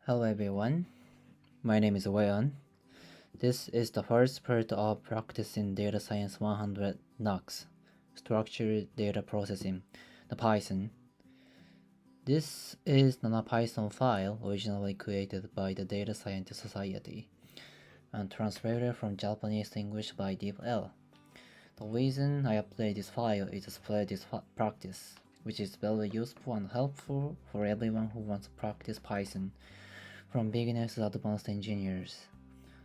Hello everyone, my name is Wayon. This is the first part of practicing Data Science 100 Knox, Structured Data Processing, the Python. This is not a Python file originally created by the Data Scientist Society and translated from Japanese to English by DeepL. The reason I upload this file is to spread this practice, which is very useful and helpful for everyone who wants to practice Python, from beginners to advanced engineers.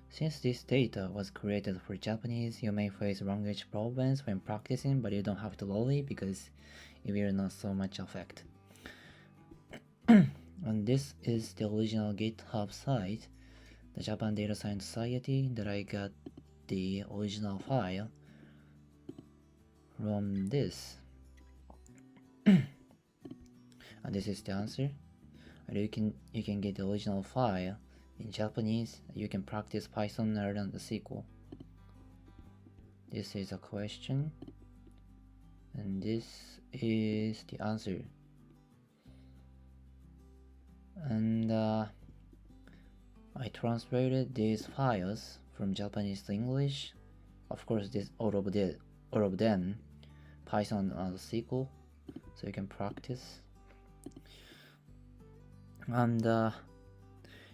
Since this data was created for Japanese, you may face language problems when practicing, but you don't have to worry because it will not so much affect. And this is the original GitHub site, the Japan Data Science Society, that I got the original file from this. And this is the answer. You can get the original file in Japanese. You can practice Python rather than the SQL. This is a question, and this is the answer. And I translated these files from Japanese to English. Of course, all of them Python and SQL, so you can practice. And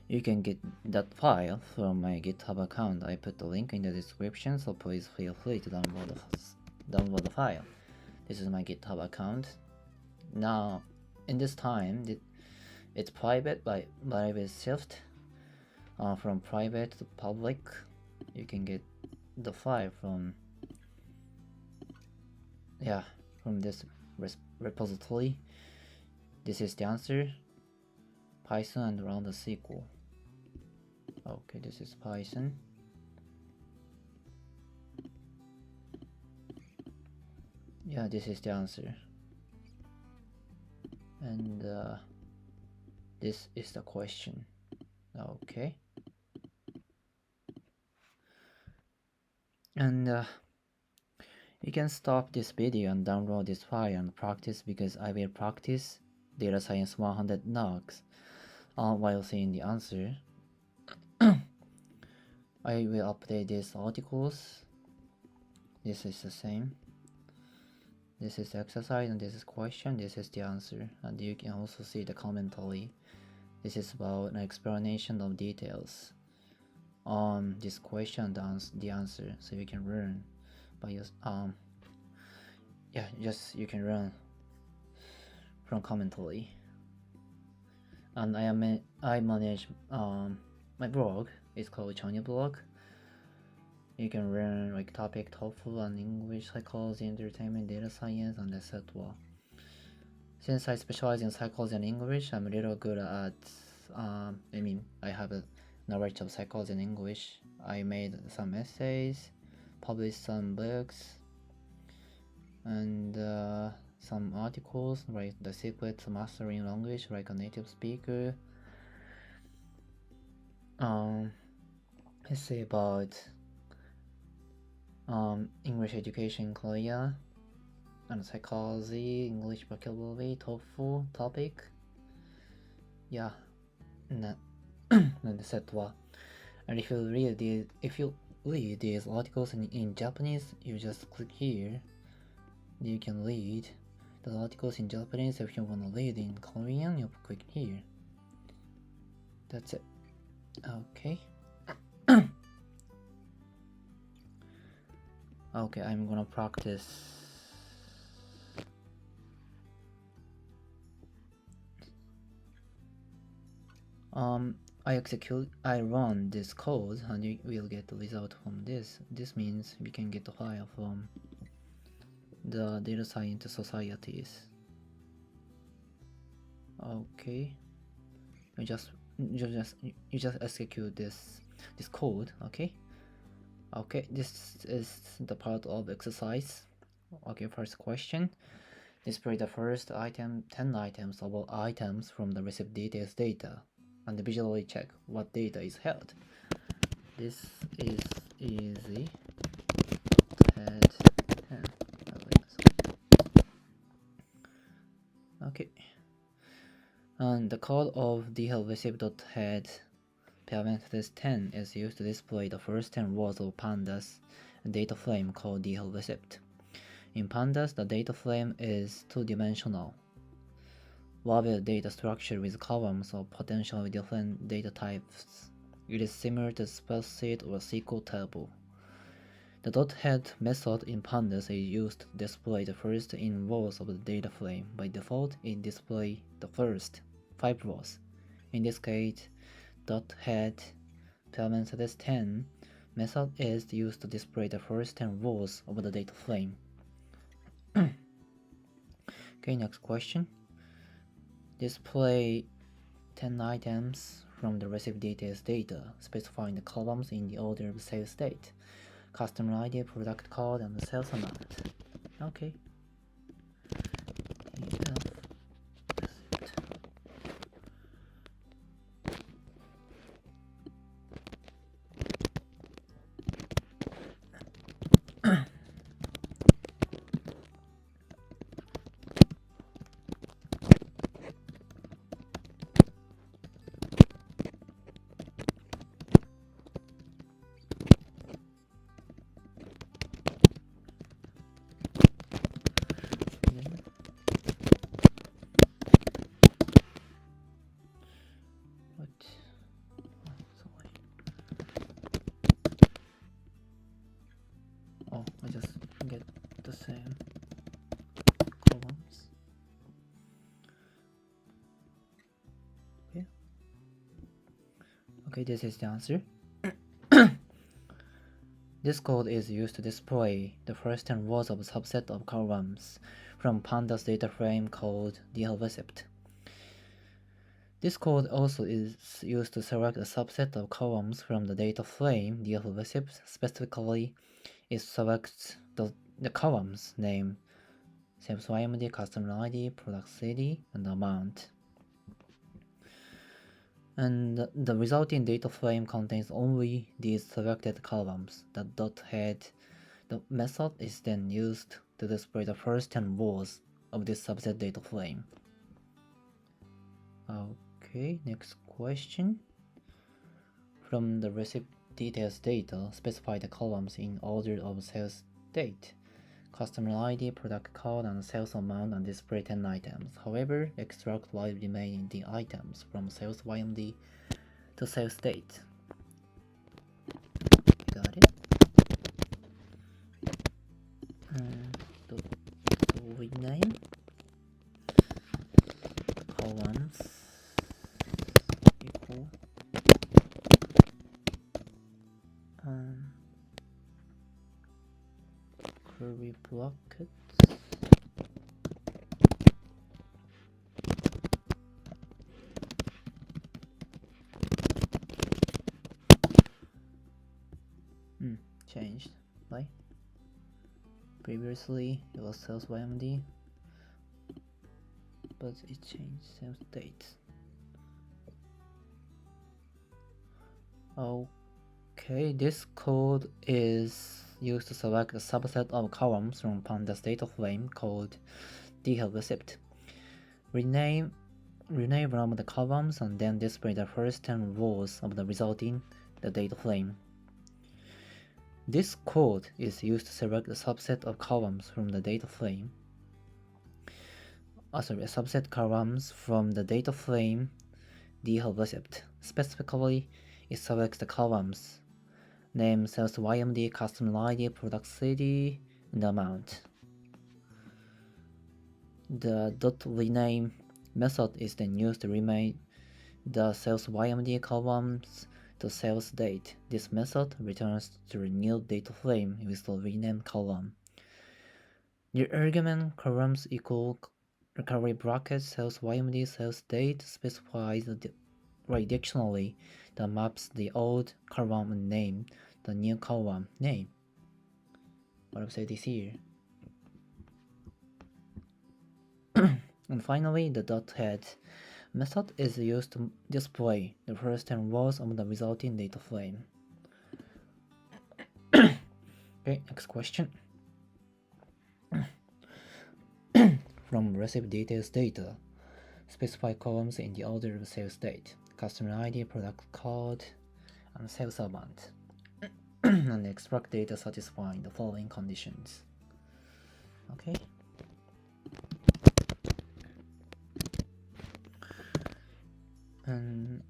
you can get that file from my GitHub account. I put the link in the description, so please feel free to download the file. This is my GitHub account. Now, in this time, it's private, but I will shift from private to public. You can get the file from this repository. This is the answer. Python and around the SQL. Okay, this is Python. Yeah, this is the answer. And this is the question. Okay. And you can stop this video and download this file and practice, because I will practice Data Science 100 Knox while seeing the answer. I will update these articles. This is the same. This is the exercise, and this is question. This is the answer, and you can also see the commentary. This is about an explanation of details on this question and the answer, so you can learn by you can learn from commentary. And I manage my blog. It's called Chani blog. You can learn like topic TOEFL and English, psychology, entertainment, data science, and etc. Since I specialize in psychology and English, I'm a little good at I have a knowledge of psychology and English. I made some essays, published some books, and some articles like The Secret to Mastering Language like a Native Speaker, essay about English education in Korea, and psychology, English vocabulary, TOEFL topic, and etc. And if you read these articles in Japanese, you just click here. You can read the articles in Japanese. If you want to read in Korean, you click here. That's it. Okay. Okay, I'm gonna practice. I run this code, and you will get the result from this. This means we can get the file from the Data Scientist Societies. Okay, you just execute this code. Okay, this is the part of exercise. Okay, first question. Display the first 10 items of all items from the received details data, and visually check what data is held. This is easy. Okay. And the code of DeepL parenthesis 10 is used to display the first 10 rows of pandas data frame called DeepL. In pandas, the data frame is two-dimensional, label data structure with columns of potentially different data types. It is similar to spreadsheet or SQL table. The dot-head method in pandas is used to display the first in rows of the data frame. By default, it displays the first 5 rows. In this case, dot-head parenthesis 10 method is used to display the first 10 rows of the data frame. Okay, next question. Display 10 items from the received details data, specifying the columns in the order of sales date, customer ID, product code, and the sales amount. Okay. I just get the same columns. Okay, this is the answer. This code is used to display the first 10 rows of a subset of columns from pandas data frame called DeepL. This code also is used to select a subset of columns from the data frame DeepL. Specifically, it selects the columns name, sales YMD, customer ID, product CD, and amount. And the resulting data frame contains only these selected columns. The dot-head method is then used to display the first 10 rows of this subset data frame. Okay, next question. From the received details data, specify the columns in order of sales date, customer ID, product code, and sales amount, and display 10 items. However, extract while remaining the items from sales YMD to sales date. Got it? To rename columns equal curly brackets changed, right? Previously it was sales YMD, but it changed sales date. Okay, this code is used to select a subset of columns from pandas data frame called DeepL. Rename one of the columns and then display the first 10 rows of the resulting data frame. This code is used to select a subset of columns from the data frame. A subset columns from the data frame DeepL. Specifically, it selects the columns name, sales YMD, customer ID, product CD, and amount. The .rename method is then used to rename the sales YMD columns to sales date. This method returns to a new data frame with the renamed column. The argument columns equal curly brackets sales YMD sales date specifies dictionary that maps the old column name, the new column name. What I've said is here. And finally, the dot-head method is used to display the first 10 rows of the resulting data frame. Okay, next question. From received details data, specify columns in the order of sales date, customer ID, product code, and sales amount, and extract data satisfying the following conditions. Okay. And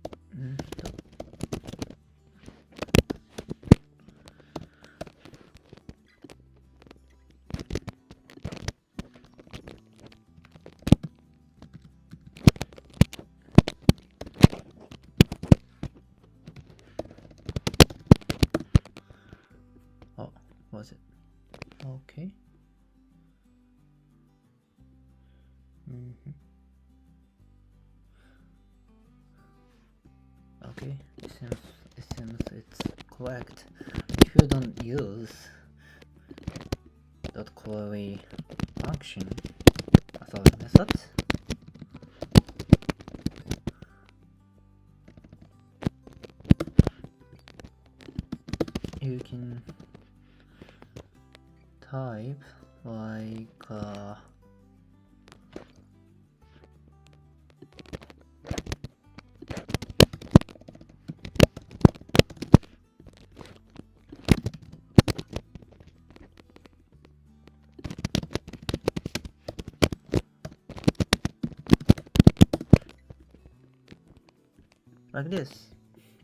oh, was it? Okay. Okay, it seems it's correct. If you don't use .query function as a method, you can type like this.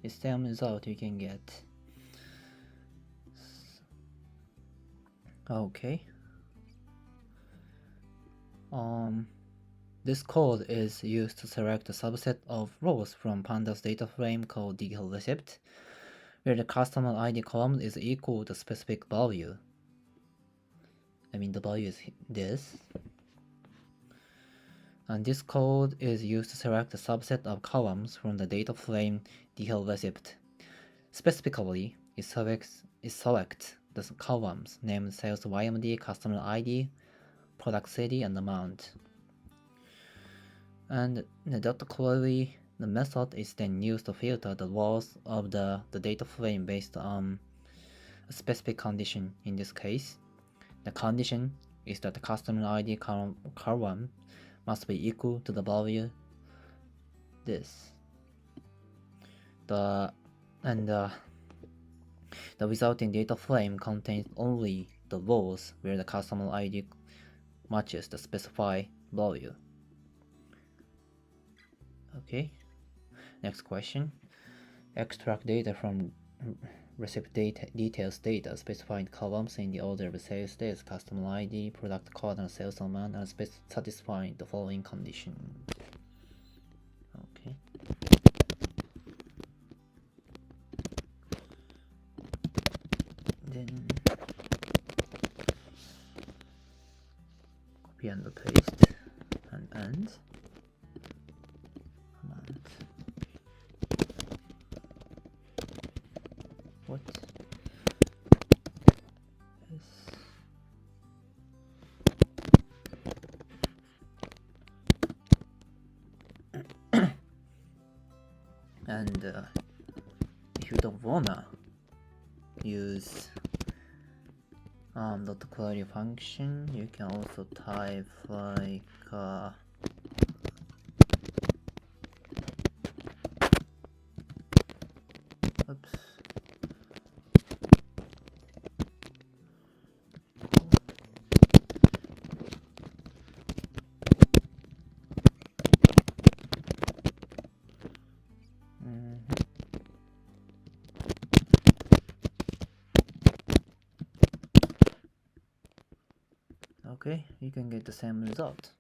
It's the same result you can get. Okay. This code is used to select a subset of rows from pandas data frame called DeepL receipt, where the customer ID column is equal to specific value. I mean, the value is this. And this code is used to select a subset of columns from the data frame DeepL receipt. Specifically, it selects the columns named sales YMD, customer ID, product CD, and amount. And the .query, the method is then used to filter the rows of the data frame based on a specific condition. In this case, the condition is that the customer ID column must be equal to the value this. The resulting data frame contains only the rows where the customer ID matches the specified value. Okay. Next question. Extract data from receipt details data, specifying columns in the order of sales days, customer ID, product code, and sales amount, and satisfying the following condition. Okay. Then copy and paste and end. What is and if you don't wanna use .query function, you can also type like oops. Okay, you can get the same result.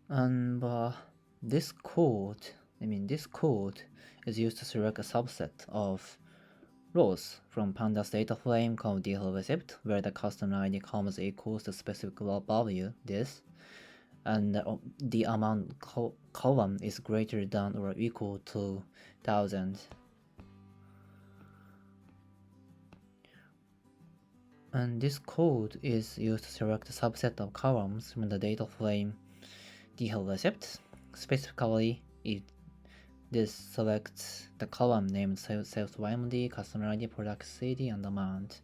And this code is used to select a subset of rows from pandas data frame called DeepL receipt, where the customer ID column equals the specific value this, and the amount column is greater than or equal to 1000. And this code is used to select a subset of columns from the data frame DeepL receipt. Specifically, this selects the column named sales YMD, customer ID, product CD, and amount.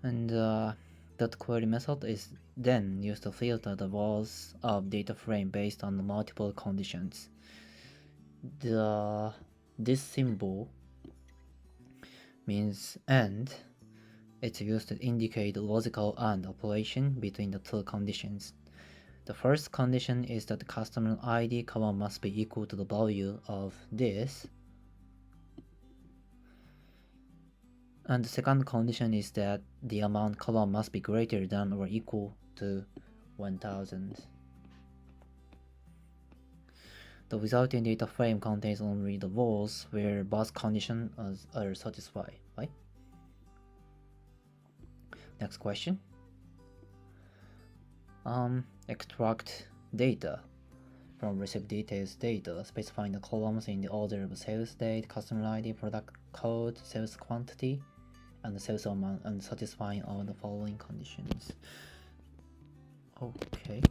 And That query method is then used to filter the rows of data frame based on the multiple conditions. This symbol means AND. It's used to indicate logical AND operation between the two conditions. The first condition is that the customer ID column must be equal to the value of this. And the second condition is that the amount column must be greater than or equal to 1000. The resulting data frame contains only the rows where both conditions are satisfied, right? Next question. Extract data from received details data, specifying the columns in the order of sales date, customer ID, product code, sales quantity, and the sales amount, and satisfying all the following conditions. Okay.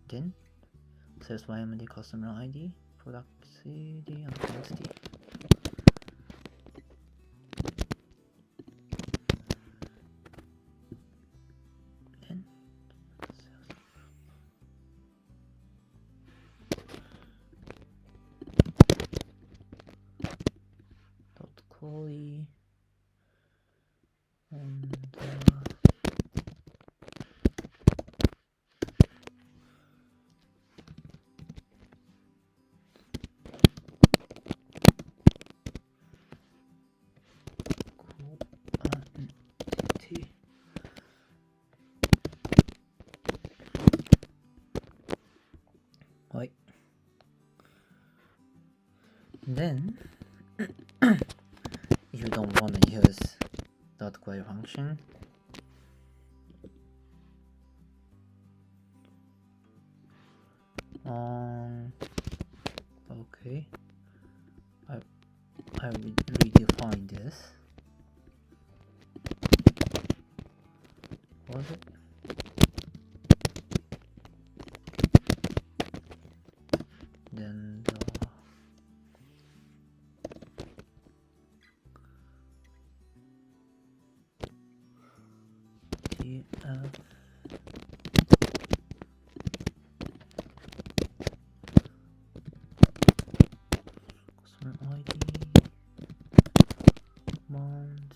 Then sales YMD, customer ID, product CD, and quantity. Query and quantity. Right. Then if you don't want to use dot query function, okay, I will redefine this. Was it? Then DF customer ID amount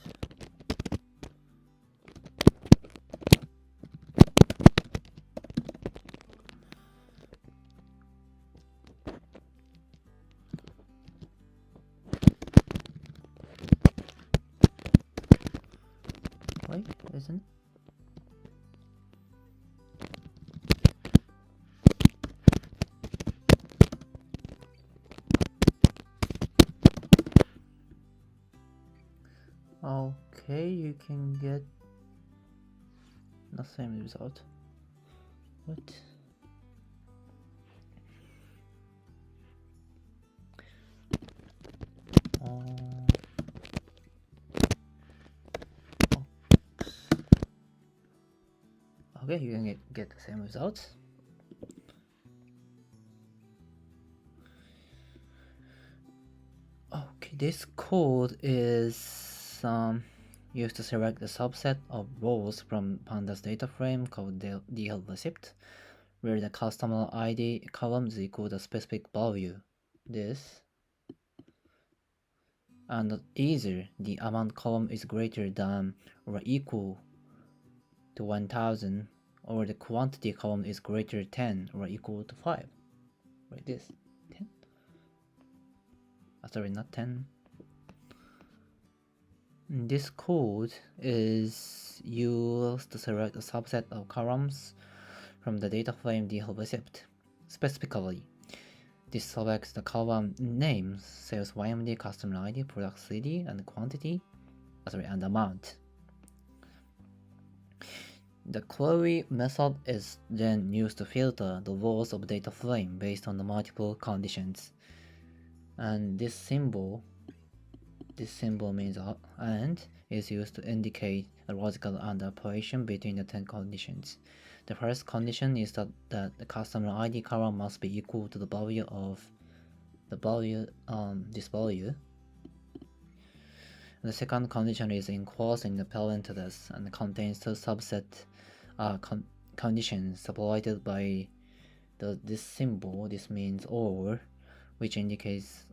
wait, isn't it? Okay, you can get the same result. What? Okay, you can get the same results. Okay, this code is used to select a subset of rows from pandas data frame called DL receipt, where the customer ID column is equal to a specific value, this, and either the amount column is greater than or equal to 1000, or the quantity column is greater than 10 or equal to 5, like this. 10? Sorry, not 10. This code is used to select a subset of columns from the data frame DL receipt. Specifically, this selects the column names, sales YMD, customer ID, product CD, and quantity, and amount. The query method is then used to filter the rows of data frame based on the multiple conditions. And this symbol means AND is used to indicate a logical AND operation between the 10 conditions. The first condition is that the customer ID column must be equal to the value of this value. The second condition is enclosed in the parenthesis and contains two subset conditions separated by this symbol. This means or, which indicates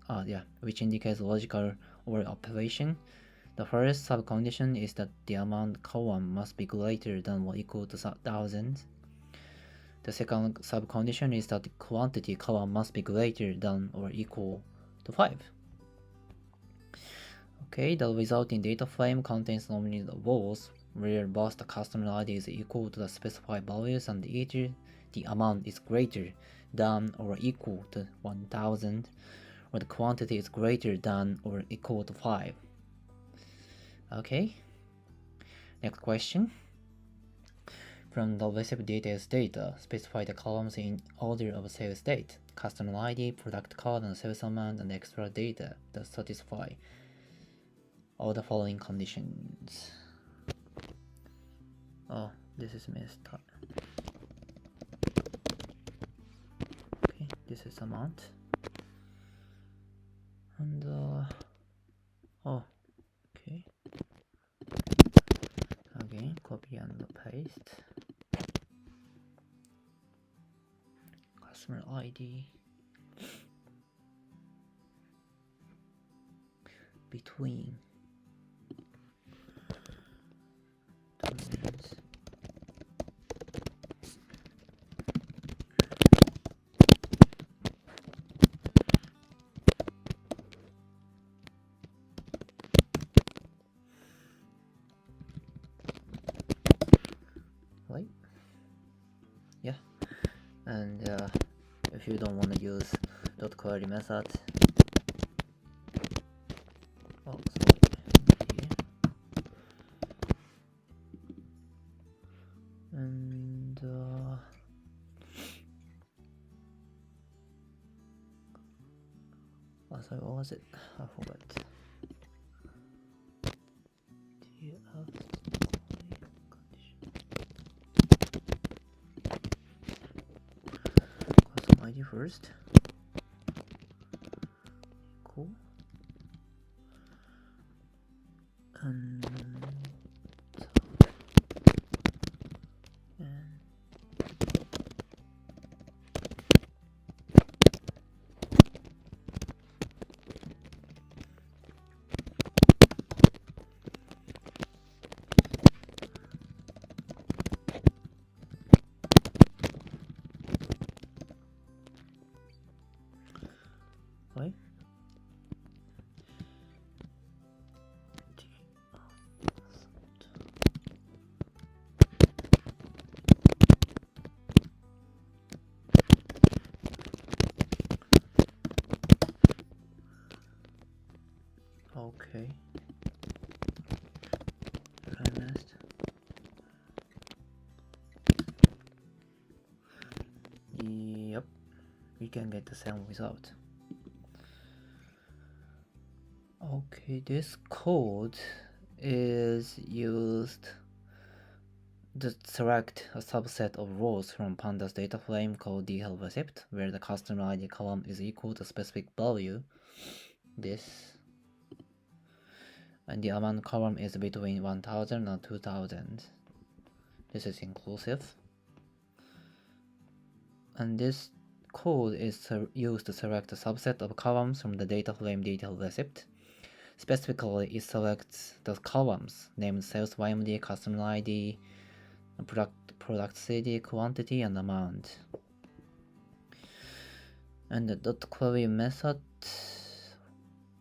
logical or operation. The first subcondition is that the amount column must be greater than or equal to 1000. The second subcondition is that the quantity column must be greater than or equal to 5. Okay, the resulting data frame contains only the rows where both the customer ID is equal to the specified values and either the amount is greater than or equal to 1000 or the quantity is greater than or equal to 5. Okay, next question. From the received details data, specify the columns in order of sales date, customer ID, product code, and sales amount, and extra data that satisfy all the following conditions. Oh, this is missed. Okay, this is amount. And okay. Again, copy and paste. Customer ID between domains. Right? Yeah. And if you don't want to use .query method, and sorry, what was it? I forgot. Custom ID first. Cool. And right. Okay. Next. Yep, we can get the same result. Okay, this code is used to select a subset of rows from pandas data frame called DeepL receipt, where the customer ID column is equal to specific value. This. And the amount column is between 1000 and 2000. This is inclusive. And this code is used to select a subset of columns from the data frame DeepL receipt. Specifically, it selects the columns named sales YMD, customer ID, product CD, quantity, and amount. And the .query method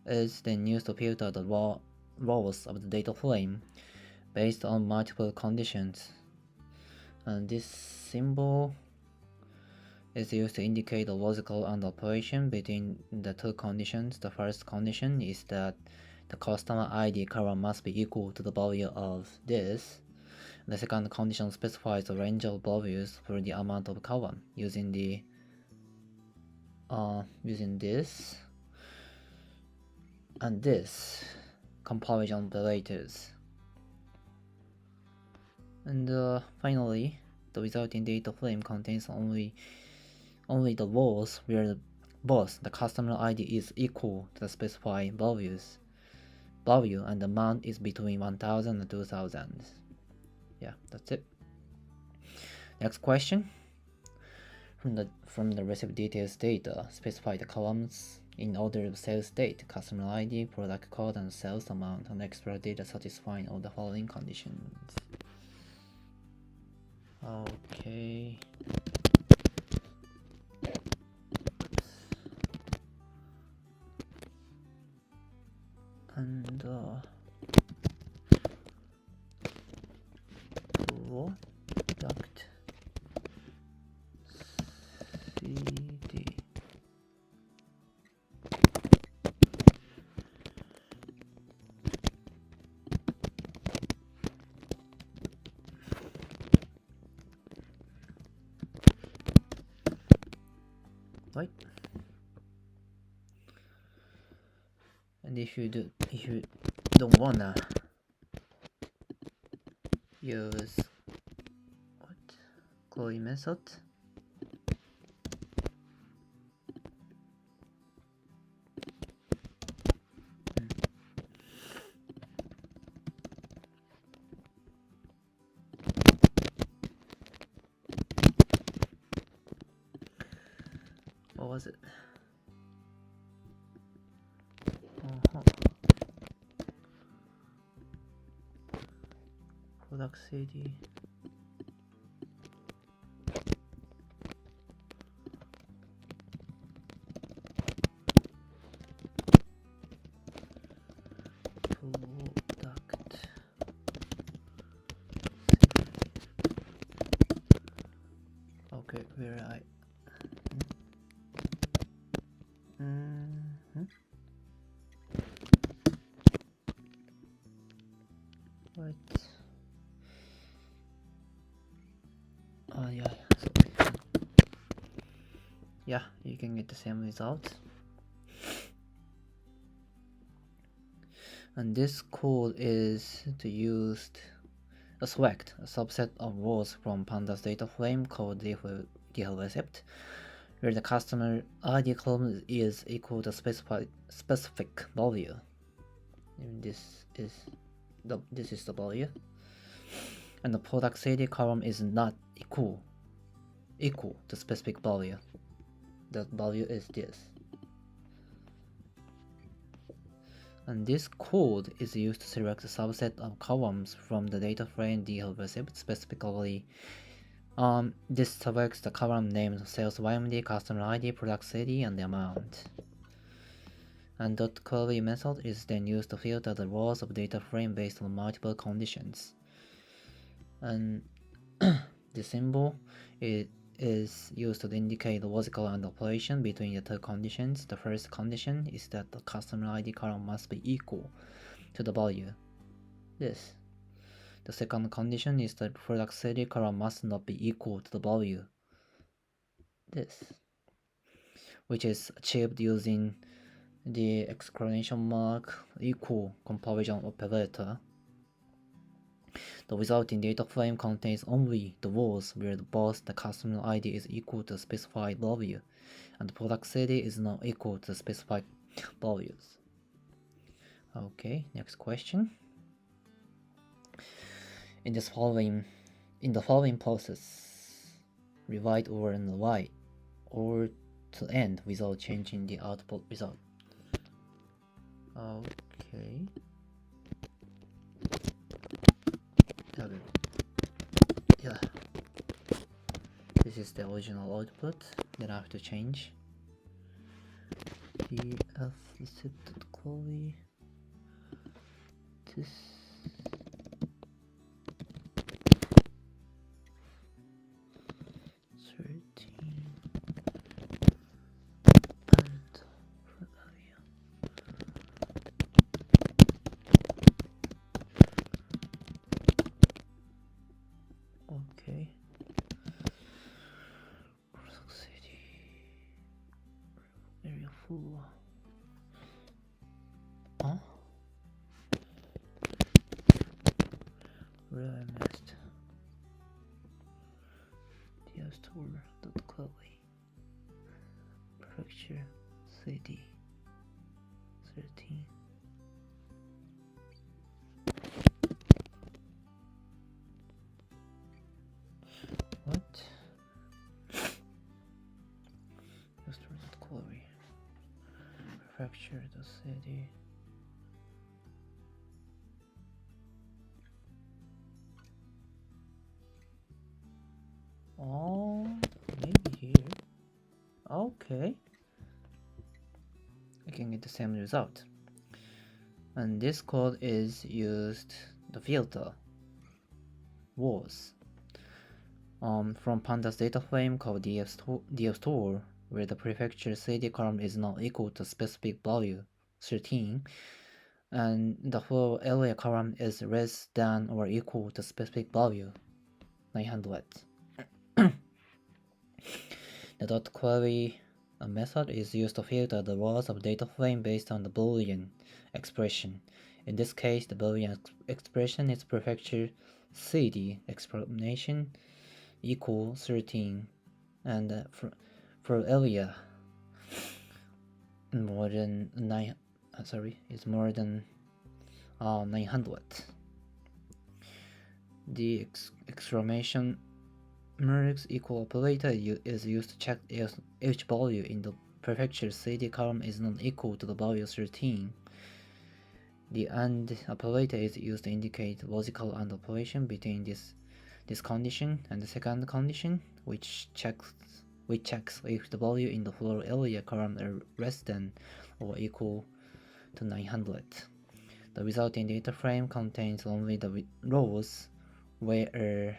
is then used to filter the rows of the data frame based on multiple conditions. And this symbol is used to indicate the logical and operation between the two conditions. The first condition is that the customer ID column must be equal to the value of this. The second condition specifies the range of values for the amount of column using the using this and this comparison operators. And finally, the resulting data frame contains only the rows where both the customer ID is equal to the specified values. value and the amount is between 1000 and 2000. Yeah, that's it. Next question. From the recipe details data, specify the columns in order of sales date, customer ID, product code, and sales amount, and extra data satisfying all the following conditions. Okay. And product CD. Right. And if you don't wanna use Chloe method, what was it? Product CD. Okay, where I what? Oh yeah, sorry. Yeah, you can get the same result. And this code is to use a select a subset of rows from pandas data frame called DeepL recipe, where the customer ID column is equal to specific value. And this is the value, and the product CD column is not equal to specific value. The value is this. And this code is used to select a subset of columns from the data frame DeepL recipe. Specifically, this selects the column named sales YMD, customer ID, product CD, and the amount. And .query method is then used to filter the rows of data frame based on multiple conditions. And the symbol is used to indicate the logical and operation between the two conditions. The first condition is that the customer ID column must be equal to the value, this. The second condition is that product CD column must not be equal to the value, this, which is achieved using the exclamation mark equal comparison operator. The resulting data frame contains only the rows where both the customer ID is equal to the specified value and the product CD is not equal to the specified values. Okay, next question. In the following process, rewrite over and write or to end without changing the output result. Okay. Yeah. This is the original output. Then I have to change. df receipt.query. This. Okay. City. Area full. Huh? Where I missed. Store.query. Prefecture city 13. prefecture, the city. Oh, maybe here. Okay. I can get the same result. And this code is used the filter was from pandas data frame called df store, where the prefecture city column is not equal to specific value 13, and the floor area column is less than or equal to specific value 900. The dot query method is used to filter the rows of data frame based on the Boolean expression. In this case, the Boolean expression is prefecture city explanation equal 13, and for area more than 900. The exclamation marks equal operator is used to check if each value in the prefecture city column is not equal to the value 13. The AND operator is used to indicate logical AND operation between this condition and the second condition, which checks if the value in the floor area column are less than or equal to 900. The resulting data frame contains only the rows where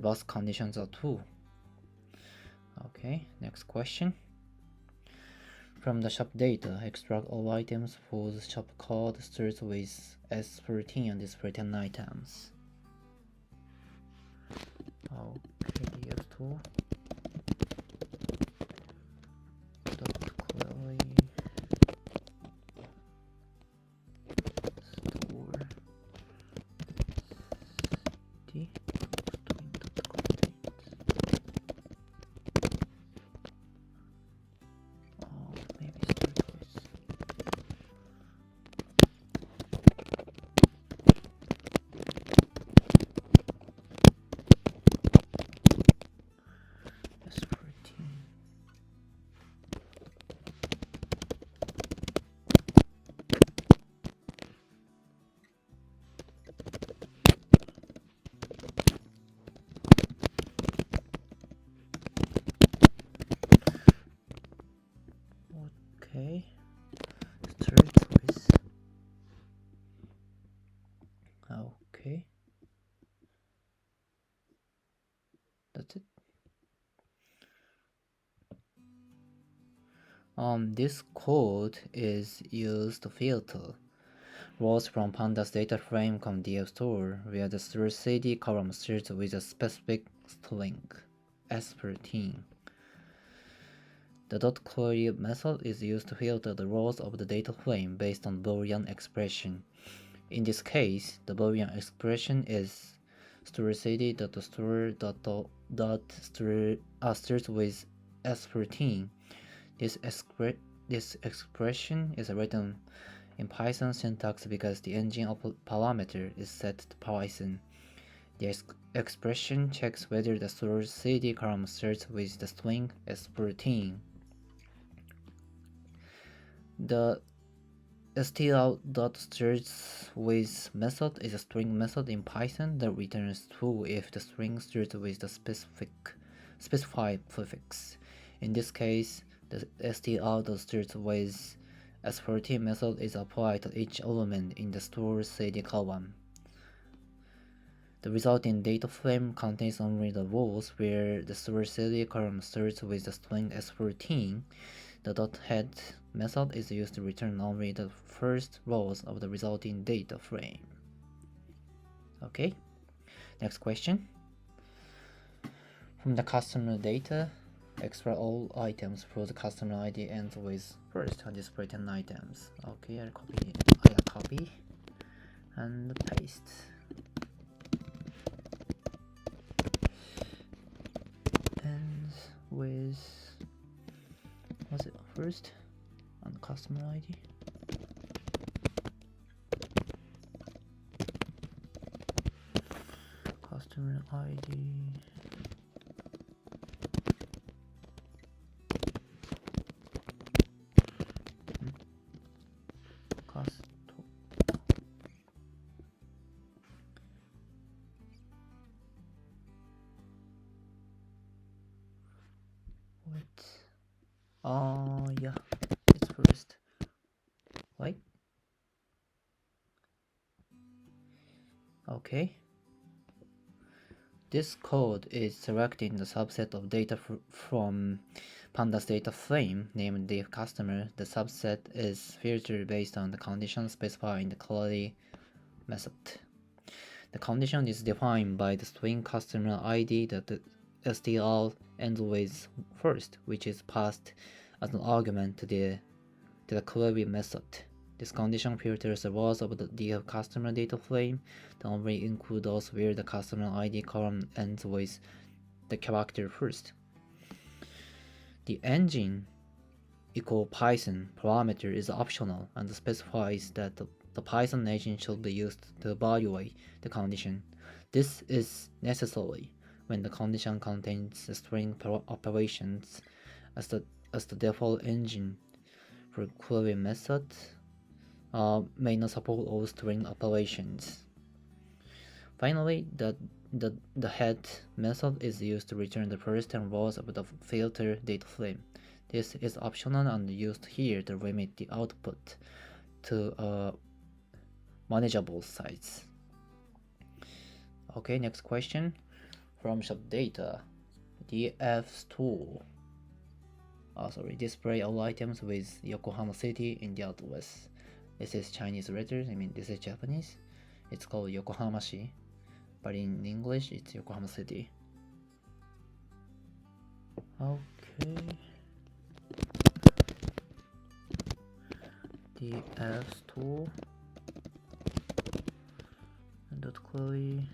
both conditions are true. Okay, next question. From the shop data, extract all items whose shop code starts with S13 and display 10 items. Okay, df2 dot query store city string dot contains. Maybe start with S14. Okay, start with okay. That's it. This code is used to filter rows from pandas data frame from df store, where the source city column starts with a specific string S13. The dot query method is used to filter the rows of the data frame based on Boolean expression. In this case, the Boolean expression is store city dot store starts with S13. This expression is written in Python syntax because the engine parameter is set to Python. The expression checks whether the source city column starts with the string S14. The str.starts with method is a string method in Python that returns true if the string starts with the specified prefix. In this case, the str.starts with S14 method is applied to each element in the store city column. The resulting data frame contains only the rows where the store city column starts with the string S14. The .head method is used to return only the first rows of the resulting data frame. Okay, next question. From the customer data, extract all items for the customer ID ends with first and display 10 items. Okay, I'll copy and paste. Ends with, was it first on customer ID? Customer ID. Yeah, it's first. Right? Okay. This code is selecting the subset of data from Pandas data frame named the customer. The subset is filtered based on the condition specified in the query method. The condition is defined by the string customer ID that the str ends with first, which is passed as an argument to the query method. This condition filters the rows of the customer data frame that only include those where the customer ID column ends with the character first. The engine equal Python parameter is optional and specifies that the Python engine should be used to evaluate the condition. This is necessary when the condition contains the string operations as the default engine for query method may not support all string operations. Finally, the head method is used to return the first 10 rows of the filter data frame. This is optional and used here to limit the output to manageable size. Okay, next question. From shop data, DF store. Display all items with Yokohama City in the address. This is Chinese letters, this is Japanese. It's called Yokohamashi, but in English it's Yokohama City. Okay. DF store. Dot query.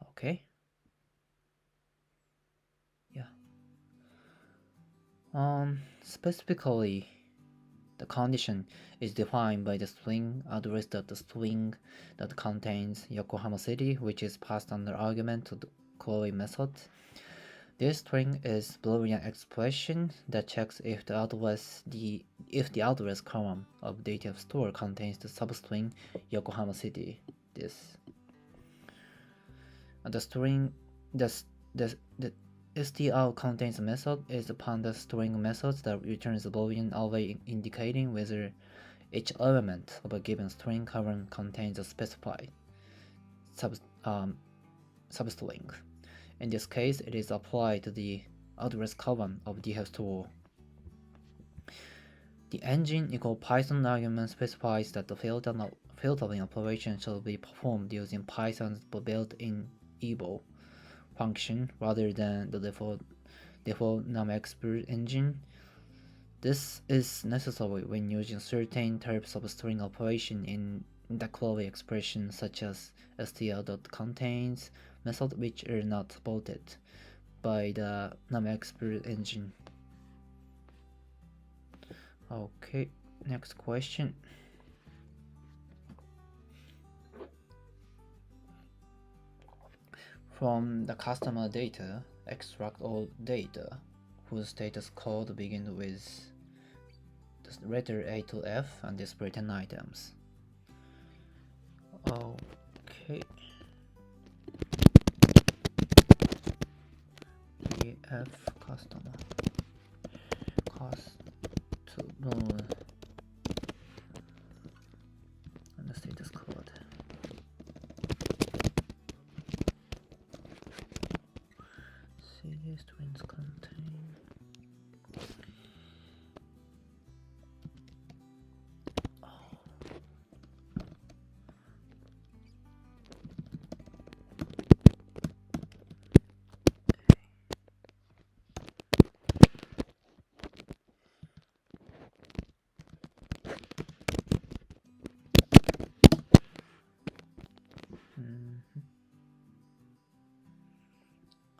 Okay. Yeah. Specifically, the condition is defined by the string address that the string that contains Yokohama City, which is passed under argument to the query method. This string is Boolean expression that checks if the address column of data store contains the substring Yokohama City. The string the str contains method is the Pandas string method that returns a Boolean array indicating whether each element of a given string column contains a specified substring. In this case, it is applied to the address column of the store. The engine equal Python argument specifies that the filtering operation shall be performed using Python's built-in eval function rather than the default numExpert engine. This is necessary when using certain types of string operation in the query expression such as str.contains method which are not supported by the numExpert engine. Okay, next question. From the customer data, extract all data whose status code begins with the letter A to F and display 10 items. Okay. DF customer and the status code. CD strings contain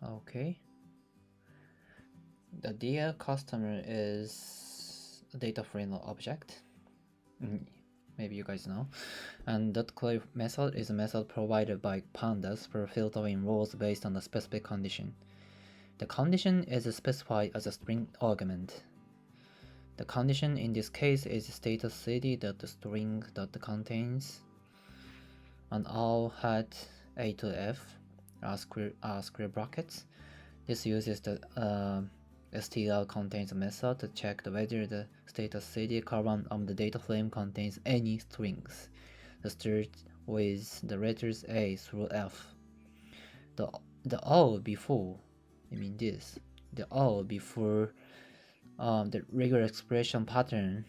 Okay. The DL customer is a data frame object. Maybe you guys know. And .clear method is a method provided by pandas for filtering rows based on a specific condition. The condition is specified as a string argument. The condition in this case is status cd.string that contains an all hat a to f square brackets. This uses the stl contains method to check whether the status cd column of the data frame contains any strings. The start with the letters a through f. The all before, the all before the regular expression pattern,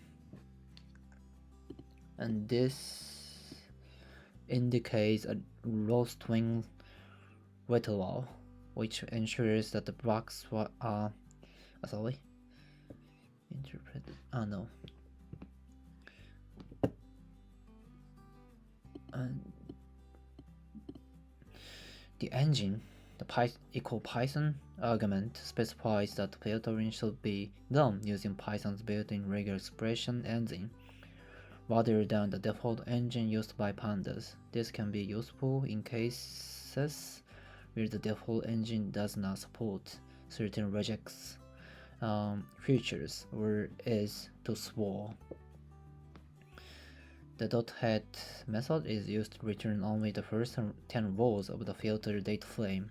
and this indicates a row string literal, which ensures that the blocks are interpreted. And the engine, the Python argument specifies that filtering should be done using Python's built-in regular expression engine rather than the default engine used by pandas. This can be useful in cases where the default engine does not support certain regex features or is too slow. The .head method is used to return only the first 10 rows of the filter data frame.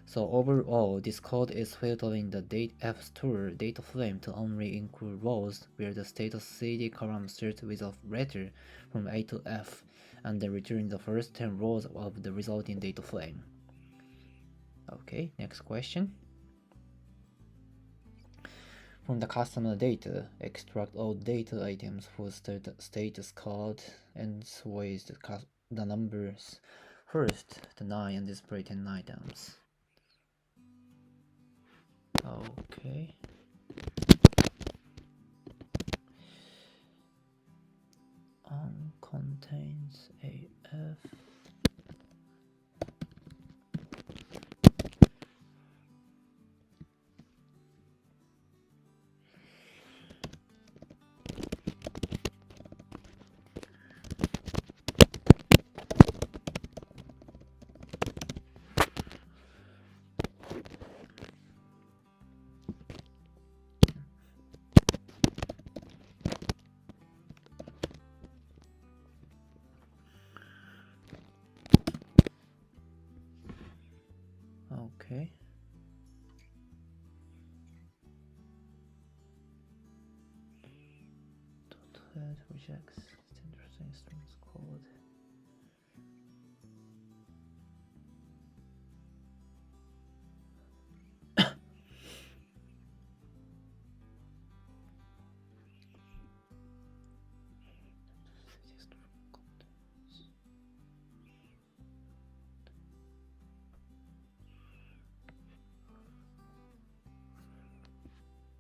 So overall, this code is filtering the f-store data frame to only include rows where the status cd column starts with a letter from A to F, and then return the first 10 rows of the resulting data frame. Okay, next question. From the customer data, extract all data items whose status code ends with the numbers first to 9 and display 10 items. Okay. Contains AF. Okay. .head rejects interesting strings code.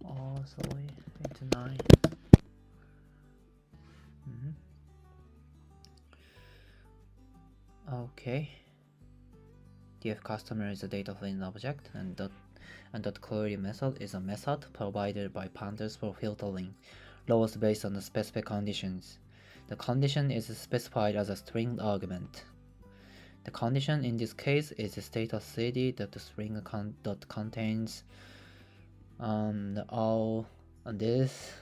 Oh, sorry, 8 to 9. Okay. Df customer is a data frame object, and query method is a method provided by pandas for filtering rows based on the specific conditions. The condition is specified as a string argument. The condition in this case is the status cd that the string contains all on this.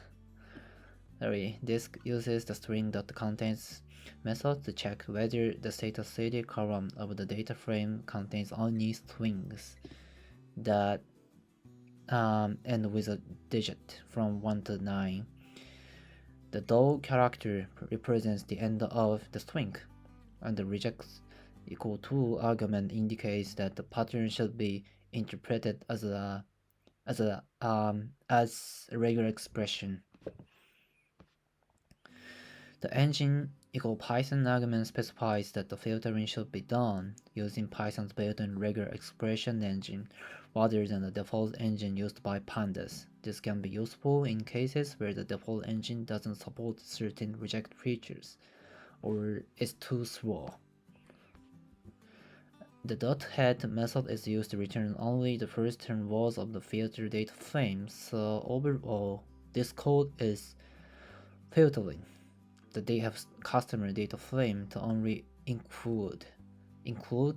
This uses the string that contains method to check whether the status cd column of the data frame contains only strings that end with a digit from 1 to 9. The $$ character represents the end of the string, and the rejects equal to argument indicates that the pattern should be interpreted as a regular expression. The engine equal Python argument specifies that the filtering should be done using Python's built-in regular expression engine rather than the default engine used by pandas. This can be useful in cases where the default engine doesn't support certain reject features or is too slow. The dot head method is used to return only the first 10 rows of the filter data frame, so overall, this code is filtering the customer data frame to only include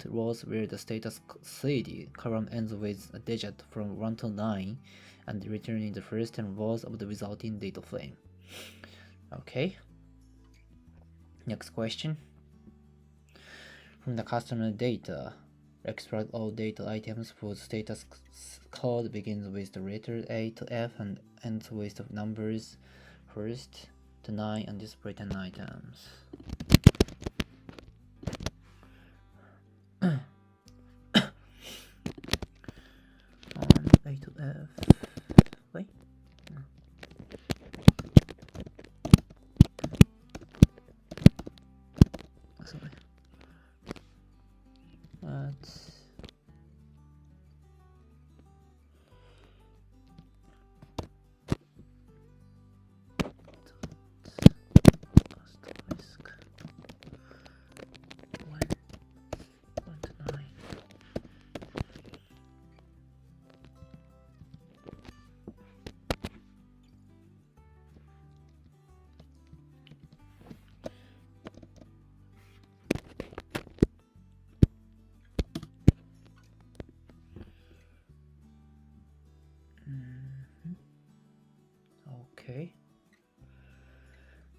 rows where the status CD column ends with a digit from 1 to 9 and returning the first 10 rows of the resulting data frame. Okay. Next question. From the customer data, extract all data items whose status code begins with the letter A to F and ends with the numbers first to 9 and display 10 items. A to F. Wait. Sorry. Okay.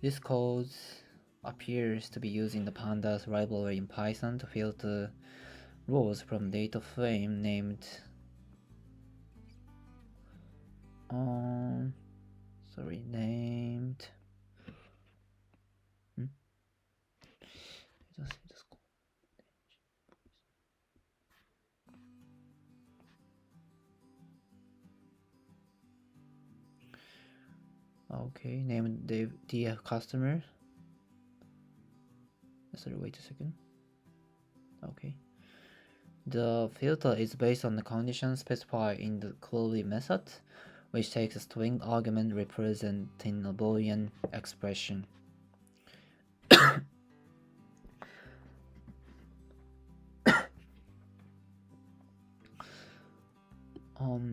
This code appears to be using the pandas library in Python to filter rows from data frame named named DF customer. Sorry, wait a second. Okay. The filter is based on the condition specified in the query method, which takes a string argument representing a Boolean expression.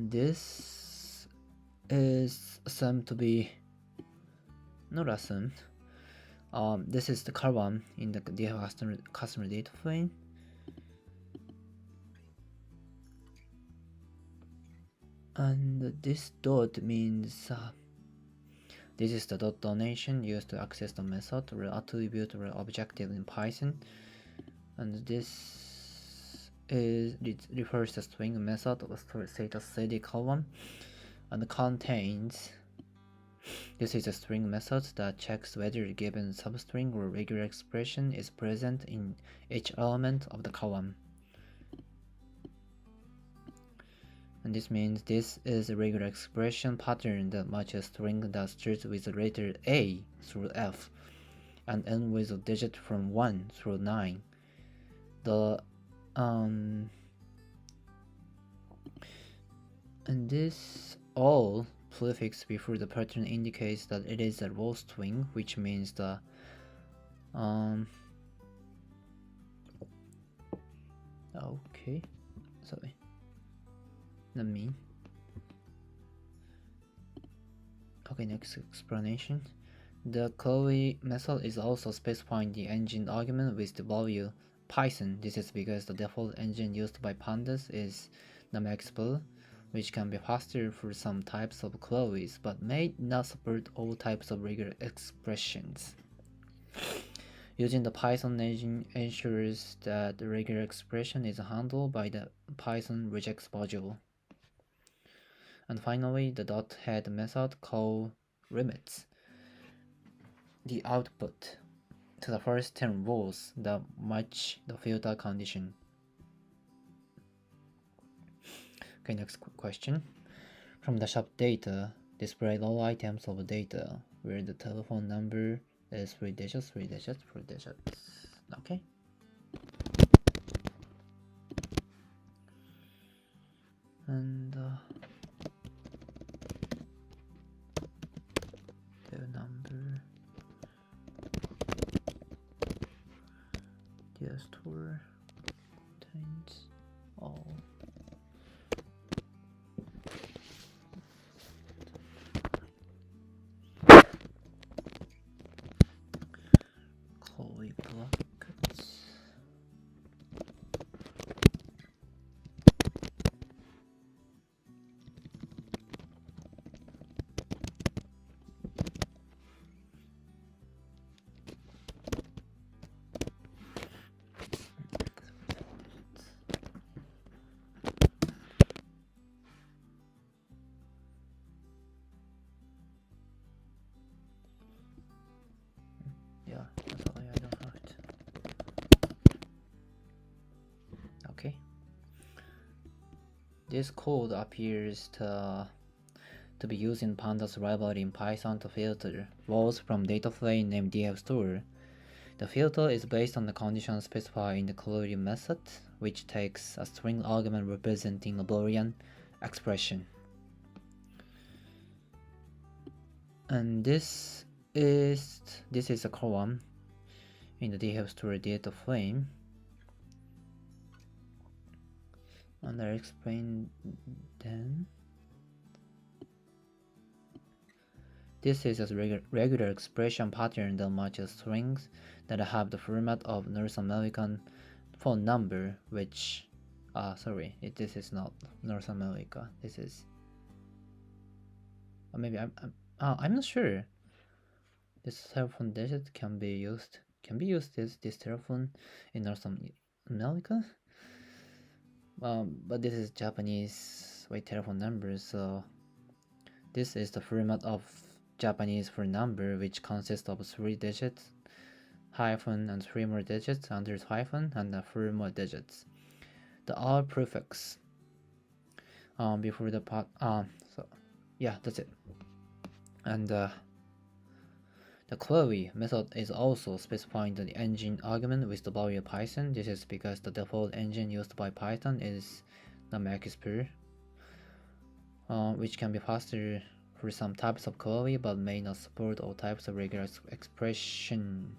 This is assumed to be not assumed. This is the column in the customer data frame. And this dot means this is the dot donation used to access the method or attribute or objective in Python. And this refers to string method of status CD column and contains. This is a string method that checks whether a given substring or regular expression is present in each element of the column. And this means this is a regular expression pattern that matches a string that starts with the letter A through F and ends with a digit from 1 through 9. And this all prefix before the pattern indicates that it is a row string, which means the okay, sorry. Let me. Okay, next explanation. The query method is also specifying the engine argument with the value Python. This is because the default engine used by pandas is num-exp, which can be faster for some types of queries, but may not support all types of regular expressions. Using the Python engine ensures that the regular expression is handled by the Python regex module. And finally, the dot head method call limits the output to the first 10 rows that match the filter condition. Okay, next question. From the shop data, display all items of data where the telephone number is 3 digits. Okay. And the number, the store, contains all curly brackets. Yeah, that's all I don't have it. Okay. This code appears to be used in pandas library in Python to filter rows from data frame named DFStore. The filter is based on the condition specified in the query method, which takes a string argument representing a Boolean expression. And this is a column in the DFStore data frame. And I'll explain then. This is a regular expression pattern that matches strings that have the format of North American phone number, which, this is not North America. This is, maybe I'm not sure. This telephone digit can be used this telephone in North America. But this is Japanese telephone number, so this is the format of Japanese phone number, which consists of 3 digits, hyphen, and 3 more digits under hyphen, and 4 more digits. The R prefix before the part. So yeah, that's it. And the query method is also specifying the engine argument with the value of Python. This is because the default engine used by Python is the MaxPer, which can be faster for some types of query but may not support all types of regular expression.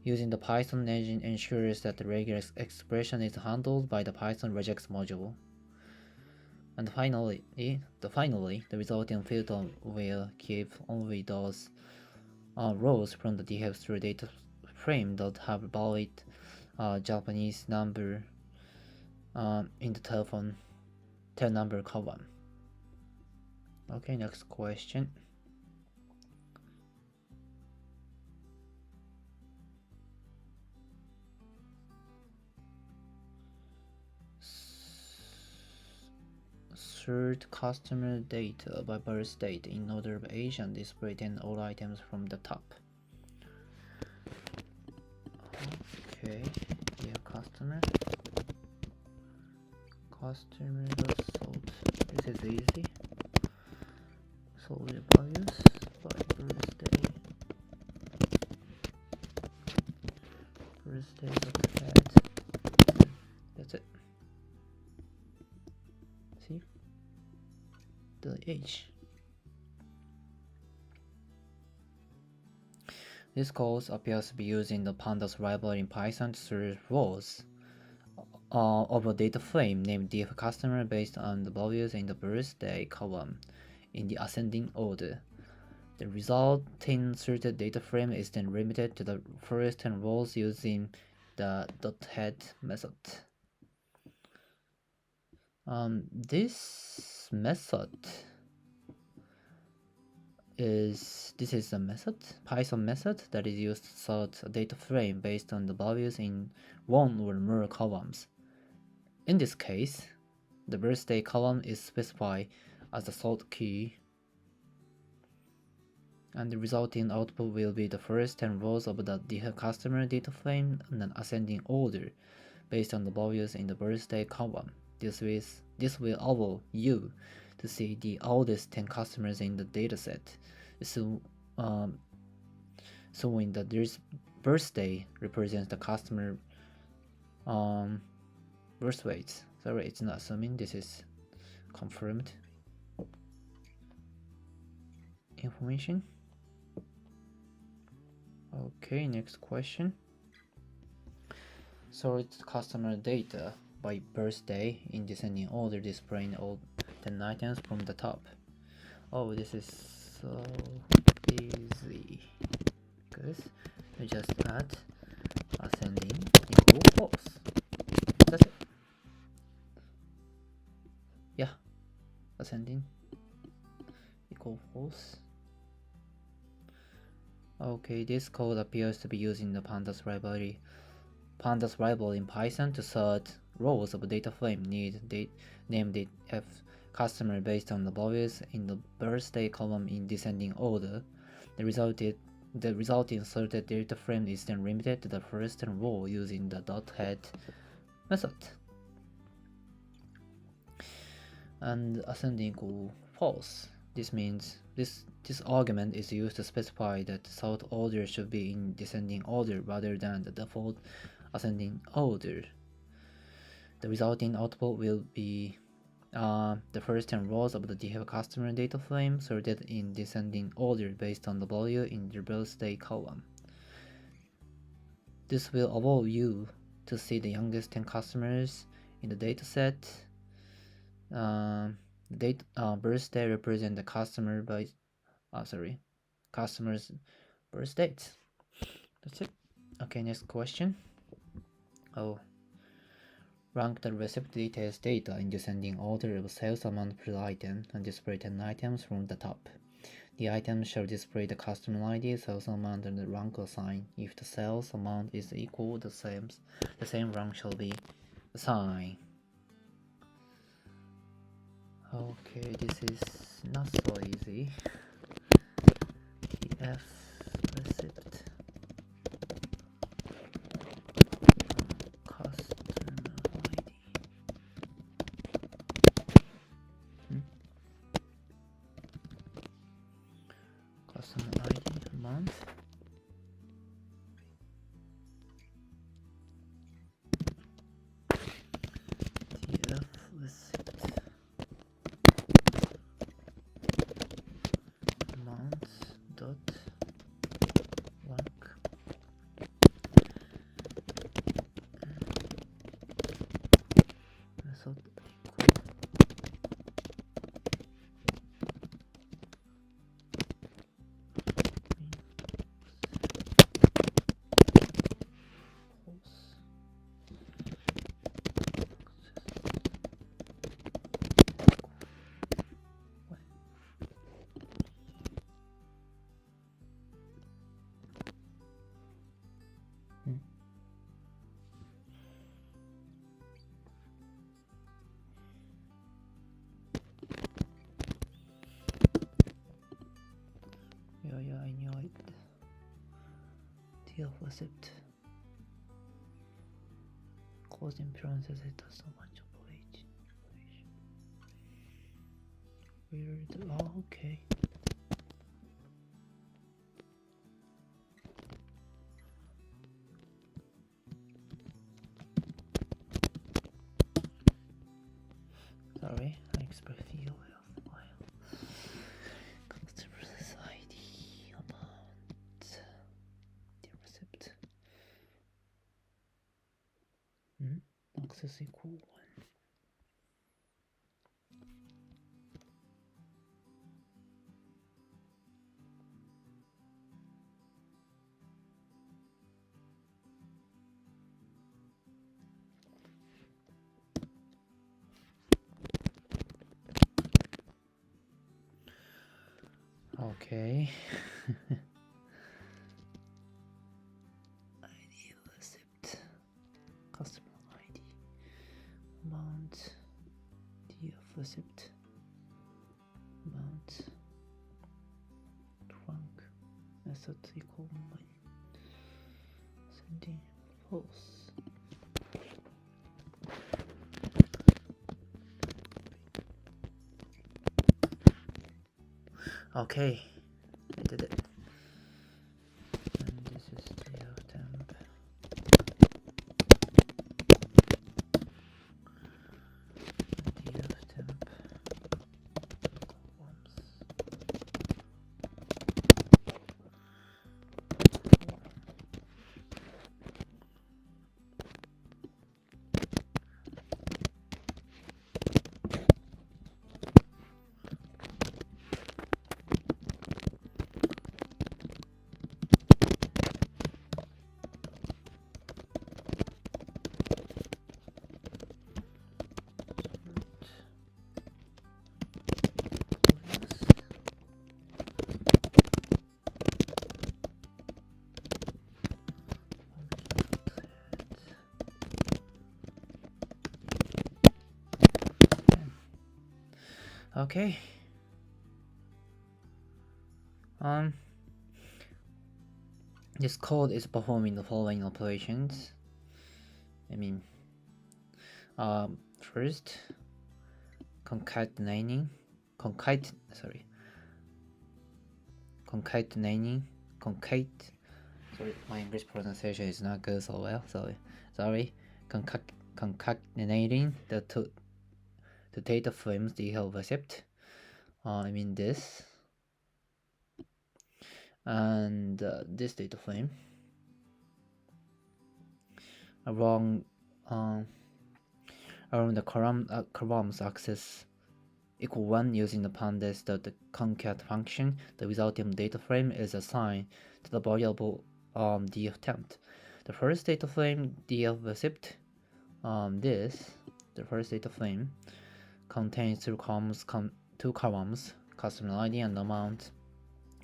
Using the Python engine ensures that the regular expression is handled by the Python regex module. And finally, the resulting filter will keep only those rows from the DFStore data frame that have valid Japanese number in the telephone number column. Okay, next question. Sort customer data by birth date in order of age and display 10 all items from the top. Okay, yeah, customer sort. This is easy. Sort the values by birthday. That's it. See? The age. This code appears to be using the pandas library in Python to serve rows of a data frame named DFCustomer based on the values in the birthday column in the ascending order. The resulting sorted data frame is then limited to the first 10 rows using the .head method. This method is a method, Python method that is used to sort a data frame based on the values in one or more columns. In this case, the birthday column is specified as the sort key, and the resulting output will be the first 10 rows of the customer data frame in an ascending order based on the values in the birthday column. This will allow you to see the oldest 10 customers in the dataset. So when the birthday represents the customer birth rates. Sorry, it's not assuming, this is confirmed information. Okay, next question. sort customer data by birthday in descending order, displaying all 10 items from the top. Oh, this is so easy because we just add ascending equal false. That's it. Yeah, ascending equal false. Okay, this code appears to be using the pandas library in Python to sort rows of data frame named f customer based on the values in the birthday column in descending order. The resulting sorted data frame is then limited to the first row using the .head method. And ascending equal false. This means this argument is used to specify that the sort order should be in descending order rather than the default ascending order. The resulting output will be the first 10 rows of the DeepL customer data frame sorted in descending order based on the value in the birthday column. This will allow you to see the youngest 10 customers in the dataset. Birthday represent the customer's birth dates. That's it. Okay, next question. Rank the receipt details data in descending order of sales amount per item and display 10 items from the top. The items shall display the customer ID, sales amount, and the rank assigned. If the sales amount is equal, the same rank shall be assigned. Okay, this is not so easy. F receipt customer ID. Customer ID amount. TF receipt amount dot rank. Method Yeah, I knew it. TF receipt. Closing parentheses, it does so much operate. Weird. Oh, okay. Sorry, I expressed you while customer's ID amount the receipt. Access equal 1. Okay. ID receipt, customer ID, amount, DF receipt, amount, rank, method equal 1, sending false. Okay, I did it. And this is DF temp. DF temp. Columns. Okay. This code is performing the following operations. First, concatenating. Sorry, my English pronunciation is not good so well. Sorry. Concatenating the data frames they have received. This and this data frame around the columns axis equal 1 using the pandas the concat function. The resulting data frame is assigned to the variable df temp. The first data frame df received, the first data frame contains two columns, customer ID and amount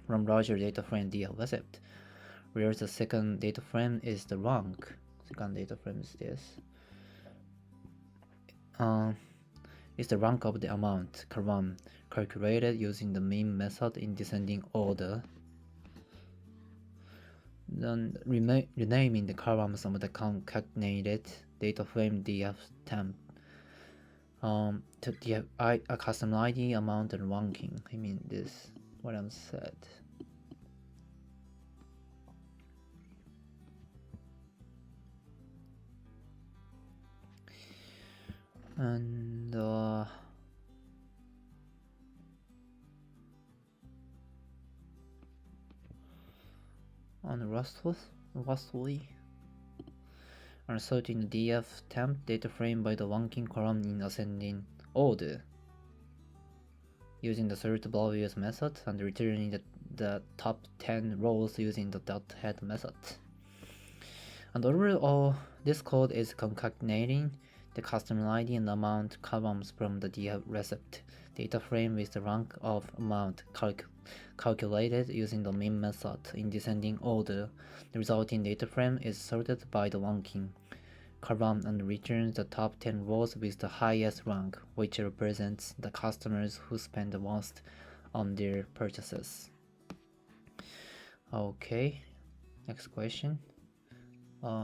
from larger data frame df received, whereas the second data frame is the rank. Second data frame is this. Is the rank of the amount column calculated using the min method in descending order. Then renaming the columns of the concatenated data frame df temp to the customer ID, amount, and ranking. This what I'm said. And lastly, inserting the df temp data frame by the ranking column in ascending order using the sort values method, and returning the top 10 rows using the .head method. And overall, this code is concatenating the customer ID and amount columns from the df received data frame with the rank of amount calculated using the min method in descending order. The resulting data frame is sorted by the ranking column and returns the top 10 rows with the highest rank, which represents the customers who spend the most on their purchases. Okay, next question.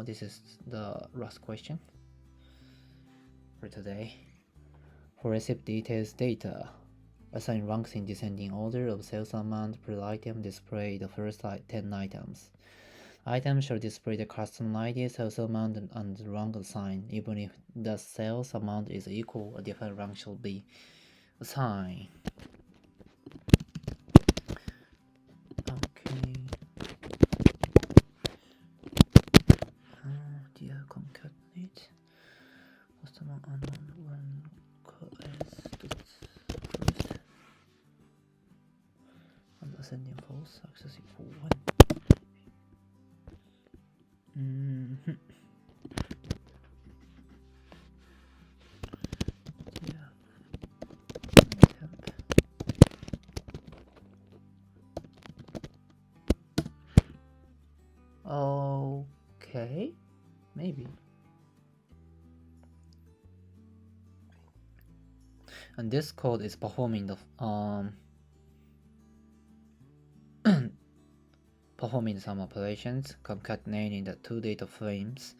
This is the last question for today. For received details data, assign ranks in descending order of sales amount per item. Display the first 10 items. Items shall display the customer ID, sales amount, and rank assigned. Even if the sales amount is equal, a different rank shall be assigned. Okay. Dear concatenate customer unknown one s first and ascending false access equal 1. Okay, maybe. And this code is performing the performing some operations, concatenating the two data frames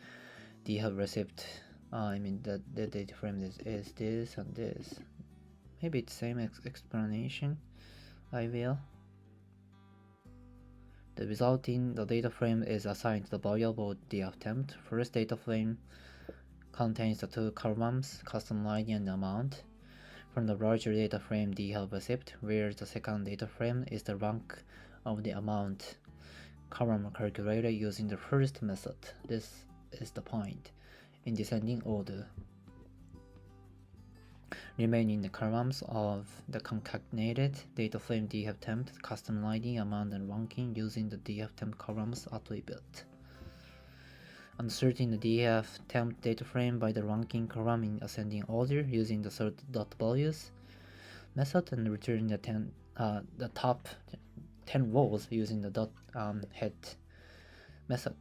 they have received. The data frame is this and this. Maybe it's same explanation. I will. The resulting data frame is assigned to the variable df temp. First data frame contains the two columns, customer ID and amount, from the larger data frame df received, where the second data frame is the rank of the amount column calculated using the first method. This is the point in descending order. Remaining the columns of the concatenated data frame df temp, customer ID, amount, and ranking using the df temp columns attribute. Inserting the df temp data frame by the ranking column in ascending order using the sort.values method, and returning the top 10 rows using the .head method.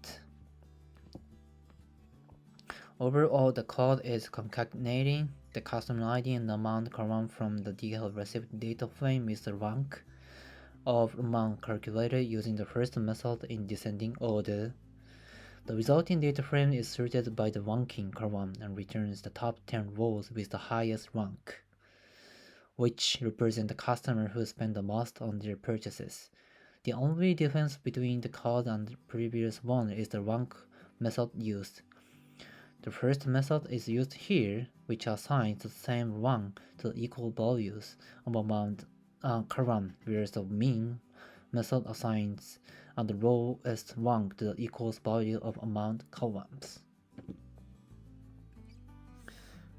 Overall, the code is concatenating the customer ID and the amount column from the DeepL received data frame is the rank of amount calculated using the first method in descending order. The resulting data frame is sorted by the ranking column and returns the top 10 rows with the highest rank, which represent the customer who spent the most on their purchases. The only difference between the code and the previous one is the rank method used. The first method is used here, which assigns the same rank to the equal values of amount column, whereas the mean method assigns the lowest rank to the equals value of amount columns.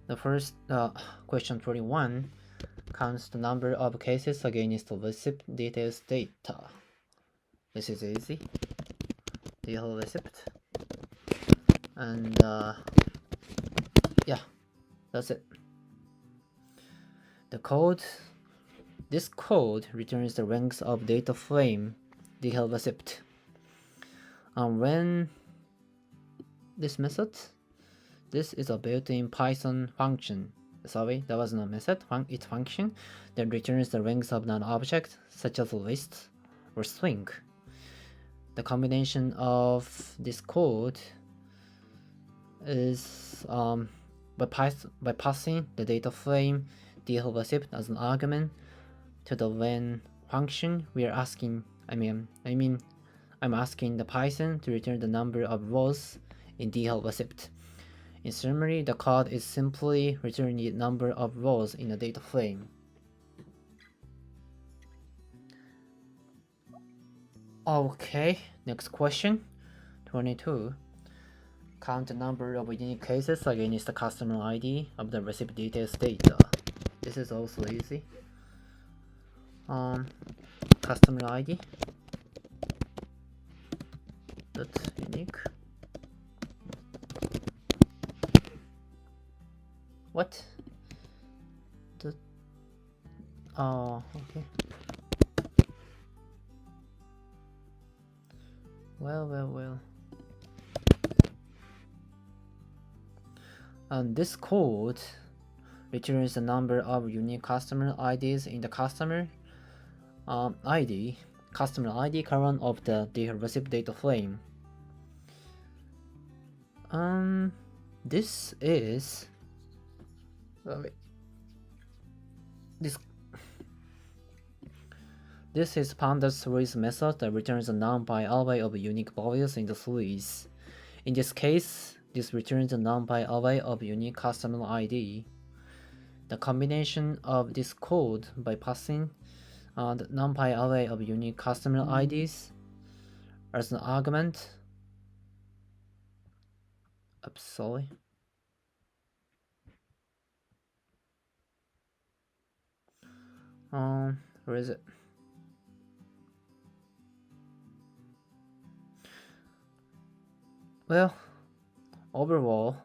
The first question 21 counts the number of cases against the receipt details data. This is easy. DeepL receipt. And yeah, that's it. This code returns the ranks of data frame DeepL receipt. When this is a built-in Python function. Sorry, that was not method. It's function that returns the ranks of an object, such as a list or string. The combination of this code is by passing the data frame DeepL receipt as an argument to the when function. I'm asking the Python to return the number of rows in DeepL receipt. In summary, the code is simply returning the number of rows in a data frame. Okay, next question, 22. Count the number of unique cases against the customer ID of the receipt details data. This is also easy. Customer ID dot unique. What? Okay. Well. This code returns the number of unique customer IDs in the customer ID column of the receipt data frame. This is This is pandas series method that returns a numpy array of unique values in the series. In this case, this returns a numpy array of unique customer ID. The combination of this code by passing the numpy array of unique customer IDs as an argument. Sorry. Where is it? Well, overall,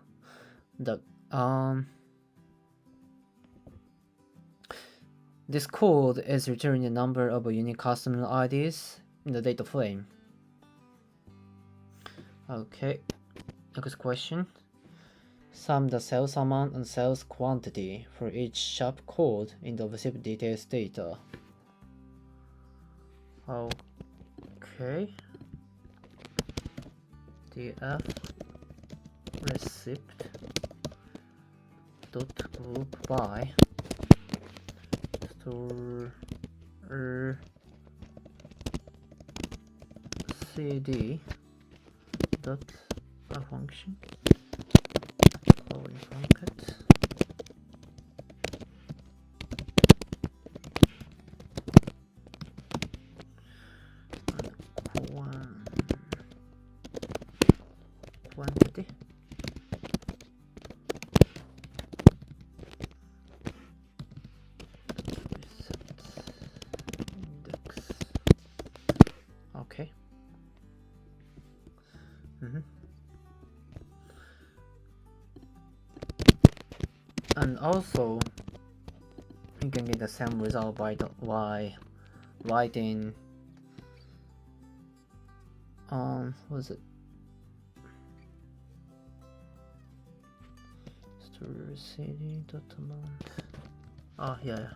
this code is returning the number of unique customer IDs in the data frame. Okay, next question. Sum the sales amount and sales quantity for each shop code in the receipt details data. Okay. df receipt dot group by store cd dot a function calling funket quantity. Index. Okay. And also, you can get the same result by writing what is it? cd.mount. Ah, yeah.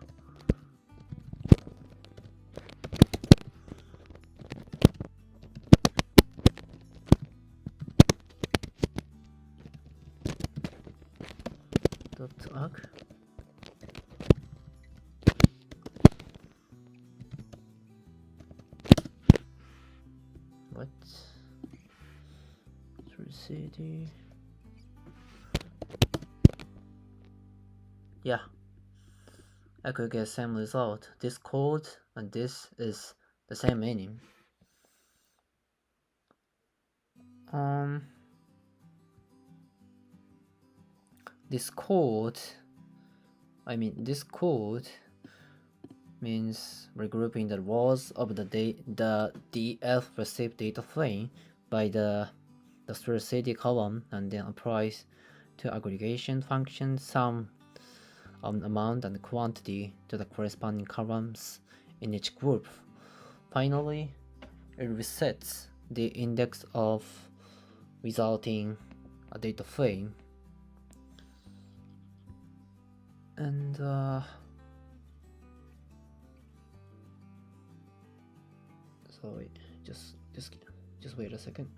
.arg. What? cd. Yeah, I could get same result. This code and this is the same meaning. This code means regrouping the rows of the df received data frame by the store cd column, and then applies to aggregation function sum amount and quantity to the corresponding columns in each group. Finally, it resets the index of resulting data frame. And sorry, just wait a second.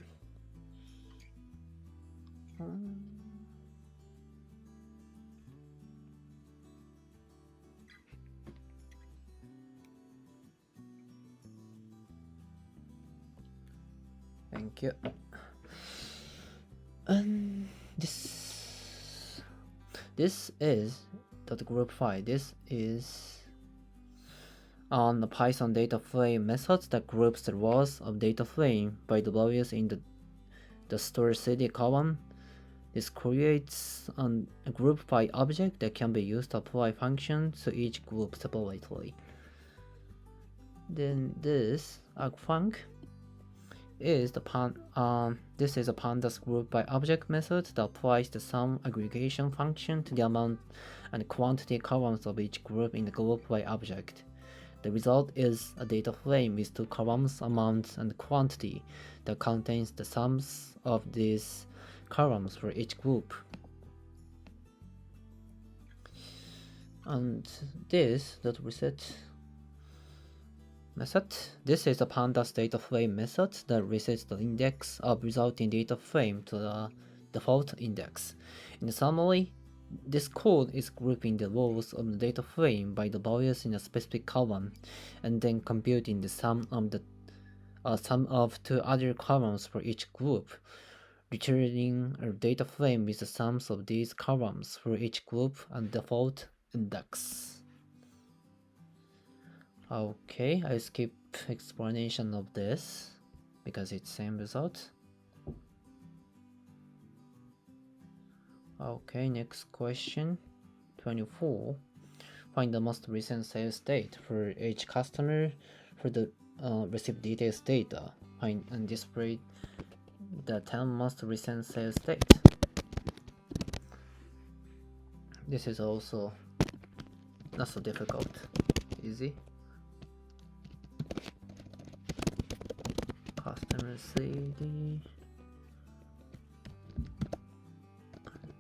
Thank you. And this is the group file. This is on the Python data frame methods that groups the rows of data frame by the values in the store cd column. This creates a group file object that can be used to apply functions to each group separately. Then this argfunc is this is a pandas group by object method that applies the sum aggregation function to the amount and quantity columns of each group in the group by object. The result is a data frame with two columns, amount and quantity, that contains the sums of these columns for each group. And this .reset method. This is a pandas data frame method that resets the index of resulting data frame to the default index. In summary, this code is grouping the rows of the data frame by the values in a specific column, and then computing the sum of two other columns for each group, returning a data frame with the sums of these columns for each group and default index. Okay, I skip explanation of this because it's same result. Okay, next question, 24. Find the most recent sales date for each customer for the received details data. Find and display the 10 most recent sales date. This is also not so difficult, easy. Customer CD.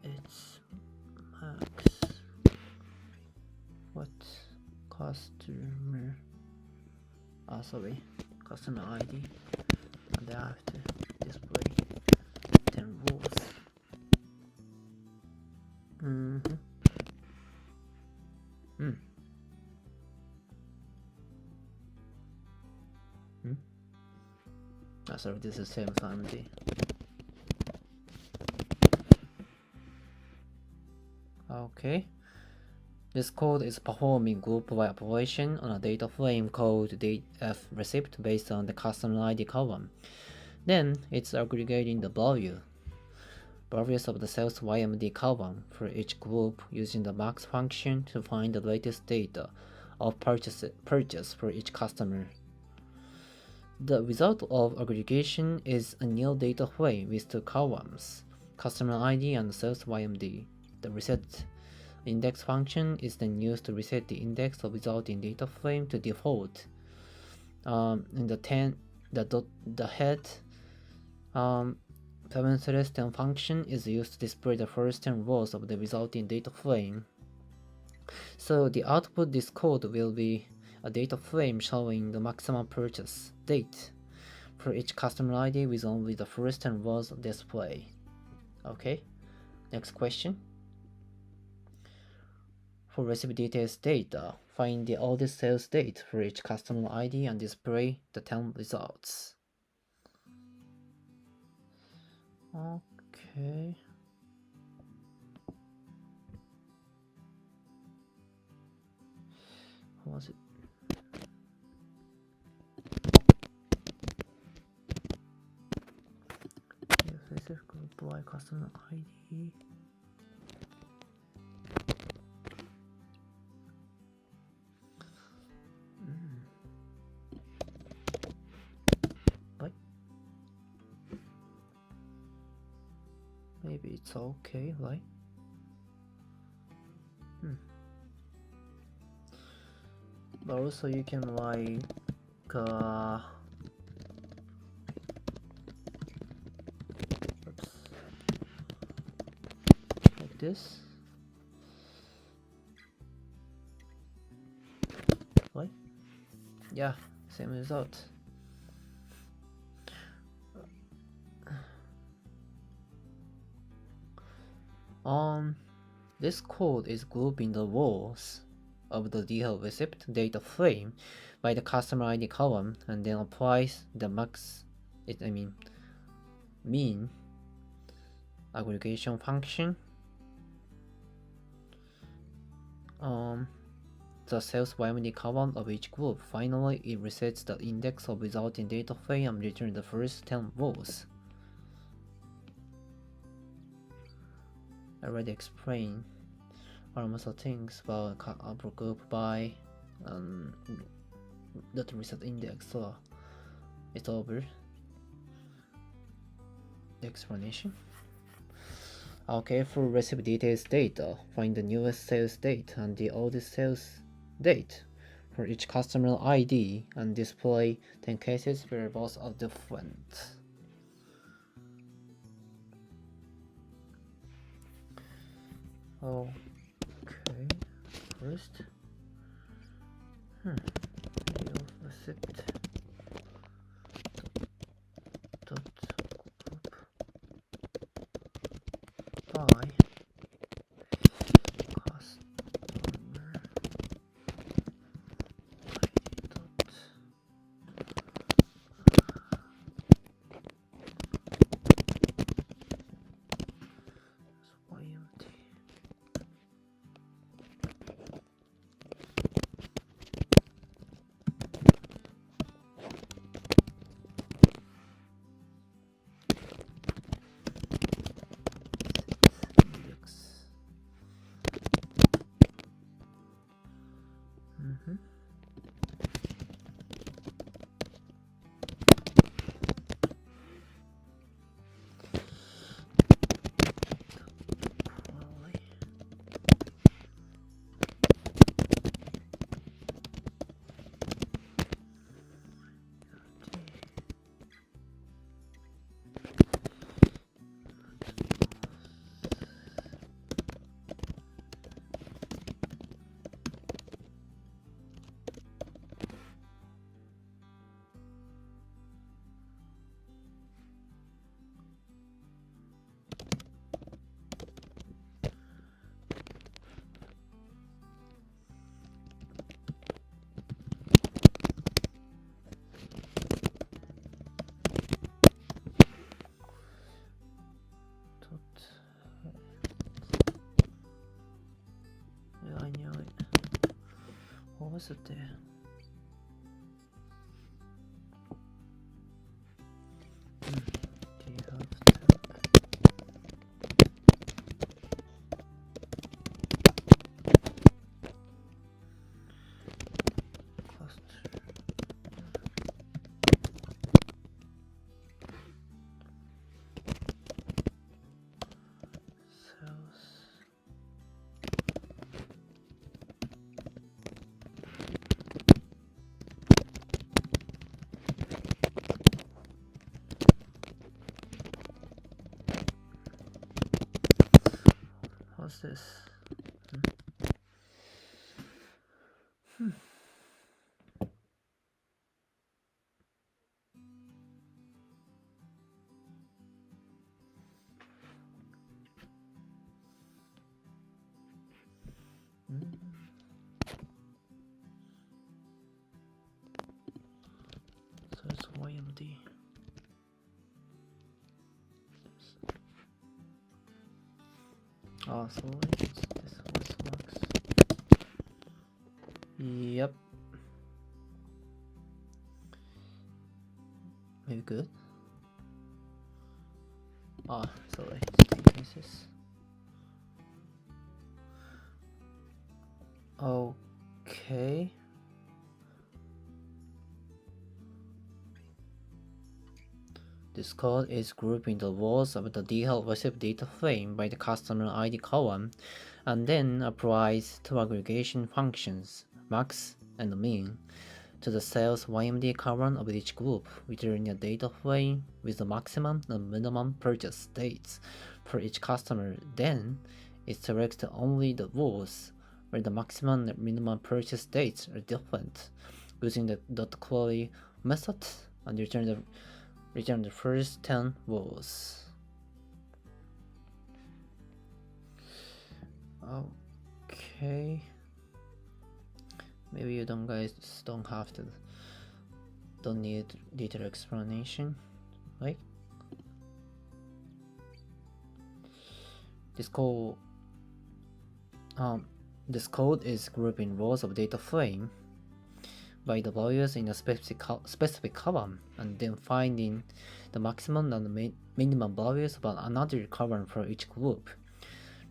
It's max. What customer? Sorry, customer ID. And I have to display 10 rules. Sorry, this is same family. Okay. This code is performing group by operation on a data frame called df receipt based on the customer ID column. Then it's aggregating the values of the sales YMD column for each group using the max function to find the latest data of purchase for each customer. The result of aggregation is a new data frame with two columns, customer ID and sales YMD. The reset index function is then used to reset the index of resulting data frame to default. And the head seventh less than function is used to display the first 10 rows of the resulting data frame. So the output this code will be a data frame showing the maximum purchase date for each customer ID with only the first 10 rows display. Okay, next question. For recipe details data, find the oldest sales date for each customer ID and display the 10 results. Okay. What was it? Group by customer ID. But maybe it's okay, right? But also you can like like this, right? Yeah, same result. This code is grouping the rows of the DeepL receipt data frame by the customer ID column and then applies the mean aggregation function. The sales YMD column of each group. Finally, it resets the index of resulting data frame and returns the first 10 rows. I already explained almost all things about group by that reset index, so it's over the explanation. Okay, for recipe details data, find the newest sales date and the oldest sales date for each customer ID and display 10 cases where both are different. Okay, first, receipt dot group by customer ID dot YMT. Yeah, I knew it. What was it there? Do you have sales What's this? So it's YMD. So this was works. Yep. Maybe good. Sorry. This. Okay. This code is grouping the rows of the DeepL received data frame by the customer ID column, and then applies two aggregation functions, max and min, to the sales YMD column of each group, returning a data frame with the maximum and minimum purchase dates for each customer. Then it selects only the rows where the maximum and minimum purchase dates are different, using the dot query method, and return the first 10 rows. Okay. Maybe you guys don't need detailed explanation, right? This code is grouping rows of data frame by the values in a specific column, and then finding the maximum and minimum values of another column for each group,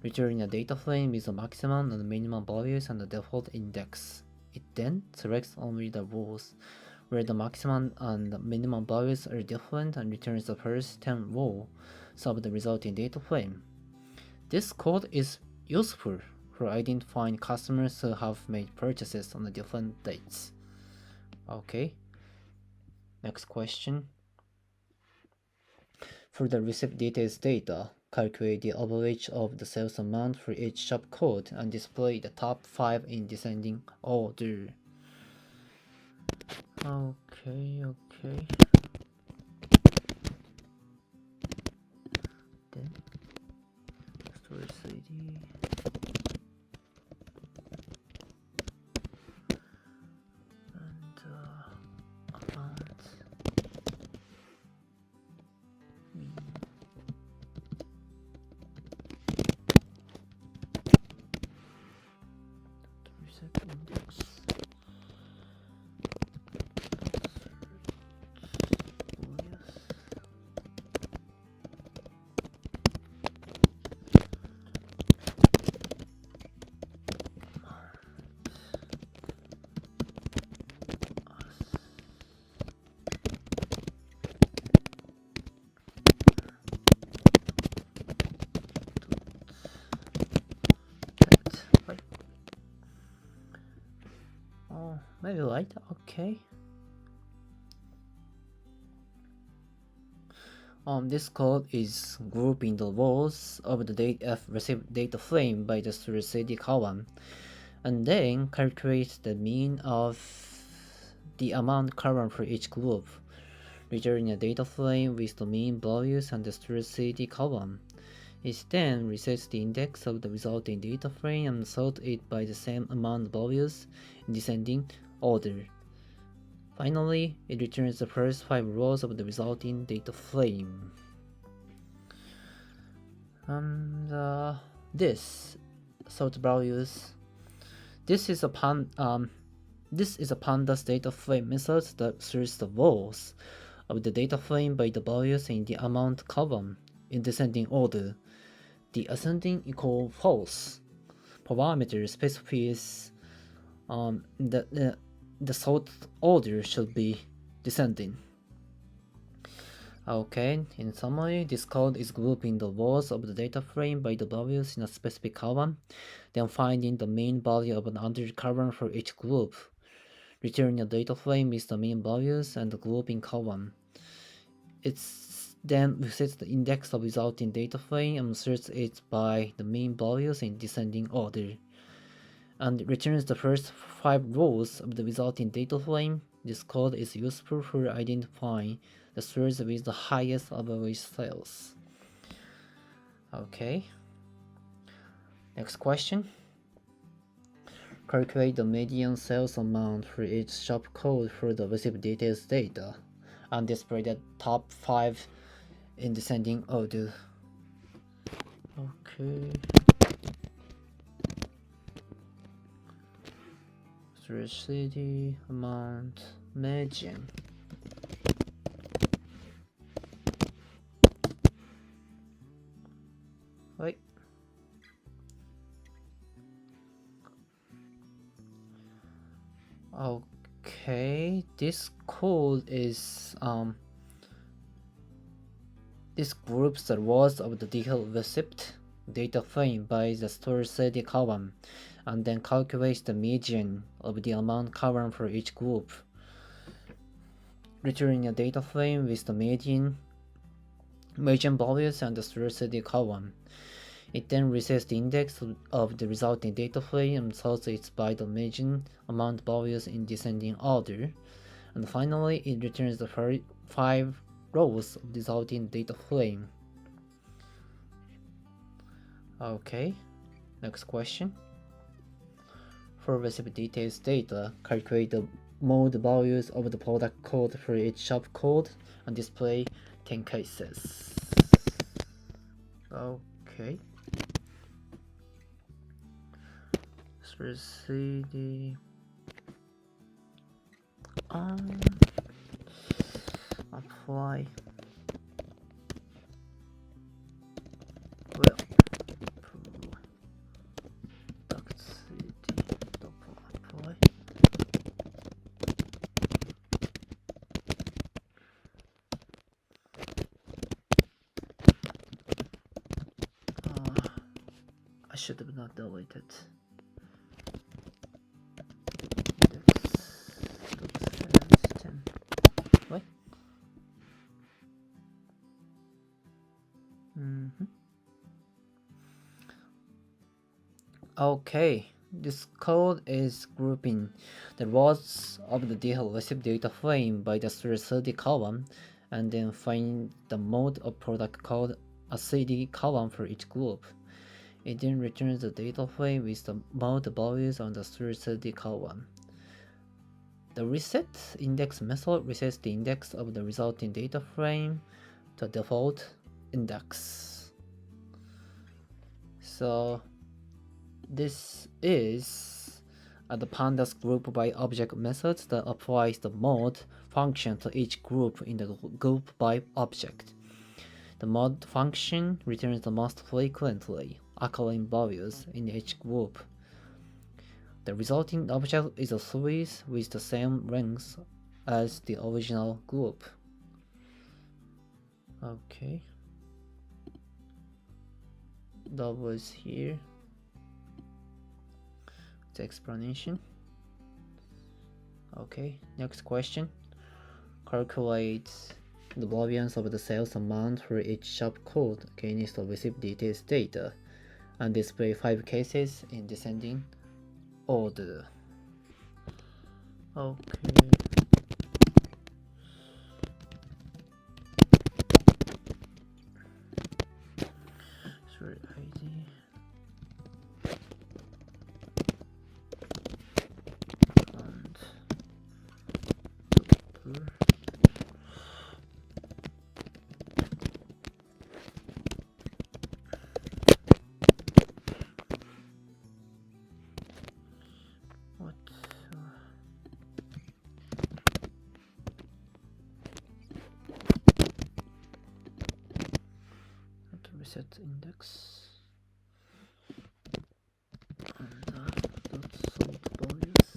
returning a data frame with the maximum and minimum values and the default index. It then selects only the rows where the maximum and minimum values are different and returns the first 10 rows of the resulting data frame. This code is useful for identifying customers who have made purchases on the different dates. Okay, next question. For the received details data, calculate the average of the sales amount for each shop code and display the top 5 in descending order. Okay. Then storage ID. Maybe right, okay. This code is grouping the rows of the received data frame by the storage CD column, and then calculates the mean of the amount column for each group, returning a data frame with the mean values and the storage CD column. It then resets the index of the resulting data frame and sorts it by the same amount values in descending order. Finally, it returns the first 5 rows of the resulting data frame. And this sort values. This is a pandas data frame method that sorts the rows of the data frame by the values in the amount column in descending order. The ascending equal false parameter specifies the sort order should be descending. Okay, in summary, this code is grouping the rows of the data frame by the values in a specific column, then finding the mean value of another column for each group, returning a data frame with the mean values and the grouping column. It's then resets the index of resulting data frame and sorts it by the mean values in descending order, and returns the first 5 rows of the resulting data frame. This code is useful for identifying the stores with the highest average sales. Okay. Next question. Calculate the median sales amount for each shop code for the receipt details data and display the top 5 in descending order. Okay. City amount median. Right. Okay, this code is this groups the rows of the DeepL receipt data frame by the store CD column, and then calculates the median of the amount column for each group, returning a data frame with the median values and the store CD column. It then resets the index of the resulting data frame and sorts it by the median amount values in descending order. And finally, it returns the 5 rows of the resulting data frame. Okay, next question. For receipt details data, calculate the mode values of the product code for each shop code and display 10 cases. Okay. CD apply product CD apply. I should have not deleted. What? Okay, this code is grouping the rows of the DeepL receipt data frame by the store CD column, and then find the mode of product called a CD column for each group. It then returns the data frame with the mode values on the store CD column. The reset index method resets the index of the resulting data frame to default index. So this is the pandas group by object method that applies the mode function to each group in the group by object. The mode function returns the most frequently occurring values in each group. The resulting object is a series with the same length as the original group. Okay. That was here. The explanation. Okay, next question. Calculate the variance of the sales amount for each shop code against the receipt details data and display 5 cases in descending order. Okay. Sorry, ID. And what? Have to reset index. And dot sort values.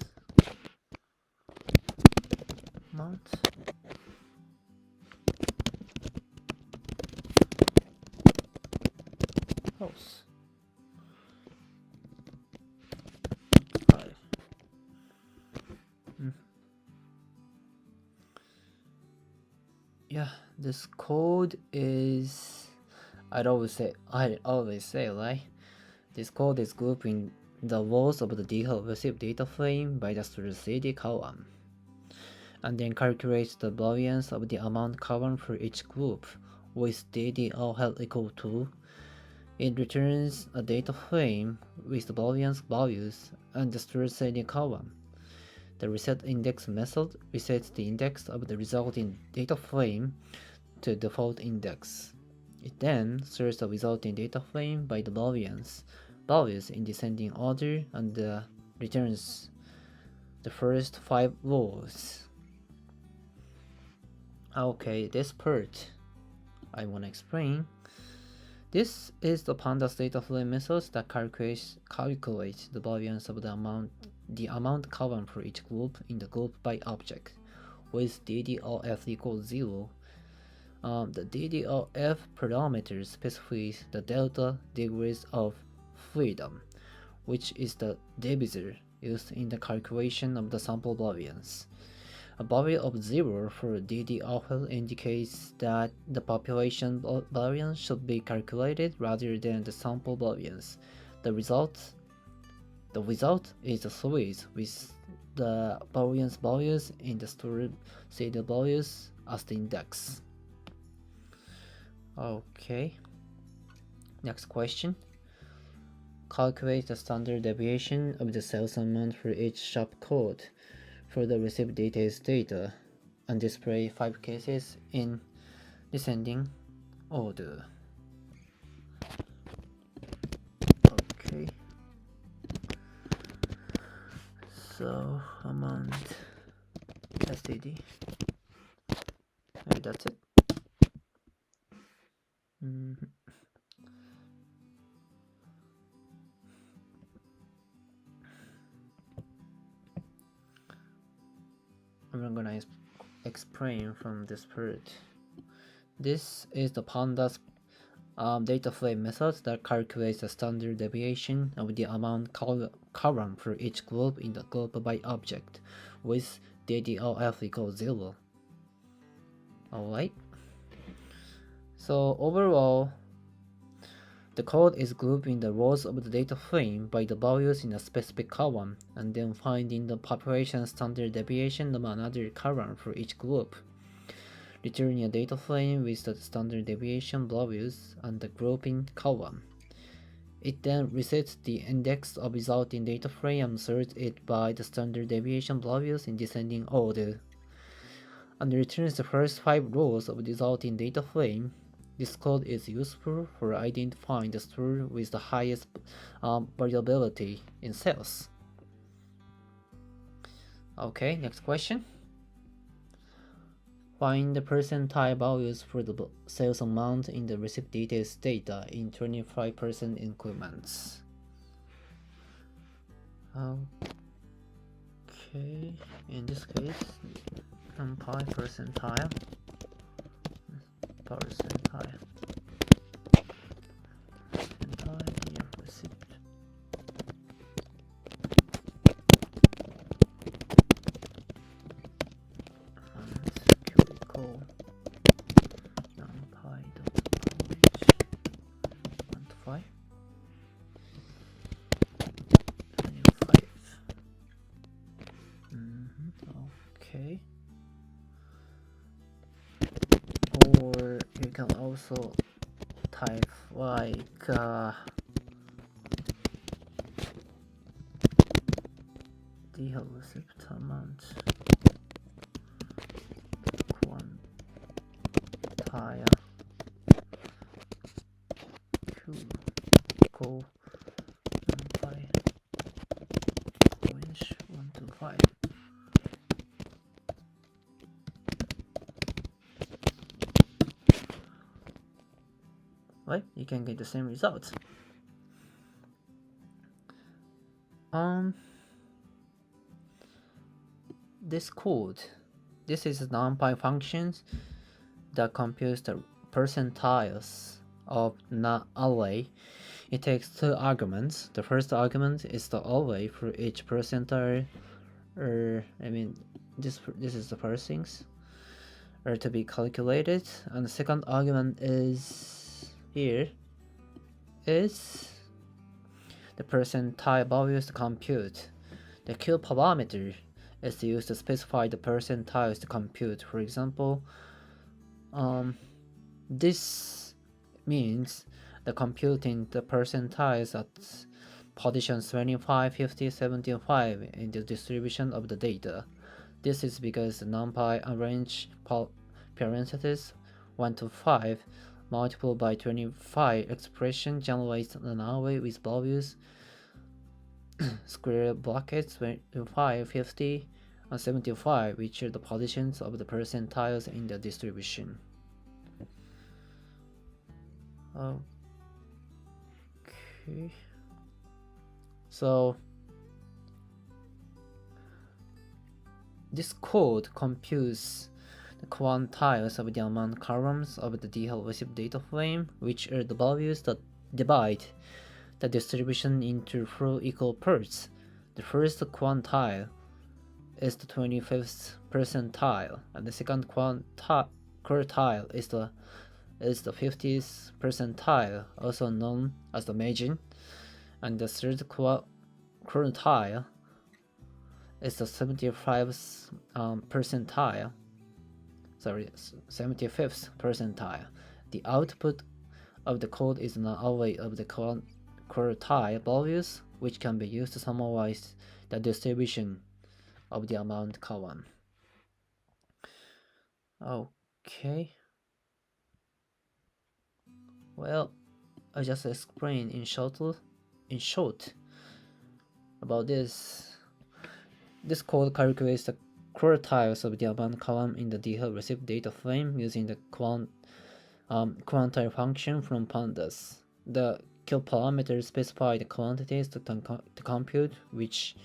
Mount. House. Hi. Yeah, this code is I always say right. This code is grouping the rows of the received data frame by the CD column, and then calculates the variance of the amount column for each group with DDL equal to. It returns a data frame with the variance values and the stored CD column. The reset index method resets the index of the resulting data frame to default index. It then sorts the resulting data frame by the variance values in descending order and returns the first 5 rows. Okay, this part I want to explain. This is the pandas data frame method that calculates the variance of the amount column for each group in the group by object with DDLF equals 0. The DDLF parameter specifies the delta degrees of freedom, which is the divisor used in the calculation of the sample variance. A value of 0 for DDLF indicates that the population variance should be calculated rather than the sample variance. The result is a series with the variance values in the stored CD values as the index. Okay. Next question. Calculate the standard deviation of the sales amount for each shop code for the received details data and display 5 cases in descending order. Okay. So amount STD. Maybe that's it. I'm gonna explain from this part. This is the pandas data frame method that calculates the standard deviation of the amount column for each group in the group by object with DDLF equals 0. Alright. So overall, the code is grouping the rows of the data frame by the values in a specific column and then finding the population standard deviation of another column for each group, returning a data frame with the standard deviation values and the grouping column. It then resets the index of resulting data frame and sorts it by the standard deviation values in descending order, and returns the first 5 rows of the resulting data frame. This code is useful for identifying the store with the highest variability in sales. Okay, next question. Find the percentile values for the sales amount in the received details data in 25% increments. Okay, in this case, NumPy percentile. Percentile year received. And security call numpy.publish quantify 25. Okay. Or you can also type like the receipt amount quantile Q by range 1 to 5. Right, you can get the same results. This code, this is a NumPy functions that computes the percentiles of an array. It takes 2 arguments. The first argument is the array for each percentile. This is the first things. are to be calculated, and the second argument is here is the percentile values to compute. The Q parameter is used to specify the percentiles to compute. For example, this means the computing the percentiles at positions 25, 50, 75 in the distribution of the data. This is because the NumPy arrange parentheses 1 to 5 multiplied by 25 expression generates an array with values square brackets 25, 50, and 75, which are the positions of the percentiles in the distribution. Okay. So this code computes the quantiles of the amount columns of the DeepL received data frame, which are the values that divide the distribution into 4 equal parts. The first quantile is the 25th percentile, and the second quartile is the 50th percentile, also known as the median, and the third quartile is the 75th percentile. 75th percentile. The output of the code is an array of the quartile values, which can be used to summarize the distribution of the amount column. Okay. Well, I just explained in short about this. This code calculates the quartiles of the amount column in the DeepL received data frame using the quantile function from pandas. The Q parameters specify the quantities to compute, which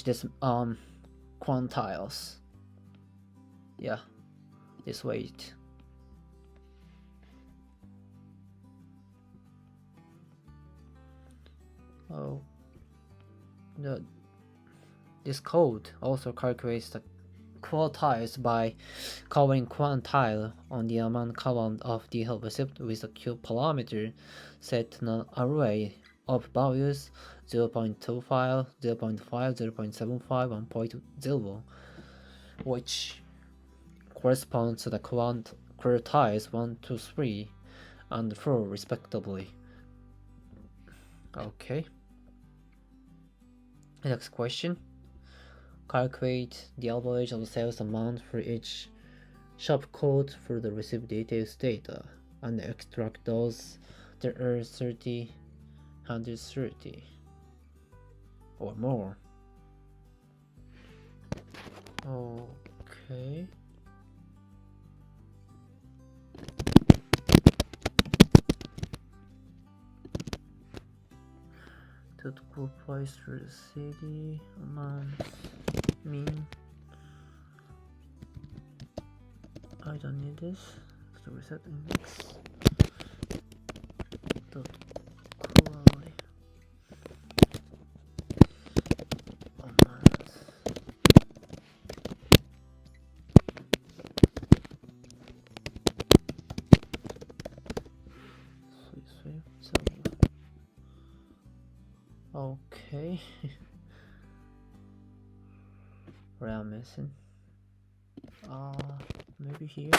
this quantiles. Yeah, this weight. This code also calculates the quartiles by covering quantile on the amount column of the DeepL received with a Q parameter set to an array of values 0.25, 0.5, 0.75, and 0.0, which corresponds to the quartiles 1, 2, 3, and 4 respectively. Okay. Next question. Calculate the average of sales amount for each shop code for the received details data and extract those that are 30, 130 or more. Okay. Total price for the city, amount, mean. I don't need this. So reset index. Quality. Amount. Okay. What am I missing? Maybe here.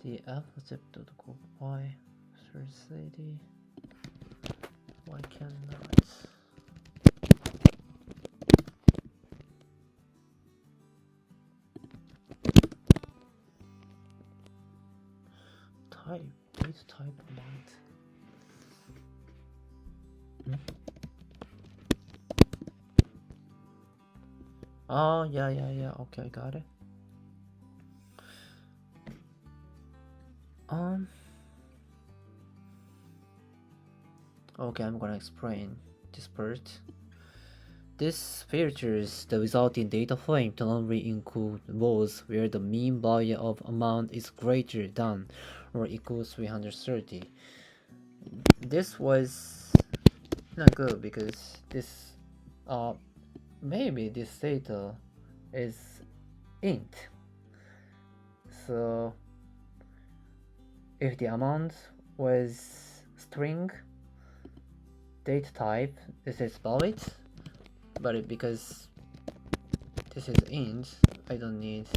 The app.compile city. Why cannot? Type amount. Oh yeah. Okay, I got it. Okay, I'm gonna explain this part. This filters the resulting data frame to only include rows where the mean value of amount is greater than or equals 330. This was not good because this maybe this data is int. So if the amount was string data type, this is valid, but because this is int, I don't need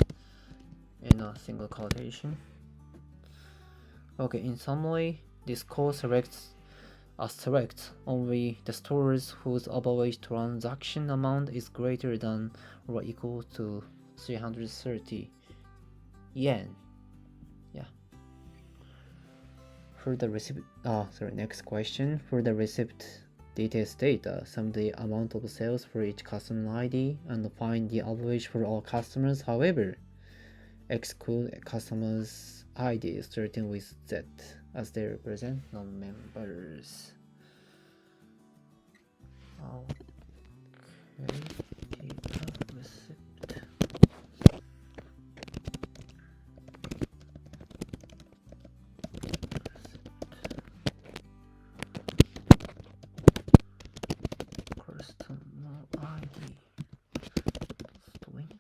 single quotation. Okay, in summary, this code selects only the stores whose average transaction amount is greater than or equal to 330 yen. Yeah. For the receipt, next question. For the receipt details data, sum the amount of sales for each customer ID and find the average for all customers. However, exclude customers' ID starting with Z as they represent non-members. Okay, data receipt. Customer ID string starts with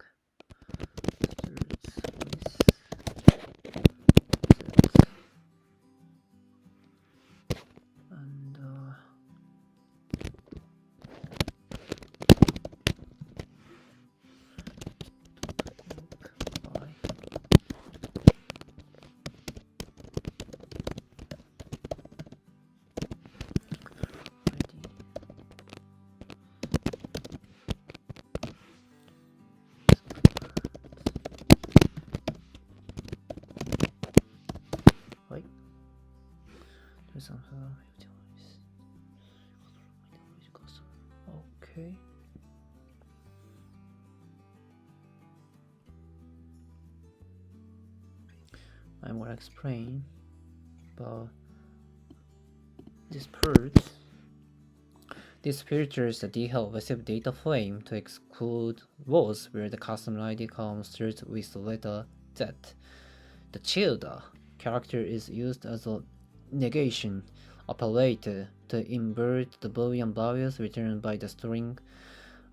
Z. And okay. I'm going to explain about this part. This filters the DeepL receipt data frame to exclude rows where the customer ID column starts with the letter Z. The tilde character is used as a negation operator to invert the Boolean values returned by the string.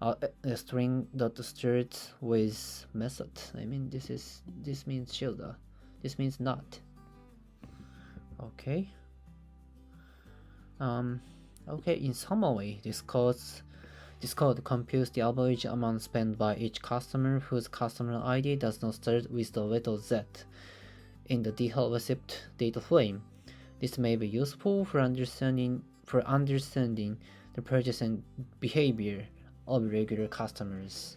A string that starts with method. I mean, this means tilde. This means not. Okay. Okay. In summary, this code computes the average amount spent by each customer whose customer ID does not start with the letter Z in the DeepL receipt data frame. This may be useful for understanding the purchasing behavior of regular customers.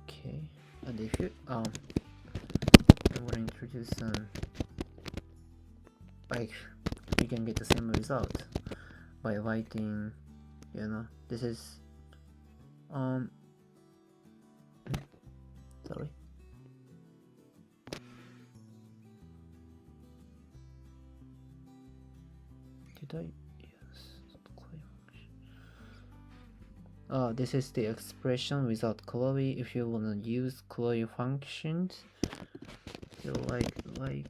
Okay, and if you I want to introduce like you can get the same result by writing, this is sorry. Did I? Yes. This is the expression without query. If you wanna use query functions, you like query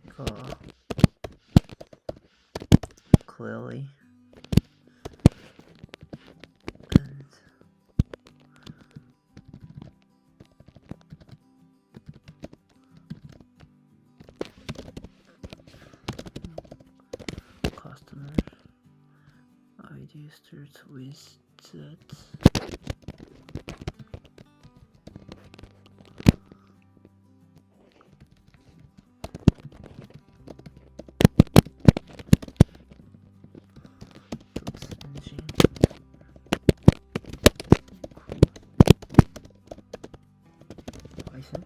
and customer ID starts with that. Python.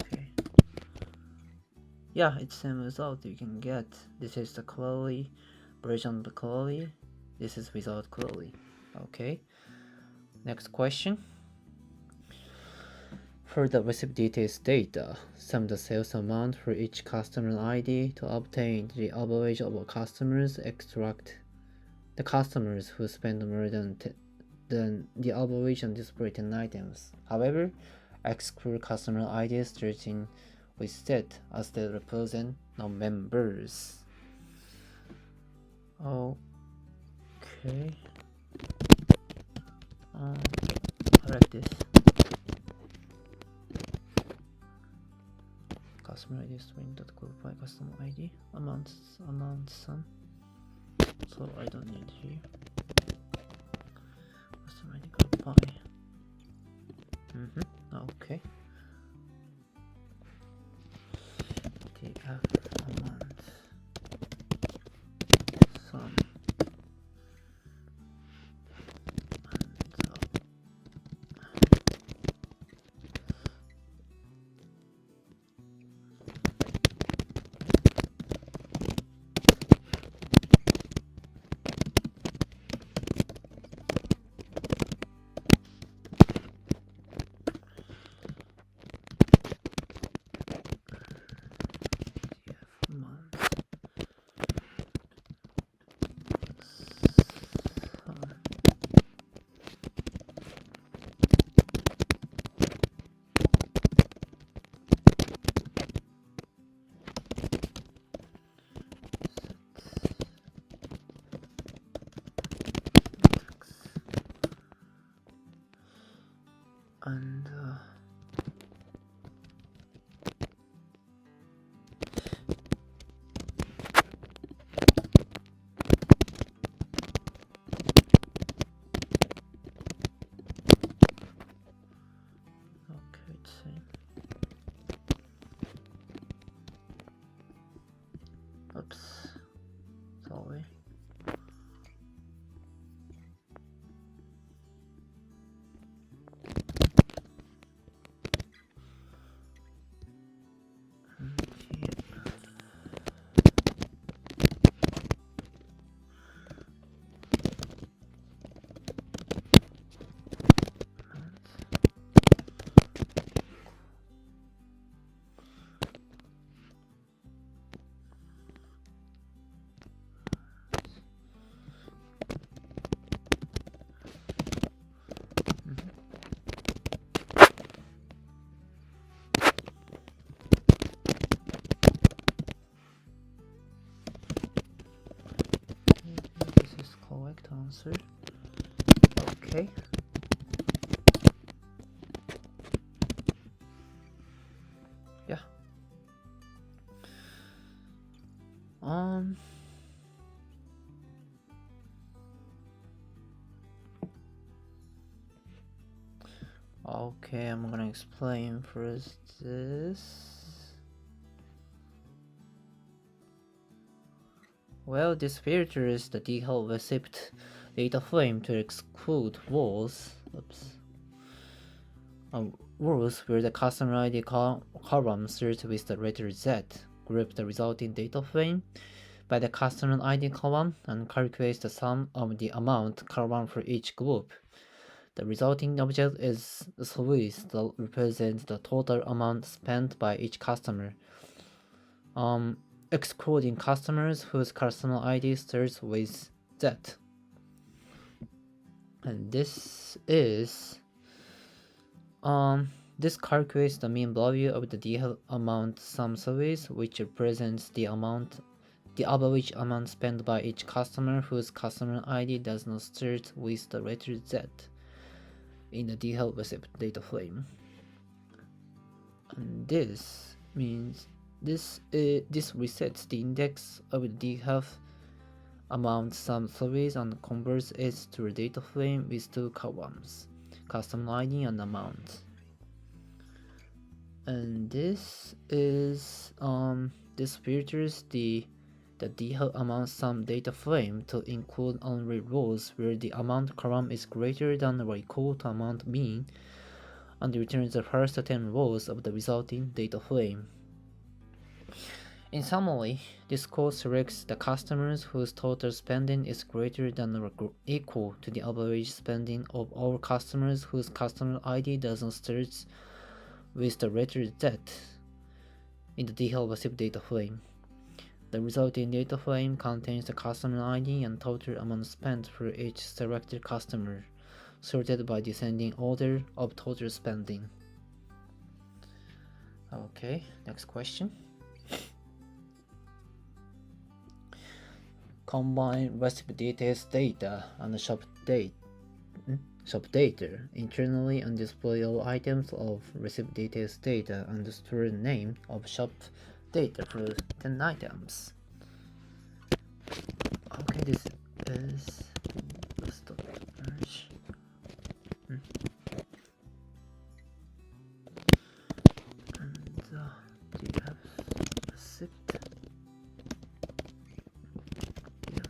Okay. Yeah, it's same result you can get. This is the query version of the query. This is without query. Okay. Next question. For the receipt details data, sum the sales amount for each customer ID to obtain the average of customers, extract the customers who spend more than the average on display 10 items. However, exclude customer IDs starting with set as they represent non-members. Okay. I like this. Customer ID string that group by customer ID amount sum. So I don't need here. Customer ID group by. Okay. DF amount sum. And okay, let's see. Oops, sorry. This is correct answer. Okay. Yeah. Okay, I'm gonna explain first this. Well, this filters the DeepL receipt data frame to exclude rows. Rows where the customer ID column starts with the letter Z. Group the resulting data frame by the customer ID column and calculate the sum of the amount column for each group. The resulting object is a series that represents the total amount spent by each customer, excluding customers whose customer ID starts with Z. And this is this calculates the mean value of the DeepL amount sum series, which represents the average amount spent by each customer whose customer ID does not start with the letter Z in the DeepL receipt data frame. And this means this resets the index of the DeepL amount sum series and converts it to a data frame with two columns, customer ID and amount. And this is this filters the DeepL amount sum data frame to include only rows where the amount column is greater than or equal to amount mean, and returns the first 10 rows of the resulting data frame. In summary, this code selects the customers whose total spending is greater than or equal to the average spending of all customers whose customer ID doesn't start with the letter Z in the DeepL receipt data frame. The resulting data frame contains the customer ID and total amount spent for each selected customer, sorted by descending order of total spending. Okay, next question. Combine receipt details data and shop data internally and display all items of receipt details data and store name of shop data for 10 items. Okay, this is the stop merge. And do you have receipt?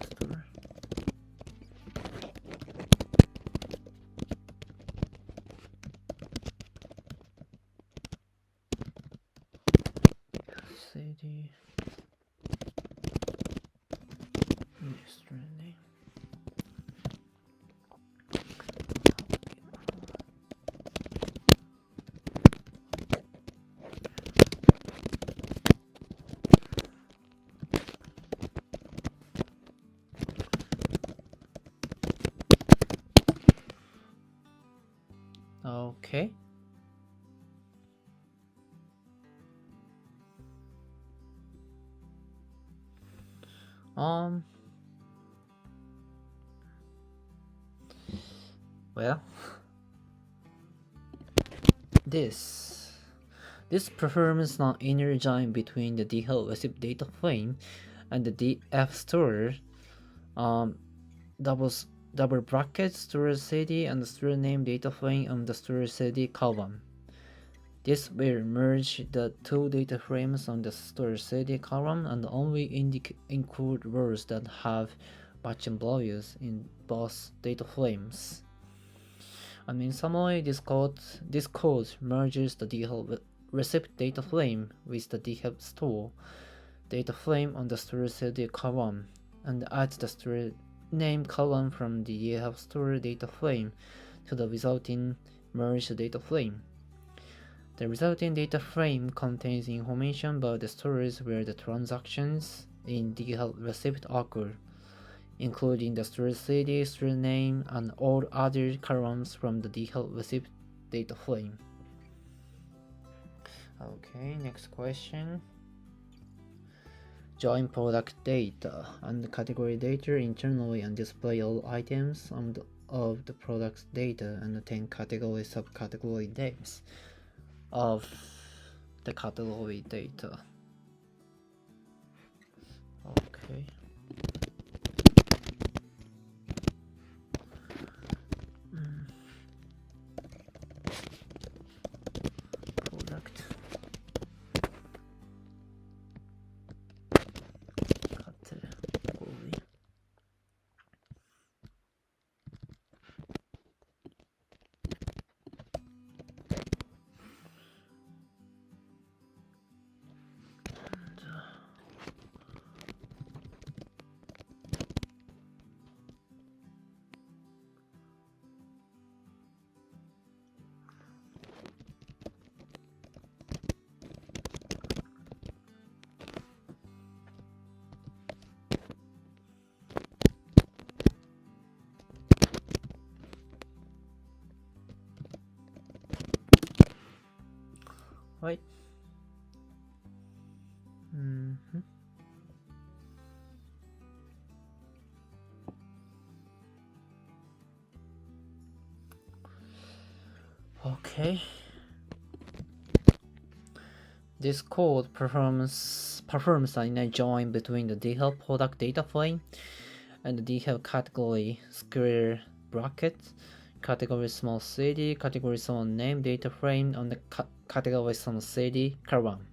Store. CD. Store name. Okay. Well, this performs an inner join between the DeepL receipt data frame and the DF store. Double bracket store CD and store name data frame on the store CD column. This will merge the two data frames on the store CD column and only include rows that have matching values in both data frames. And in summary, this code merges the DeepL receipt data frame with the DeepL store data frame on the store CD column and adds the store name column from the DeepL store data frame to the resulting merged data frame. The resulting data frame contains information about the stores where the transactions in DeepL receipt occur, including the store CD, store name, and all other columns from the DeepL receipt data frame. Okay, next question. Join product data and category data internally and display all items of the product's data and 10 category subcategory names of the category data. Okay. Product category. Right. Okay. This code performs an inner join between the DeepL product data frame and the DeepL category square bracket, category small cd, category small name data frame on the category small cd column.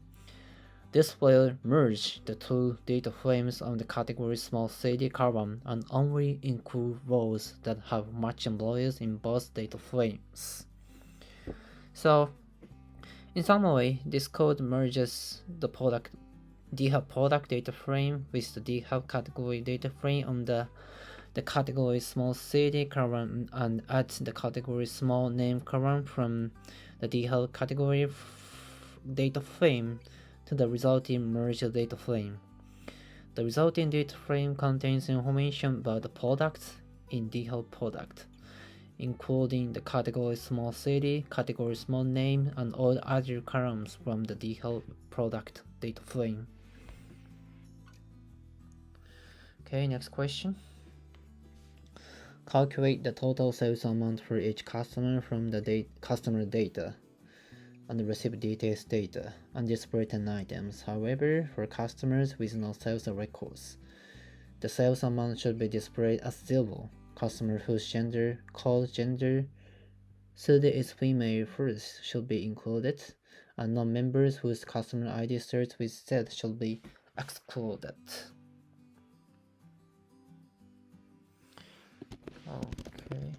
This will merge the two data frames on the category small cd column and only include rows that have matching values in both data frames. So, in summary, this code merges the DeepL product data frame with the DeepL category data frame on the category small cd column and adds the category small name column from the DeepL category data frame to the resulting merged data frame. The resulting data frame contains information about the products in DeepL product, including the category small city, category small name, and all other columns from the DeepL product data frame. Okay, next question. Calculate the total sales amount for each customer from the customer data and receive details data and display 10 items. However, for customers with no sales records, the sales amount should be displayed as 0. Customer whose gender, code gender, suited is female first should be included, and non-members whose customer ID starts with Z should be excluded. Okay.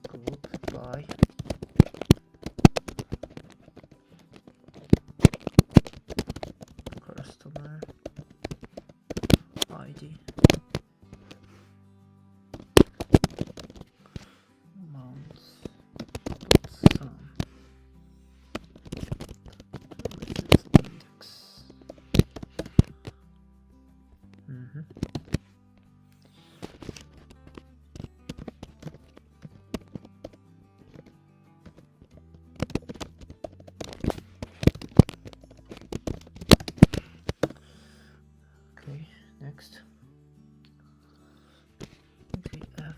Group by customer ID amounts sum index. Okay, next. DF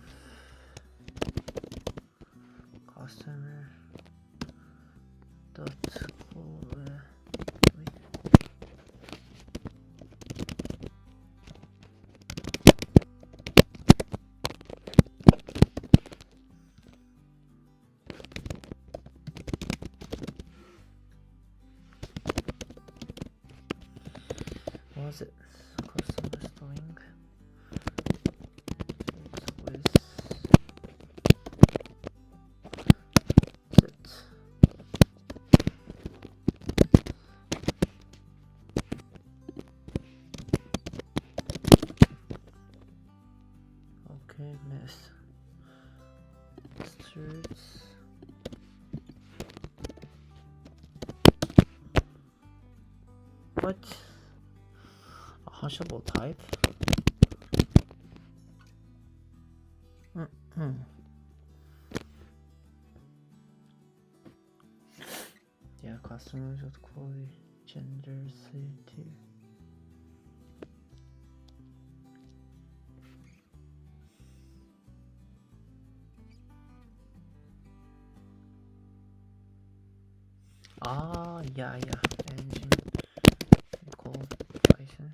customer dot was it customer string with Z. Okay, starts. What? A hashable type? Yeah, customers with quality, gender, city. Yeah, engine called Python.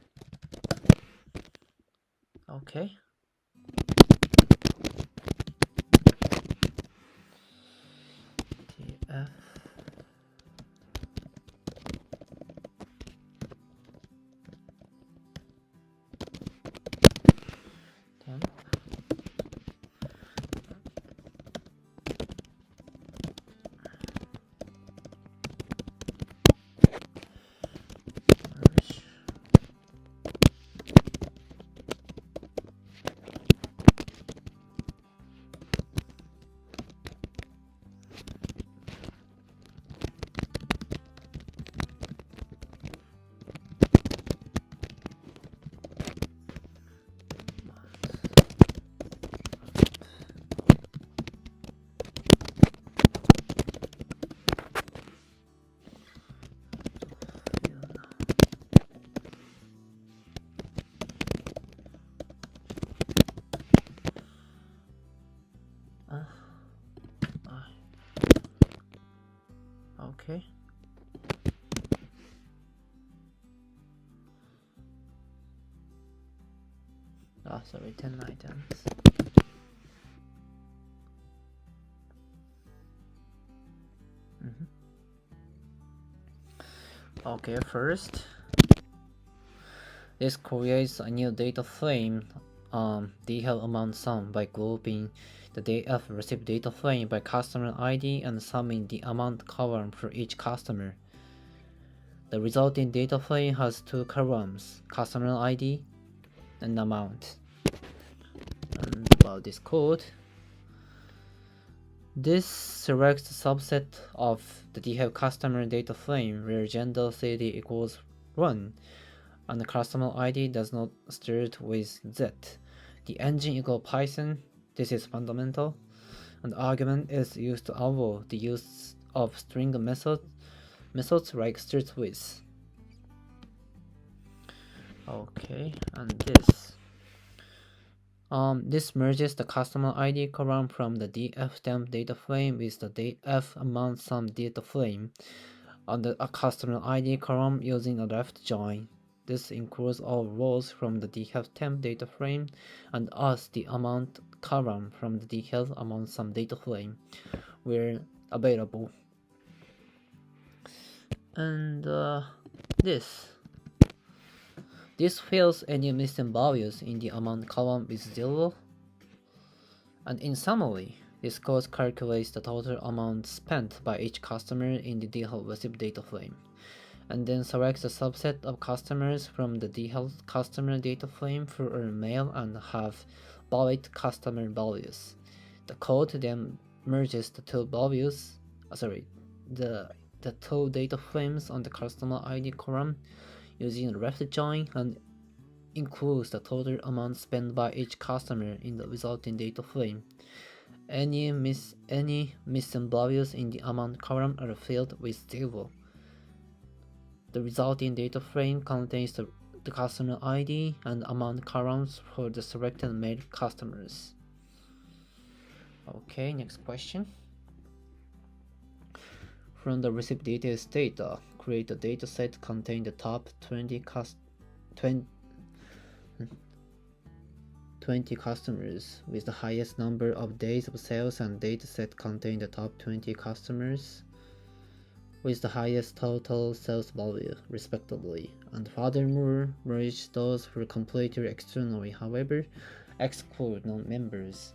Okay. TF temp merge. Okay. Sorry, 10 items. Okay, first, this creates a new data frame, DeepL amount sum, by grouping the DF received data frame by customer ID and summing the amount column for each customer. The resulting data frame has 2 columns, customer ID and amount. And about this code, This selects a subset of the DHEV customer data frame where gender CD equals 1 and the customer ID does not start with Z. The engine equals Python. This is fundamental. An argument is used to avoid the use of string methods like start with. Okay, and this merges the customer ID column from the df temp data frame with the df amount sum data frame on the customer ID column using a left join. This includes all rows from the df temp data frame and as the amount column from the df amount sum data frame where available. And this fills any missing values in the amount column with 0. And in summary, this code calculates the total amount spent by each customer in the DHEV receipt data frame, and then selects a subset of customers from the DHEV customer data frame for a mail and have valid customer values. The code then merges the two values, the two data frames on the customer ID column using a left join and includes the total amount spent by each customer in the resulting data frame. Any missing values in the amount column are filled with 0. The resulting data frame contains the customer ID and amount columns for the selected mail customers. Okay, next question. From the receipt details data, create a dataset containing the top 20 customers with the highest number of days of sales and dataset containing the top 20 customers with the highest total sales value, respectively, and furthermore, merge those who are completed externally. However, exclude non-members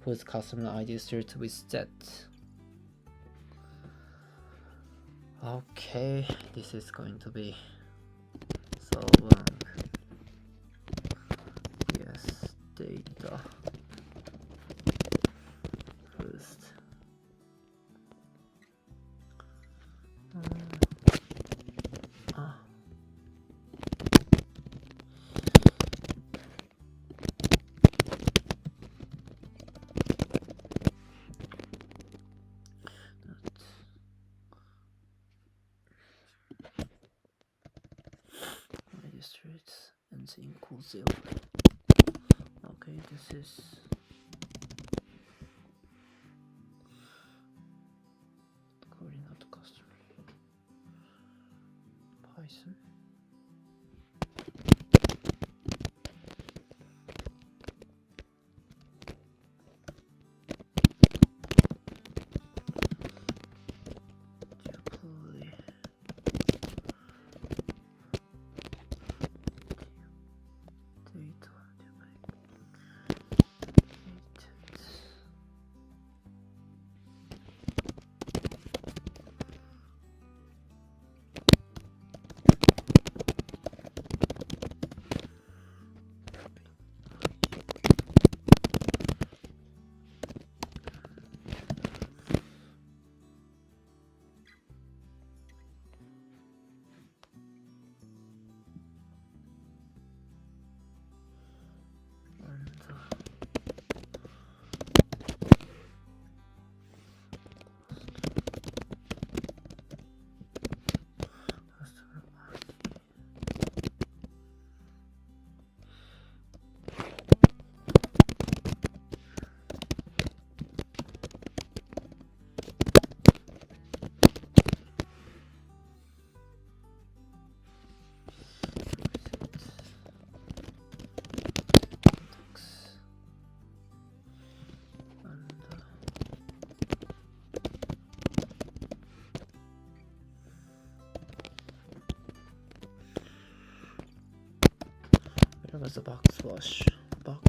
whose customer ID starts with Z. Okay, this is going to be so long. Yes, data first. Registrate and equals 0. Okay, this is calling out the customer. Python. Where was the backslash? Well,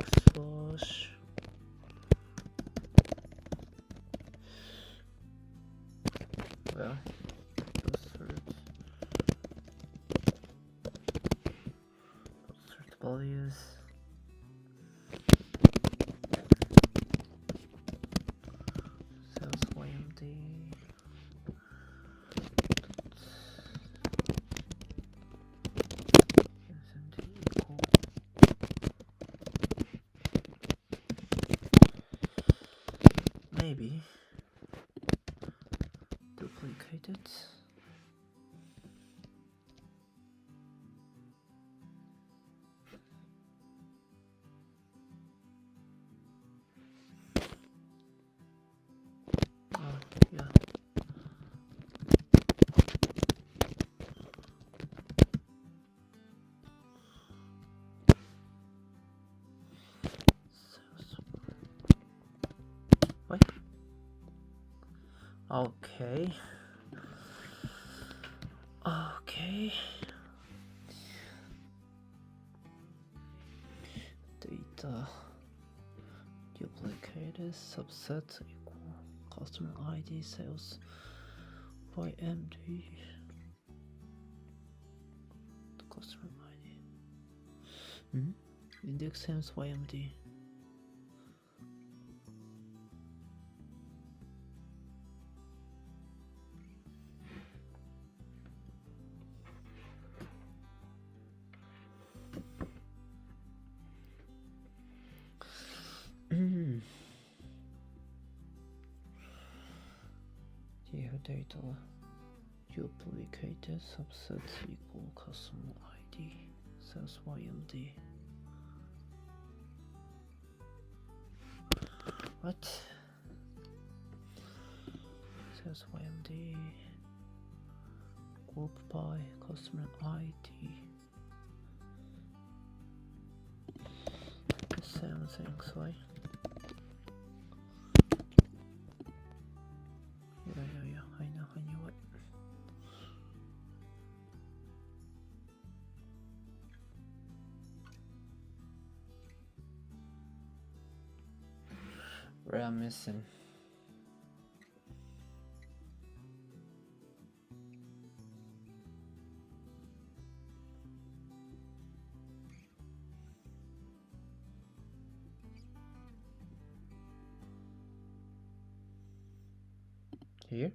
those values. Sales maybe duplicate it. Yeah. Wait. Okay. Data duplicated subset equal customer ID sales by MD. The customer ID. Index sales by MD. Data duplicated subset equal customer ID sales YMD. What? Sales YMD group by customer ID. The same things, right? Yeah, I knew it. Where I'm missing. Here?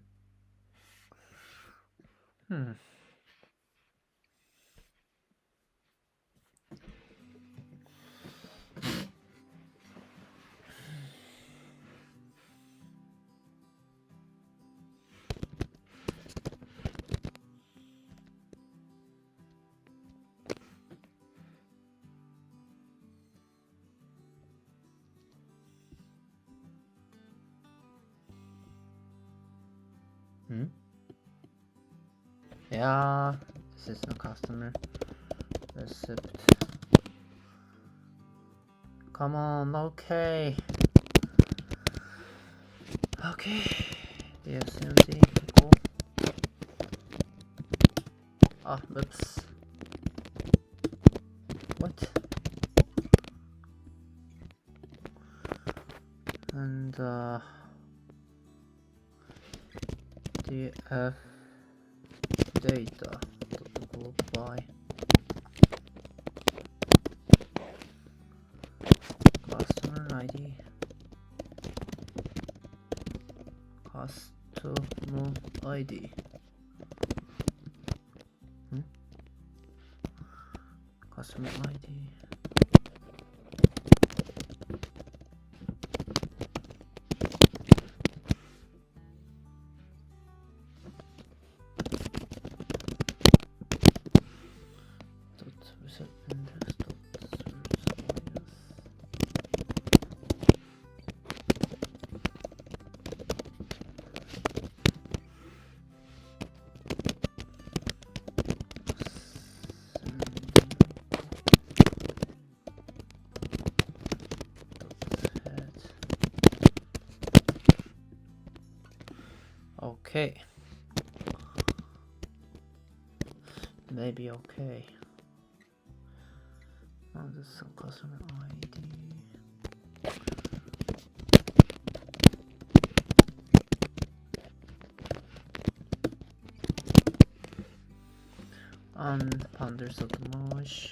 Yeah, this is the customer receipt. Come on, okay. DSMD equal. Oops. What? And df data group by customer ID customer ID customer ID okay. Maybe okay. Now this is customer ID. And founders of the merge.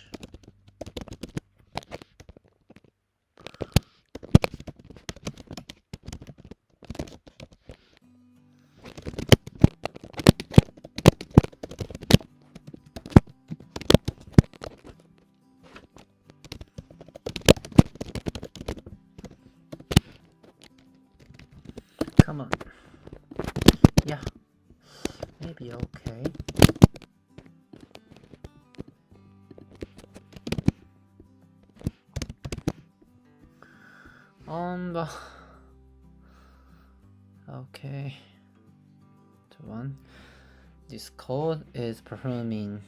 Come on. Yeah. Maybe okay. Okay. One. This code is performing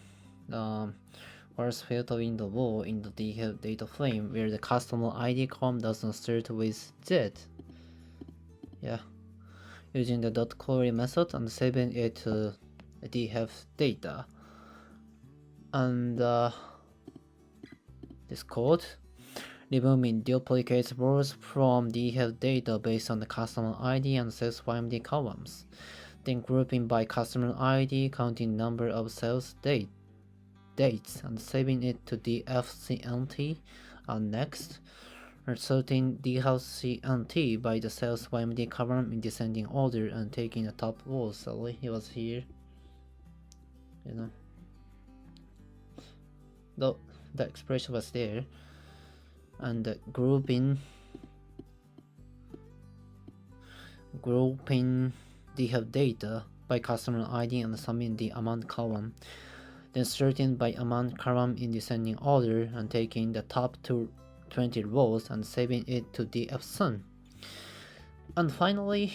first filter window wall in the data frame where the customer ID column doesn't start with Z. Yeah. Using the .query method and saving it to def data. And this code removing duplicate rows from def data based on the customer ID and sales YMD columns. Then grouping by customer ID, counting number of sales dates, and saving it to DFCNT. And next, sorting DFCNT by the sales YMD column in descending order and taking the top row. So he was here. The expression was there. And grouping def data by customer ID and summing the amount column, then sorting by amount column in descending order and taking the top 20 rows and saving it to dfsum. And finally,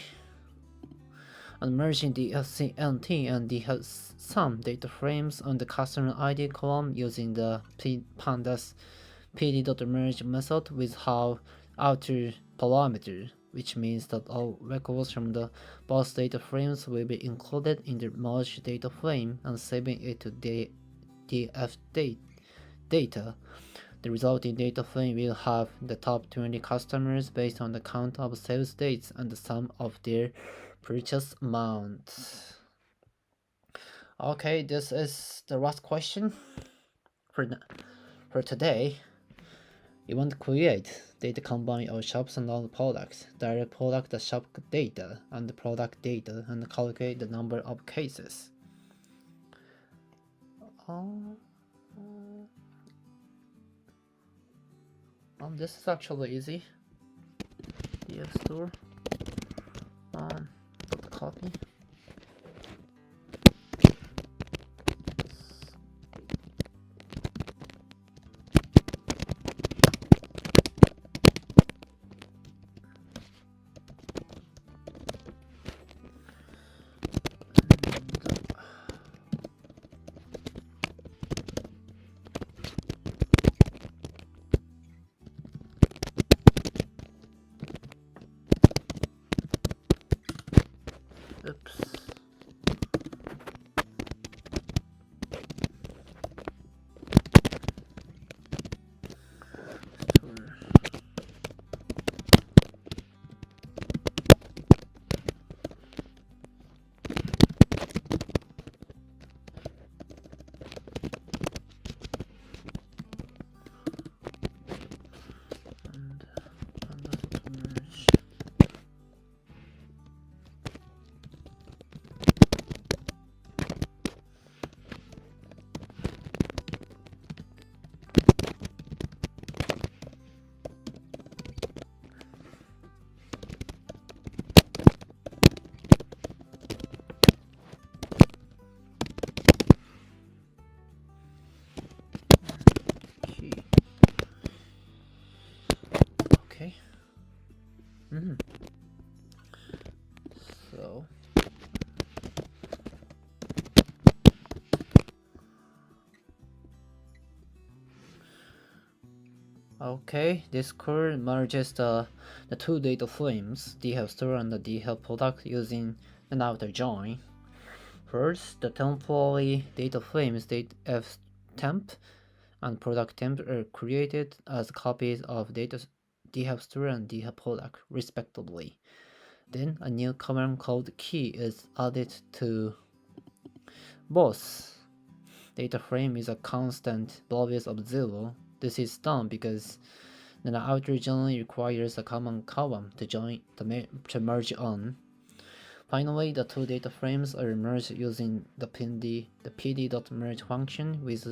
merging the DFCNT and dfsum data frames on the customer ID column using the pandas pd.merge method with outer parameter, which means that all records from the both data frames will be included in the merged data frame and saving it to df data. The resulting data frame will have the top 20 customers based on the count of sales dates and the sum of their purchase amount. Okay, this is the last question for today. You want to create data combine of shops and all products, direct product, the shop data, and the product data, and calculate the number of cases. This is actually easy. DF store. Copy. Oops. Okay. So okay, this code merges the two data frames, df store and the df product, using an outer join. First, the temporary data frames df temp and product temp are created as copies of df store and df product respectively. Then a new command called key is added to both. Data frame is a constant values of 0. This is done because the outer join requires a common column to merge on. Finally, the two data frames are merged using the pd.merge function with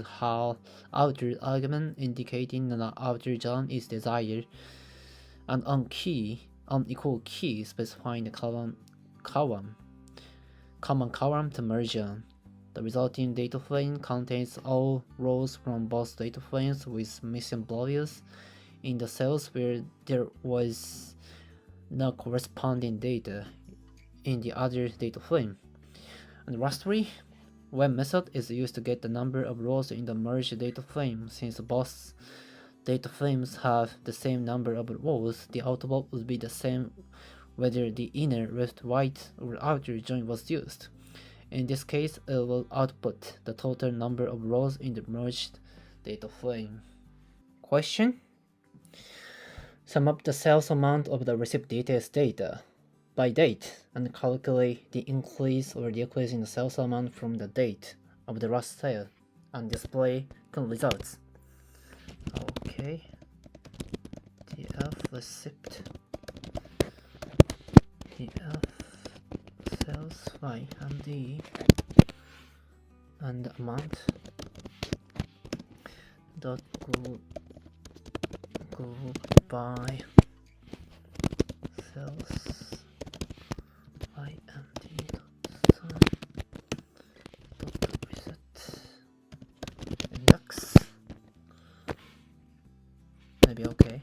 outer argument indicating that the outer join is desired, and on key unequal key specifying the common column to merge on. The resulting data frame contains all rows from both data frames with missing values in the cells where there was no corresponding data in the other data frame. And lastly, when method is used to get the number of rows in the merged data frame. Since both data frames have the same number of rows, the output would be the same whether the inner, left, right, or outer join was used. In this case, it will output the total number of rows in the merged data frame. Question? Sum up the sales amount of the received details data by date and calculate the increase or decrease in the sales amount from the date of the last sale and display results. Okay. DF receipt. DF sales by MD and the amount dot go by sales by MD dot reset index. Maybe okay.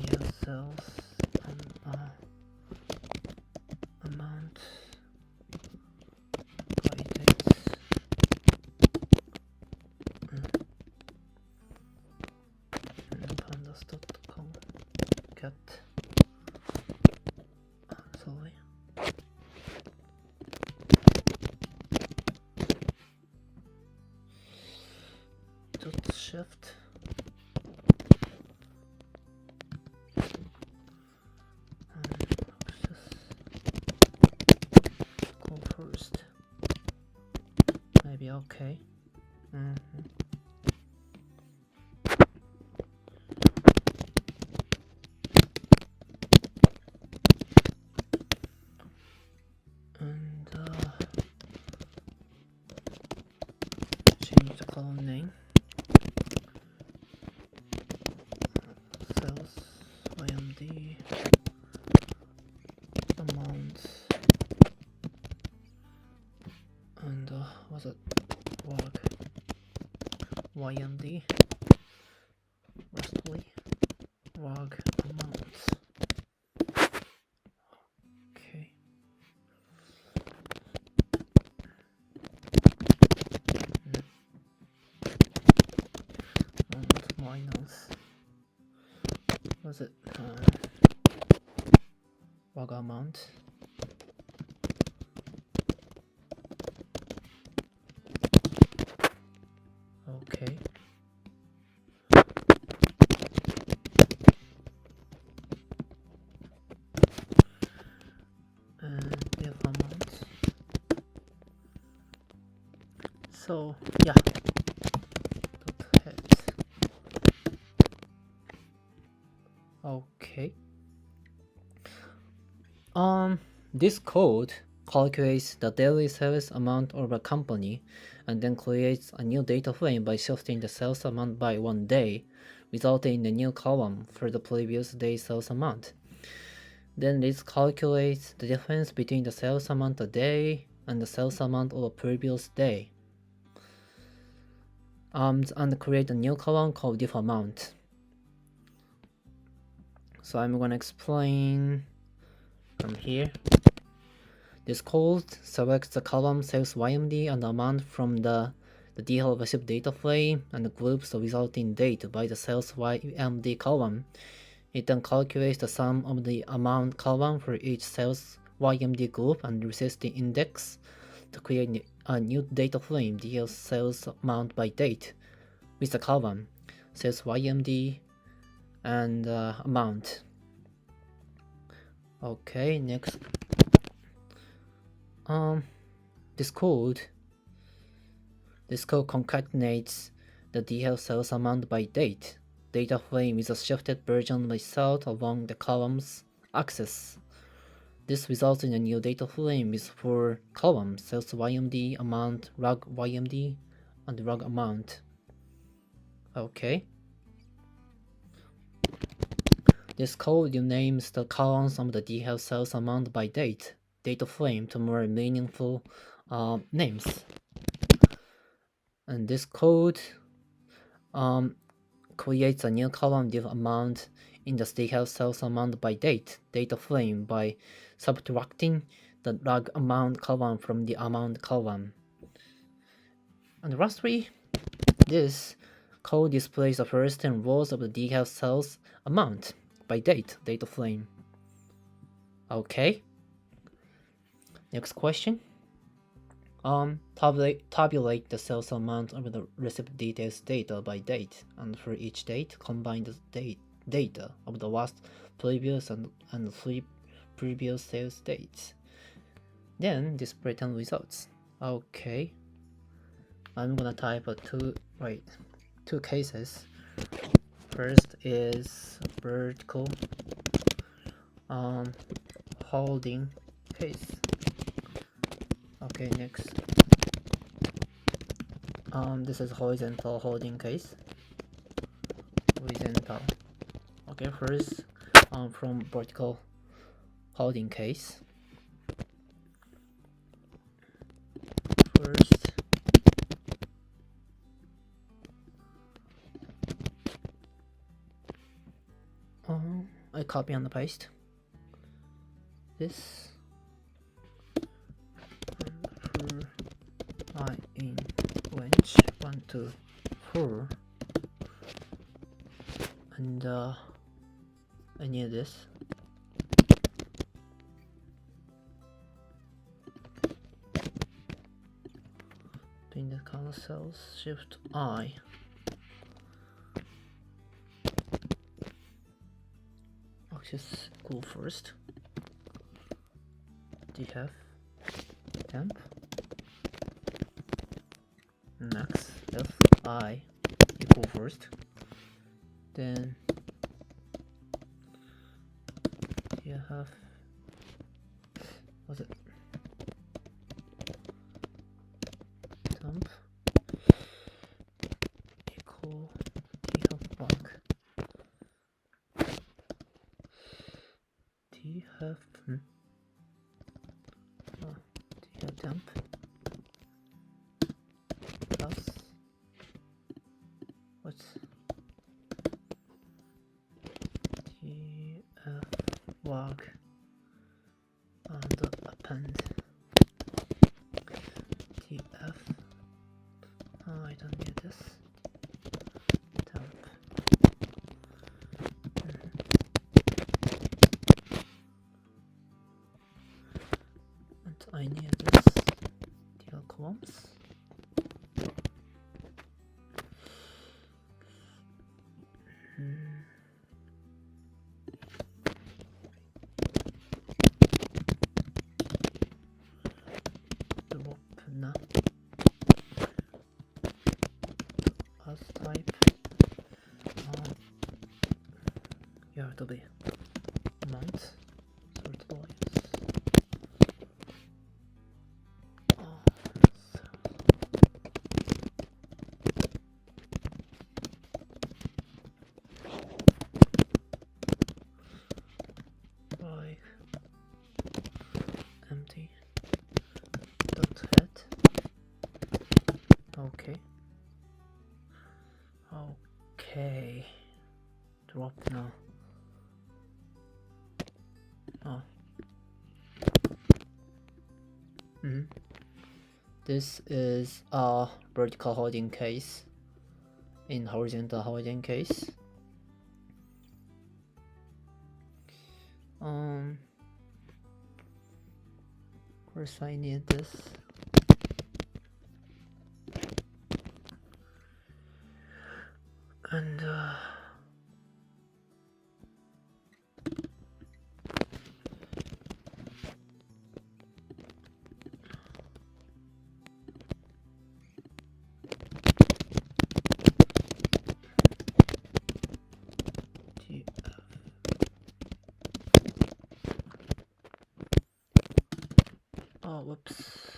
Yeah, sales amount by date. Pandas.com get sorry. Dot shift go first. Maybe okay. And change the column name. Sales YMD amount and what's it? WAG YMD lastly WAG amount. Okay. And minus what's it? WAG amount. Okay. And the amount. So yeah. Okay. This code calculates the daily sales amount of a company and then creates a new data frame by shifting the sales amount by 1 day, resulting in a new column for the previous day's sales amount. Then this calculates the difference between the sales amount a day and the sales amount of the previous day. And create a new column called diff amount. So I'm gonna explain from here. This code selects the column sales YMD and the amount from the DeepL received data frame and groups the resulting date by the sales YMD column. It then calculates the sum of the amount column for each sales YMD group and resets the index to create a new data frame, DeepL sales amount by date, with the column sales YMD and amount. Okay, next. This code concatenates the DeepL sales amount by date data frame with a shifted version by cell along the columns axis. This results in a new data frame with 4 columns: sales YMD, amount, log YMD, and log amount. Okay. This code names the columns of the DHEV cells amount by data frame to more meaningful names. And this code creates a new column div amount in the DHEV cells amount by data frame by subtracting the log amount column from the amount column. And lastly, this code displays the first 10 rows of the DHEV cells amount by data frame. Okay. Next question. Tabulate the sales amount of the receipt details data by date, and for each date, combine the data of the last previous and 3 previous sales dates. Then display 10 results. Okay. I'm gonna type two cases. First is vertical holding case. Okay, next. This is horizontal holding case. Horizontal. Okay, first from vertical holding case. First, I copy and paste this. I in range 1 to 4, and I need this. Between the color cells, shift I. Axis equal first. DHEV temp. Next, fi equal first. Then you have what's it? Temp equal DHEV back. DHEV DHEV temp plus what's DHEV log and append DHEV. I don't need this. Temp. And I need this DL columns. Drop now. As type you have to be amount sort lines. Like empty dot head. Okay. Okay. Drop now. This is a vertical holding case in horizontal holding case. First I need this. And whoops.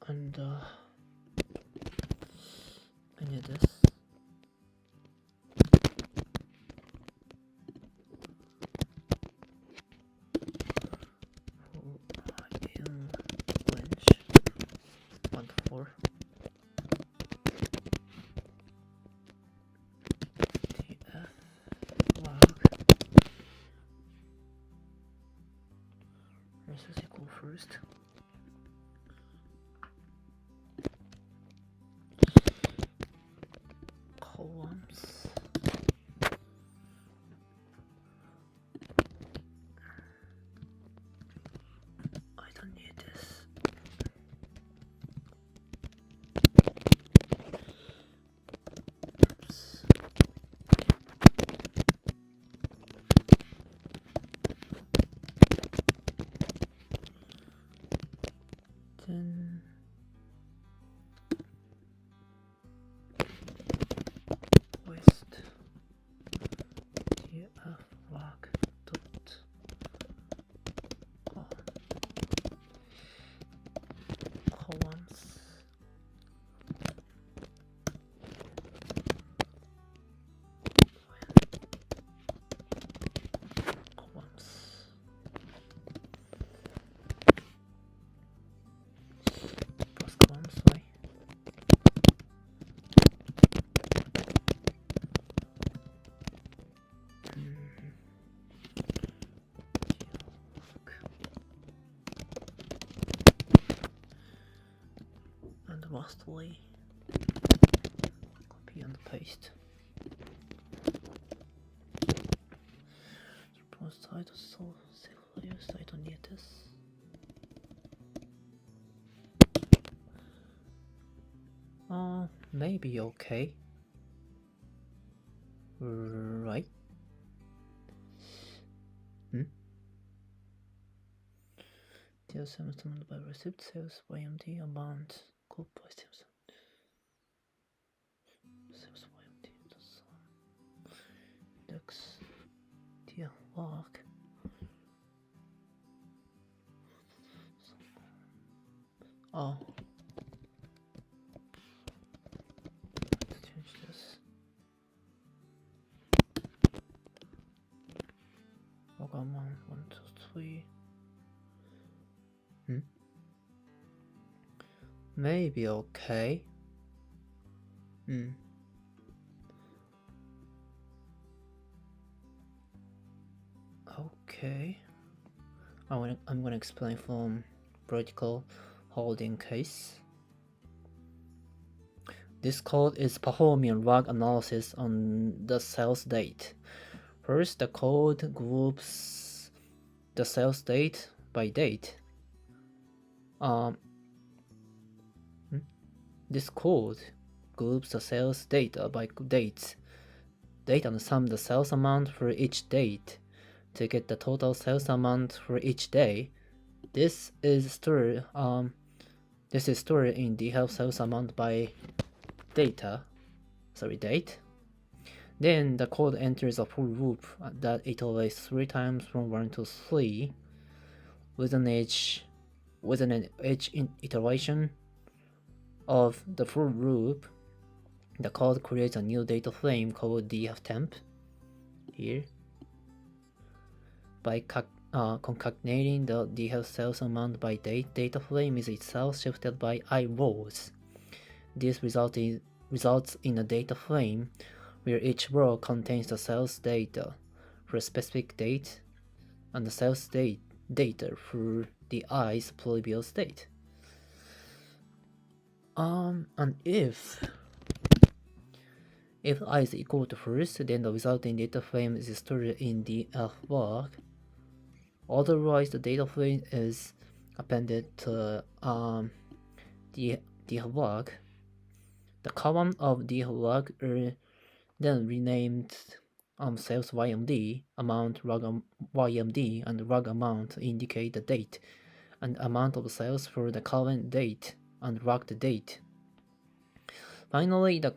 And first. Columns. I don't need this. Oops. Then west df log dot columns. Columns. Plus columns, sorry. And lastly, copy and paste. Suppose title so safely used. I don't need this. Maybe okay. Right. Sales estimate by receipt, sales YMD amount, code by sales. Sales YMD, index, dialog. Oh. Let's change this. Log amount 1, 2, 3. Maybe okay. Okay. I'm gonna explain from vertical holding case. This code is performing log analysis on the sales date. First, the code groups the sales date by date. This code groups the sales data by dates. Date and sum the sales amount for each date to get the total sales amount for each day. This is stored in DeepL sales amount by date. Then the code enters a full loop that iterates 3 times from 1 to 3 with an edge iteration of the full loop. The code creates a new data frame called dftemp here. By concatenating the DeepL sales amount by date, data frame is itself shifted by I rows. This results in a data frame where each row contains the sales data for a specific date and the sales data for the i's previous date. And if I is equal to first, then the resulting data frame is stored in the log. Otherwise, the data frame is appended to the log. The column of the log are then renamed sales YMD, amount log YMD, and log amount to indicate the date and amount of sales for the current date and logged date. Finally, the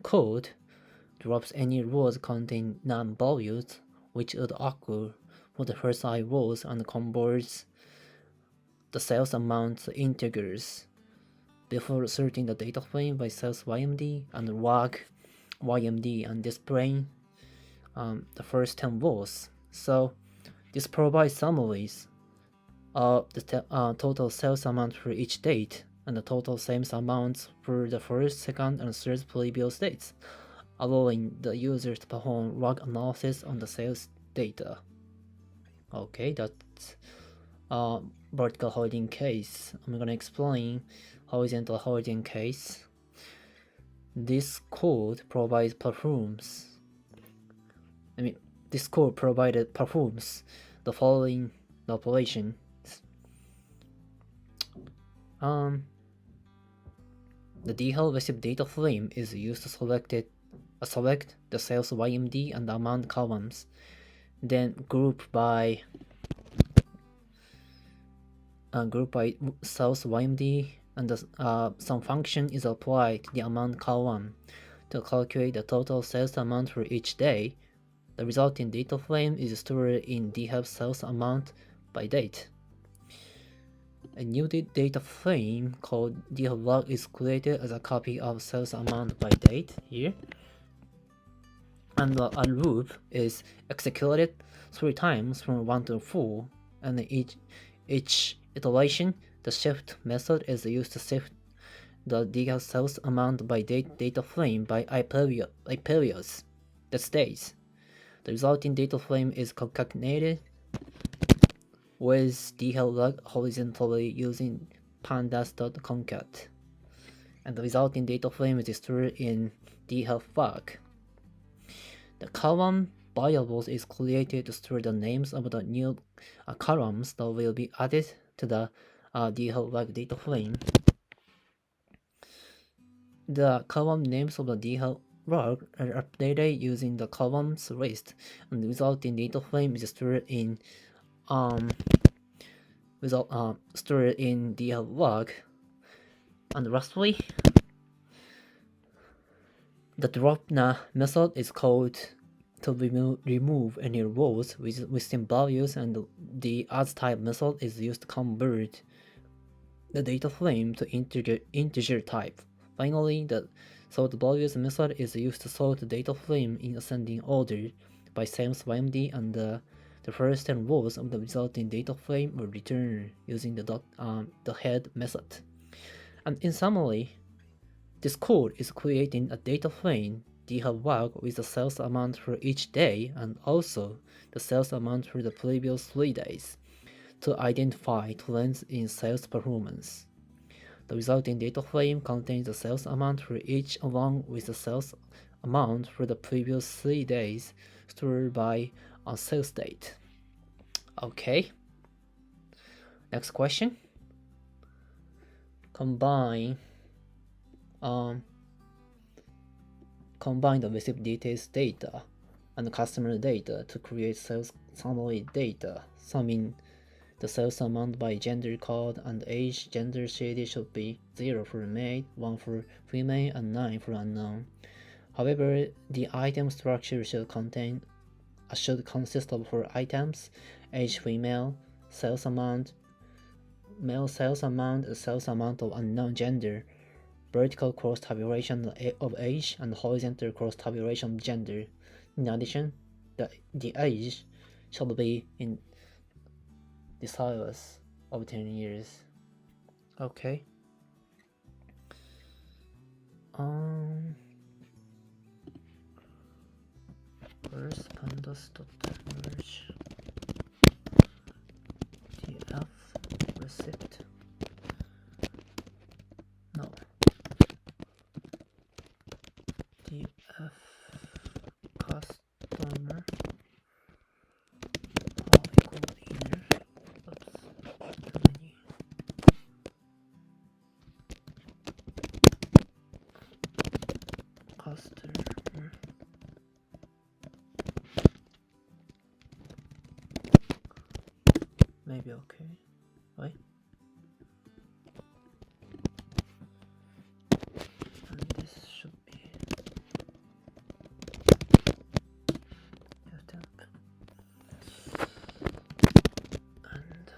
code drops any rows containing non-values which would occur for the first I rows and converts the sales amount to integers before sorting the data frame by sales YMD and log YMD and displaying the first 10 rows. So this provides summaries of the total sales amount for each date and the total sales amounts for the first, second, and third previous dates, allowing the user to perform log analysis on the sales data. Okay, that's vertical holding case. I'm going to explain horizontal holding case. This code provides performs. This code performs the following operations. The DeepL receive data frame is used to select the sales YMD and the amount columns, then group by sales YMD, and some function is applied to the amount column to calculate the total sales amount for each day. The resulting data frame is stored in DeepL sales amount by date. A new data frame called DeepL log is created as a copy of sales amount by date here. And a loop is executed 3 times from 1 to 4, and each iteration, the shift method is used to shift the DeepL sales amount by date data frame by periods, the states. The resulting data frame is concatenated with DeepL log horizontally using pandas.concat, and the resulting data frame is stored in DeepL log. The column variables is created to store the names of the new columns that will be added to the DeepL log data frame. The column names of the DeepL log are updated using the columns list, and the resulting data frame is stored in DeepL log. And lastly, the drop method is called to remove any rows within values, and the as type method is used to convert the data frame to integer type. Finally, the sort values method is used to sort the data frame in ascending order by sales YMD, and the first 10 rows of the resulting data frame are returned using the head method. And in summary, this code is creating a data frame DeepL log with the sales amount for each day and also the sales amount for the previous 3 days to identify trends in sales performance. The resulting data frame contains the sales amount for each along with the sales amount for the previous 3 days stored by a sales date. Okay. Next question. Combine the received details data and customer data to create sales summary data. Summing the sales amount by gender code and age. Gender shaded should be 0 for male, 1 for female, and 9 for unknown. However, the item structure should consist of 4 items: age female, sales amount male, sales amount of unknown gender, vertical cross tabulation of age, and horizontal cross tabulation of gender. In addition, the age shall be in the size of 10 years. Okay. First pandas.merge df receipt. No. df customer inner. Oops, too many. Customer. Maybe okay, right? And this should be temp. And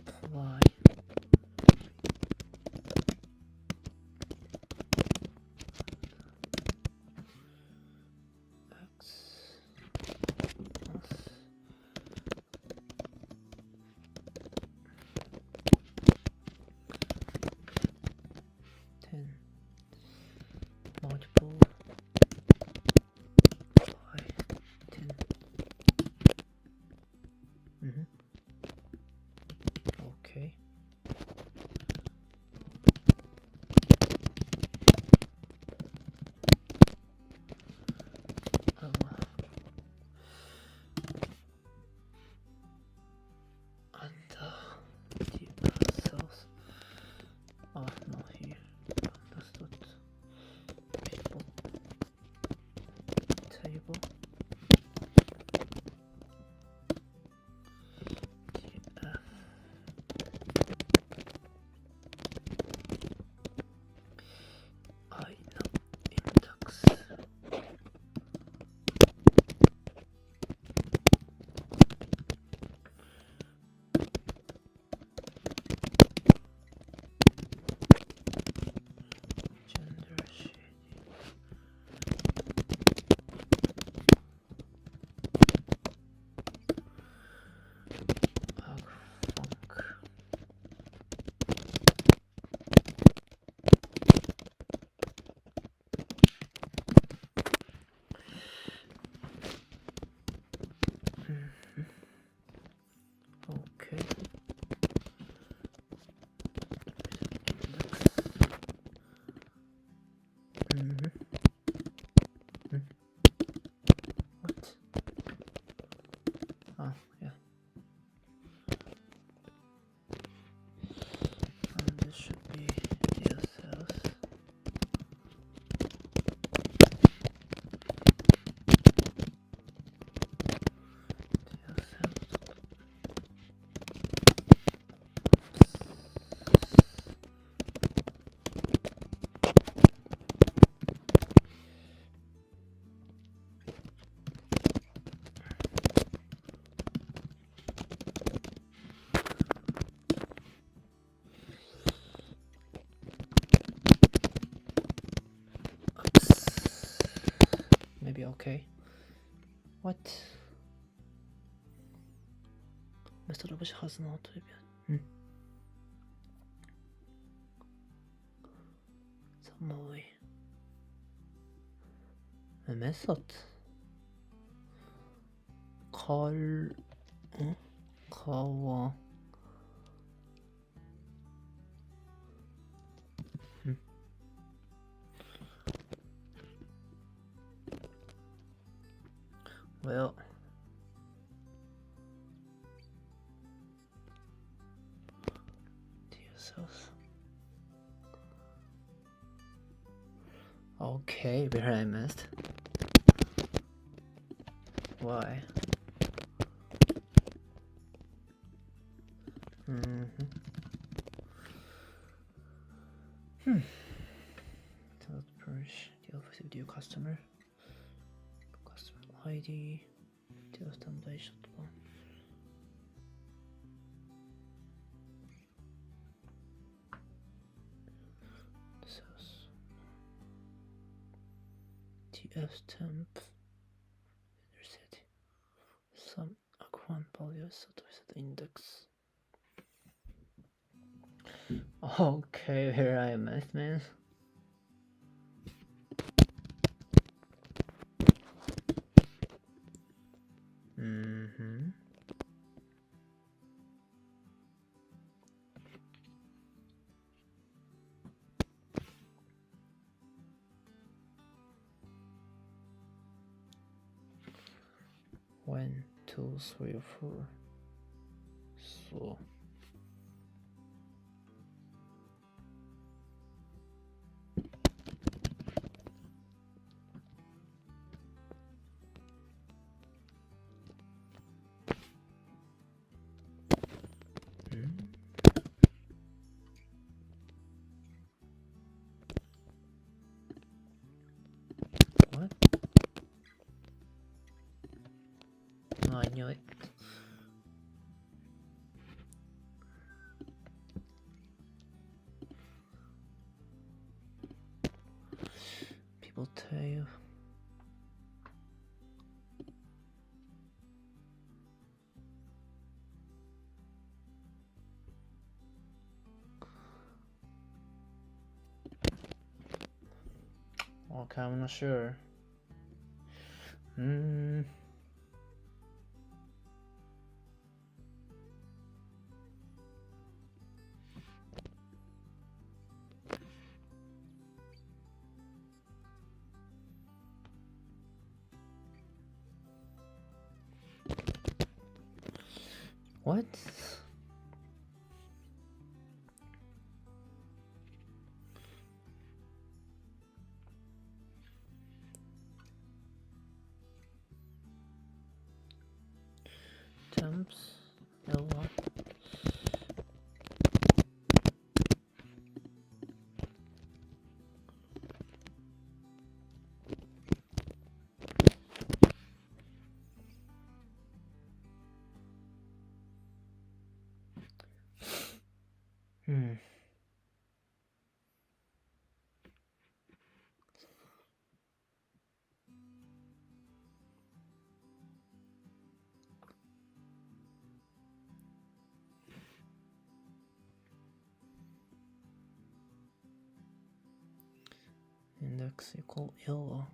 apply. Okay. The cells are not here. Understood. People table. Maybe okay. What? Methodology has not been. Some way. A method. Call. Call. Well, to yourself. Okay, where I missed. Why? Tell purge deal with your customer. ID deal standby shotgun. Sales TF temp reset some account values set index. Okay, here I am, man. One, two, three, four. So what? Oh, I knew it. People tell you. Okay, I'm not sure. What? Temps Ella. Index equal Ella.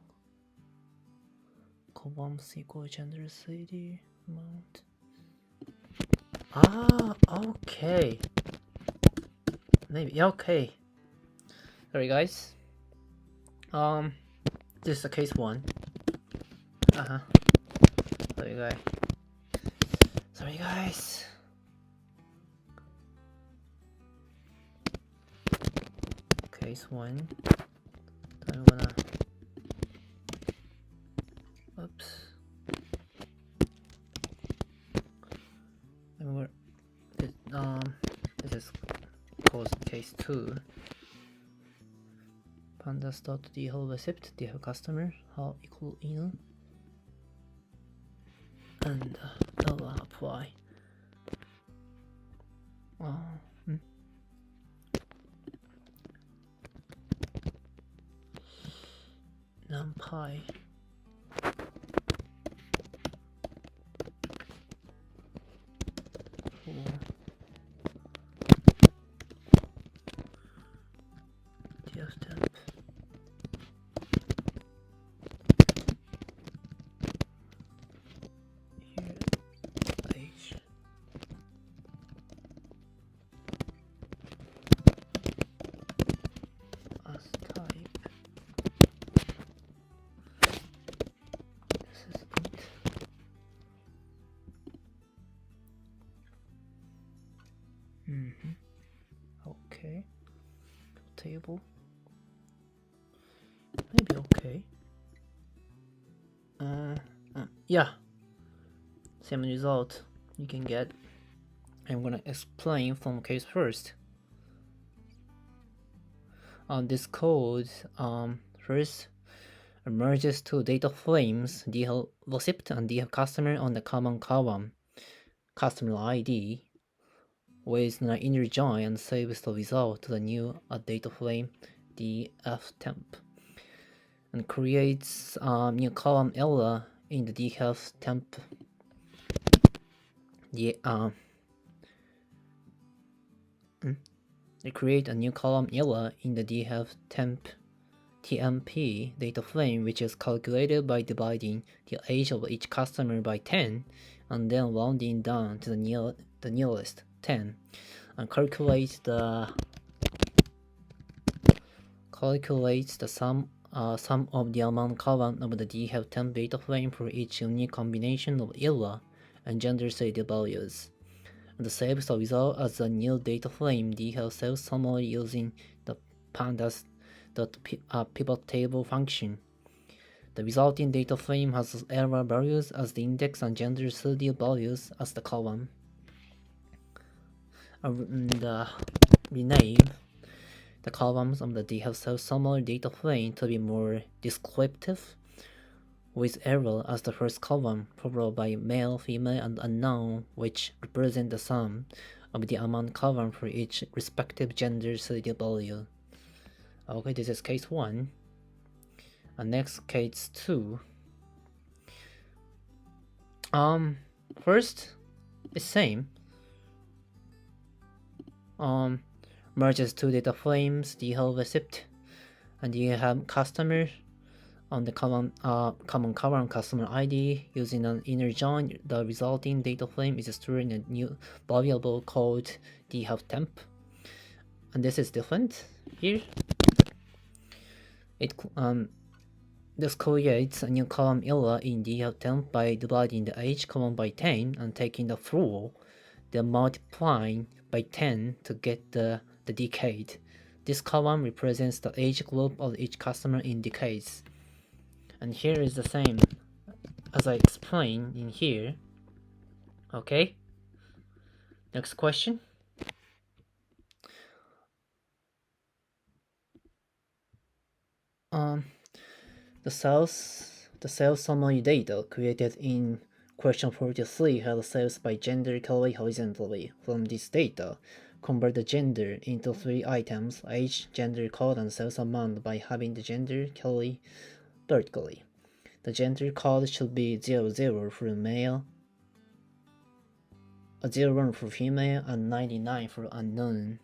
Columns equal gender CD amount. Okay. Maybe okay. Sorry guys. This is the case 1. Sorry guys. Case 1. I'm gonna this is called case 2. Pandas.dhl receipt, DH customer, how equal in, and apply. NumPy. temp. Here, H. As type. This is int. Okay. Table. Maybe okay. Yeah. Same result you can get. I'm gonna explain from case first. This code first merges two data frames, DH receipt and DH customer on the common column, customer ID, with an inner join and saves the result to the new data frame df temp, and creates new column error in the df temp. They create a new column error in the df temp TMP data frame, which is calculated by dividing the age of each customer by 10 and then rounding down to the nearest 10, and calculates the sum of the amount column of the df temp data frame for each unique combination of error and gender CD values, and saves the result as a new data frame df self summary using the pandas.pivot table function. The resulting data frame has error values as the index and gender CD values as the column. And rename the columns of the df self summary data frame to be more descriptive, with error as the first column, followed by male, female, and unknown, which represent the sum of the amount column for each respective gender CD value. Okay, this is case 1. And next, case 2. First, it's same. Merges two data frames, DH receipt, and you have customer on the common column customer ID. Using an inner join, the resulting data frame is stored in a new variable called DH temp, and this is different here. This creates a new column error in DF temp by dividing the age column by 10 and taking the floor they're multiplying by 10 to get the decade. This column represents the age group of each customer in decades. And here is the same as I explained in here. Okay? Next question. The sales summary data created in question 43 had sales by gender category horizontally. From this data, convert the gender into 3 items: age, gender code, and sales amount by having the gender category vertically. The gender code should be 00 for male, 01 for female, and 99 for unknown.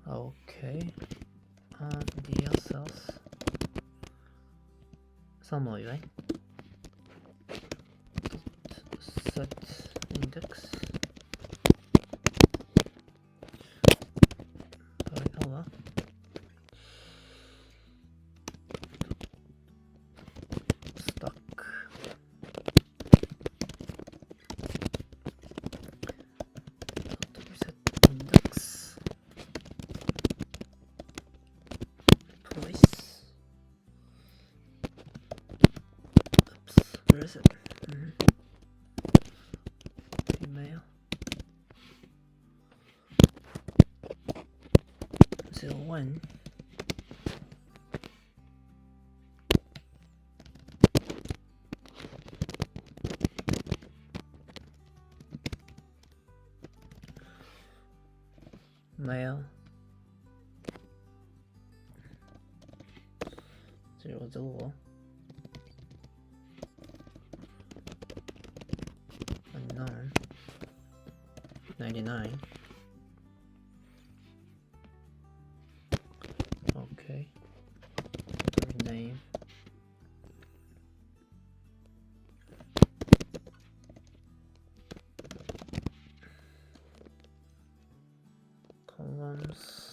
Okay. The sales summary, right? Set index by hour. Stock. Set index. Place. Oops, where is it? Female. 01. Male. 00. Unknown. 99. Okay. Name. Columns.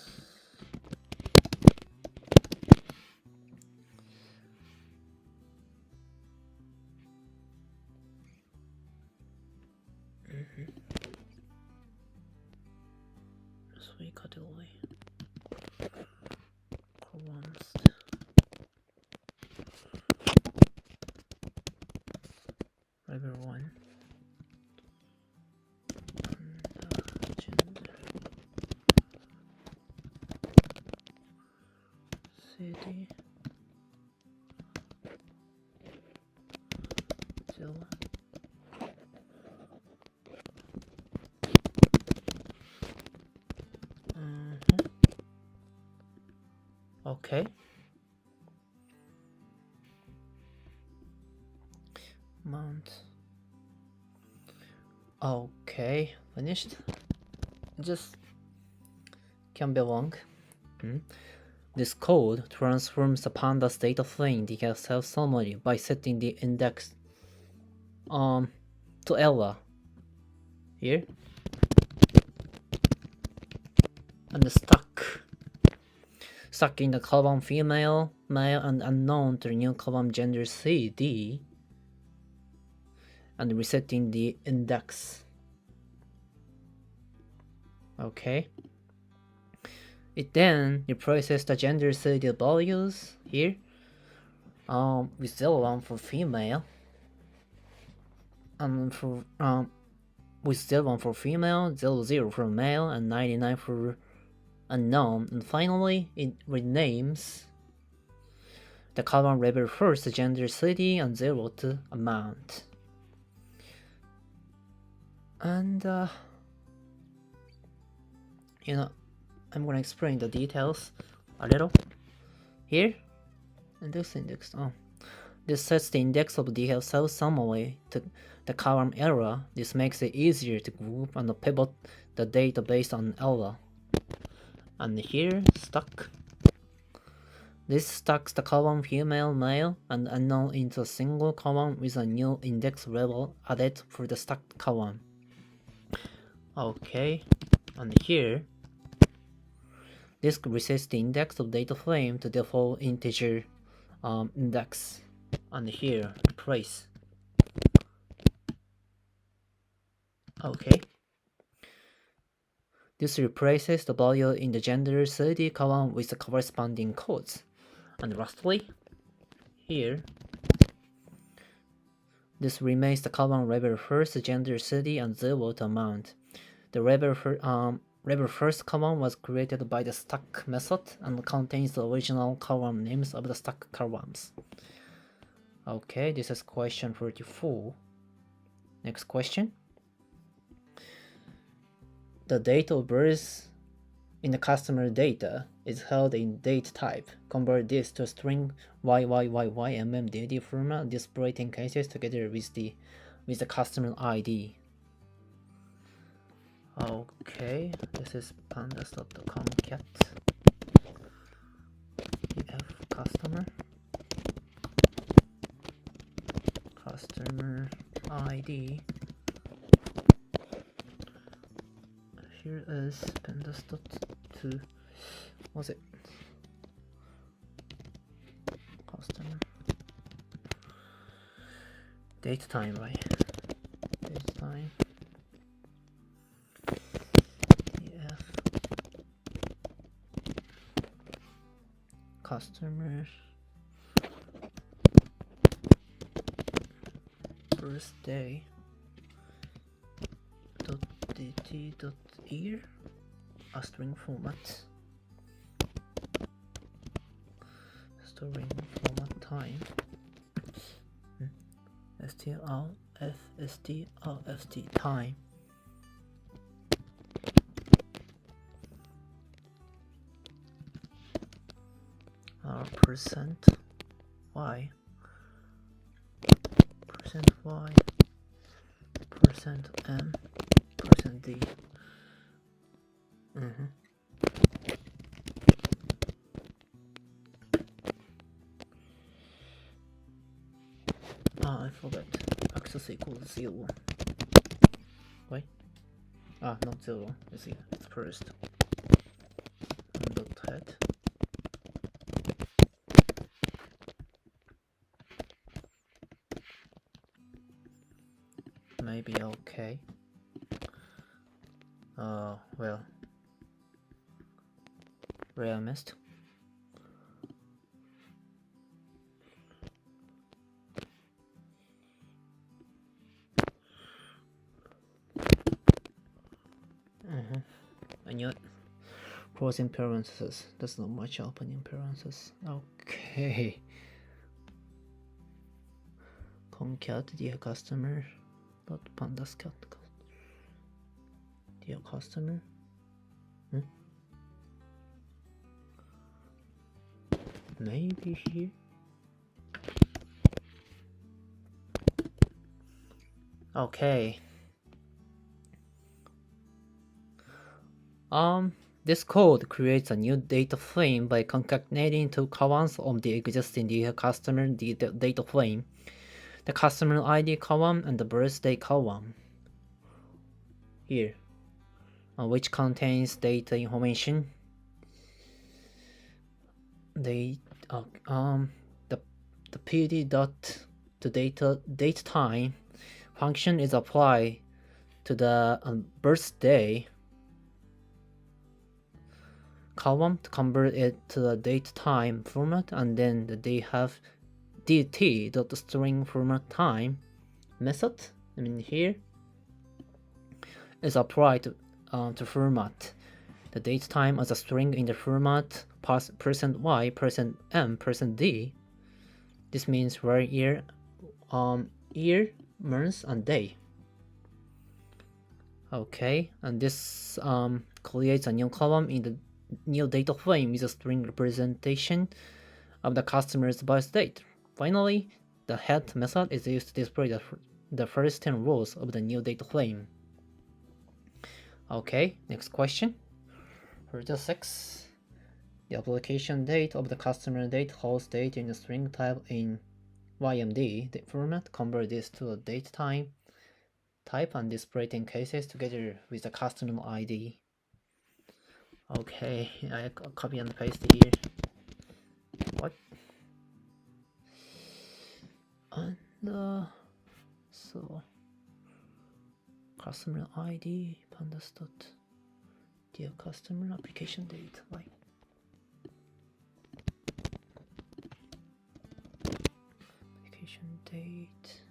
Three category. Columns. Level 1. And gender. City. 0. Okay. Mount. Okay, finished. Just can be long. This code transforms the pandas data frame to get self-summary by setting the index to Ella here, and the stuck in the column female, male, and unknown to the new column gender CD, and resetting the index. Okay. It then replaces the gender CD values here with 01 for female, and for with 01 for female, 00 for male, and 99 for unknown. And finally, it renames the column label first to gender city and 0 to amount. And I'm gonna explain the details a little here. And this index, this sets the index of the cell summary to the column error. This makes it easier to group and pivot the data based on error. And here, stuck. This stacks the column female, male, and unknown into a single column with a new index level added for the stacked column. Okay, and here, this resets the index of data frame to default integer index. And here, replace Okay. This replaces the value in the gender CD column with the corresponding codes. And lastly, here, this remains the column label first gender CD and 0 to amount. The label first column was created by the stack method and contains the original column names of the stack columns. Okay, this is question 44. Next question. The date of birth in the customer data is held in date type. Convert this to string YYYYMMDD format, display 10 cases together with the customer ID. Okay, this is pandas.com cat df customer ID. Here is pandas.2. What's it? Customer date time, right? Date time. Yeah. Customer birthday. .dt.year, a string format. String format time. strlft time. Percent y, percent y, percent m, percent d. I forgot. Access equals 0. Wait. Not 0. It's first. Dot head. Maybe okay. Well, rare missed. I knew it. Closing parentheses. That's not much opening parentheses. Okay. Concat dear customer. Dot pandas cat. Dear customer. Maybe here. Okay. This code creates a new data frame by concatenating two columns of the existing dear customer data frame, the customer ID column and the birthday column. Here, which contains data information. The pd dot to date time function is applied to the birthday column to convert it to the date time format, and then they have dt.string format time method. Here is applied to format the date time as a string in the format %y, %m, %d. This means where year, month, and day. Okay, and this creates a new column in the new data frame with a string representation of the customer's birth date. Finally, the head method is used to display the first 10 rows of the new data frame. Okay, next question. 36. The application date of the customer date holds date in the string type in YMD format. Convert this to a date time type and display 10 cases together with the customer ID. Okay, I copy and paste here. What? And so customer ID, pandas dot dear customer application date. Like application date.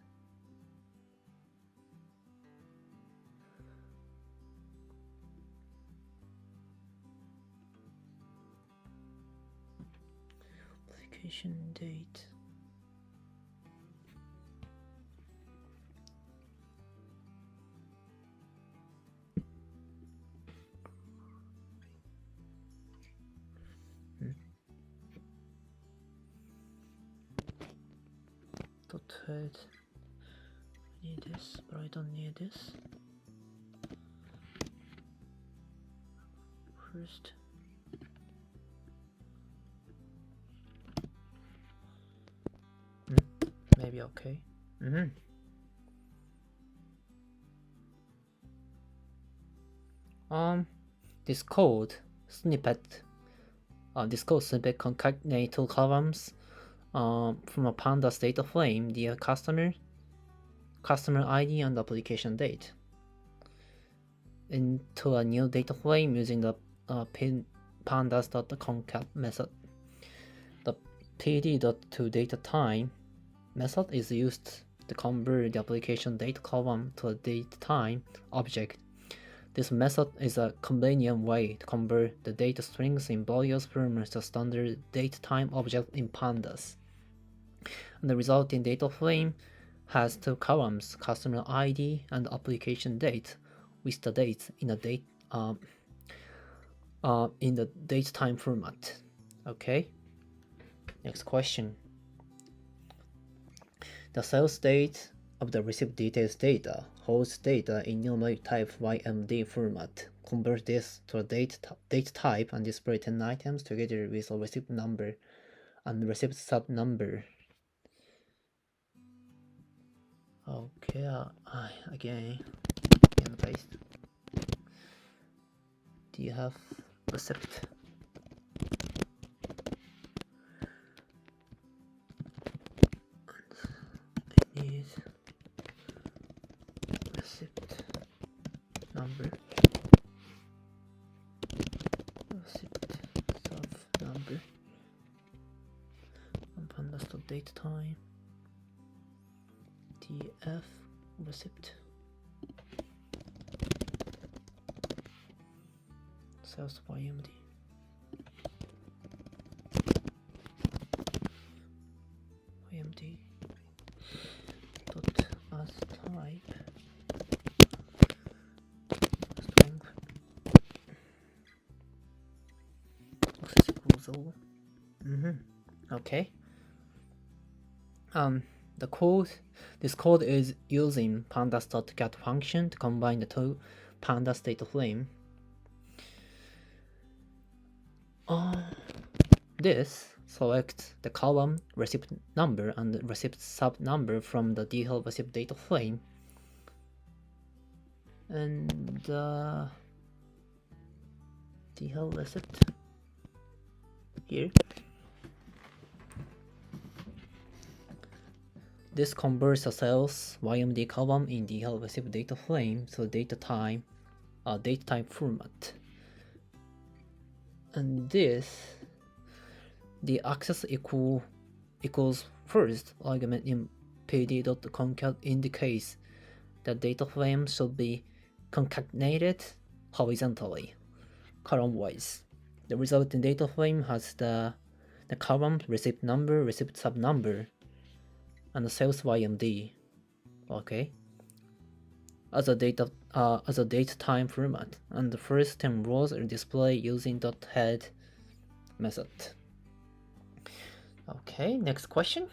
Application date. Dot head. I need this, but I don't need this. First. Maybe okay. This code snippet concatenate two columns from a pandas data frame, the customer ID and application date, into a new data frame using the pandas.concat method. The pd.toDataTime method is used to convert the application date column to a datetime object. This method is a convenient way to convert the data strings in various formats to standard datetime object in pandas. And the resulting data frame has two columns, customer ID and application date, with the dates in the datetime format. Okay. Next question. The sales date of the receipt details data holds data in numeric type YMD format. Convert this to a date type and display 10 items together with a receipt number and receipt sub number. Okay, again and paste. Do you have receipt? I need receipt number, receipt sub number, and pandas.datetime, df receipt, sales YMD. YMD dot as type string access equals all. Okay. This code is using pandas.get function to combine the two pandas data frame. This selects the column receipt number and receipt sub number from the DeepL receipt data frame, and DeepL receipt here. This converts the sales YMD column in DeepL receipt data frame to datetime format, and this. The access equals first argument in pd.concat indicates that data frame should be concatenated horizontally, column-wise. The resulting data frame has the column receipt number, receipt sub number, and the sales YMD. Okay. As a datetime format, and the first 10 rows are displayed using .head method. Okay, next question.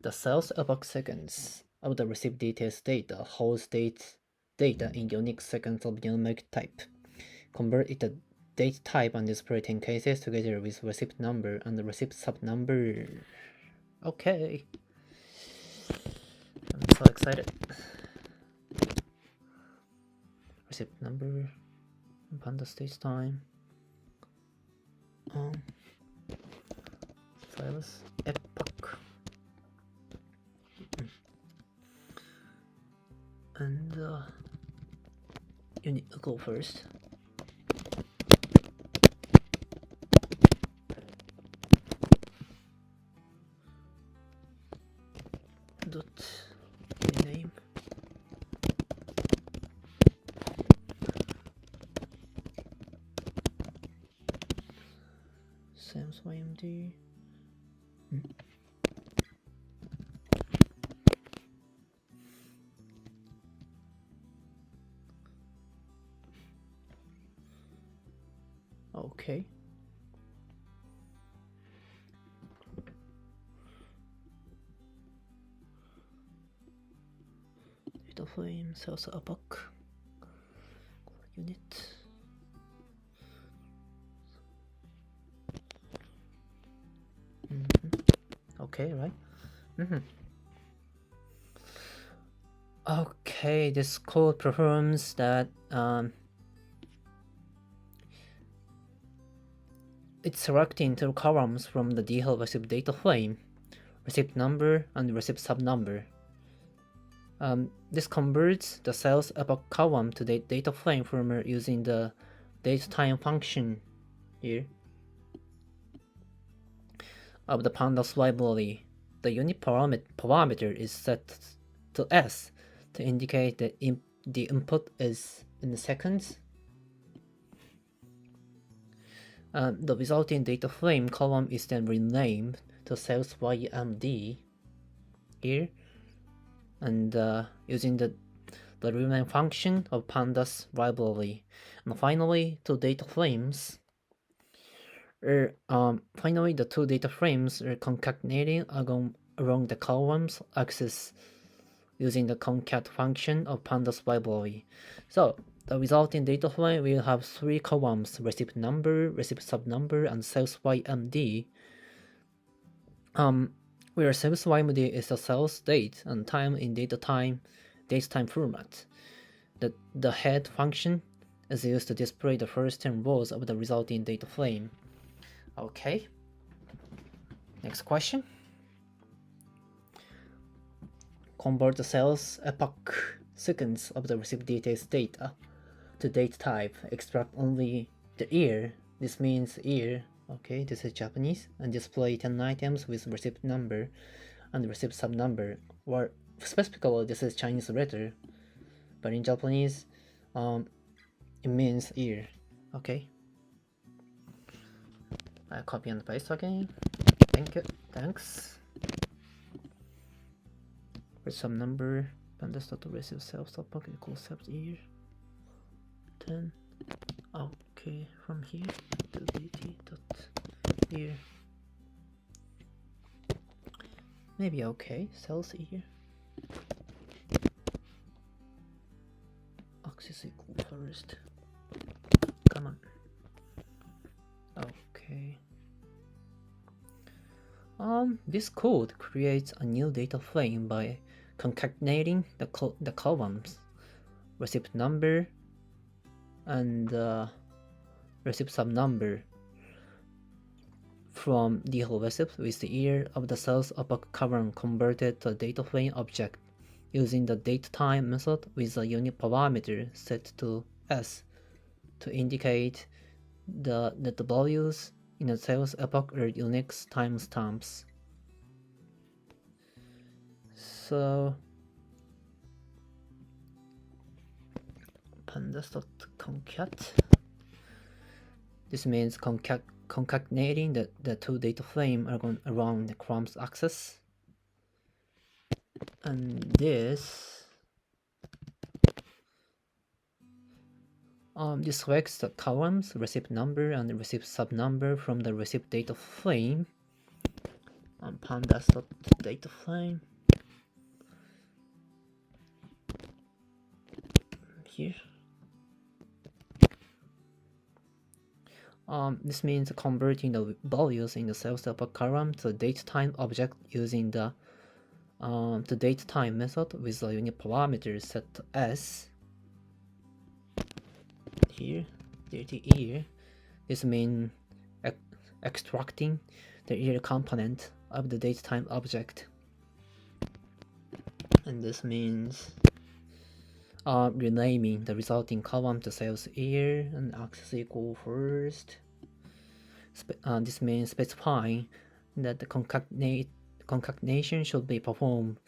The sales epoch seconds of the receipt details data holds data in unique seconds of numeric type. Convert it to date type and display 10 cases together with receipt number and the receipt sub number. Okay. I'm so excited. Receipt number, pandas date time. Sales epoch. And you need to go first. Dot name. Sam's YMD. Okay. Data frame, cells epoch, unit. Okay, right? Okay, this code performs that it's selecting two columns from the DeepL receipt data frame, receipt number and receipt subnumber. This converts the cells epoch column to the data frame from using the datetime function here of the pandas library. The unit parameter is set to S to indicate that the input is in seconds. The resulting data frame column is then renamed to cells YMD here, and using the rename function of pandas library. And finally, two data frames. Finally, the two data frames are concatenating along the columns axis using the concat function of pandas library. So the resulting data frame will have three columns: receipt number, receipt subnumber, and cells YMD. Where cells YMD is the cells date and time in datetime format. The head function is used to display the first 10 rows of the resulting data frame. Okay. Next question. Convert the cells epoch sequence of the received details data to date type. Extract only the year. This means year. Okay, this is Japanese. And display 10 items with receipt number and receipt subnumber. Or specifically, this is Chinese letter. But in Japanese, it means year. Okay. I copy and paste again. Thank you. Thanks. For some number, pandas dot receive self epoch equals self year. 10. Okay, from here to dt dot year. Maybe okay. Cells year. Axis equal first. Come on. Okay. This code creates a new data frame by concatenating the columns, receipt number, and receipt subnumber from the whole receipt with the year of the cells epoch column converted to a data frame object using the datetime method with a unit parameter set to S to indicate that the values in the cells epoch are Unix timestamps. So pandas.concat. This means concatenating the two data frame around the Chrome's axis. And this selects the columns, receipt number, and the receipt subnumber from the receipt data frame. Pandas.data frame. Here. This means converting the values in the cells epoch column to a datetime object using the datetime method with a unit parameter set to S. Here, dirty year. This means extracting the year component of the datetime object. And this means renaming the resulting column to sales year and access equal first. This means specifying that the concatenation should be performed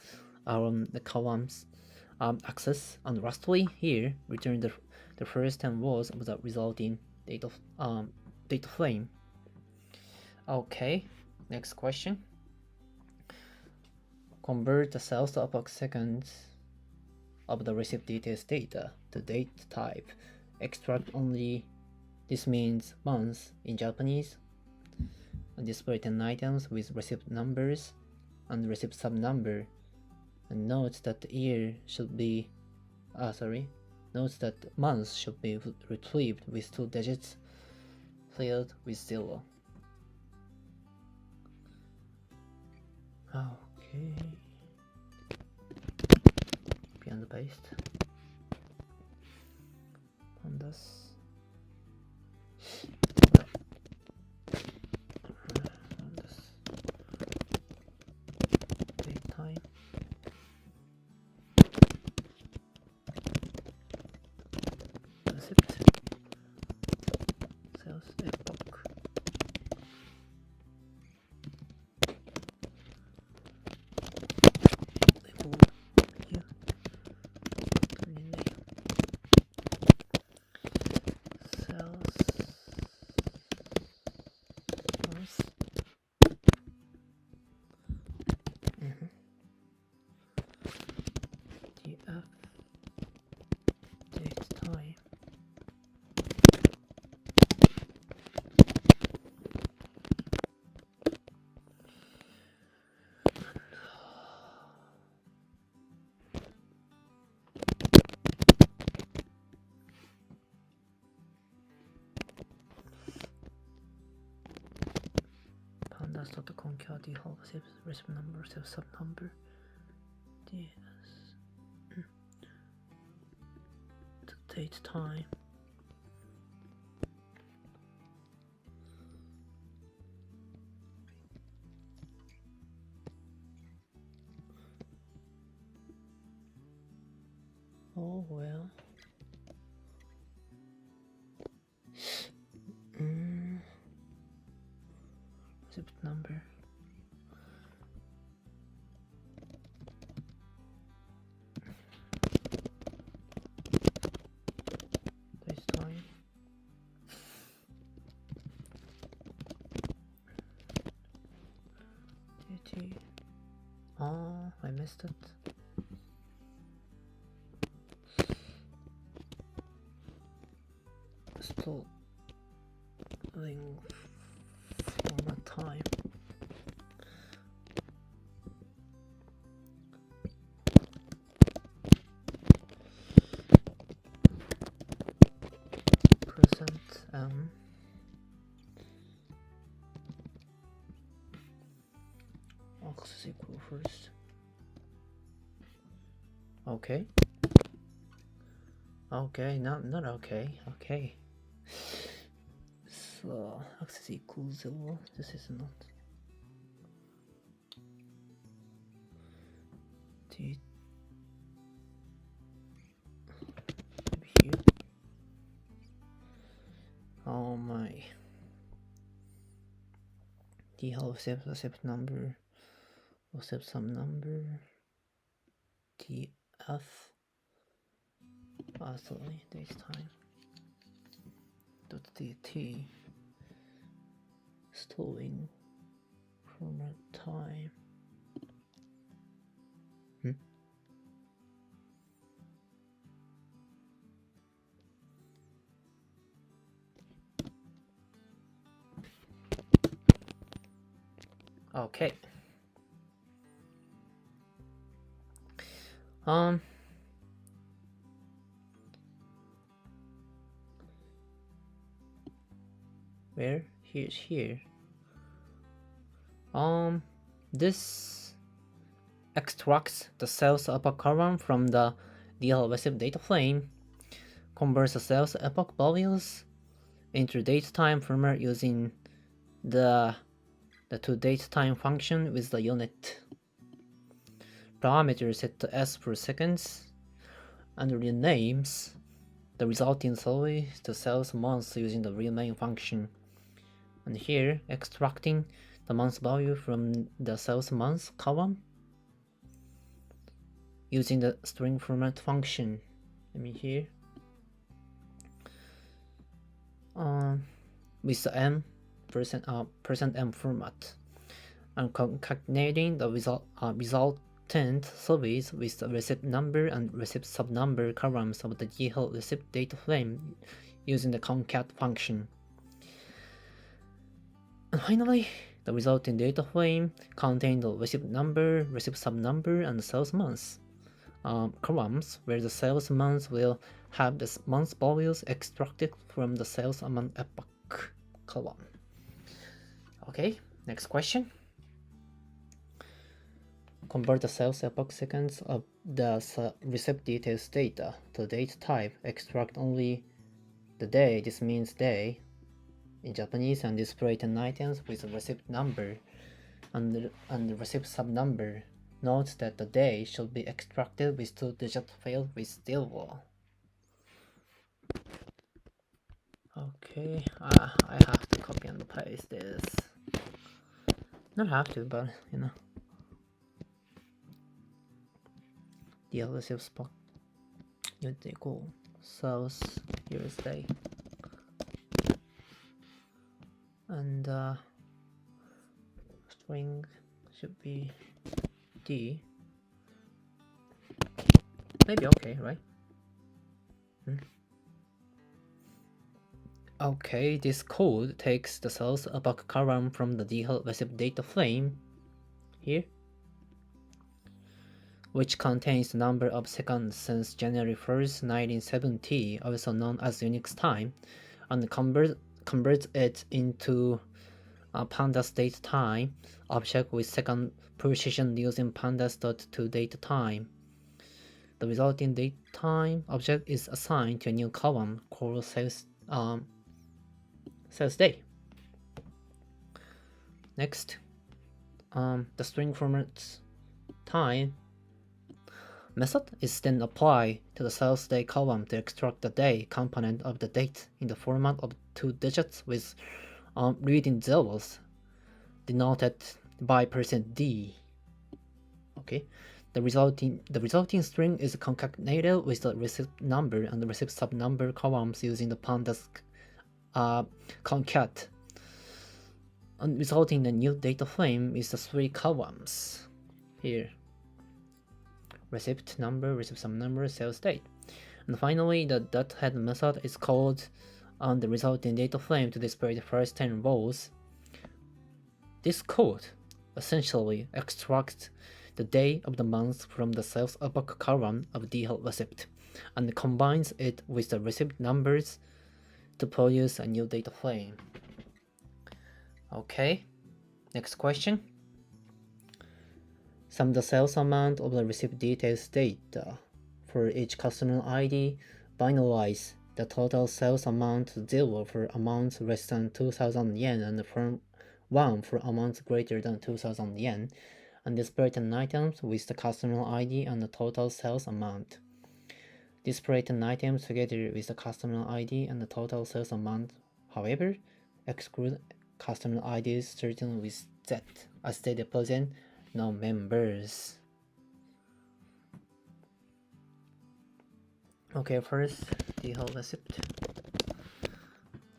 on the columns access, and lastly here return the first 10 rows of the resulting data frame. Okay, next question. Convert the sales epoch seconds of the received details data to date type. Extract only, this means months in Japanese, and display 10 items with receipt numbers and receipt sub number. And note that the year should be, note that months should be retrieved with 2 digits, filled with 0. Okay. Copy and paste. Pandas. Date time. Receipt. Sales epoch. Dot concat DeepL receipt number, sub number, DS, the date time. Oh well. Receipt number. This time. DT. Oh, I missed it. Still format time. Present access equal first. Okay. Okay, not okay. Okay. So access equals 0. This is not T view. Oh my. DeepL receipt number, receipt some number, TF. Sorry, this time. .dt storing format time. Okay. Where? Here's here. This extracts the sales epoch column from the DeepL receipt data frame, converts the sales epoch values into datetime format using the toDateTime function with the unit parameter set to s per seconds, and renames the resulting cell to sales months using the rename function. And here, extracting the month value from the sales month column using the string format function. Here with the m %m format, and concatenating the resultant service with the receipt number and receipt subnumber columns of the DeepL receipt data frame using the concat function. And finally, the resulting data frame contains the receipt number, receipt subnumber, and sales month columns, where the sales month will have the month values extracted from the sales amount epoch column. Okay, next question. Convert the sales epoch sequence of the receipt details data to date type. Extract only the day, this means day in Japanese, and display 10 items with the receipt number and the receipt subnumber. Note that the day should be extracted with 2-digit field with DeepL. Okay, I have to copy and paste this. Not have to, but you know. DeepL receipt spot. You go sales, here's day. And string should be D. Maybe okay, right? Okay, this code takes the sales epoch column from the DeepL receipt data frame here, which contains the number of seconds since January 1st, 1970, also known as Unix time, and converts it into a pandas date time object with second precision using pandas.toDate time. The resulting date time object is assigned to a new column called sales day. Next, the string format time method is then applied to the sales day column to extract the day component of the date in the format of 2 digits with leading zeros denoted by %d. Okay, the resulting string is concatenated with the receipt number and the receipt subnumber columns using the pandas concat, and resulting in the new data frame is the 3 columns here: receipt number, receipt subnumber, sales date. And finally, the .head method is called on the resulting data frame to display the first 10 rows. This code essentially extracts the day of the month from the sales epoch column of DeepL receipt and combines it with the receipt numbers to produce a new data frame. Okay, next question. Sum the sales amount of the receipt details data for each customer ID, binarize the total sales amount to 0 for amounts less than 2,000 yen and from 1 for amounts greater than 2,000 yen, and display 10 items with the customer ID and the total sales amount. Display 10 items together with the customer ID and the total sales amount. However, exclude customer IDs starting with Z as they represent non-members. Okay, first DeepL receipt.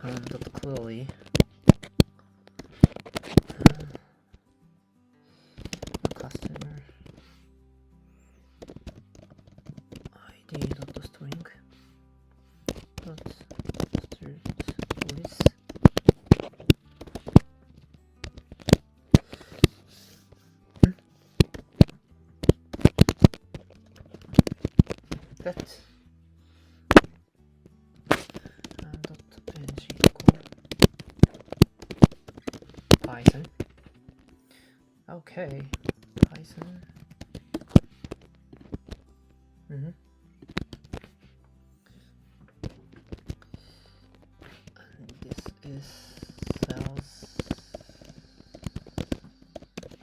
That clearly customer ID dot string dot start with that Python. Okay, Python. And this is sales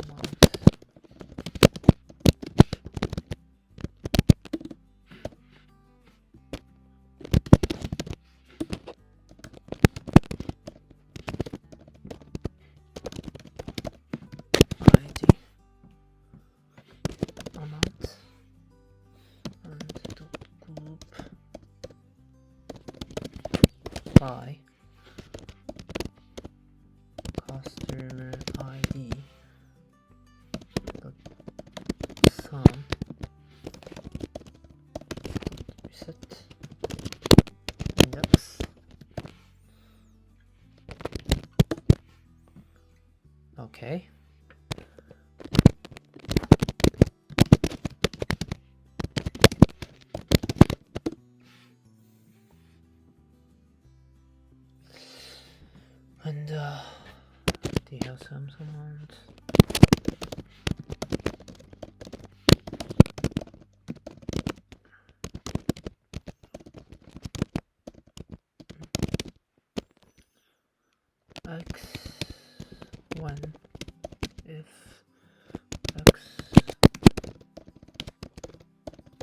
amount. apply customer ID dot sum reset index. Okay. And they have some amount. X1 if X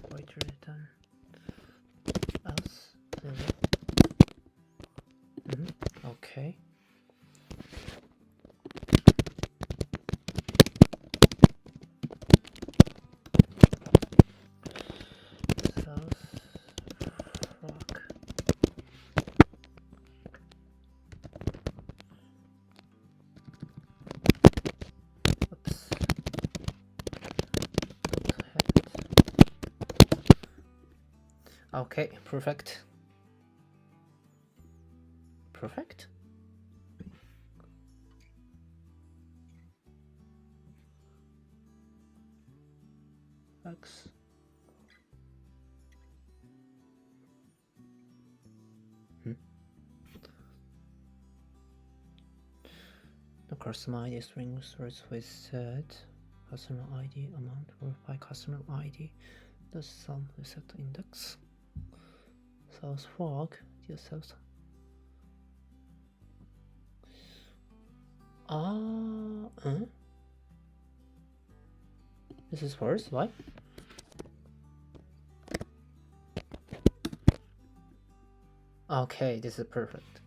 greater than else 0. Okay. Okay, perfect. Perfect. X. The customer ID string starts with set customer ID amount or by customer ID the sum reset index. Sales fork the sales. This is first, why? Okay, this is perfect.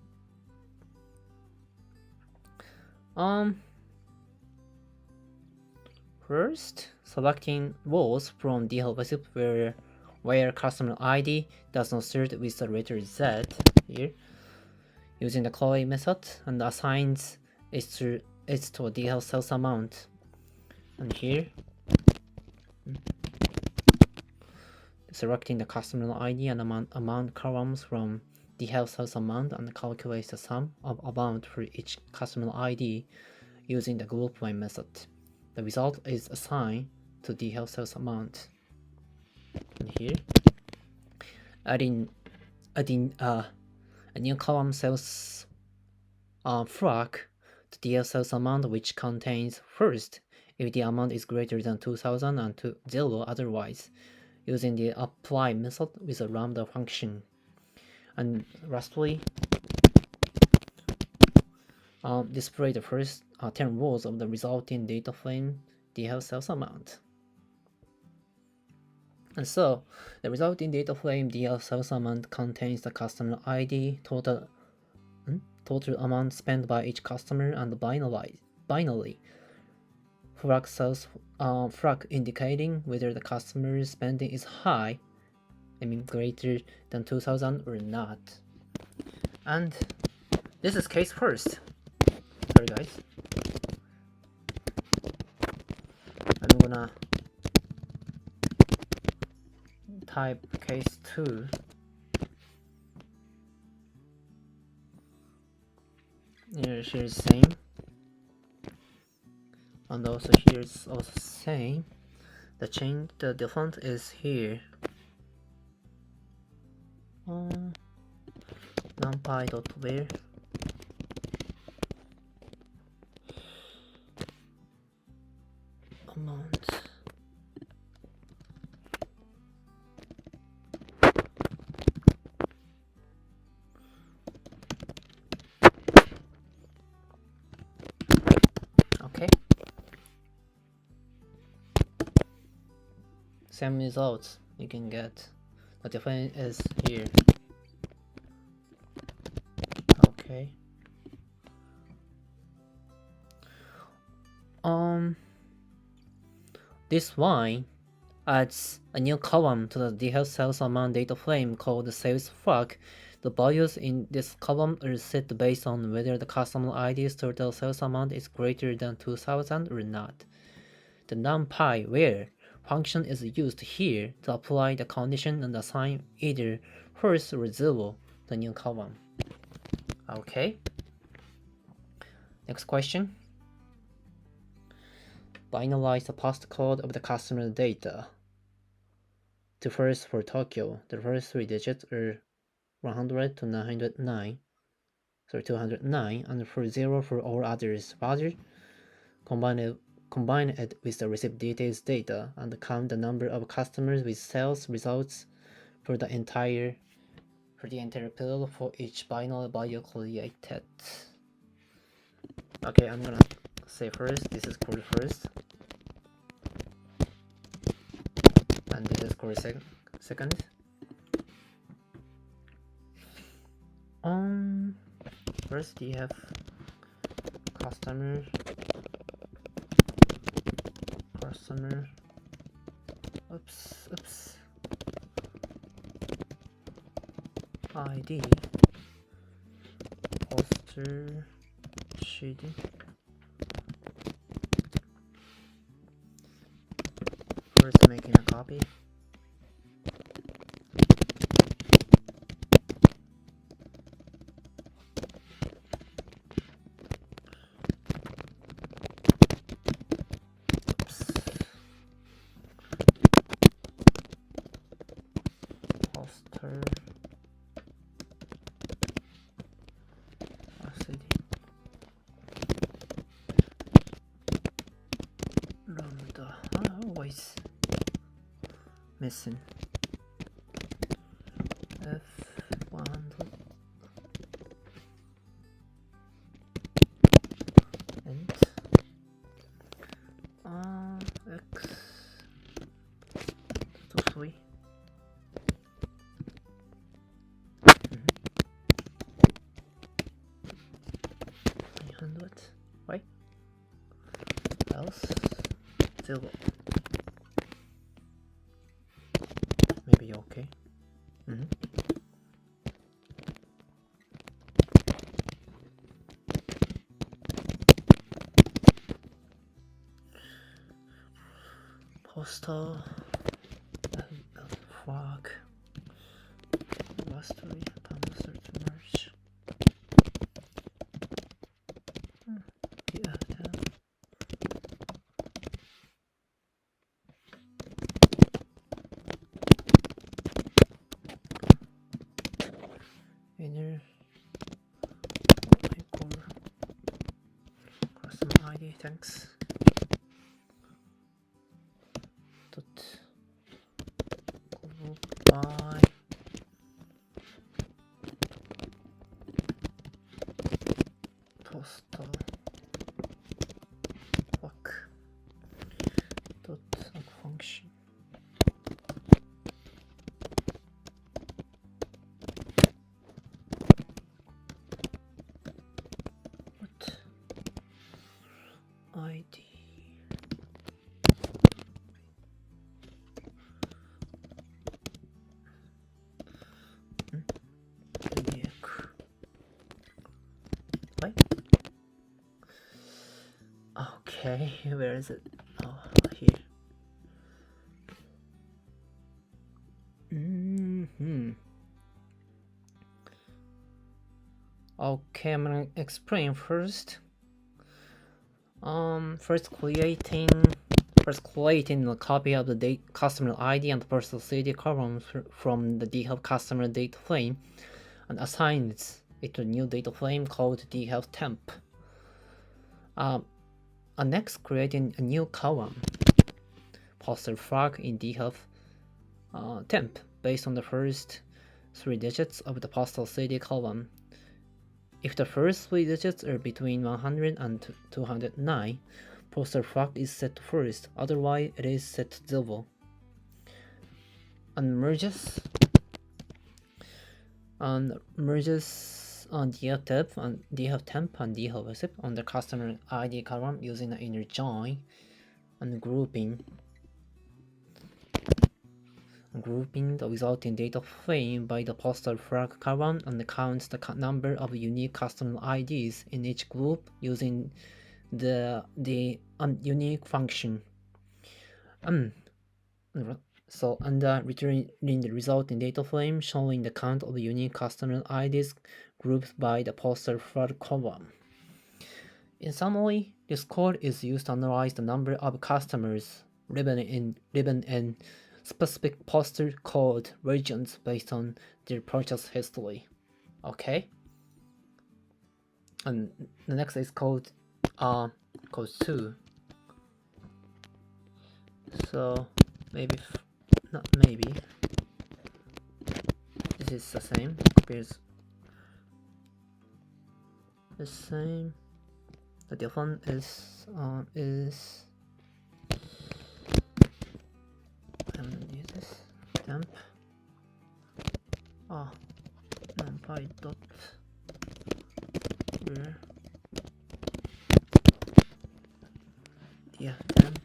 First, selecting rows from DeepL where customer ID does not start with the letter Z here, using the call method and assigns it to DeepL sales amount. And here, selecting the customer ID and amount columns from DeepL sales amount and calculates the sum of amount for each customer ID using the group by method. The result is assigned to DeepL sales amount. And here, adding a new column sales flag to DeepL sales amount, which contains first if the amount is greater than 2,000 and 0 otherwise, using the apply method with a lambda function. And lastly, display the first 10 rows of the resulting data frame DeepL sales amount. And so, the resulting data frame DeepL sales amount contains the customer ID, total amount spent by each customer, and binary flag sales flag indicating whether the customer's spending is high, greater than 2,000 or not. And this is case first. Sorry guys. I'm gonna type case 2. Here's same. And also here's also same. The default is here. numpy.where amount. Okay. Same results you can get. The difference is here. Okay. This line adds a new column to the DeepL sales amount data frame called the sales flag. The values in this column are set based on whether the customer ID's total sales amount is greater than 2,000 or not. The numpy where function is used here to apply the condition and assign either false or zero the new column. Okay. Next question. Binarize the postcode of the customer data. The first for Tokyo, the first three digits are 100 to 909, so 209, and for 0 for all others. Rather, combine it with the receipt details data and count the number of customers with sales results for the entire period for each binary value created. Okay, I'm gonna say first, this is called first, and this is called second. First you have customer oops ID poster sheet. First making a copy. Poster lambda always missing F100 and X to 3. Right? Else 0. Maybe okay. Postal flag mastery search merge. Inner customer ID, thanks. By postal fuck dot function. What ID? Okay, where is it? Oh, here. Okay, I'm gonna explain first. First creating a copy of the customer ID and personal CD columns from the DeepL customer data frame, and assigns it to a new data frame called DeepL temp. Next, creating a new column, poster flag in DeepL temp, based on the first 3 digits of the postal CD column. If the first 3 digits are between 100 and 209, poster flag is set to first, otherwise it is set to 0. And merges on DeepL and DeepL temp and DeepL receipt on the customer ID column using the inner join and grouping. grouping the resulting data frame by the postal flag column and counts the number of unique customer IDs in each group using the unique function. So under returning the resulting data frame showing the count of unique customer IDs grouped by the postal flag column. In summary, this code is used to analyze the number of customers living in specific postal code regions based on their purchase history. Okay? And the next is code 2. So not maybe. This is the same. Compares the same. The difference is I'm gonna use this temp. NumPy dot where temp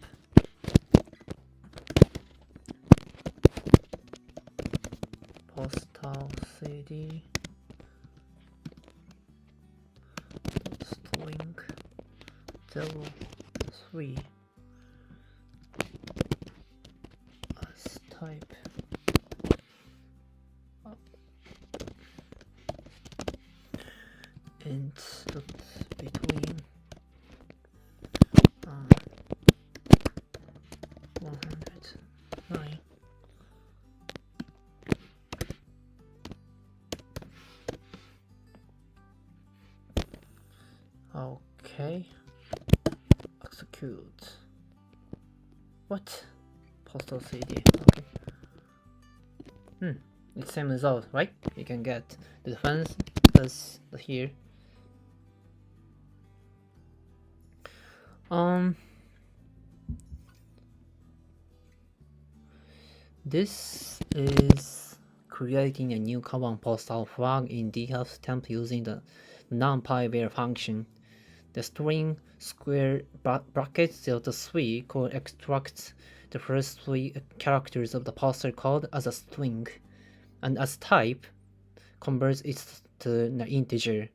postal cd string 03 as type int dot between 109. Okay. Execute. What? Postal CD. Okay. It's same result, right? You can get the difference as here. This is creating a new column postal flag in DeepL temp using the NumPy where function. The string square brackets 0 to 3 code extracts the first 3 characters of the postal code as a string, and as type converts it to an integer.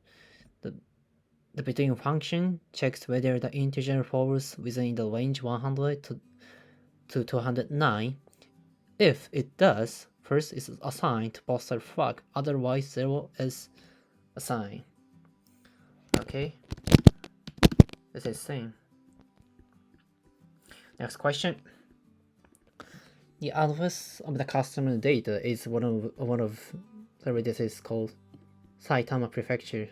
The between function checks whether the integer falls within the range 100 to 209. If it does, first is assigned to postal flag, otherwise 0 is assigned. Okay, this is same. Next question. The address of the customer data is one of sorry, this is called Saitama Prefecture,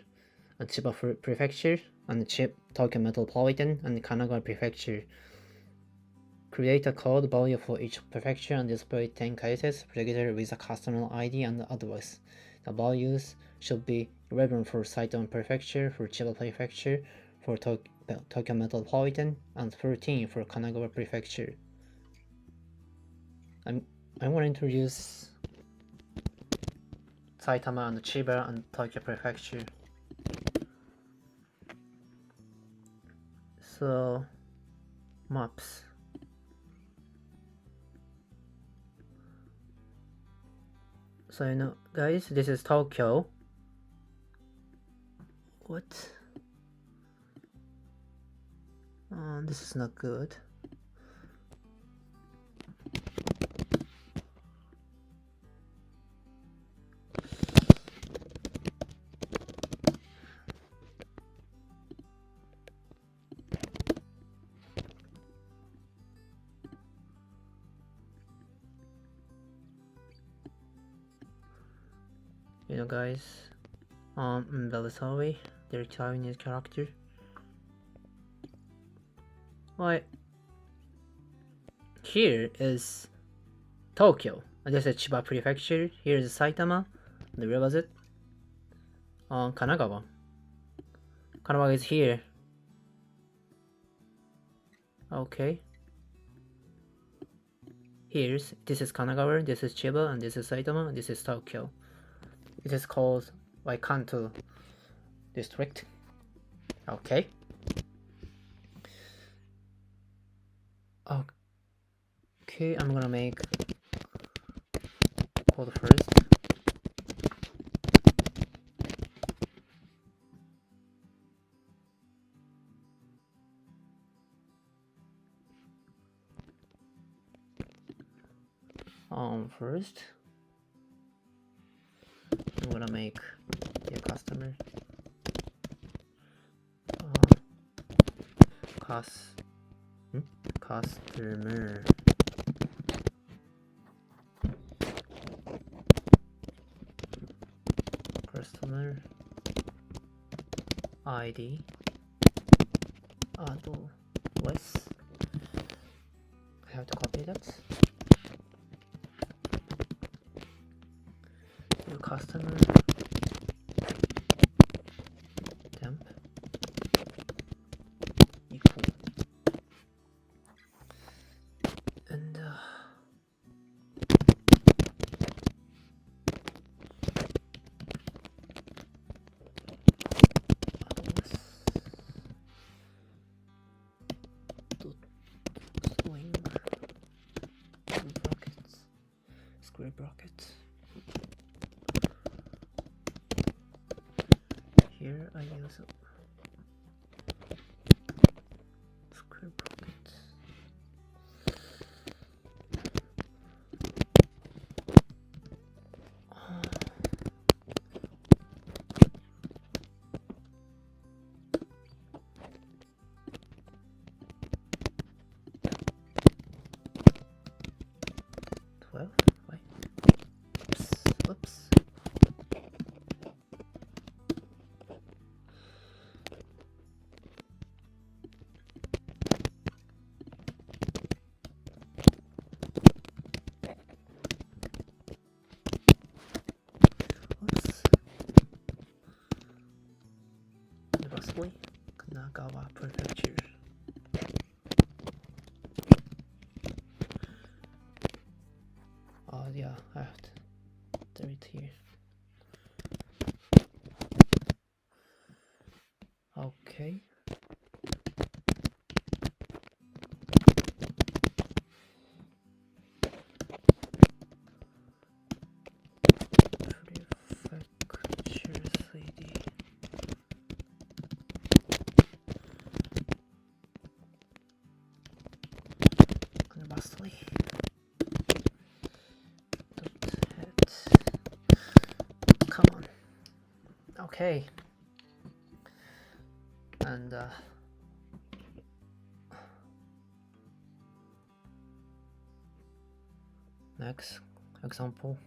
and Chiba Prefecture, and Tokyo Metropolitan, and Kanagawa Prefecture. Create a code value for each prefecture and display 10 cases together with a customer ID and address. The values should be 11 for Saitama Prefecture, for Chiba Prefecture, for Tokyo Metropolitan, and 13 for Kanagawa Prefecture. I want to introduce Saitama and Chiba and Tokyo Prefecture. So, maps. So guys, this is Tokyo. What? This is not good. Guys, I'm very sorry, they're Chinese character. Right, here is Tokyo, and this is Chiba Prefecture. Here is Saitama, and where was it? Kanagawa. Kanagawa is here. Okay. This is Kanagawa, this is Chiba, and this is Saitama, and this is Tokyo. It is called Kanto district. Okay. Okay, I'm gonna make code first. First, I'm gonna make a customer customer ID address. I have to copy that. New customer temp equal and string brackets, square brackets. Here I use square brackets. Wait. Oops. Lastly, Kanagawa Prefecture. Oh yeah, I have to do it here. Okay. Prefecture CD. And lastly, come on. Okay. And next example.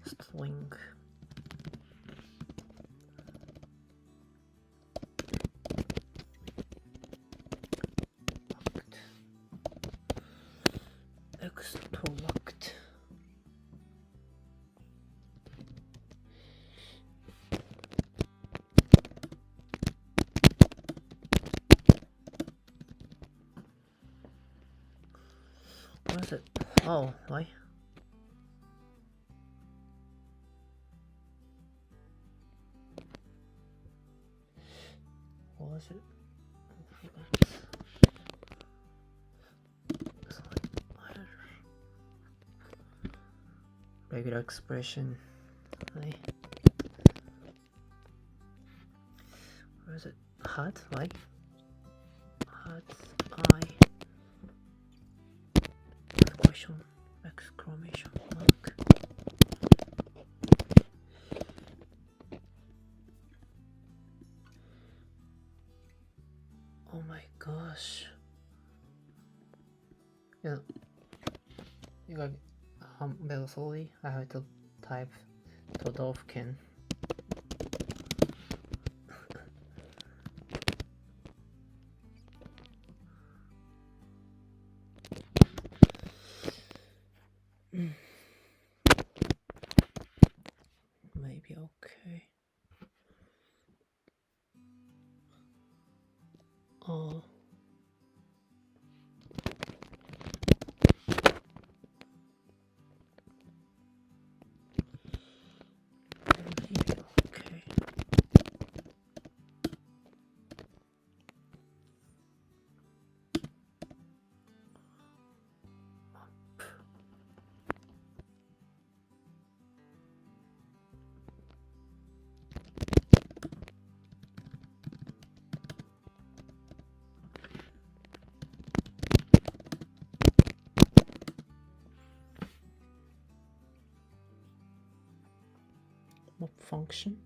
String extract what is it? Oh, why? What was it? Regular expression. Why? Where is it? Hat? Why? Hat I question exclamation mark. Oh my gosh. Yeah. You got very slowly. I have to type Todofkin. Maybe okay. Oh. Maybe okay. function.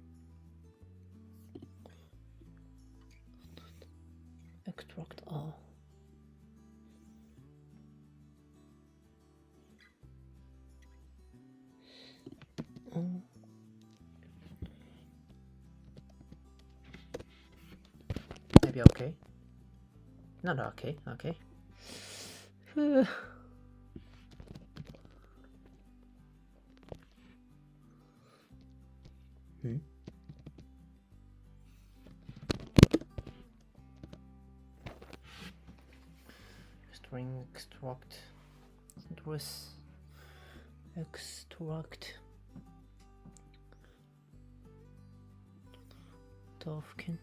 Extract all. Maybe okay. Not okay. Okay. String extract address extract token.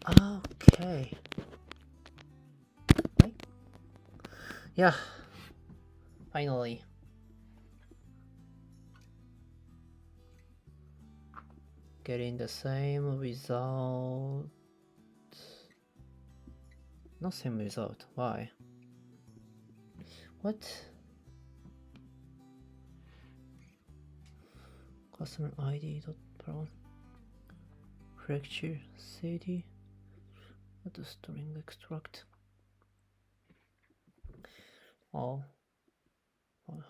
Okay. Right? Yeah. Finally. Getting the same result. Not same result. Why? What? Customer ID dot pro fracture city. What the string extract? Oh,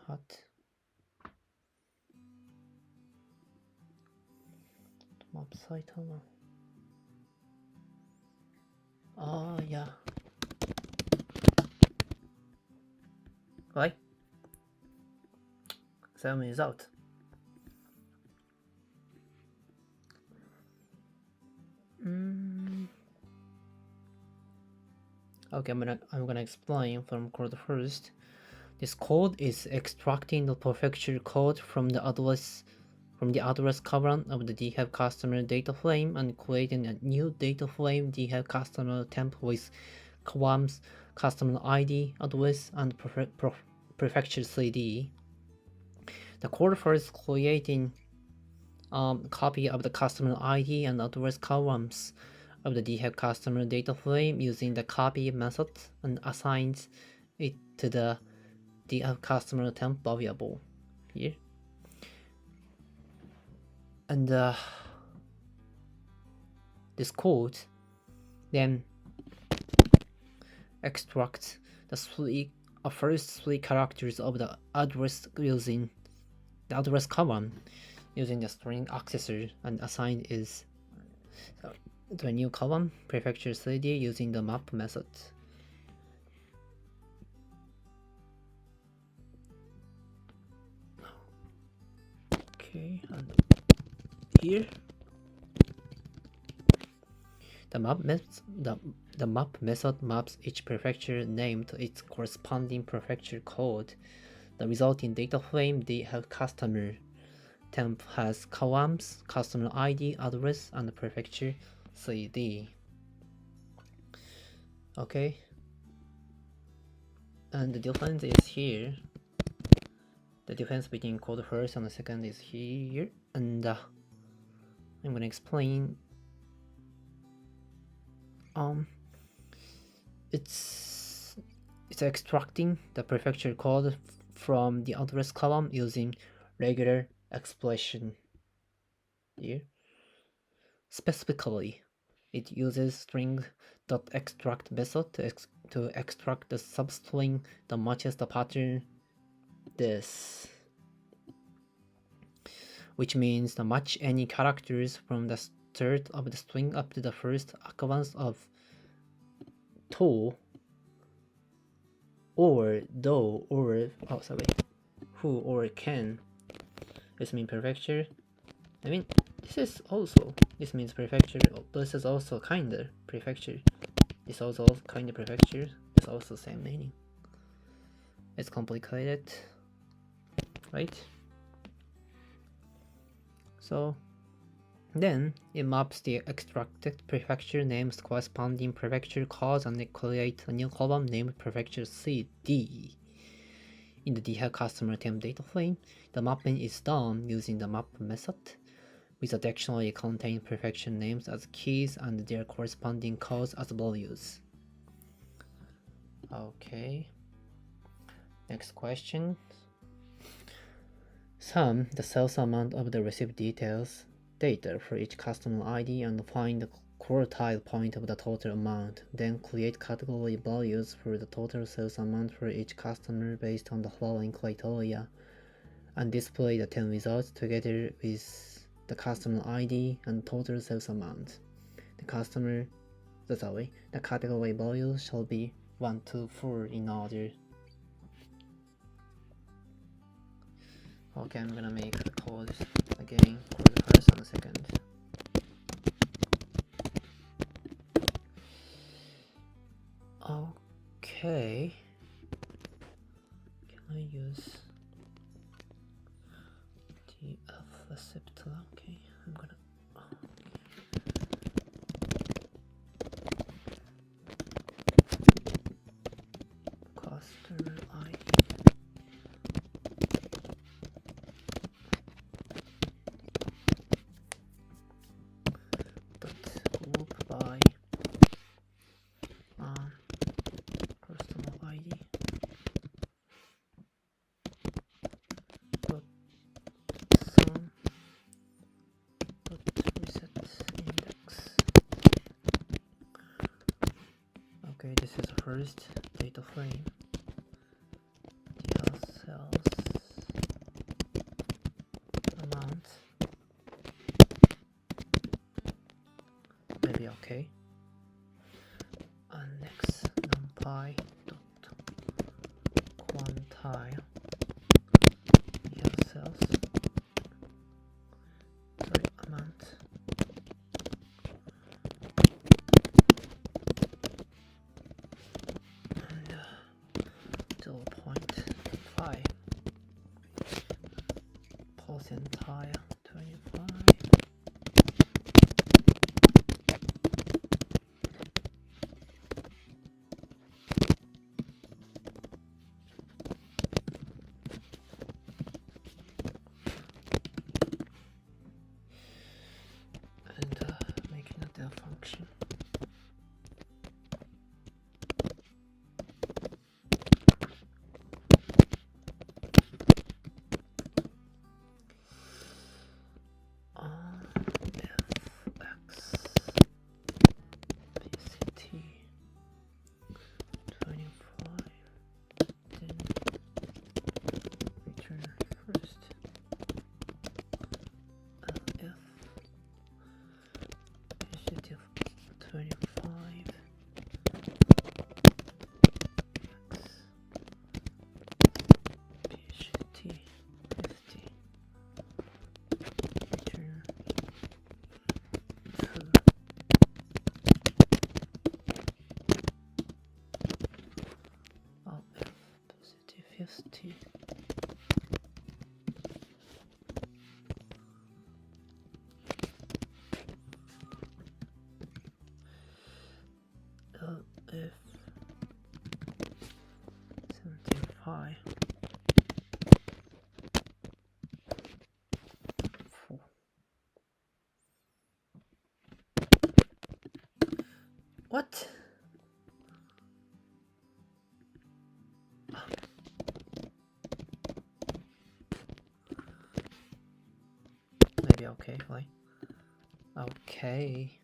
hot. Map site. Oh yeah. Why? Same result. Okay, I'm gonna explain from code first. This code is extracting the prefecture code from the address column of the DHub customer data frame and creating a new data frame DHub customer temp with columns, customer ID, address, and prefecture CD. The code first creating copy of the customer ID and address columns of the DHub customer data frame using the copy method and assigns it to the DHub customer temp variable here. And this code then extracts the first three characters of the address using the address column using the string accessor and assign is to a new column prefecture CD using the map method. Okay, and here the map method maps each prefecture name to its corresponding prefecture code. The resulting data frame the customer temp has columns, customer ID, address, and prefecture CD. Okay, and the difference is here. The difference between code first and the second is here, and I'm gonna explain. It's extracting the prefecture code from the address column using regular expression here. Specifically, it uses string.extract method to extract the substring that matches the pattern this, which means to match any characters from the start of the string up to the first occurrence of to or though or who or can. This means prefecture. This means prefecture. This is also kinda prefecture. This also kinda prefecture. It's also same meaning. It's complicated, right? So then it maps the extracted prefecture names corresponding prefecture codes and it creates a new column named prefecture CD. In the DHub customer temp data frame, the mapping is done using the map method, with a dictionary containing prefix names as keys and their corresponding codes as values. Okay. Next question. Sum the sales amount of the received data for each customer ID and find the quartile point of the total amount. Then create category values for the total sales amount for each customer based on the following criteria, and display the 10 results together with the customer ID and total sales amount. The category values shall be 1 to 4 in order. Okay, I'm gonna make the code again for the first and the second. Okay, can I use DF receptor? Okay, I'm gonna customer ID. Group by customer ID dot sum dot reset index. Okay, this is the first data frame. Data sales amount. Maybe okay. And next numpy dot quantile sales amount. And 0.5 percentile 25. Making a del function. Fx PCT 25, then return first. Lf PCT 25 PCT 50 return 2. Lf PCT 50 LF 75 4. What? Maybe okay, right? Okay.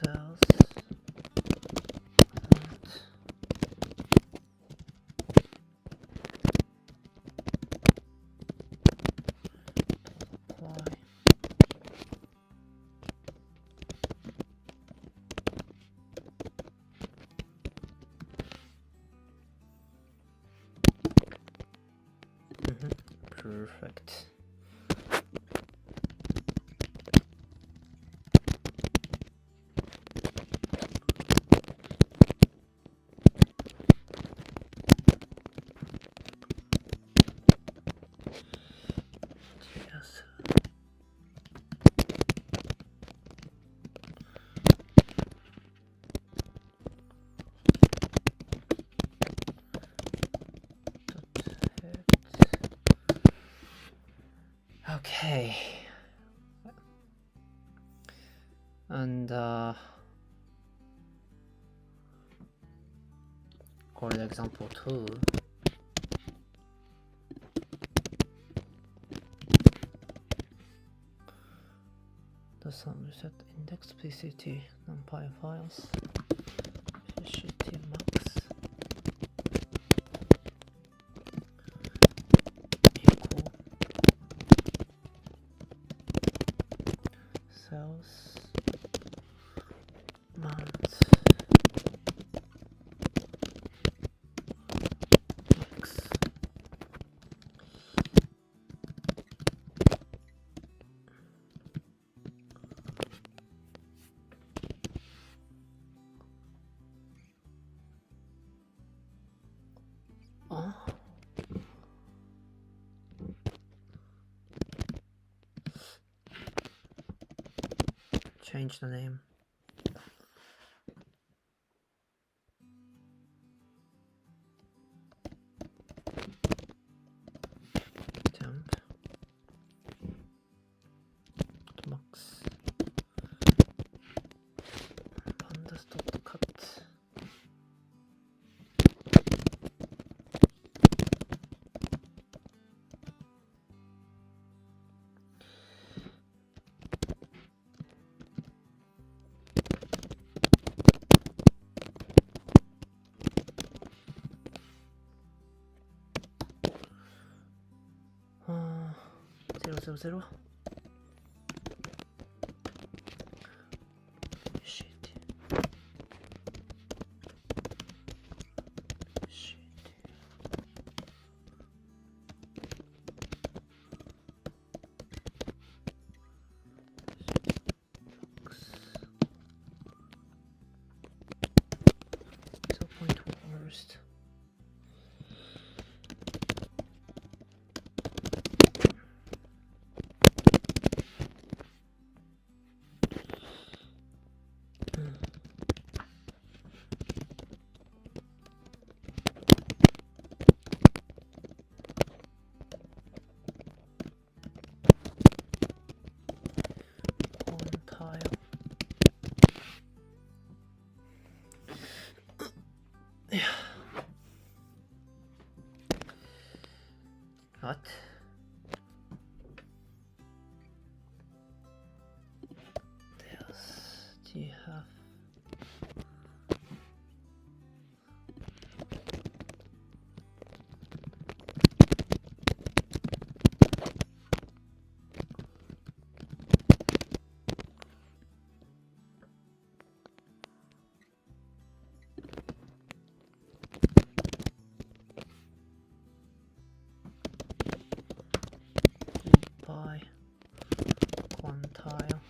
Sales amount. Apply. Perfect. Yes. Head Okay. And for the example 2, the sum set index pct numpy files pct max equal cells amount max. Change the name. Temp max pandas dot cut. Zero zero. Shit. Shit. So point first. What? Do you have by quantile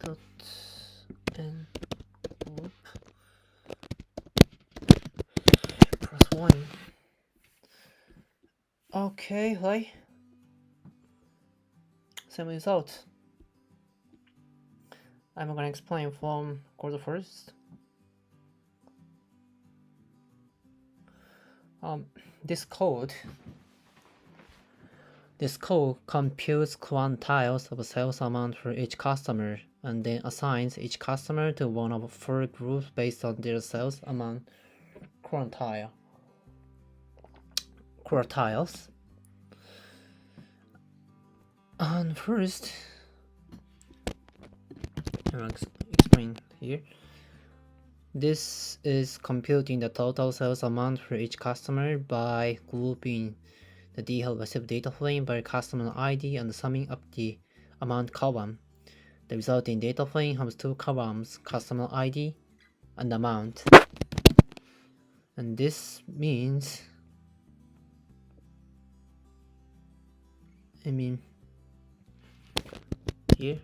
dot n loop plus 1. Okay, right. Same result. I'm gonna explain from code first. This code computes quantiles of sales amount for each customer and then assigns each customer to one of 4 groups based on their sales amount quartiles. And first, I'll explain here. This is computing the total sales amount for each customer by grouping the DeepL received data frame by customer ID and summing up the amount column. The resulting data frame has 2 columns, customer ID and amount. And this means, here,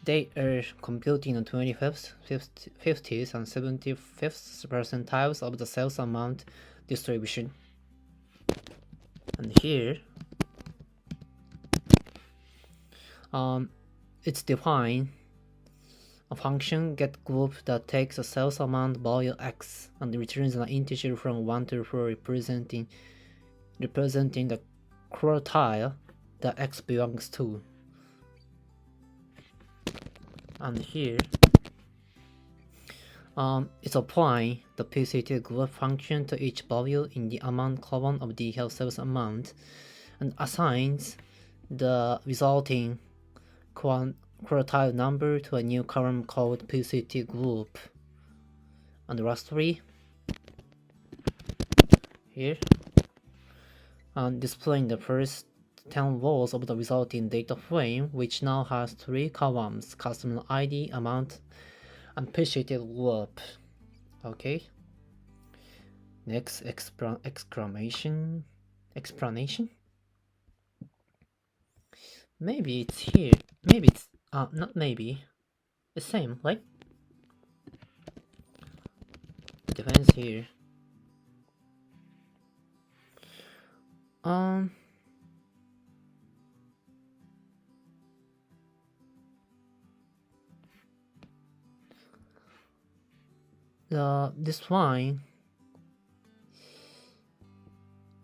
they are computing the 25th, 50th, and 75th percentiles of the sales amount distribution. And here, it's defined a function getGroup that takes a sales amount value x and returns an integer from 1 to 4 representing the quartile that x belongs to. And here, it's applying the PCT group function to each value in the amount column of the health sales amount and assigns the resulting quartile number to a new column called PCT group. And lastly, here, displaying the first 10 rows of the resulting data frame, which now has 3 columns: customer ID, amount, and PCT group. Okay. Next explanation. Maybe it's here. Maybe it's not maybe. It's same, right? It depends here. This line.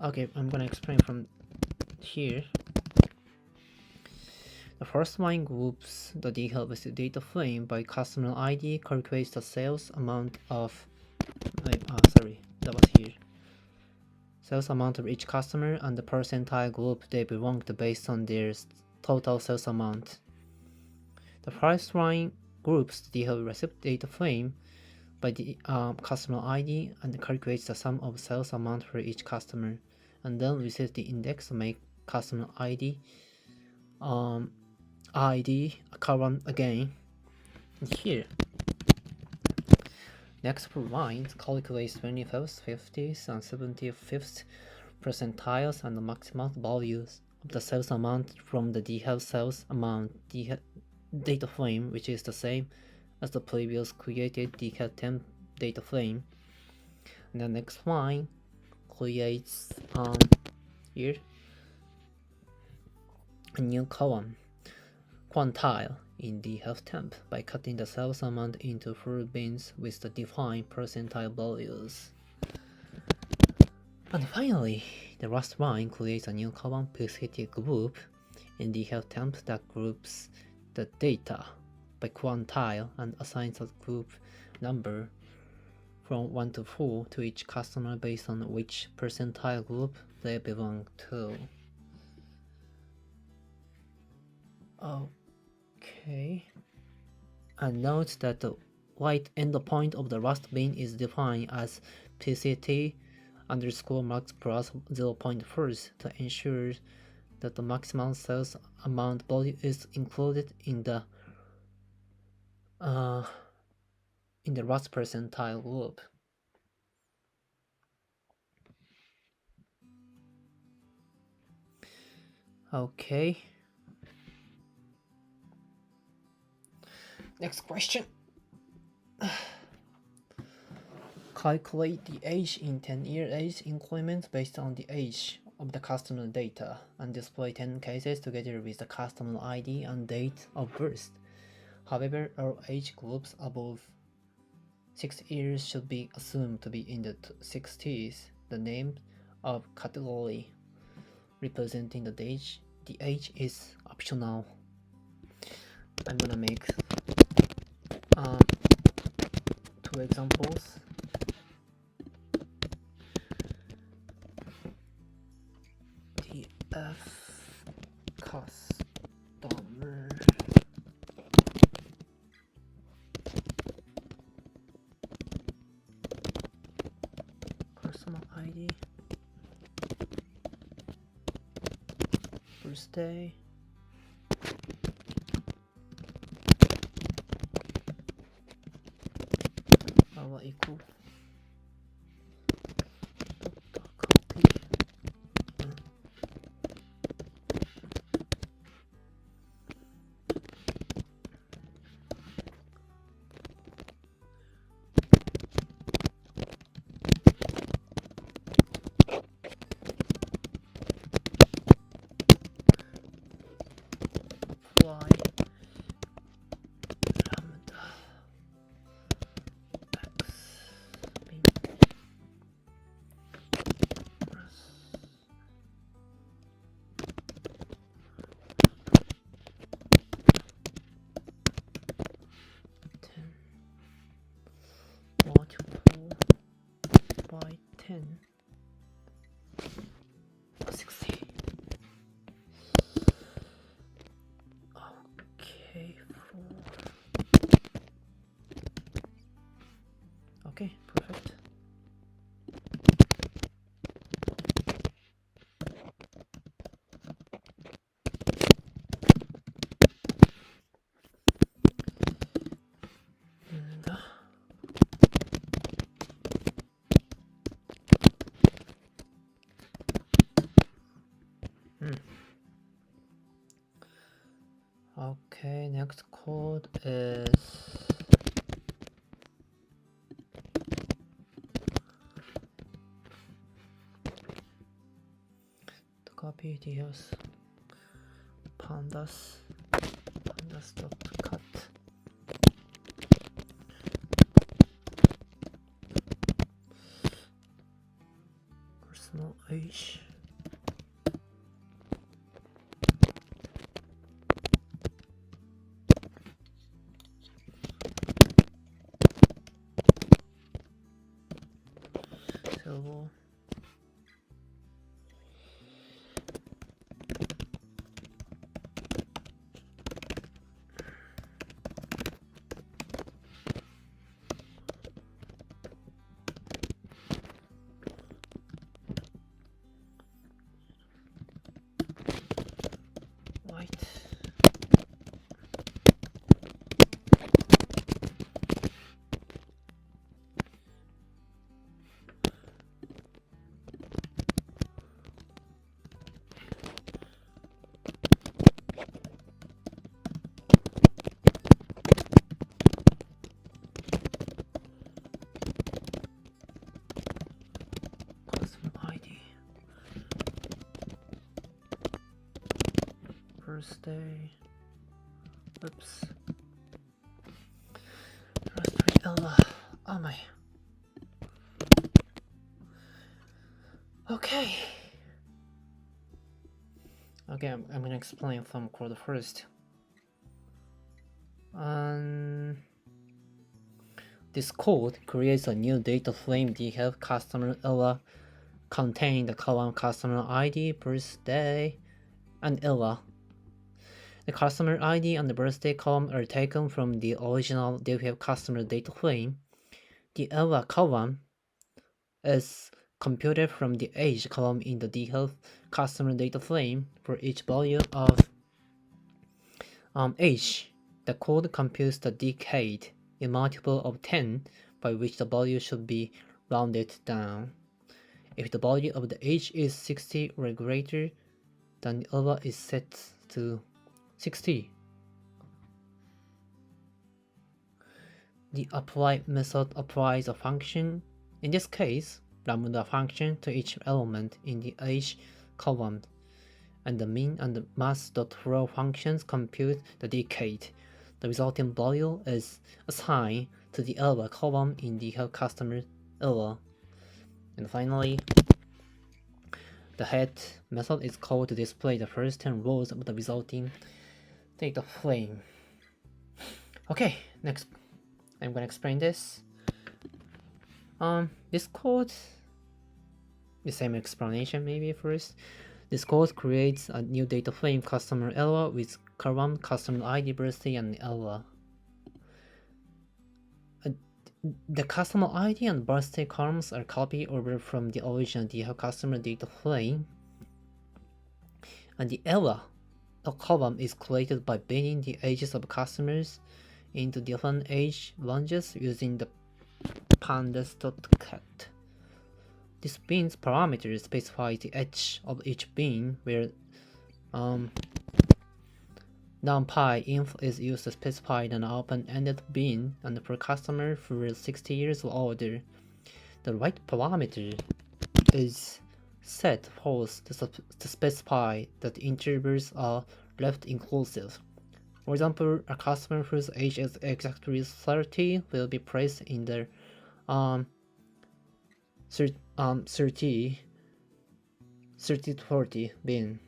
Okay, I'm gonna explain from here. The first line groups the detail with the data frame by customer ID, calculates the sales amount of. That was here. Sales amount of each customer and the percentile group they belong to based on their total sales amount. The first line groups the receipt data frame by the customer ID and calculates the sum of sales amount for each customer, and then resets the index to make customer ID a column again. And here, next provides calculates 25th, 50th, and 75th percentiles and the maximum values of the sales amount from the DHEAL sales amount data frame, which is the same as the previous created DHEAL temp data frame. And the next line creates here a new column, quantile, in the health temp by cutting the sales amount into 4 bins with the defined percentile values. And finally, the last line creates a new column, PCT group, in the health temp that groups the data by quantile and assigns a group number from 1 to 4 to each customer based on which percentile group they belong to. Okay. And note that the right endpoint of the last bin is defined as PCT underscore max plus 0.1 to ensure that the maximum sales amount value is included in the last percentile group. Okay. Next question. Calculate the age in 10-year age increments based on the age of the customer data and display 10 cases together with the customer ID and date of birth. However, all age groups above 6 years should be assumed to be in the 60s. The name of category representing the age is optional. I'm gonna make 2 examples. DF customer personal ID, birthday, equal copy. Apply lambda x Okay, okay, perfect. Okay, next code is to copy details pandas dot cut personal age. So white. Customer ID. Birthday. Oops. Raspberry Ella. Oh my. Okay. Okay, I'm gonna explain some code first. This code creates a new data frame DHEV customer Ella containing the column customer ID, birthday, and Ella. The customer ID and the birthday column are taken from the original DHEV customer data frame. The Ella column is computed from the age column in the DHEV customer data frame for each value of age. The code computes the decade in multiple of 10 by which the value should be rounded down. If the value of the age is 60 or greater, then the Ella is set to 60. The apply method applies a function, in this case, lambda function to each element in the age column, and the min and the mass.row functions compute the decade. The resulting value is assigned to the Ella column in the customer Ella. And finally, the head method is called to display the first 10 rows of the resulting data frame. Okay, next I'm gonna explain this. This code, the same explanation maybe first. This code creates a new data frame customer Ella with column customer ID, birthday, and Ella. The customer ID and birthday columns are copied over from the original DHEV customer data frame, and the Ella column is created by binning the ages of customers into different age ranges using the pandas.cut. This bin's parameter specifies the edge of each bin, where numpy-inf is used to specify an open-ended bin and for customer who is 60 years or older. The right parameter is set false to specify that intervals are left inclusive. For example, a customer whose age is exactly 30 will be placed in the 30 to 40 bin.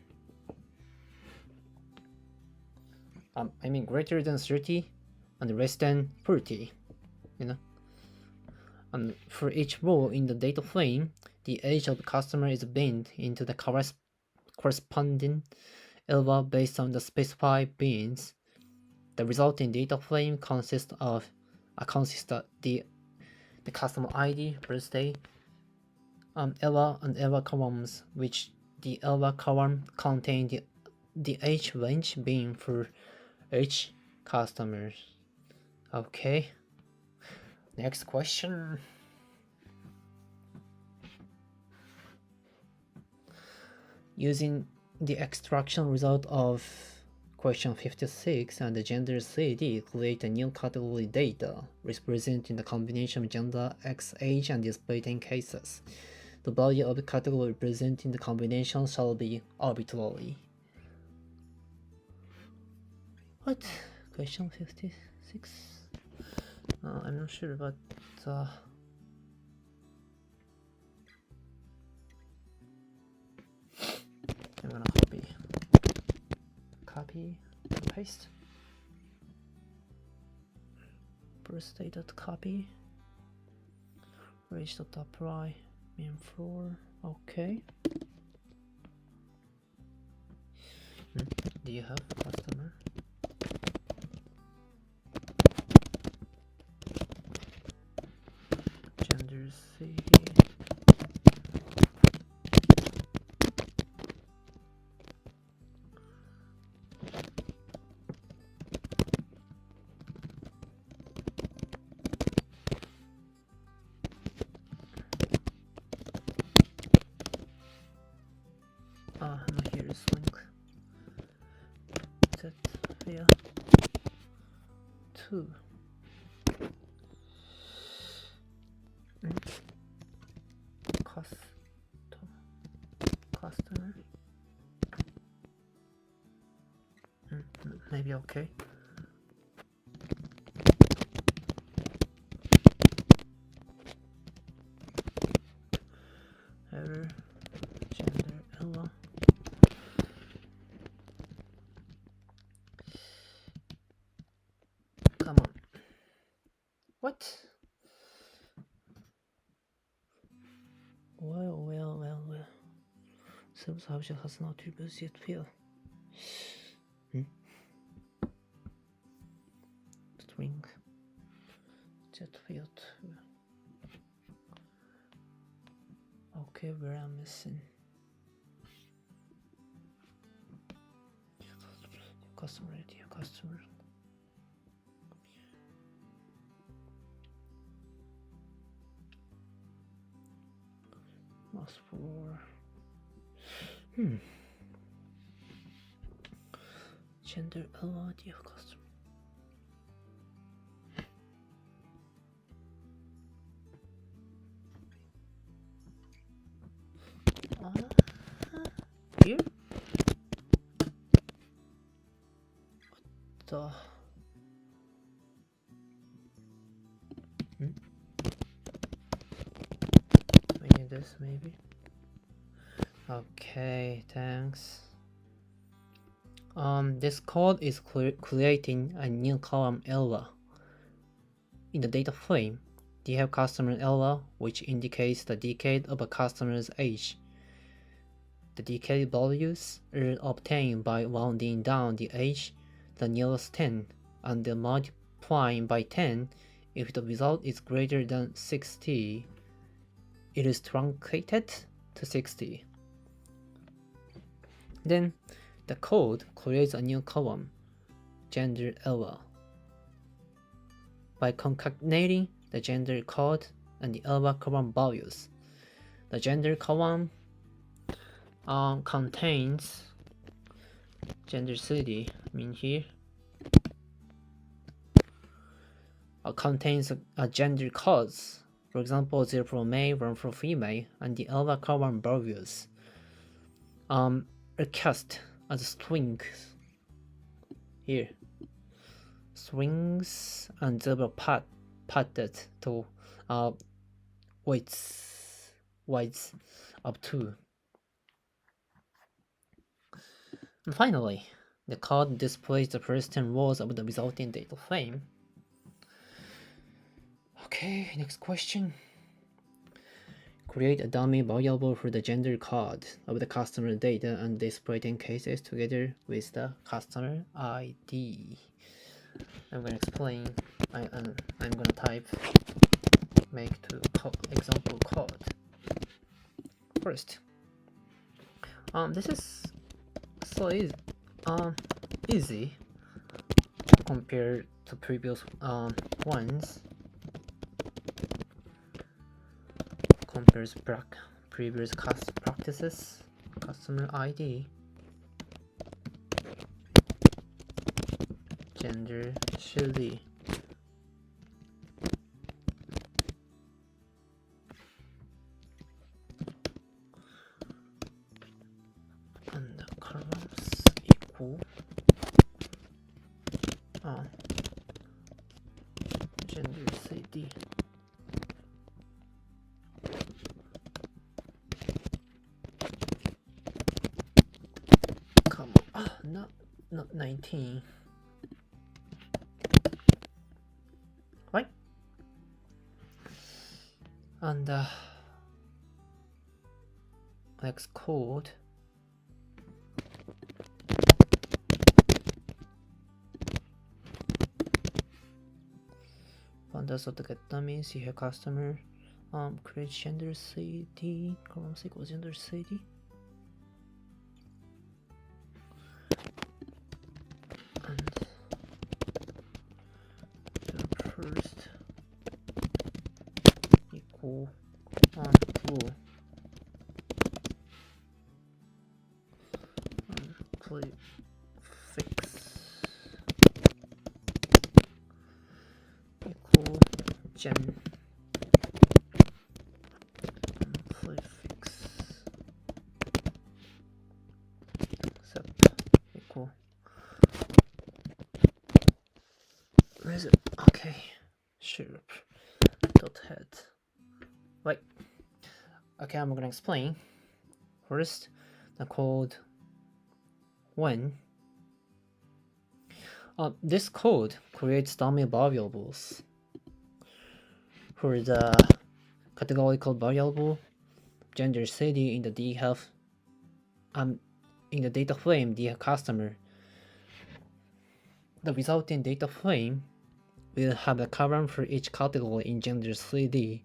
I mean greater than 30 and less than 40, And for each row in the data frame, the age of the customer is binned into the corresponding Ella based on the specified bins. The resulting data frame consists of the customer ID, birthday, ELA and ELA columns, which the ELA column contain the age range being for each customer. Okay. Next question. Using the extraction result of question 56 and the gender CD, create a new category data representing the combination of gender, X, age, and displayed in cases. The value of the category representing the combination shall be arbitrary. What? Question 56? I'm not sure, but I'm gonna copy and paste. Birthday.copy, range.apply, min floor. Okay. Do you have customer? Gender CD. Here is link. Set via 2. Customer. Maybe okay. Error. Gender ELA. Come on. What? Well. Service object has not reversed yet failed. String jet field. Okay, where I'm missing. Customer ID, customer. Last 4. Gender ID of customer. Here? What the? We need this maybe. Okay, thanks. This code is creating a new column ELA. In the data frame, you have customer ELA, which indicates the decade of a customer's age. The decade values are obtained by rounding down the age the nearest 10 and then multiplying by 10. If the result is greater than 60, it is truncated to 60. Then the code creates a new column, gender ELA, by concatenating the gender code and the ELA column values. The gender column contains gender CD, here, contains a gender codes, for example 0 for male, 1 for female, and the ELA column values are cast as strings here. Strings, and they were padded to weights of 2. And finally, the code displays the first 10 rows of the resulting data frame. Okay, next question. Create a dummy variable for the gender code of the customer data and display 10 cases together with the customer ID. I'm going to explain. I'm going to type make to example code. First, this is so easy compared to previous ones. Compares previous practices, customer ID, gender should be. And the columns equal gender CD. Come on, not 19. Right? And next code. Pandas of the get dummies, you have customer create gender CD, columns equals gender CD. And the first equal blue. Prefix equal gen. Prefix sep equal. Where is it? Okay, sure. Dot head. Right. Okay, I'm gonna explain. First, the code when. This code creates dummy variables. For the categorical variable, gender CD in the DHEF, in the data frame DHEF customer, the resulting data frame will have a column for each category in gender CD,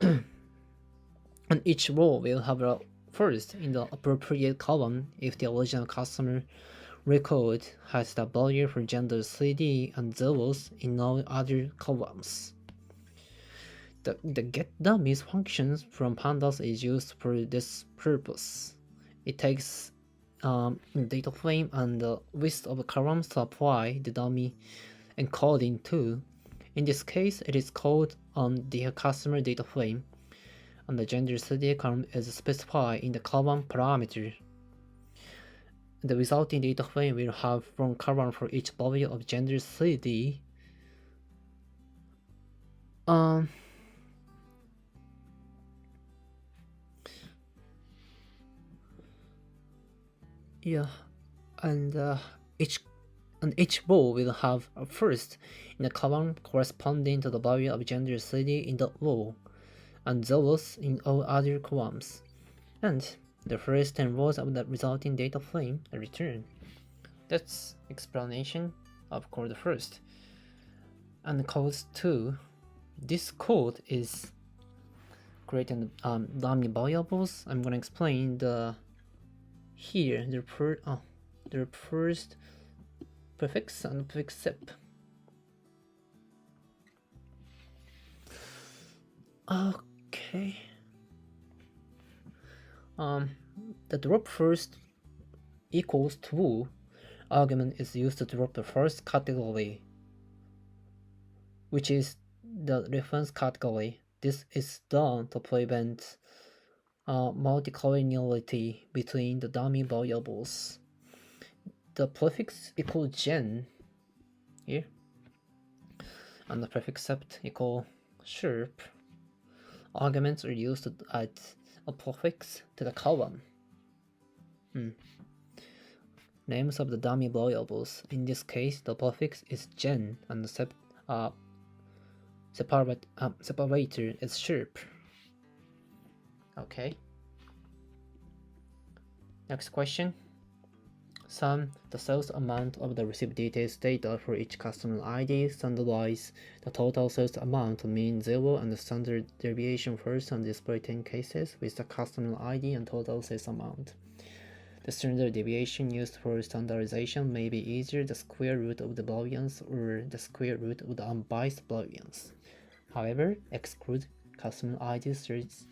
and each row will have a first in the appropriate column if the original customer record has the value for gender CD and zeros in all other columns. The get dummies functions from pandas is used for this purpose. It takes data frame and the list of columns to apply the dummy encoding to. In this case, it is called on the customer data frame, and the gender CD column is specified in the column parameter. The resulting data frame will have one column for each value of gender CD. Yeah, and each row will have a first in a column corresponding to the value of gender CD in the row, and zeros in all other columns. And the first 10 rows of the resulting data frame are returned. That's explanation of code first. And code 2. This code is creating dummy variables. I'm gonna explain the first prefix and prefix sep. Okay. The drop first equals true argument is used to drop the first category, which is the reference category. This is done to prevent multicollinearity between the dummy variables. The prefix equal gen here, and the prefix sept equal sharp. Arguments are used to add a prefix to the column. Names of the dummy variables. In this case, the prefix is gen and the separator is sharp. Okay. Next question. Sum the sales amount of the received details data for each customer ID, standardize the total sales amount, mean 0 and the standard deviation first, and display 10 cases with the customer ID and total sales amount. The standard deviation used for standardization may be either the square root of the variance or the square root of the unbiased variance. However, exclude customer ID searches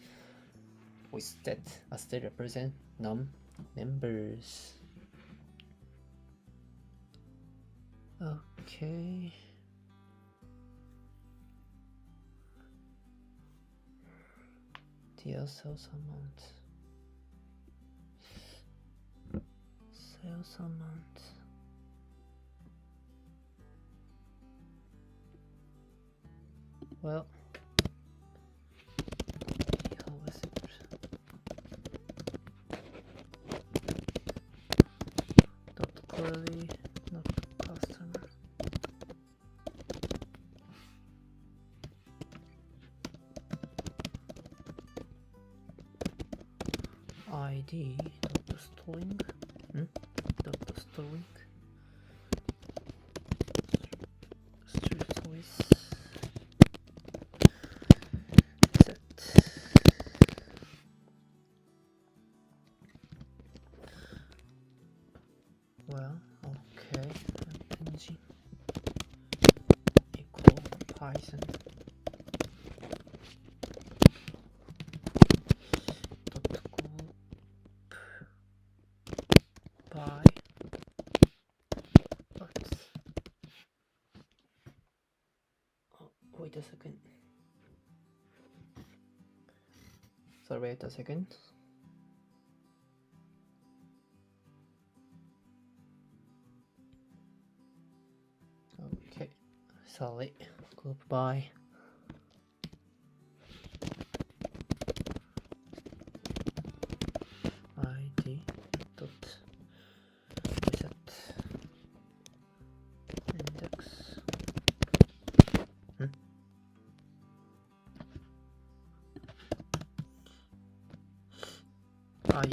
with stat as they represent non-members. Okay. TL sales amount. Sales amount. Well, how is it? Dot query, not customer. ID dot string. Dot string. Street with set. Well, okay. Engine equal Python. By wait a second. Sorry, wait a second. Okay, sorry. Group by ID dot set index.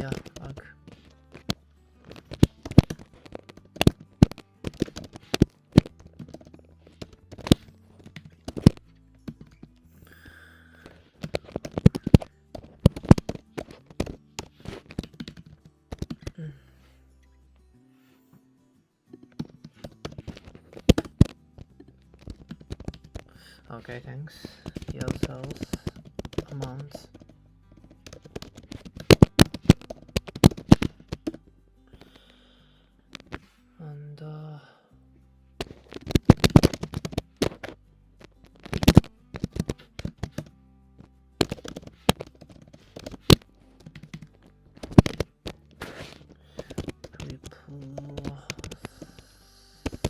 Yeah, ag. Okay, thanks. Yield cells amounts. And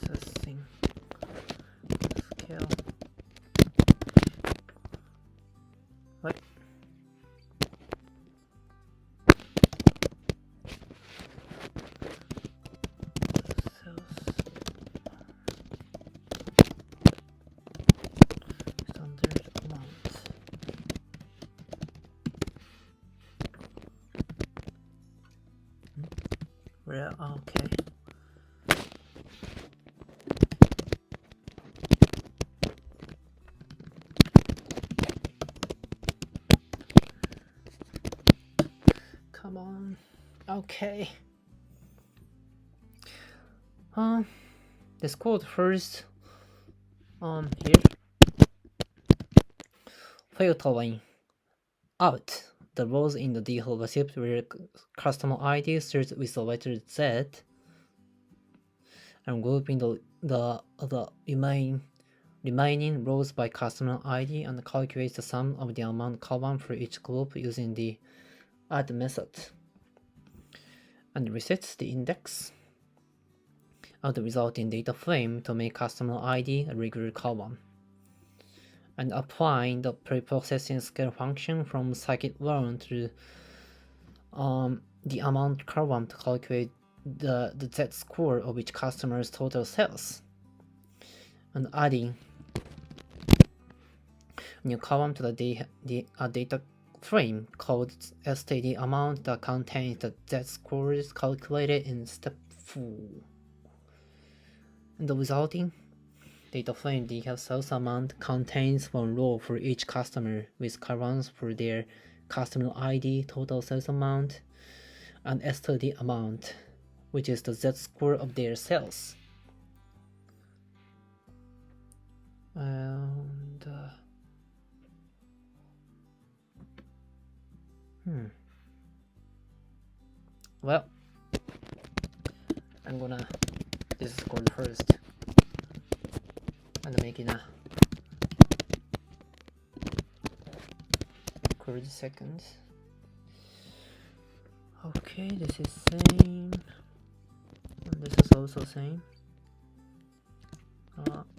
processing scale. What? Standard amount. Where? Okay. Come on. Okay. Let's quote first. Here. Filtering out the rows in the DeepL receipt where customer ID starts with the letter Z, and grouping the remaining rows by customer ID, and calculate the sum of the amount column for each group using the add method, and resets the index of the resulting data frame to make customer ID a regular column, and applying the preprocessing scale function from scikit-learn to the amount column to calculate the z-score of each customer's total sales, and adding a new column to the data frame called std amount that contains the z-scores calculated in step full. And the resulting data frame detail sales amount contains one row for each customer with columns for their customer ID, total sales amount, and STD amount, which is the Z-score of their sales. And well, I'm gonna this is called first and making a record second. Okay, this is same, and this is also same.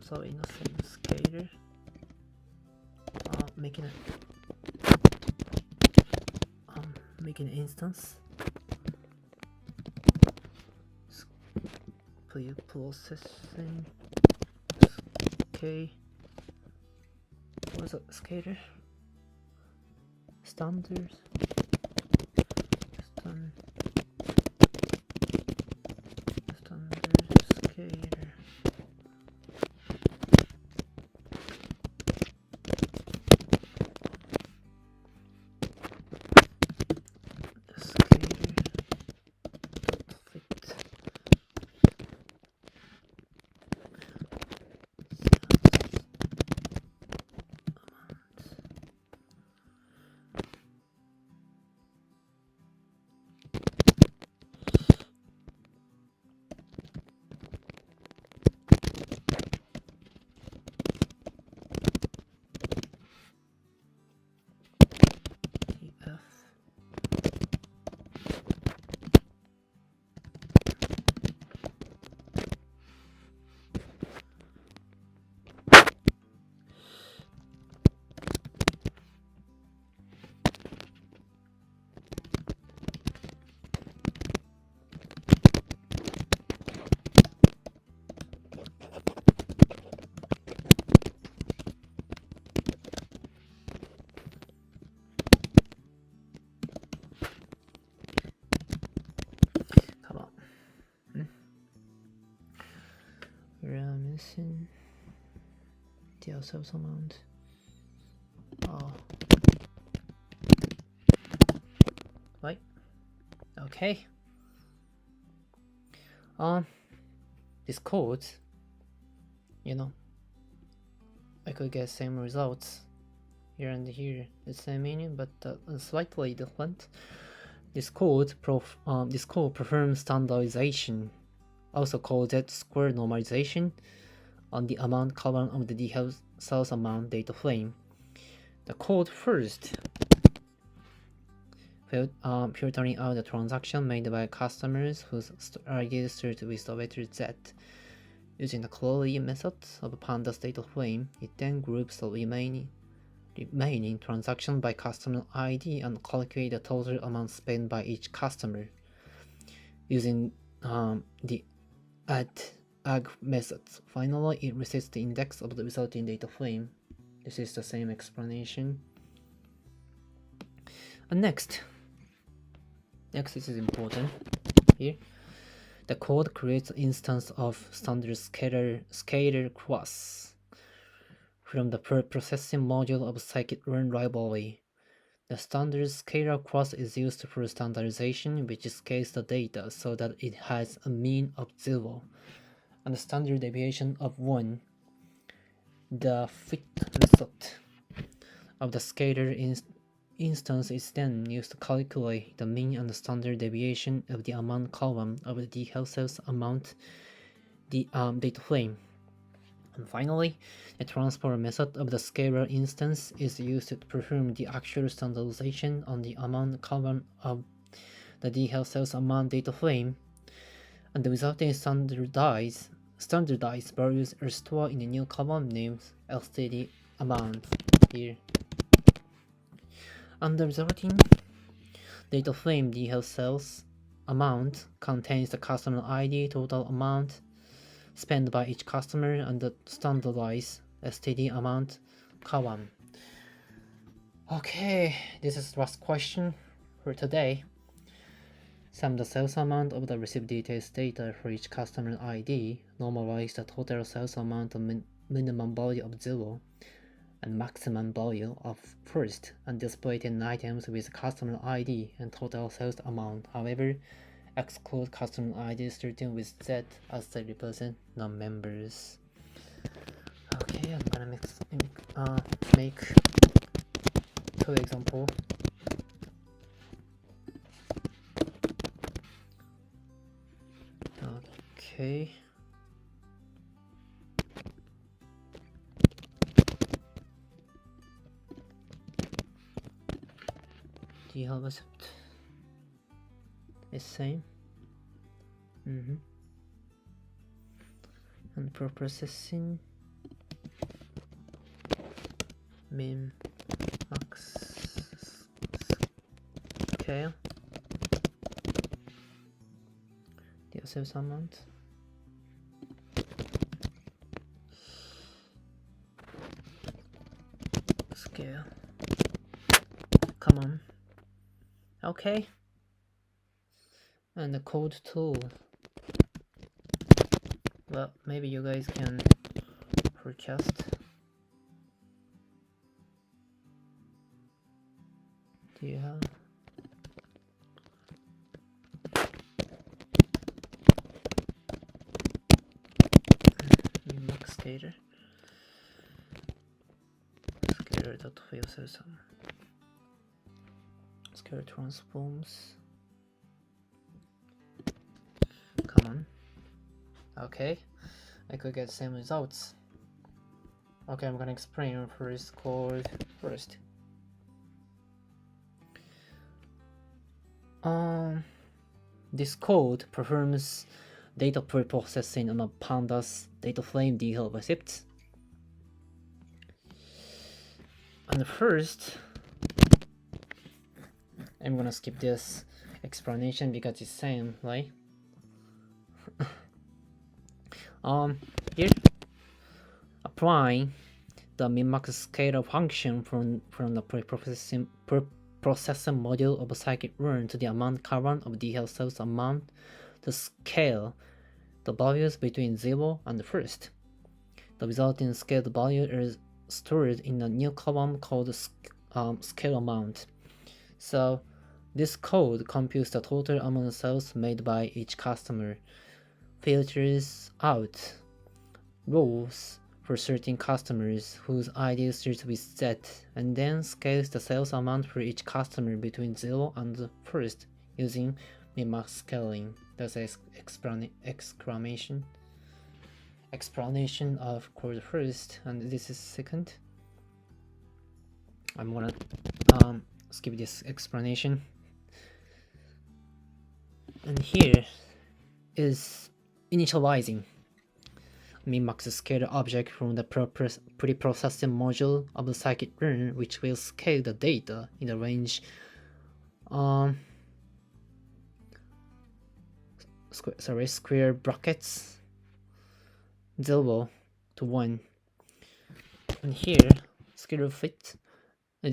So in the same scaler, making an instance. Processing. Okay. What's a scaler? Standard scaler. Missing the sales amount. Right. Okay. This code, I could get same results here and here, the same meaning, but slightly different. This code performs standardization, also called Z-score normalization, on the amount column of the detailed sales amount data frame. The code first filtering out the transaction made by customers whose ID started with the letter Z. Using the corollary method of Pandas data frame, it then groups the remaining transaction by customer ID and calculate the total amount spent by each customer. Using the add method. Finally, it resets the index of the resulting data frame. This is the same explanation. And next, this is important here. The code creates an instance of standard scalar class from the processing module of scikit-learn library. The standard scalar class is used for standardization, which scales the data so that it has a mean of 0 and a standard deviation of 1. The fit method of the scalar instance is then used to calculate the mean and the standard deviation of the amount column of the detailed sales amount data frame. And finally, the transform method of the scalar instance is used to perform the actual standardization on the amount column of the detailed sales amount data frame, and the resulting standardized values are stored in a new column named LCD amount here. And the resulting data frame detailed sales amount contains the customer ID, total amount spent by each customer, and the standardized STD amount column. Okay, this is the last question for today. Sum the sales amount of the received details data for each customer ID, normalize the total sales amount of minimum value of 0 and maximum value of first, and display 10 items with customer ID and total sales amount. However, exclude customer ID starting with Z as they represent non-members. Okay, I'm gonna make 2 examples. Okay. DeepL recipe is same. And for processing, min max scale, the sales amount, scale, come on. Okay, and the code tool. Well, maybe you guys can forecast. Do you have? Max scalar. Scalar dot fill system. Scalar transforms. Come on. Okay, I could get same results. Okay, I'm gonna explain first code first. This code performs data pre-processing on a pandas data frame DeepL receipt. And first, I'm gonna skip this explanation because it's same, right? Here, applying the min-max scalar function from the pre-processing module of a scikit-learn to the amount current of DeepL sales amount to scale the values between 0 and first. The resulting scaled value is stored in a new column called scale amount. So this code computes the total amount of sales made by each customer, filters out rows for certain customers whose ID starts with Z, and then scales the sales amount for each customer between 0 and first using min-max scaling. That's an explanation of code first, and this is second. I'm gonna skip this explanation. And here is initializing min-max scalar object from the pre-processing module of the scikit-learn, which will scale the data in the range square brackets 0 to 1. And here scalar fit, and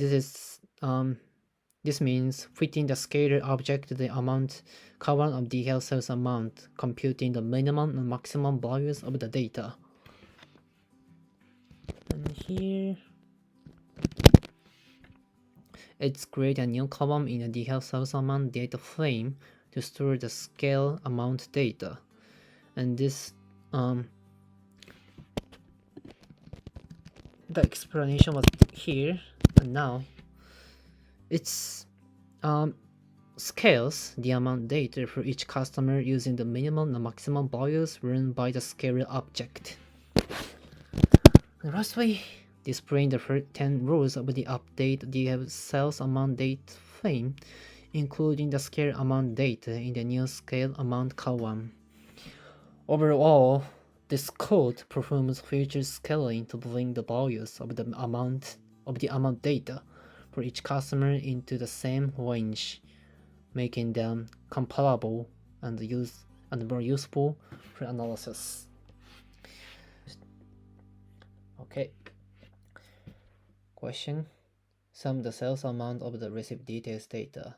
this means fitting the scalar object to the amount current of DeepL sales amount, computing the minimum and maximum values of the data. And here, it's create a new column in the DeepL sales amount data frame to store the scale amount data. And this, the explanation was here, and now it's scales the amount data for each customer using the minimum and maximum values run by the scalar object. And lastly, displaying the first 10 rows of the update DeepL sales amount data frame, including the scale amount data in the new scale amount column. Overall, this code performs future scaling to bring the values of the amount data for each customer into the same range, making them comparable and more useful for analysis. Okay. Question: sum the sales amount of the received details data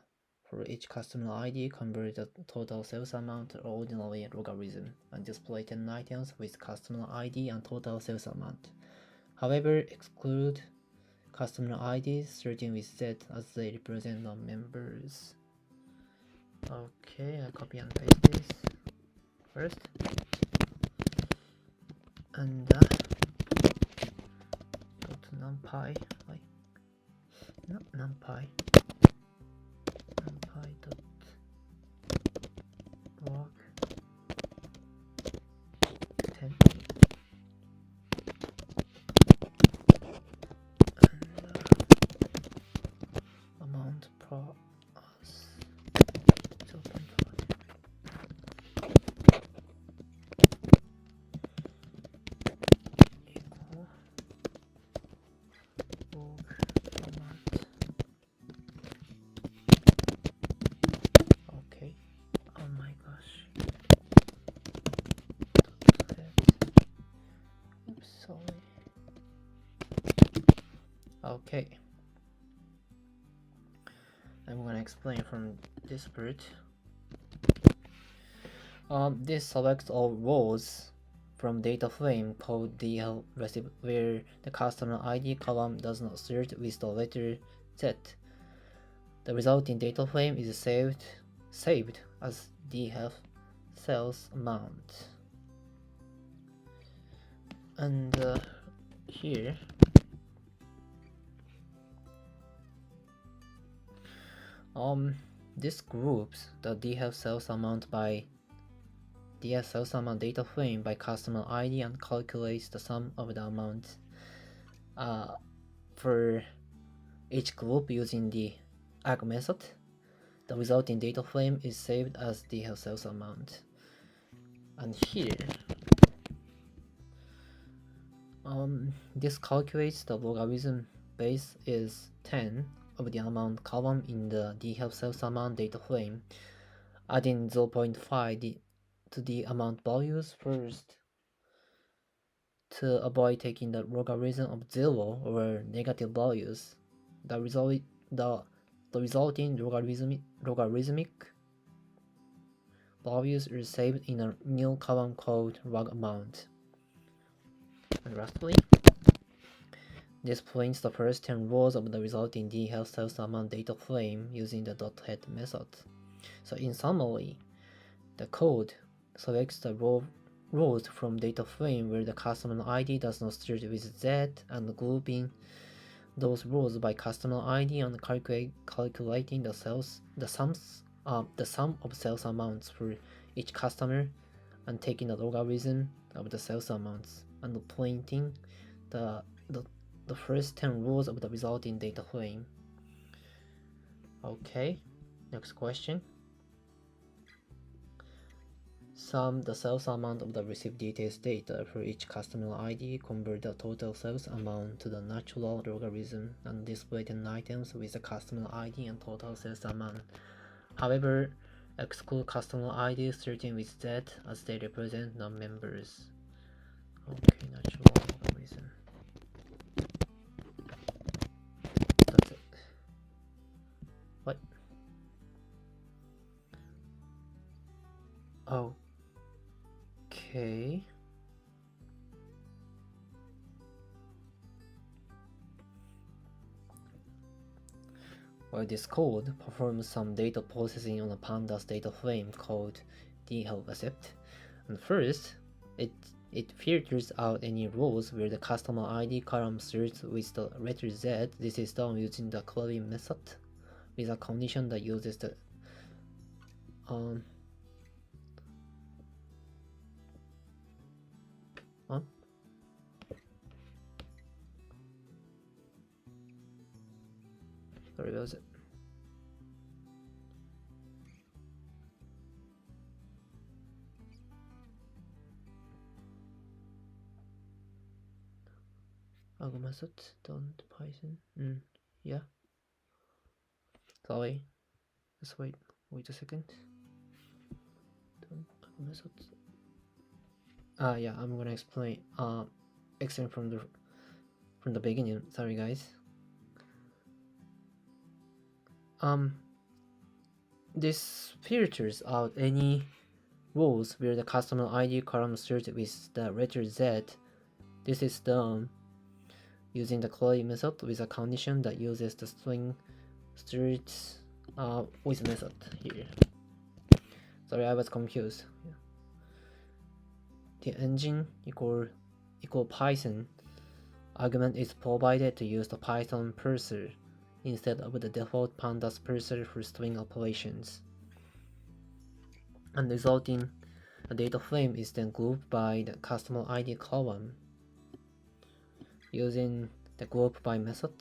For each customer ID, convert the total sales amount to ordinary logarithm and display 10 items with customer ID and total sales amount. However, exclude customer IDs starting with Z as they represent non-members. Okay, I copy and paste this first. And go to numpy, not numpy dot log 10 and amount plus 0.5 equal log amount. Okay. Oh my gosh. Oops, sorry. Okay. I'm gonna explain from this part. This selects all rows from data frame called DL receipt where the customer ID column does not start with the letter Z. The resulting data frame is saved as DL sales amount. And here this groups the DL sales amount by DL sales amount data frame by customer ID and calculates the sum of the amount for each group using the AG method. The resulting data frame is saved as DL sales amount. And here this calculates the logarithm base is 10 of the amount column in the DL sales amount data frame, adding 0.5 to the amount values first to avoid taking the logarithm of 0 or negative values. The resulting logarithmic values are saved in a new column called log amount. And lastly, this prints the first 10 rows of the resulting DL sales amount data frame using the .head method. So in summary, the code selects the rows from data frame where the customer ID does not start with Z and grouping those rows by customer ID and calculating the sum of sales amounts for each customer and taking the logarithm of the sales amounts and printing the first 10 rows of the resulting data frame. Okay, next question. Sum the sales amount of the received details data for each customer ID, convert the total sales amount to the natural logarithm, and display 10 items with the customer ID and total sales amount. However, exclude customer ID starting with Z as they represent non-members. Okay, natural logarithm. That's it. What? Okay. Well, this code performs some data processing on a pandas data frame called DL receipt. And first, it filters out any rows where the customer ID column starts with the letter Z. This is done using the query method with a condition that uses the sorry, what was it? Argo method, don't Python. Yeah. Sorry. Just wait a second. Don't Argo method. Yeah, I'm gonna explain from the beginning. Sorry guys. this filters out any rows where the customer ID column starts with the letter Z. This is done using the query method with a condition that uses the string starts with method here. Sorry, I was confused. The engine equal Python argument is provided to use the Python parser instead of the default pandas parser for string operations. And resulting data frame is then grouped by the customer ID column using the group by method.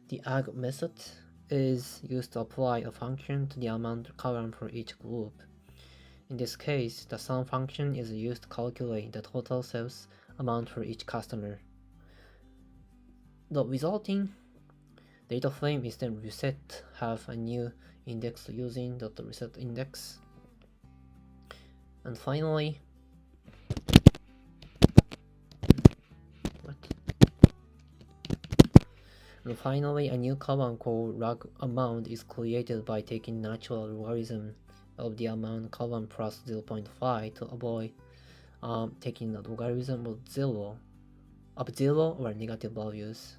The arg method is used to apply a function to the amount column for each group. In this case, the sum function is used to calculate the total sales amount for each customer. The resulting data frame is then reset, have a new index using the reset index. And finally, a new column called log amount is created by taking natural logarithm of the amount column plus 0.5 to avoid taking the logarithm of zero or negative values.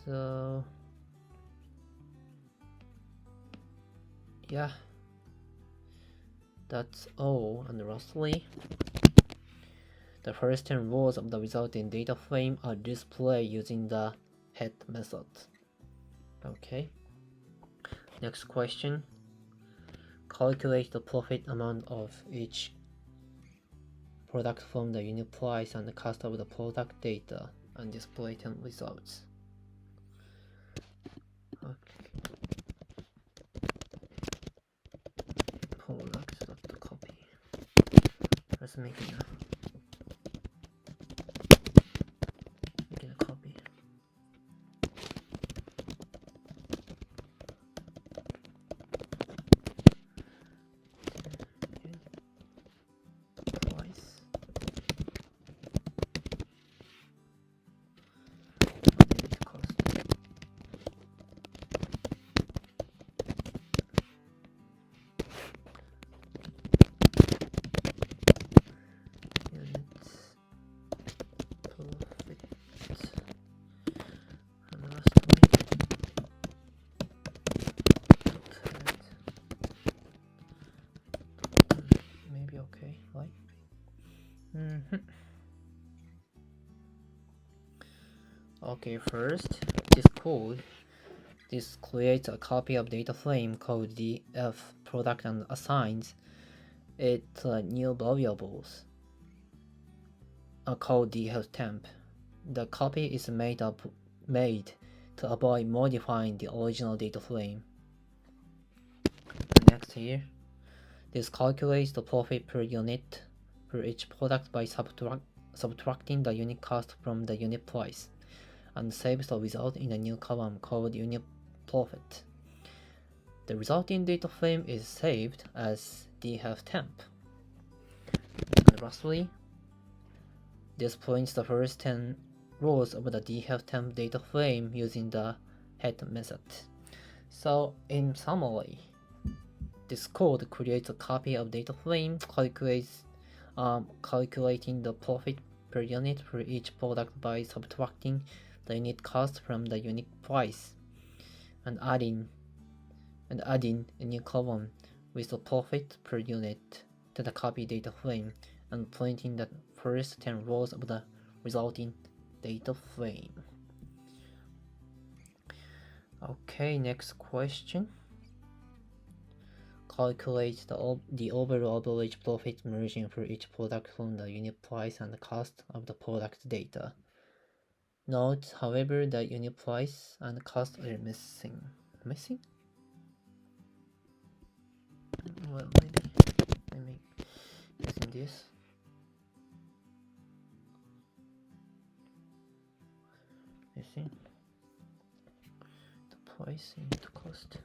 So yeah, that's all. And lastly, the first 10 rows of the resulting data frame are displayed using the head method. Okay. Next question. Calculate the profit amount of each product from the unit price and the cost of the product data and display 10 results. Okay. Product.copy. Let's make it a copy. Price. Unit cost. Unit profit. And lastly, maybe okay, right? Okay, first, this creates a copy of data frame called df product and assigns it new variables called df temp. The copy is made to avoid modifying the original data frame. Next here, this calculates the profit per unit for each product by subtracting the unit cost from the unit price, and saves the result in a new column called unit profit. The resulting data frame is saved as df temp. And lastly, this prints the first 10 rows of the df temp data frame using the head method. So in summary, this code creates a copy of data frame, calculating the profit per unit for each product by subtracting the unit cost from the unit price, and adding a new column with the profit per unit to the copy data frame, and printing the first 10 rows of the resulting data frame. Okay, next question. Calculate the overall average profit margin for each product from the unit price and the cost of the product data. Note, however, that unit price and cost are missing. Missing? Well, maybe using this. Missing the price and the cost.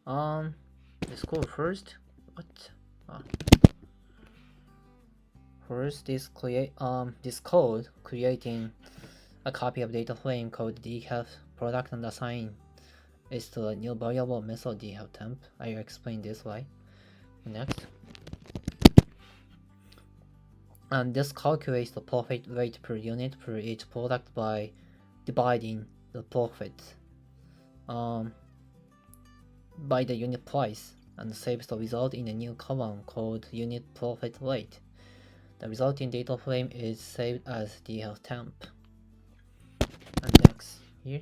Let's go first. What? First, this code creating a copy of data frame called decaf product and assign is to a new variable method decaf temp. I will explain this why. Next. And this calculates the profit rate per unit per each product by dividing the profit by the unit price and saves the result in a new column called unit profit rate. The resulting data frame is saved as decaf temp. And next here,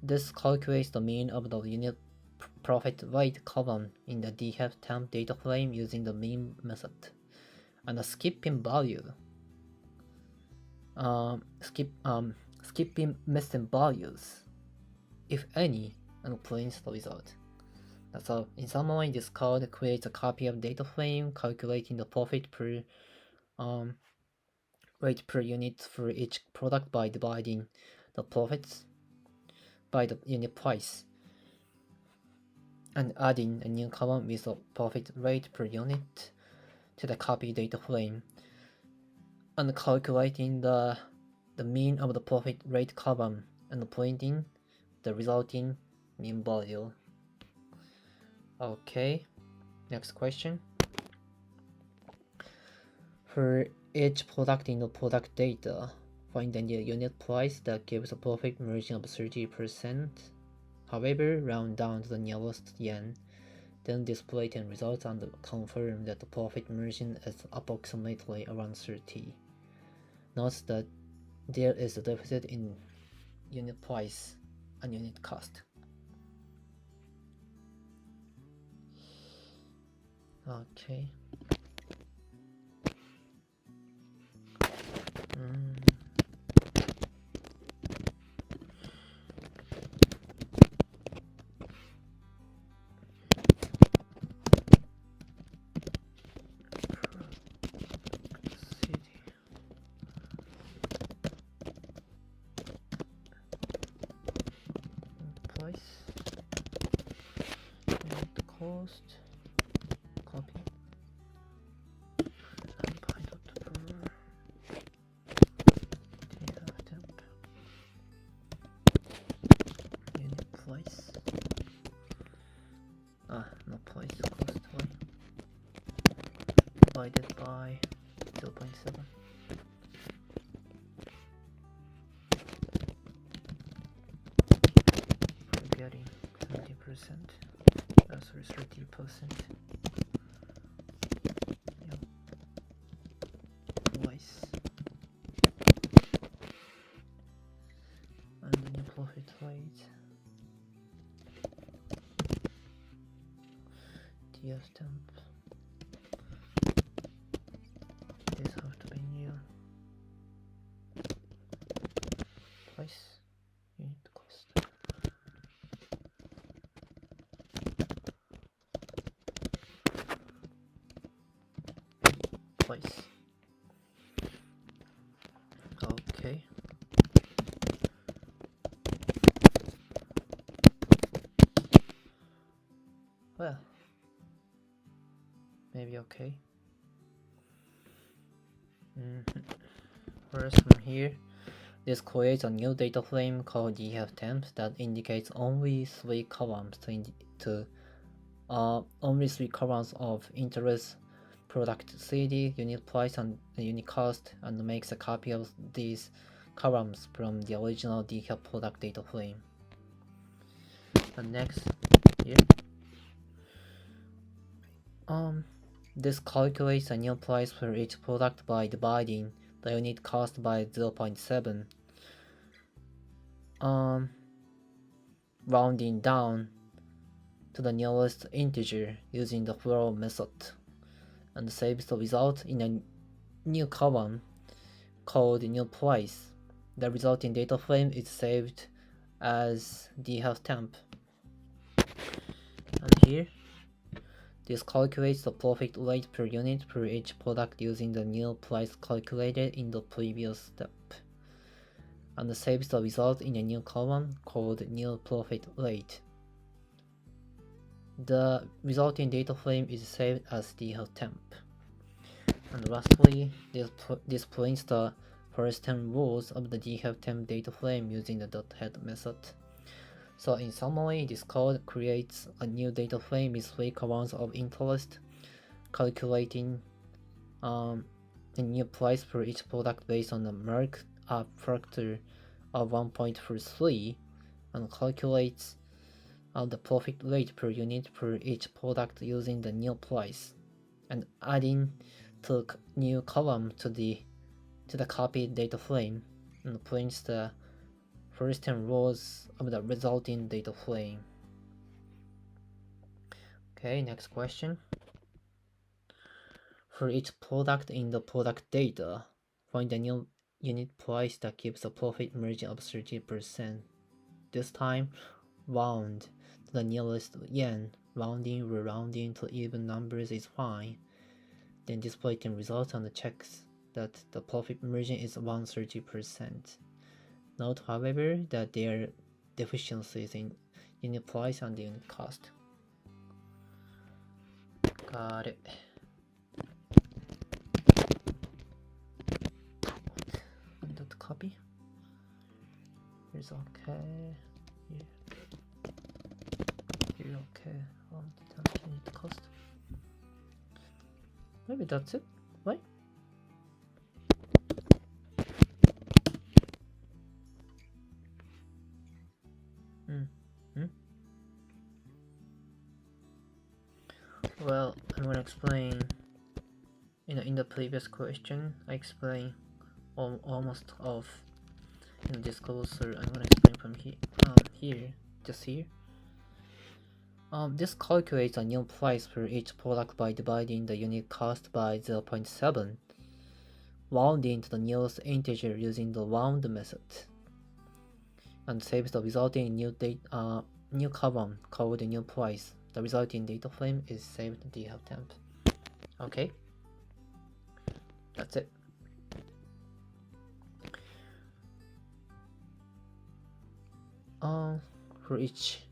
this calculates the mean of the unit profit rate column in the decaf temp data frame using the mean method. And the skipping value, skipping missing values, if any, and prints the result. So in summary, this code creates a copy of data frame calculating the profit per rate per unit for each product by dividing the profits by the unit price and adding a new column with the profit rate per unit to the copy data frame and calculating the mean of the profit rate column and printing the resulting mean value. Okay, next question. For each product in the product data, find the unit price that gives a profit margin of 30%. However, round down to the nearest yen, then display 10 results and confirm that the profit margin is approximately around 30. Note that there is a deficit in unit price and unit cost. Okay. Price, unit cost, copy, and pilot per data temp, unit price, no price, cost, y, divided by 0.7. Getting 70%, that's 30%. Yeah. Twice. And the new profit rate. DS temp. This have to be new. Price. Unit cost. Place. Okay. Well, maybe okay. First from here, this creates a new data frame called decaf temp that indicates only three columns only three columns of interest, product CD, unit price, and unit cost, and makes a copy of these columns from the original decaf product data frame. And next here, this calculates a new price for each product by dividing the unit cost by 0.7, rounding down to the nearest integer using the floor method, and saves the result in a new column called new price. The resulting data frame is saved as decaf temp. And here, this calculates the profit rate per unit per each product using the new price calculated in the previous step, and saves the result in a new column called new profit rate. the resulting data frame is saved as DHelpTemp. And lastly, this prints the first 10 rows of the DHelpTemp data frame using the .head method. So in summary, this code creates a new data frame with 3 columns of interest, calculating a new price for each product based on the markup factor of 1.43, and calculates the profit rate per unit per each product using the new price, and adding the new column to the copied data frame, and prints the first 10 rows of the resulting data frame. Okay, next question. For each product in the product data, find the new unit price that gives a profit margin of 30%. This time, round to the nearest yen. Rounding or rounding to even numbers is fine. Then display the results and checks that the profit margin is around 30%. Note, however, that there are deficiencies in unit price and unit cost. Got it. Dot copy. Here's okay. Here okay. Unit cost. Maybe that's it, right? Well, I'm gonna explain. In the previous question, I explained almost of this code, so I'm gonna explain from here, just here. This calculates a new price for each product by dividing the unit cost by 0.7, rounding to the nearest integer using the round method, and saves the resulting new column called the new price. The resulting data frame is saved in DHelpTemp. Okay, that's it. For each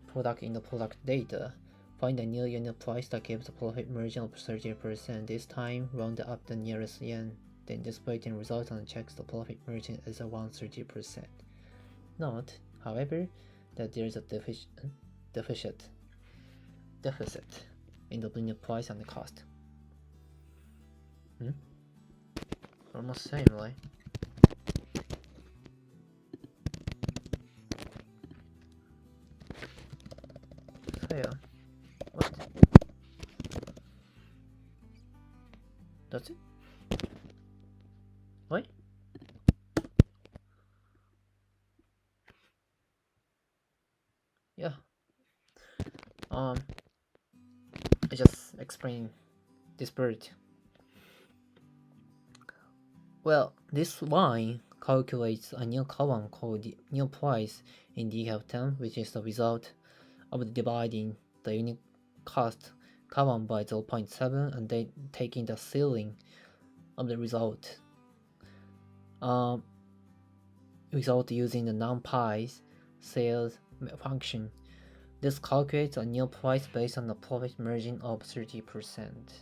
product in the product data, find a new unit price that gives a profit margin of 30%. This time, round up the nearest yen. Then display the result and checks the profit margin is around 30%. Note, however, that there is a deficit in the unit price and the cost. Almost same, right? So yeah, what? That's it? Right? Yeah. I just explained this part. Well, this line calculates a new column called the new price in DHelpTemp, which is the result of dividing the unit cost column by 0.7 and then taking the ceiling of the result. Result using the NumPy sales function. This calculates a new price based on the profit margin of 30%.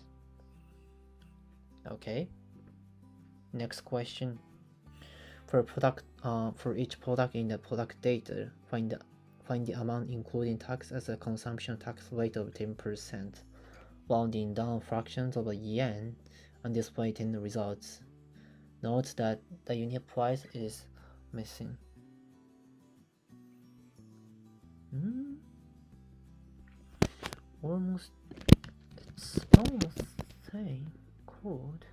Okay. Next question. For each product in the product data, find the amount including tax as a consumption tax rate of 10%, rounding down fractions of a yen, and displaying the results. Note that the unit price is missing. It's almost same code.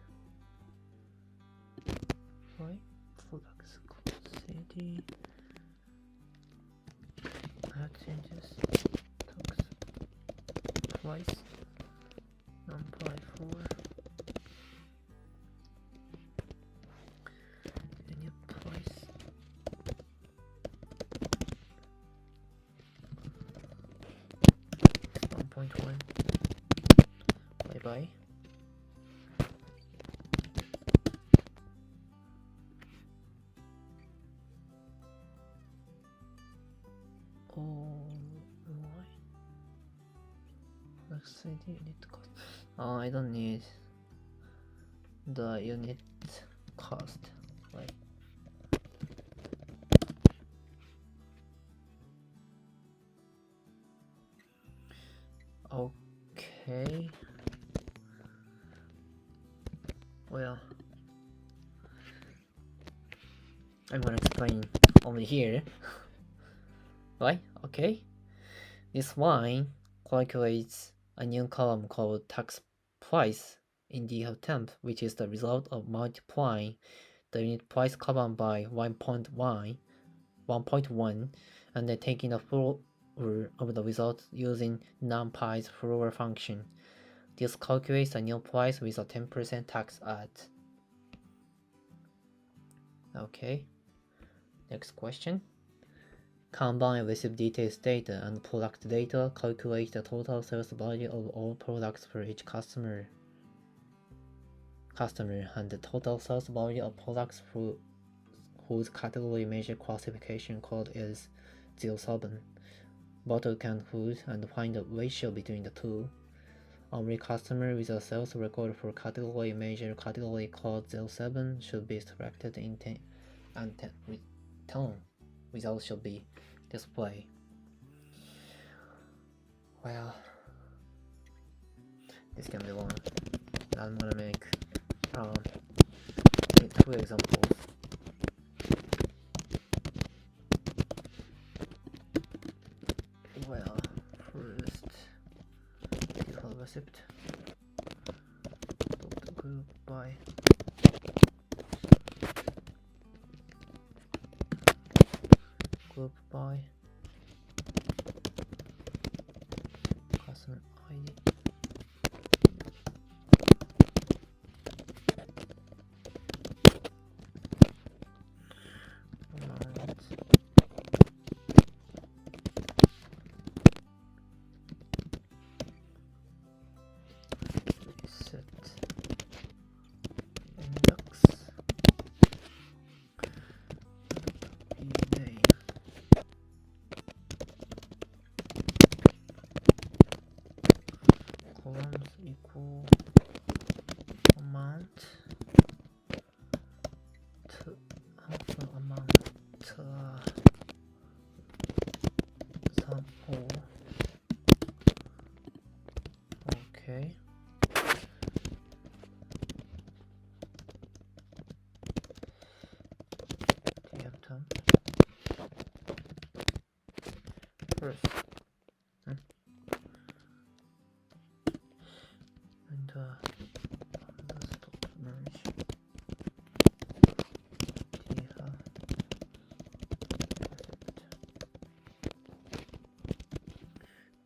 Right? Products city. That changes tax price. NumPy 4. Unit price. 1.1. Bye bye. unit cost. I don't need the unit cost. Right. Okay. Well, I'm gonna explain over here. Right? Okay. This line calculates a new column called tax price in DeepL, which is the result of multiplying the unit price column by 1.1 and then taking the floor of the result using NumPy's floor function. This calculates a new price with a 10% tax at. Okay. Next question. Combine receipt details data and product data. Calculate the total sales value of all products for each customer and the total sales value of products whose category measure classification code is 07. Bottle can food and find the ratio between the two. Every customer with a sales record for category measure category code 07 should be selected in 10 and 10 return results should be displayed. Well, this can be long. I'm gonna make 2 examples. Well, first, default receipt. Group by customer ID. Amount. Set index. Name. Columns equal amount to amount sample. Okay. First. And let's stop merge.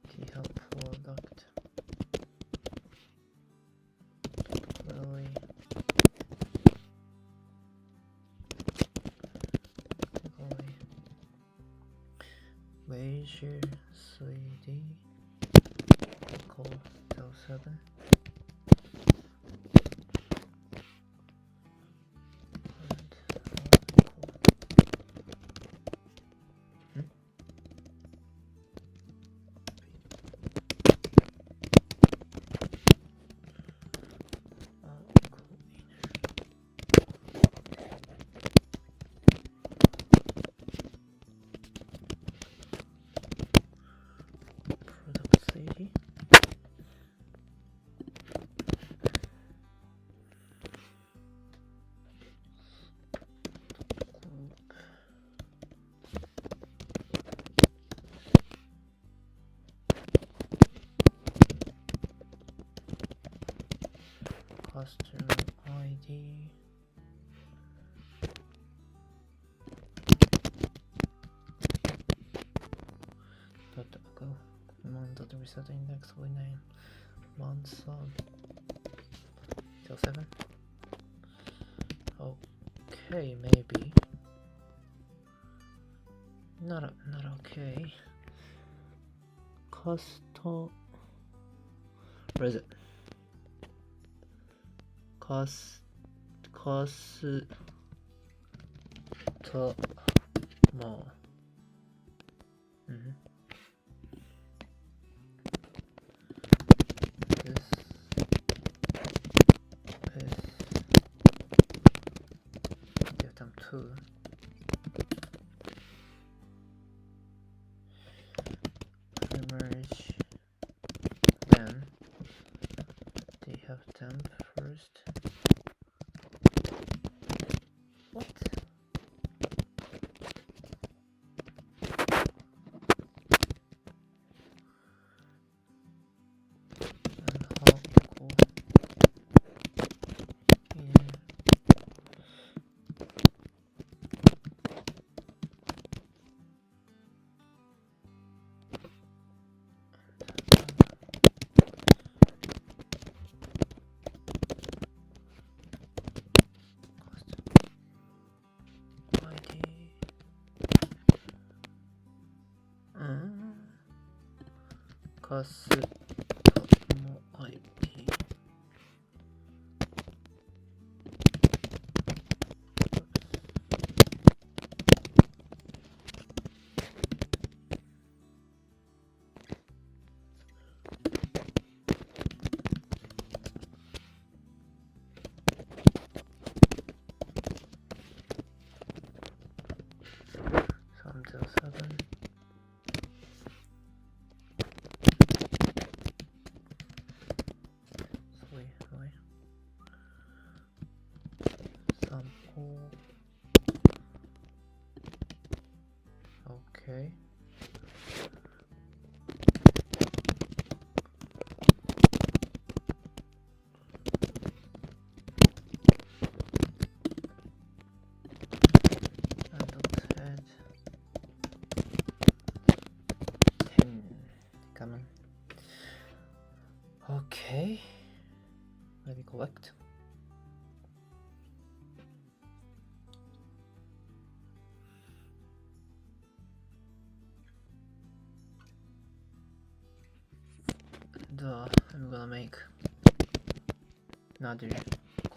DeepL product. Really. Measure 3D equal 07. Customer ID. .go month.reset index with name months of 07. Okay, maybe not okay. Where is it? Customer. first. What? Custom ID. Okay. And 10. Come on. Okay. Let me collect. I'm gonna make another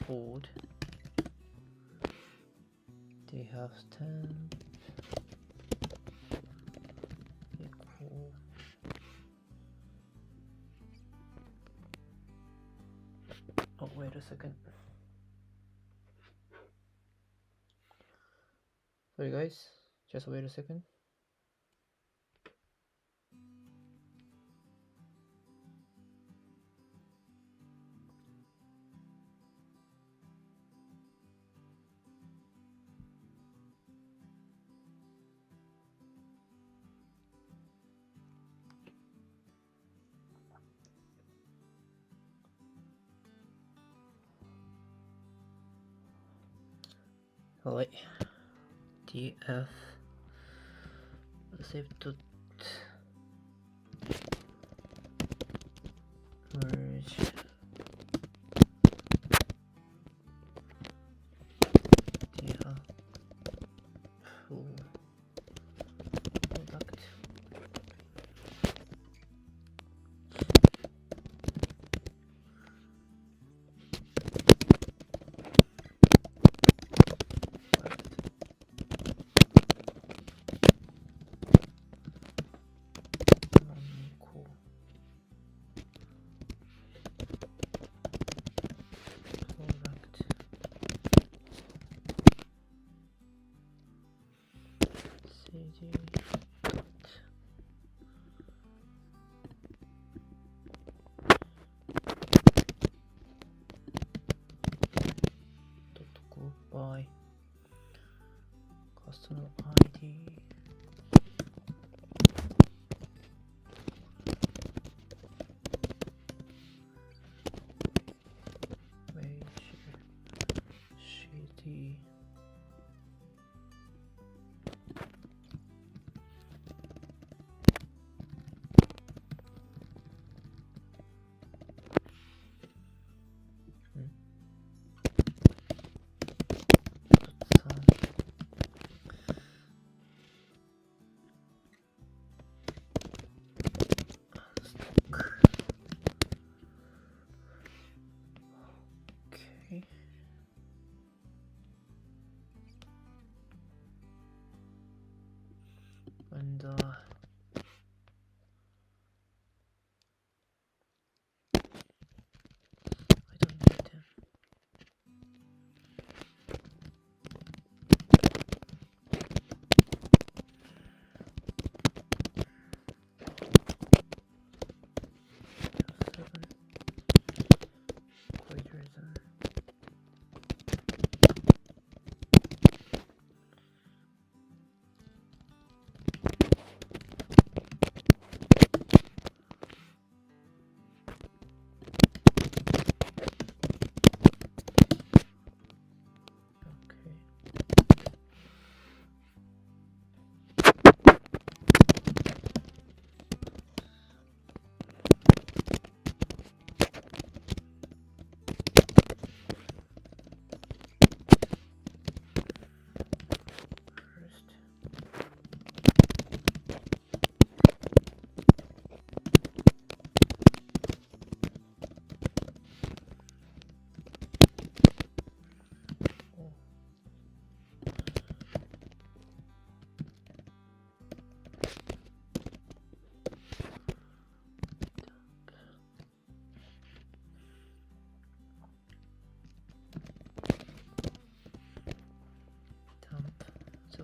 code. They have 10 equal. Oh, wait a second. Sorry guys, just wait a second. Alright, df save dot merge df full product.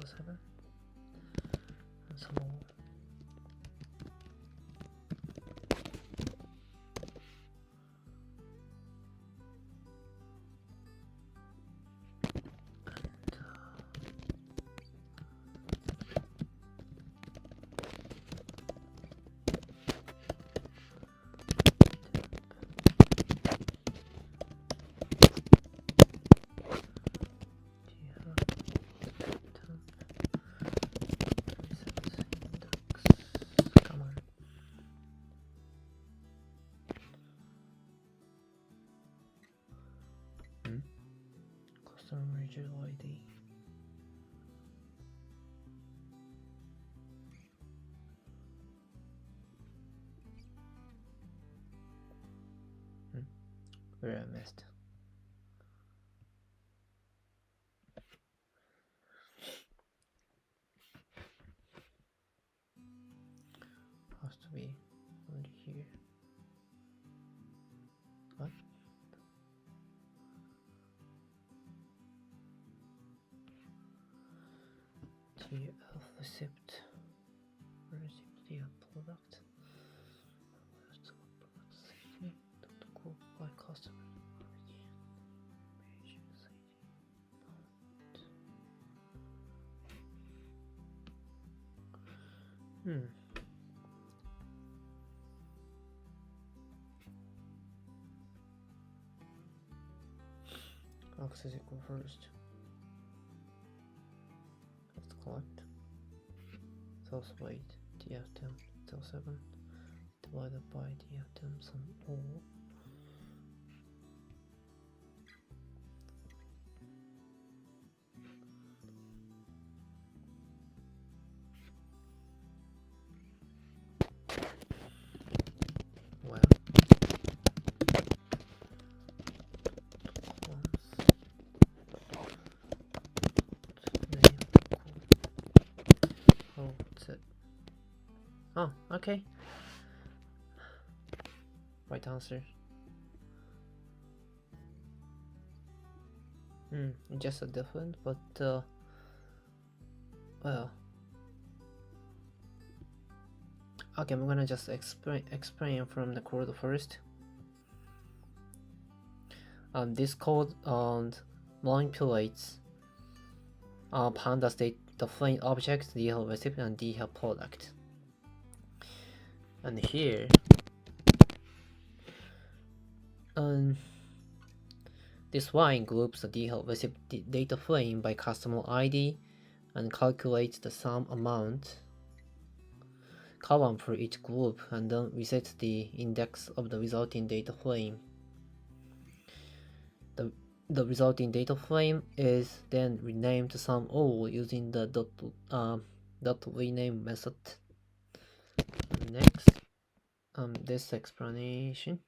07 and some more. Regional ID. Where I missed. Has to be only here. What? DeepL receipt DeepL product go by customer access equal first. Let's collect source weight DF10 till 7 divided by DF10 sum all. Well, oh, okay. Right answer. Just a different, but well. Okay, I'm gonna just explain from the code first. This code manipulates Panda state the flame object, DeepL recipient, and DeepL product. And here, this line groups the DeepL recipient data frame by customer ID and calculates the sum amount column for each group, and then resets the index of the resulting data frame. The resulting data frame is then renamed to sum all using the dot rename method. Next, this explanation.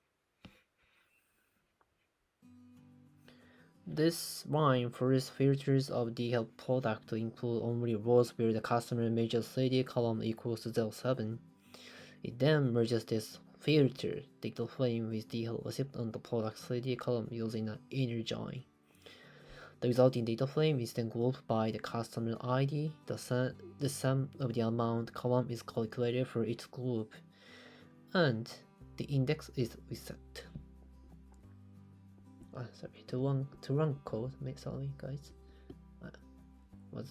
This line first filters of DeepL product to include only rows where the customer measures 3D column equals to 07. It then merges this filter data frame with DeepL receipt on the product 3D column using an inner join. The resulting data frame is then grouped by the customer ID. The sum of the amount column is calculated for each group, and the index is reset. Sorry, to run code. Sorry, guys.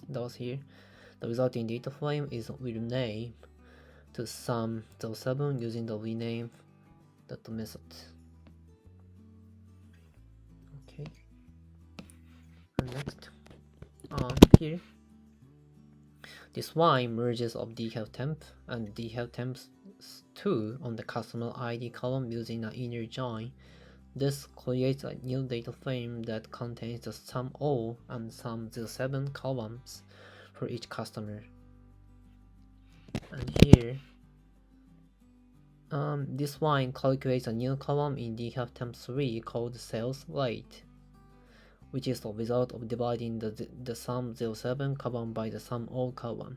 That was here. The resulting data frame is renamed to sum 07 using the rename method. Okay. And next, here, this line merges of DeepL temp and DeepL temps 2 on the customer ID column using an inner join. This creates a new data frame that contains the sum all and sum 07 columns for each customer. And here, this line calculates a new column in DeepL temp 3 called sales rate, which is the result of dividing the sum 07 column by the sum all column.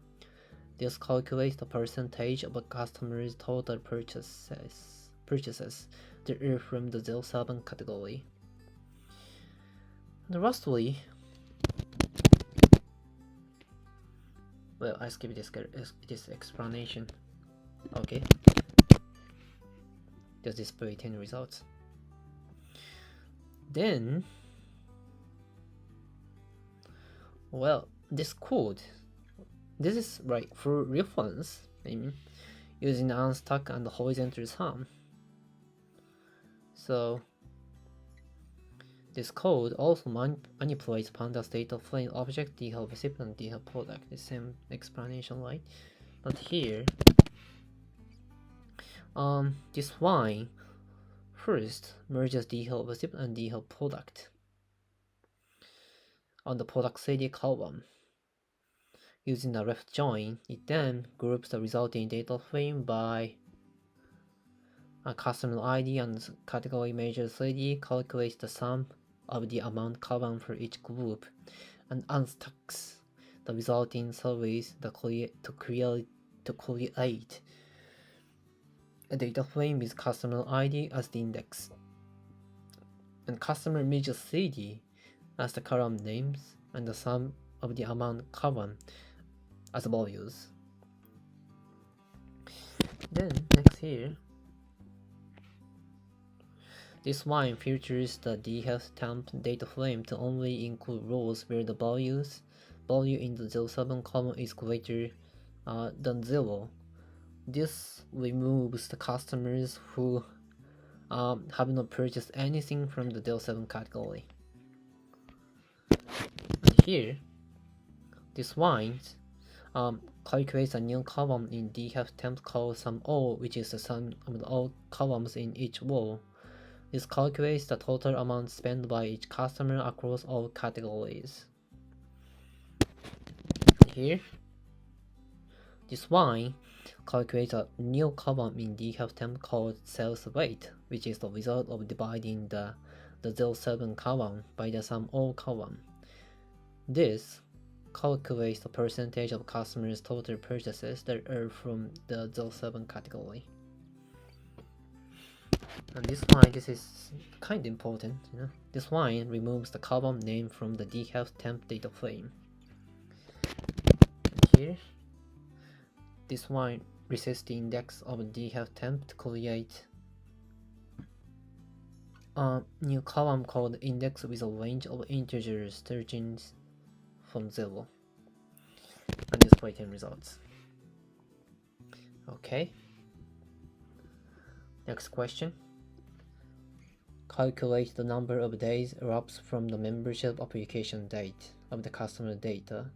This calculates the percentage of a customer's total purchases that are from the 07 category. And lastly, Well, I skip this explanation. Okay. Just display 10 results. Then, well, this code, this is right for reference, I mean, using unstack and horizontal sum. So this code also manipulates pandas data frame object, DeepL recipient, DeepL product. The same explanation, right? But here, this line first merges DeepL recipient and DeepL product on the product CD column. Using the left join, it then groups the resulting data frame by a customer ID and category measure 3D, calculates the sum of the amount column for each group, and unstacks the resulting surveys to create a data frame with customer ID as the index, and customer measure 3D as the column names, and the sum of the amount column as values. Then next here, this line filters the DeepL temp data frame to only include rows where the value in the 07 column is greater than 0. This removes the customers who have not purchased anything from the 07 category. And here, this line calculates a new column in DeepL temp called SUM_all, which is the sum of all columns in each row. This calculates the total amount spent by each customer across all categories. Here, this line calculates a new column in DeepL temp called sales rate, which is the result of dividing the 07 column by the SUM_all column. This calculates the percentage of customers' total purchases that are from the 07 category. And this line, this is kind of important, you know. This line removes the column name from the DeepL temp data frame. And here, this line resets the index of DeepL temp to create a new column called index with a range of integers starting from 0, and display 10 results. Okay. Next question. Calculate the number of days elapsed from the membership application date of the customer data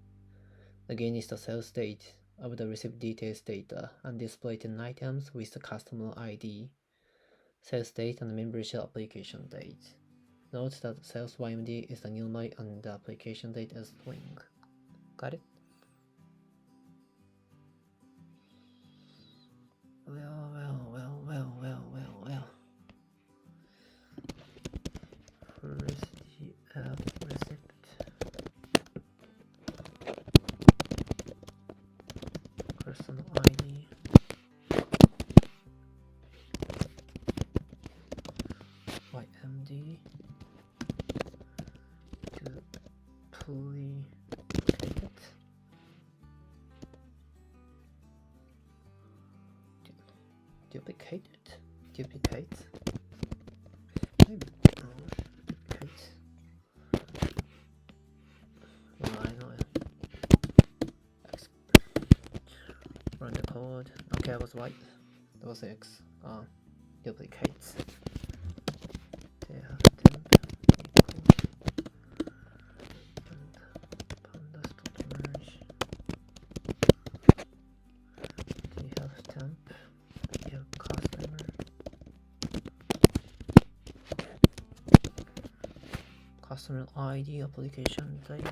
against the sales date of the receipt details data, and display 10 items with the customer ID, sales date, and membership application date. Note that sales YMD is the numeric and the application date is string. Got it? Well. First, receipt. Customer ID. YMD. Duplicate. Maybe. Duplicate. Well, I know it. Run the code. Okay, I was right. That was X. Duplicates. Customer ID, application date.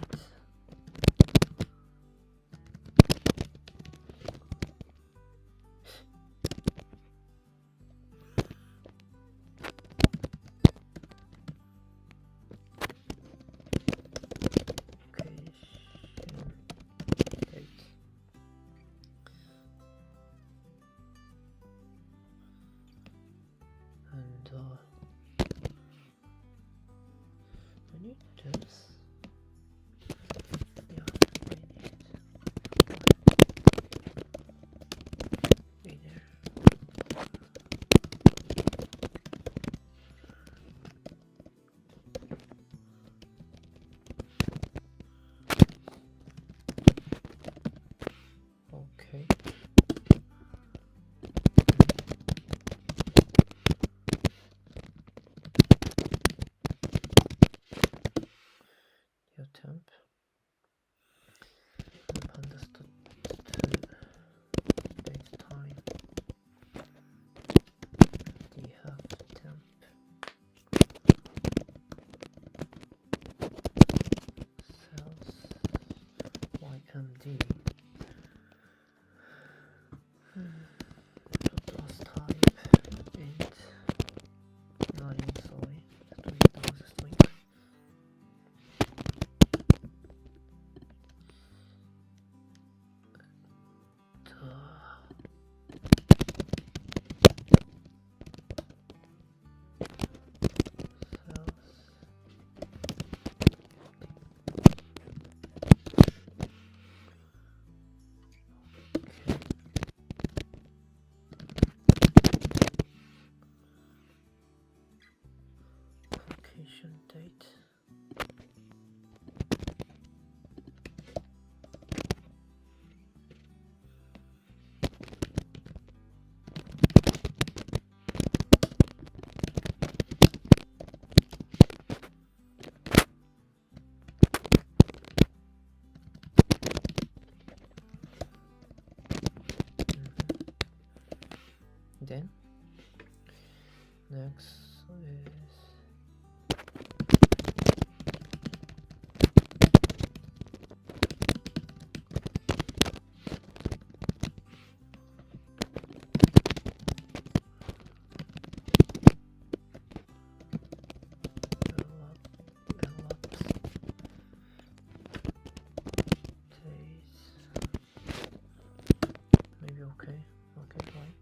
class type int not int, sorry, string, that was a string. Date. Then next is maybe okay, fine.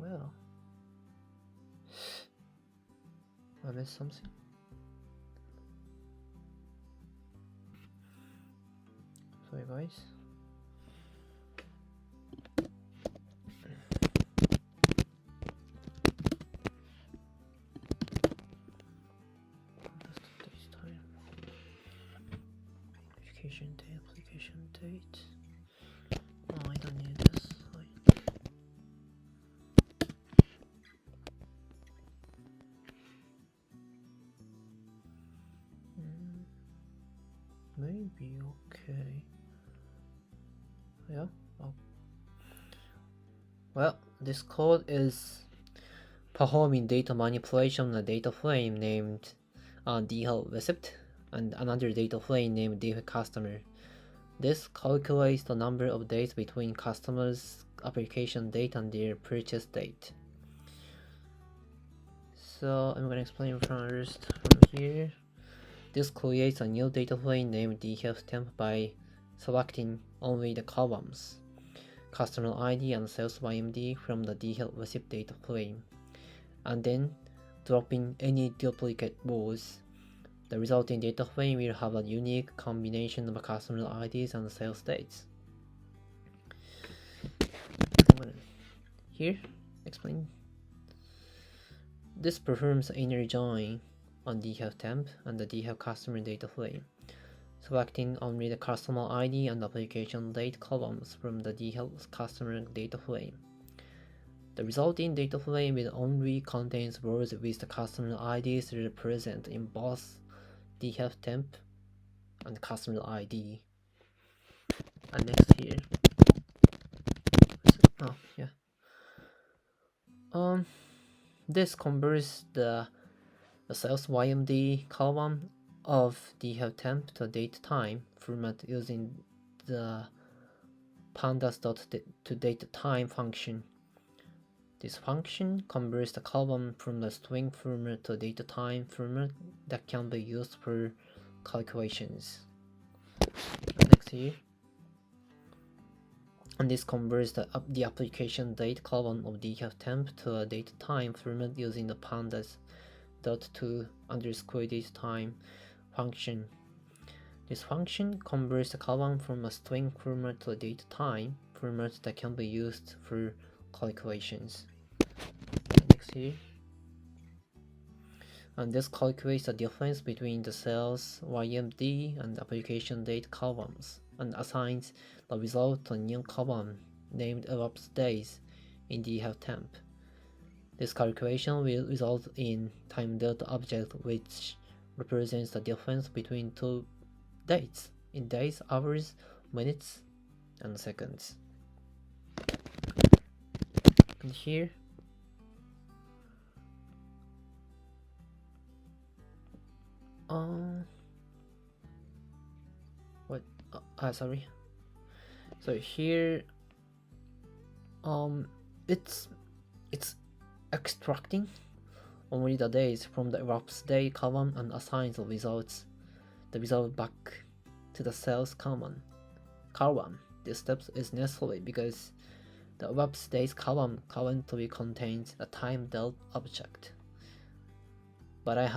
Well, I missed something. Sorry guys. This time. Application date. Oh, I don't need this. Maybe okay. Yeah. Oh. Well, this code is performing data manipulation on a data frame named DeepL receipt and another data frame named DeepL customer. This calculates the number of days between customers' application date and their purchase date. So I'm gonna explain first from here. This creates a new data frame named DeepL by selecting only the columns, customer ID and sales YMD from the DeepL receipt data frame, and then dropping any duplicate rows. The resulting data frame will have a unique combination of customer IDs and sales dates. I'm gonna here explain. This performs inner join on DeepL and the DeepL customer data frame, selecting only the customer ID and application date columns from the DeepL customer data frame. The resulting data frame will only contains rows with the customer IDs present in both DeepL and customer ID. And next here, this converts the sales YMD column of DeepL to date time format using the pandas.toDateTime function. This function converts the column from the string format to datetime format that can be used for calculations. Next here, and this converts the application date column of DeepL to a datetime format using the pandas time function. This function converts the column from a string format to a date time format that can be used for calculations. Next here. And this calculates the difference between the cells YMD and application date columns and assigns the result to a new column named elapsed days in the temp. This calculation will result in time delta object, which represents the difference between two dates in days, hours, minutes, and seconds. And here sorry. So here it's extracting only the days from the elapsed day column and assigns the result back to the cells column. This step is necessary because the elapsed days column currently contains a time delta object, but I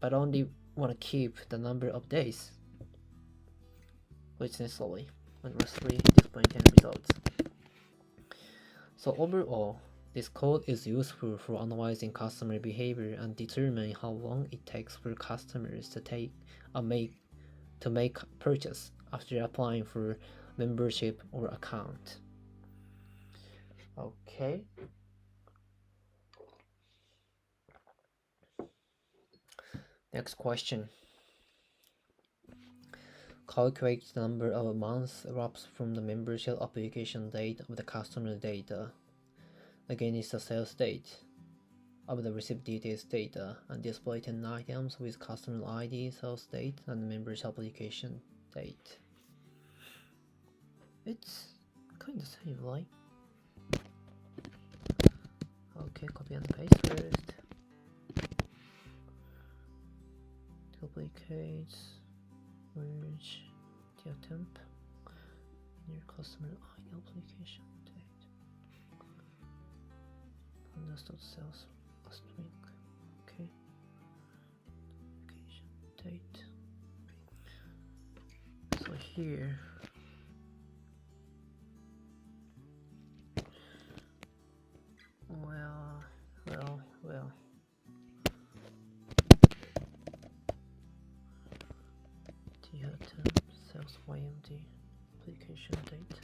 only want to keep the number of days, which is necessary when lastly displaying end results. So overall, this code is useful for analyzing customer behavior and determining how long it takes for customers to make purchase after applying for membership or account. Okay. Next question. Calculate the number of months elapsed from the membership application date of the customer data against the sales date of the receipt details data and display 10 items with customer ID, sales date, and membership application date. It's kind of same, right? Okay, copy and paste first. Duplicates, merge the temp in your customer ID application date. Understood sales string. Okay. Application date. So here well. Temp sales YMD application date.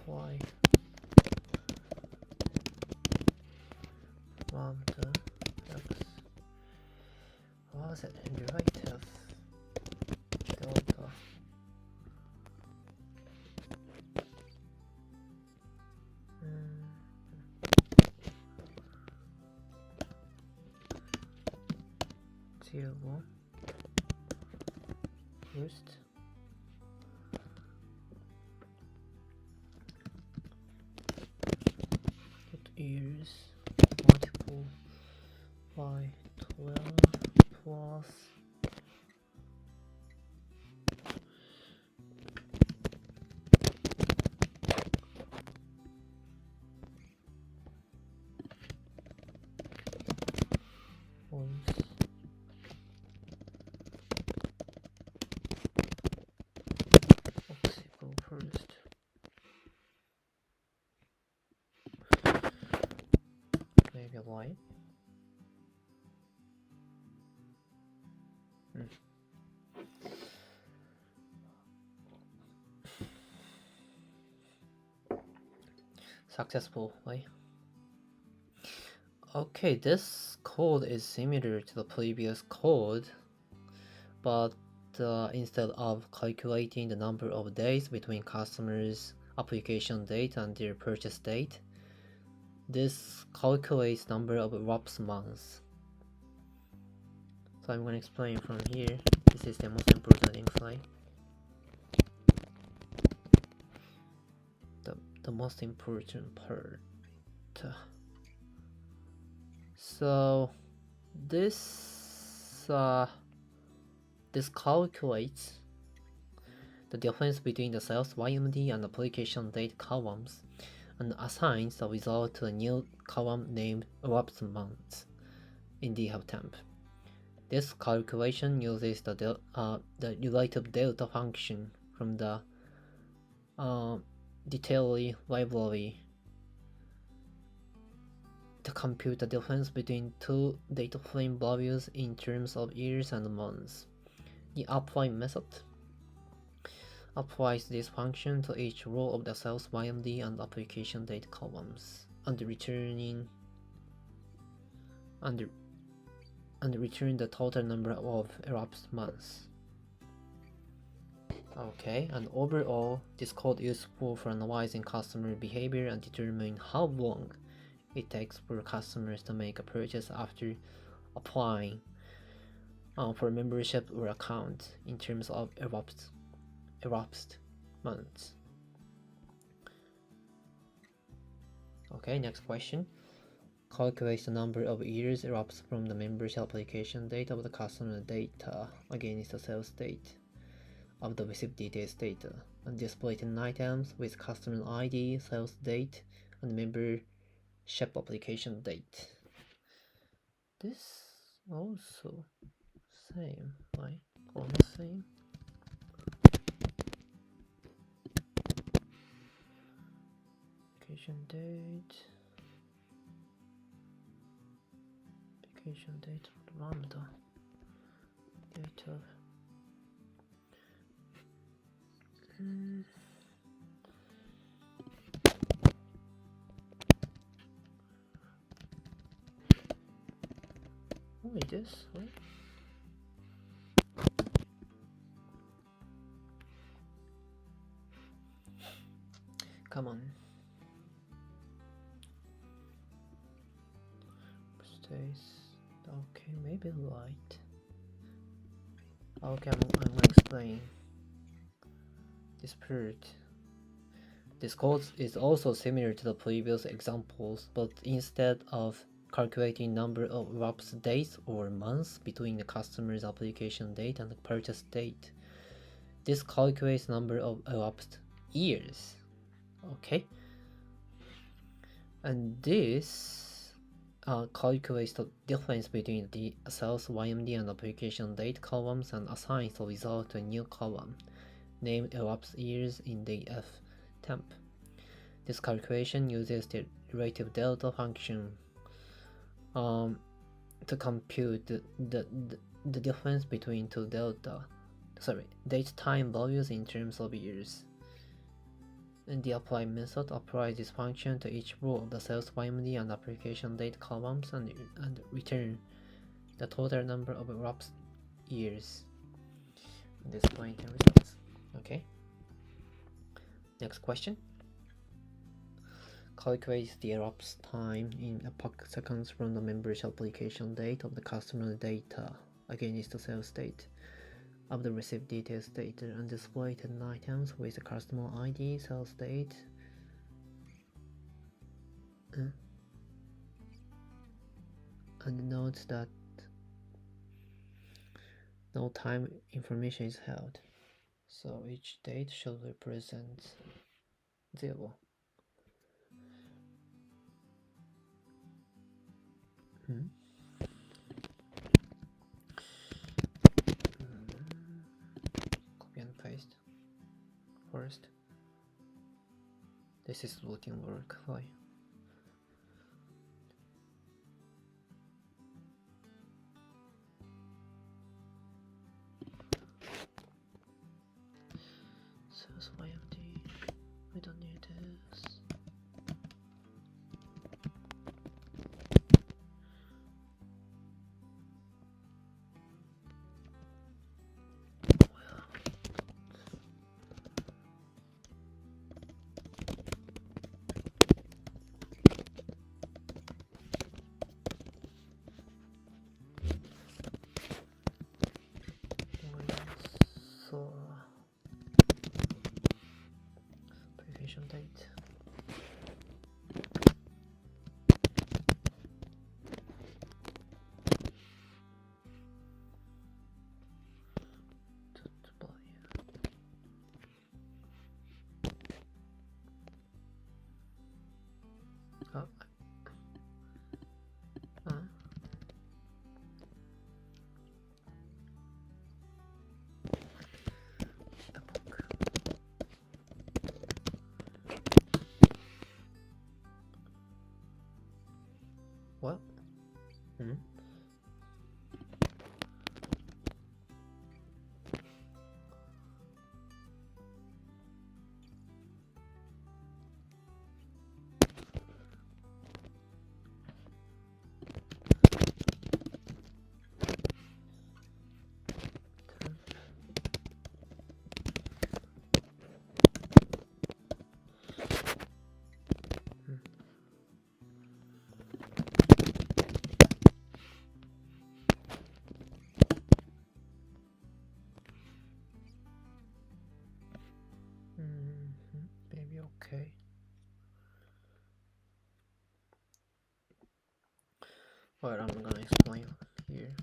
Apply from the X. What was it? Derivative delta. Zero first. Is multiple by 12 plus once oxicle first. Maybe light. Successfully. Okay, this code is similar to the previous code, but instead of calculating the number of days between customers' application date and their purchase date, this calculates number of elapsed months. So I'm going to explain from here. This is the most important insight. The most important part. So this this calculates the difference between the sales YMD and application date columns and assigns the result to a new column named elapsed months in DHubTemp. This calculation uses the relative delta function from the DeepL library to compute the difference between two data frame values in terms of years and months. The apply method applies this function to each row of the sales YMD and application date columns, and return the total number of elapsed months. Okay, and overall, this code is useful for analyzing customer behavior and determining how long it takes for customers to make a purchase after applying for membership or account in terms of elapsed months. Okay, next question. Calculate the number of years elapsed from the membership application date of the customer data against the sales date of the received details data, and display 10 items with customer ID, sales date, and membership application date. This also same, right? Almost same. Application date. Application date lambda. Data. Only this, right? Come on. Stays. Okay, maybe light. Okay, I'm gonna explain this part. This code is also similar to the previous examples, but instead of calculating number of elapsed days or months between the customer's application date and the purchase date, this calculates number of elapsed years. Okay, and this calculates the difference between the sales YMD and application date columns and assigns the result to a new column named elapsed years in DHubTemp. This calculation uses the relative delta function to compute the difference between two date time values in terms of years. And the apply method applies this function to each row of the sales YMD and application date columns and return the total number of elapsed years. Displaying the results. Okay. Next question. Calculate the elapsed time in seconds from the membership application date of the customer data against the sales date of the received details data, and display 10 items with the customer ID, sales date, and note that no time information is held, so each date should represent 0. Copy and paste first. This is routine work. Why? Sales YMD. We don't need this. So application date. Well, I'm gonna explain here.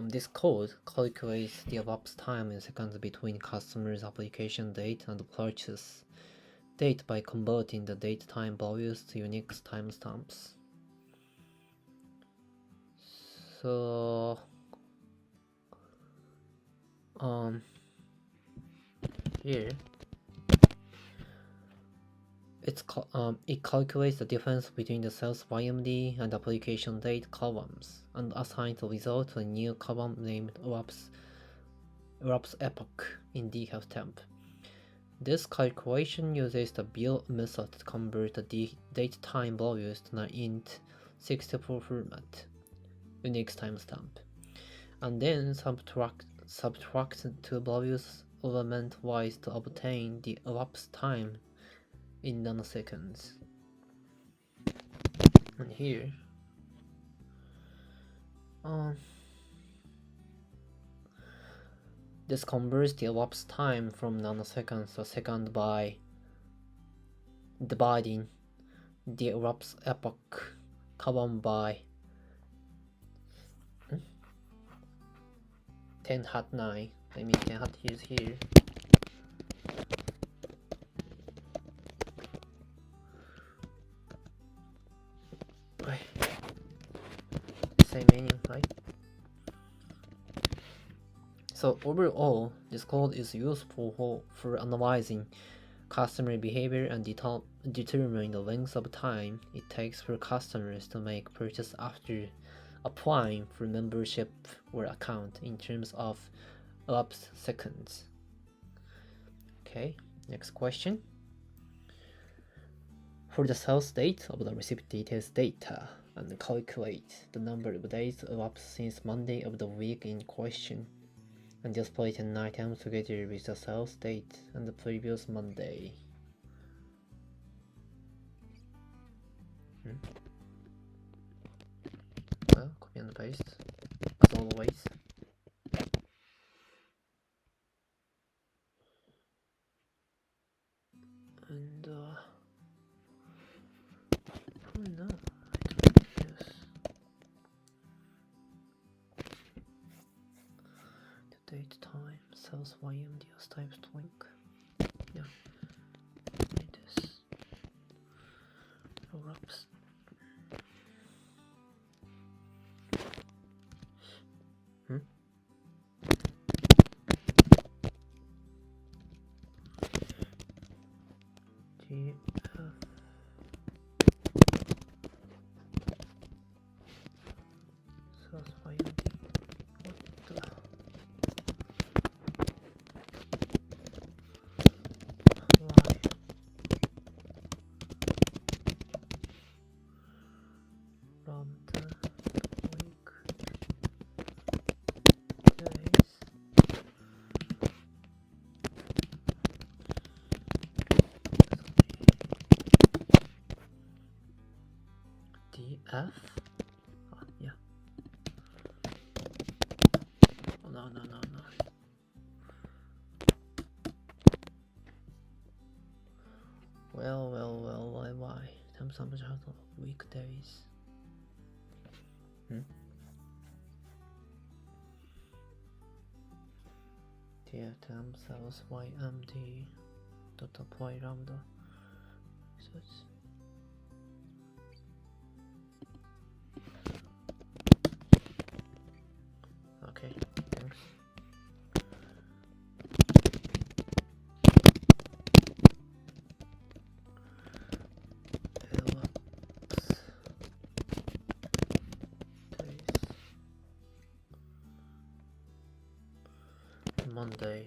This code calculates the elapsed time in seconds between customer's application date and purchase date by converting the date time values to unique timestamps. So here it calculates the difference between the sales YMD and application date columns and assigns the result to a new column named elapsed epoch in Github. This calculation uses the build method to convert the date time values to an int 64 format, unique timestamp, and then subtract two values element-wise to obtain the elapsed time in nanoseconds. And here, this converts the elapsed time from nanoseconds to a second by dividing the elapsed epoch column by 10 hat 9. I mean 10 hat is here. Right. Same meaning, right? So overall, this code is useful for analyzing customer behavior and determining the length of time it takes for customers to make purchase after applying for membership or account in terms of elapsed seconds. Okay, next question. For the sales date of the receipt details data and calculate the number of days elapsed since Monday of the week in question and display 10 items together with the sales date and the previous Monday. Well, copy and paste, as always. And oh no, I don't this. The date, time, sales YMD as types link. Yeah, like this. Wraps. Sales YMD. DF? Oh, yeah. Oh, no. Well, why? Time summary out of weekdays. DF time sales YMD dot apply lambda. So it's okay, thanks. Monday.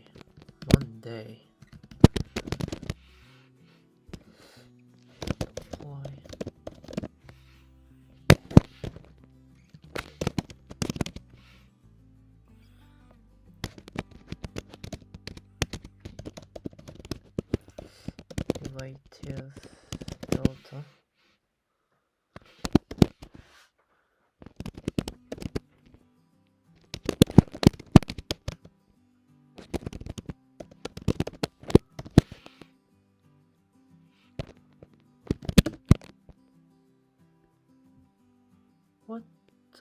Apply. Relative delta.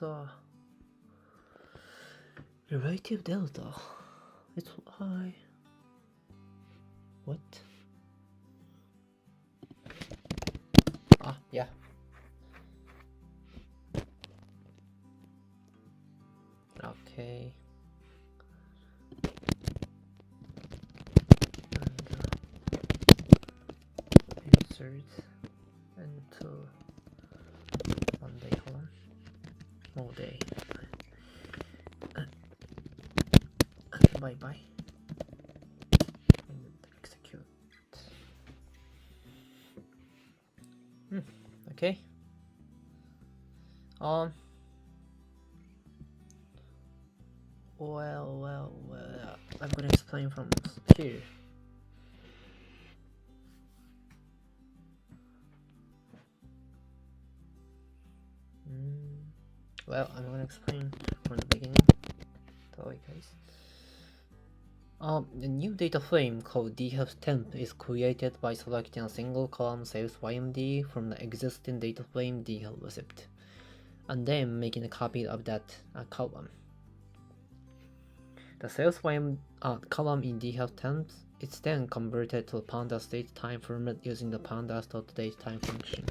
the relative delta. It's high. What? Yeah. Okay. And insert into one day column. All day. Bye bye. And execute. Okay. Well, I'm gonna explain from here. Well, I'm gonna explain from the beginning. Sorry, guys. The new data frame called DHEF-temp is created by selecting a single column sales YMD from the existing data frame DHEF receipt, and then making a copy of that column. The sales YM column in DHEF-temp is then converted to a pandas datetime format using the pandas.datetime function.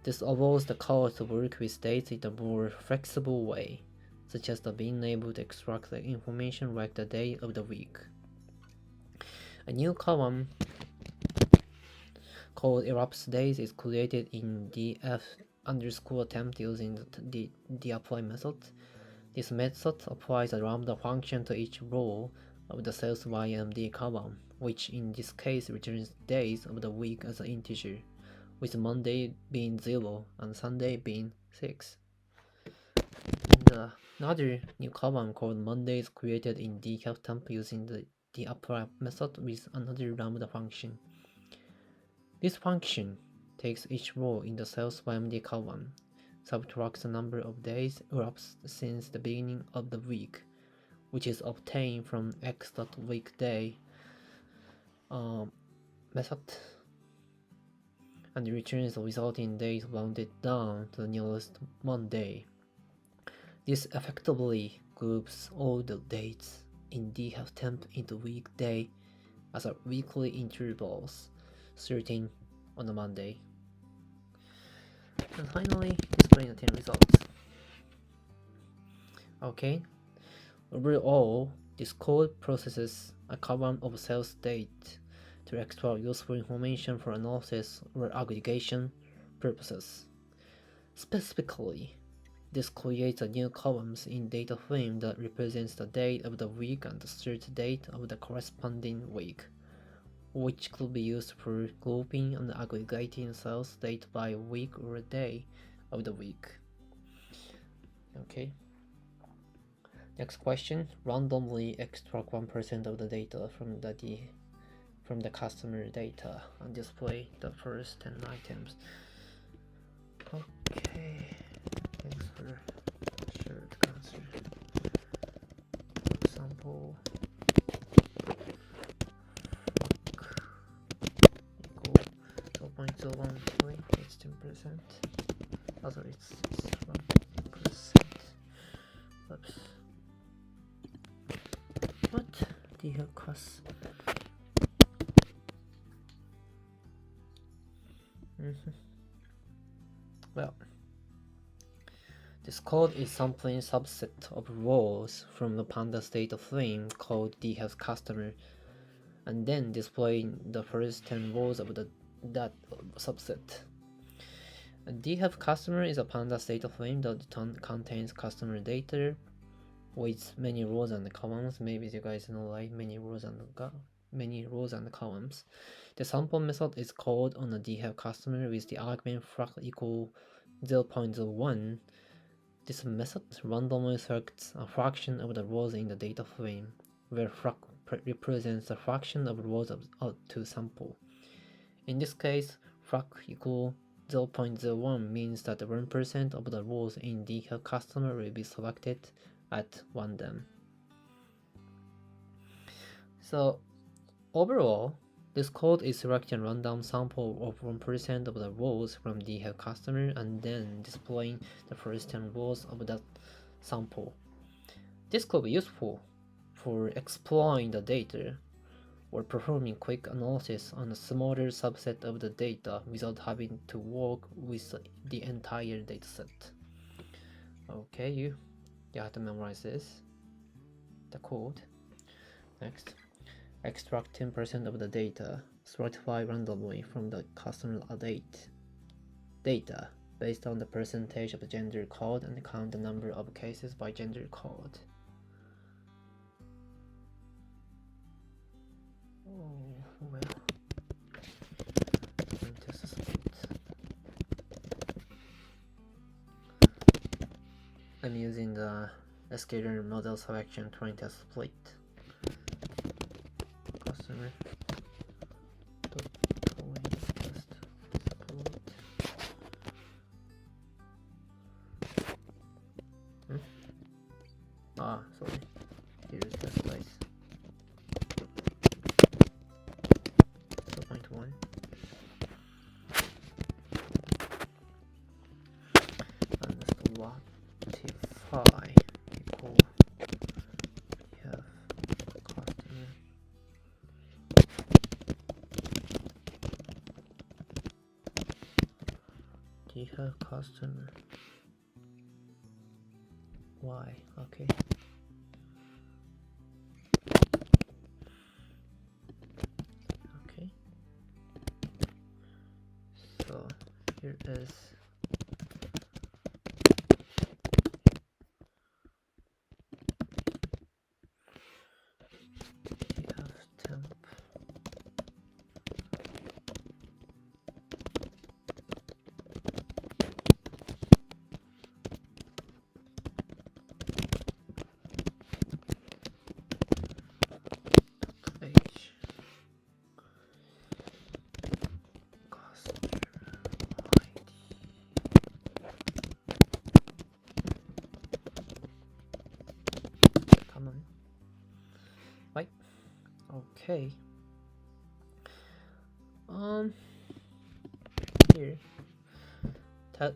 This allows the code to work with dates in a more flexible way, such as being able to extract the information like the day of the week. A new column called erupts days is created in df_temp using the apply method. This method applies a lambda function to each row of the sales YMD column, which in this case returns days of the week as an integer, with Monday being 0 and Sunday being 6. And another new column called Monday is created in DHEF-temp using the apply method with another lambda function. This function takes each row in the sales YMD column, subtracts the number of days erupts since the beginning of the week, which is obtained from x.weekday method, and returns the resulting days rounded down to the nearest Monday. This effectively groups all the dates in DHEF-temp into weekday as a weekly intervals, starting on a Monday. And finally, displaying the 10 results. Okay, overall, this code processes a column of sales date to extract useful information for analysis or aggregation purposes. Specifically, this creates a new columns in data frame that represents the date of the week and the start date of the corresponding week, which could be used for grouping and aggregating sales date by week or day of the week. Okay. Next question: randomly extract 1% of the data from the customer data and display the first 10 items. Okay. Thanks for shared answer. Example. Equal 0.013, it's 10%. Also, it's 1%. Oops. What? DHEF class. Well, this code is sampling a subset of rows from the pandas data frame called DHEF customer, and then displaying the first 10 rows of that subset. A DHEF customer is a pandas data frame that contains customer data with many rows and columns. Maybe you guys know, like, many rows and columns. The sample method is called on a DHEF customer with the argument frac equal 0.01. This method randomly selects a fraction of the rows in the data frame, where frac represents the fraction of rows to sample. In this case, frac equal 0.01 means that 1% of the rows in DHEF customer will be selected at random. So overall, This code is selecting a random sample of 1% of the rows from the customer and then displaying the first 10 rows of that sample. This could be useful for exploring the data or performing quick analysis on a smaller subset of the data without having to work with the entire dataset. Okay, you have to memorize this, the code. Next, extract 10% of the data, stratify randomly from the customer data based on the percentage of the gender code and count the number of cases by gender code. Well, test split. I'm using the scalar model selection trying to split customer sorry, here is the slice. 0.1. And stratify equal we have customer customer y. Okay. Okay. So here is temp. Page. Customer ID. Come on. Right. Okay. Here,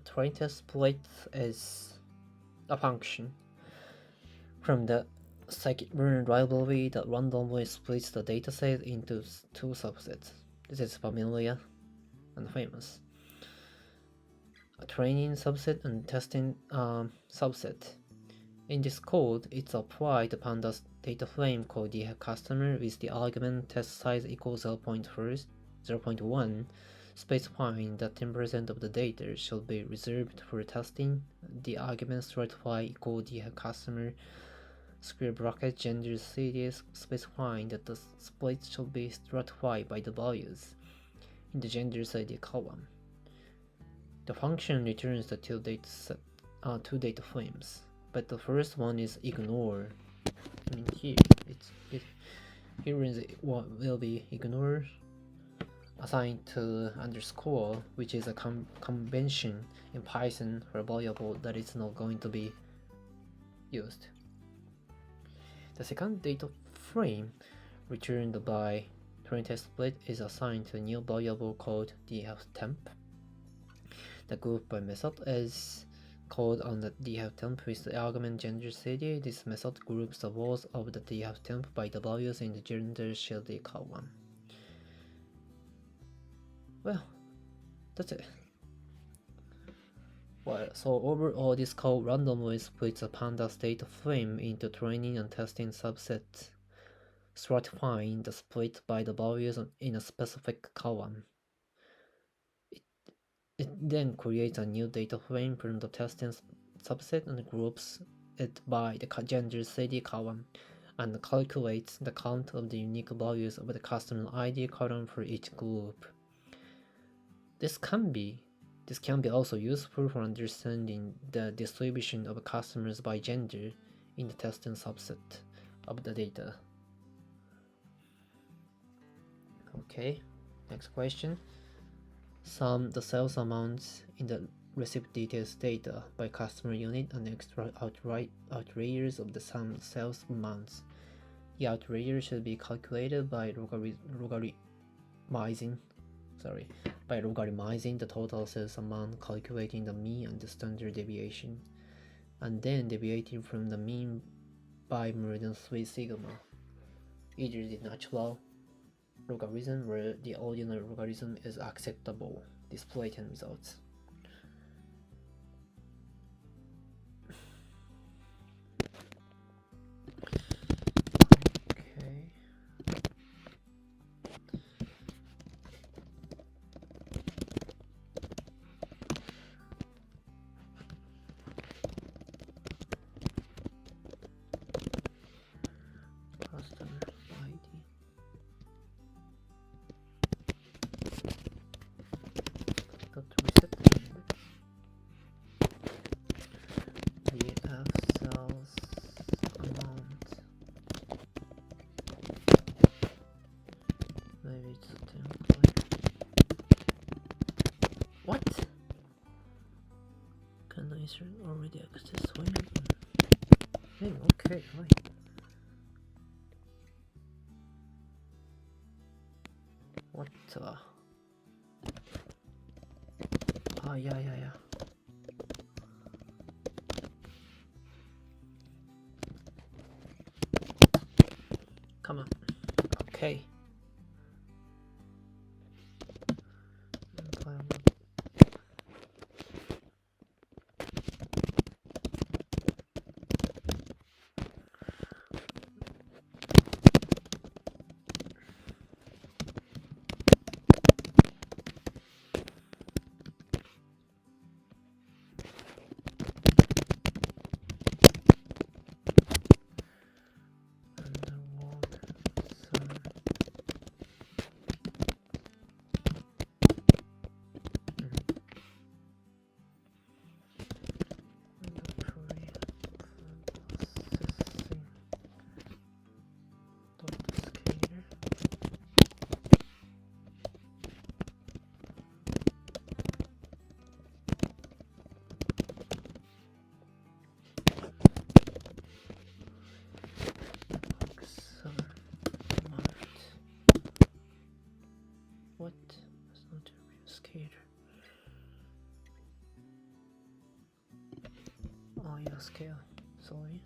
trying to split is a function from the scikit-learn library that randomly splits the dataset into two subsets. This is familiar and famous. A training subset and testing subset. In this code, it's applied to pandas data frame called the customer with the argument test size equals 0.1, specifying that 10% of the data should be reserved for testing. The argument stratify equal the customer square bracket gender series, specifying that the split should be stratified by the values in the gender CD column. The function returns the two data frames, but the first one is ignored. I mean here will be ignored, assigned to underscore, which is a convention in Python for a variable that is not going to be used. The second data frame returned by trying-to-split is assigned to a new variable called temp. The group by method is called on the temp with the argument gender cd. This method groups the rows of the temp by the values in the gender CD column. Well, that's it. Well, so overall, this code randomly splits a pandas data frame into training and testing subsets, stratifying the split by the values in a specific column. It then creates a new data frame from the testing subset and groups it by the gender CD column, and calculates the count of the unique values of the customer ID column for each group. This can be also useful for understanding the distribution of customers by gender in the testing subset of the data. Okay, next question. Sum the sales amounts in the receipt details data by customer unit and extract outliers of the sum sales amounts. The outlier should be calculated by logarithmizing the total sales amount, calculating the mean and the standard deviation, and then deviating from the mean by more than 3 sigma. Either the natural logarithm where the ordinary logarithm is acceptable. Display 10 results. Okay. Customer ID. Got to reset the DF sales amount. Maybe it's a template. What? Can I already access when? Hey, okay, right. What the? Yeah. Come on. Okay. What? That's not a real skater. Oh yeah, scale. Sorry.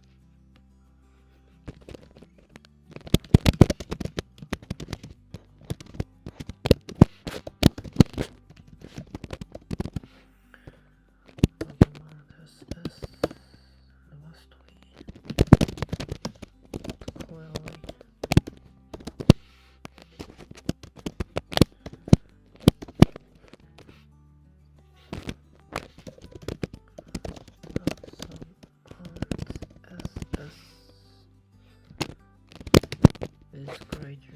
Is greater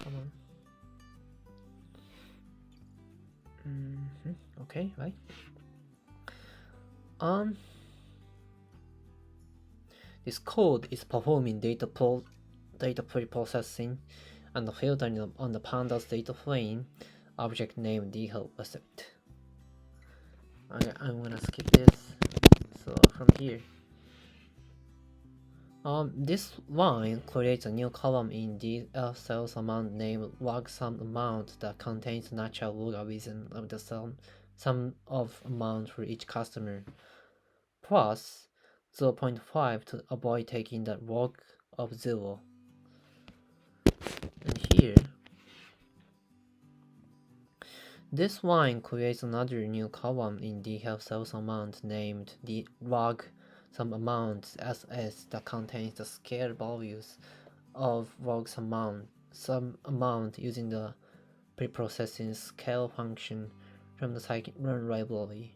come on. Okay, right. This code is performing data pre-processing and filtering on the pandas data frame object named DeepL asset. Okay, I'm gonna skip this. So from here, this line creates a new column in the sales amount named log sum amount that contains natural logarithm of the sum of amount for each customer, plus 0.5 to avoid taking the log of 0. And here, this line creates another new column in the sales amount named the log sum amount SS that contains the scale values of log sum amount using the preprocessing scale function from the scikit-learn library.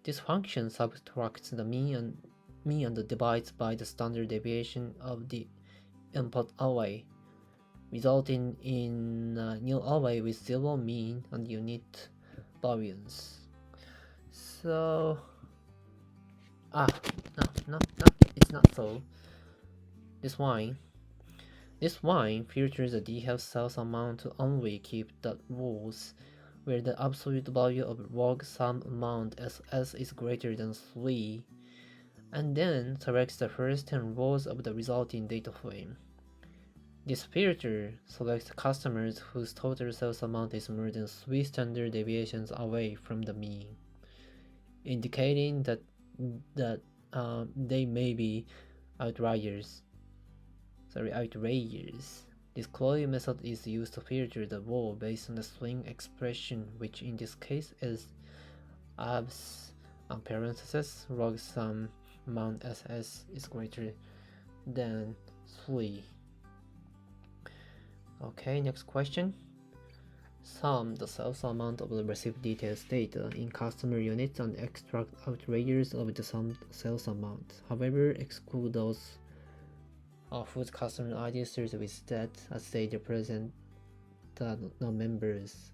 This function subtracts the mean and divides by the standard deviation of the input array, resulting in a new array with 0 mean and unit variance. So, no, it's not so. This line filters the DeepL sales amount to only keep the rows where the absolute value of log sum amount SS is greater than 3, and then selects the first 10 rows of the resulting data frame. This filter selects customers whose total sales amount is more than 3 standard deviations away from the mean, indicating that they may be outliers. This closing method is used to filter the row based on the string expression, which in this case is abs parentheses log sum amount ss is greater than 3. Okay, next question. Sum the sales amount of the received details data in customer units and extract outliers of the summed sales amount. However, exclude those whose customer ID starts with stat as they represent the non-members.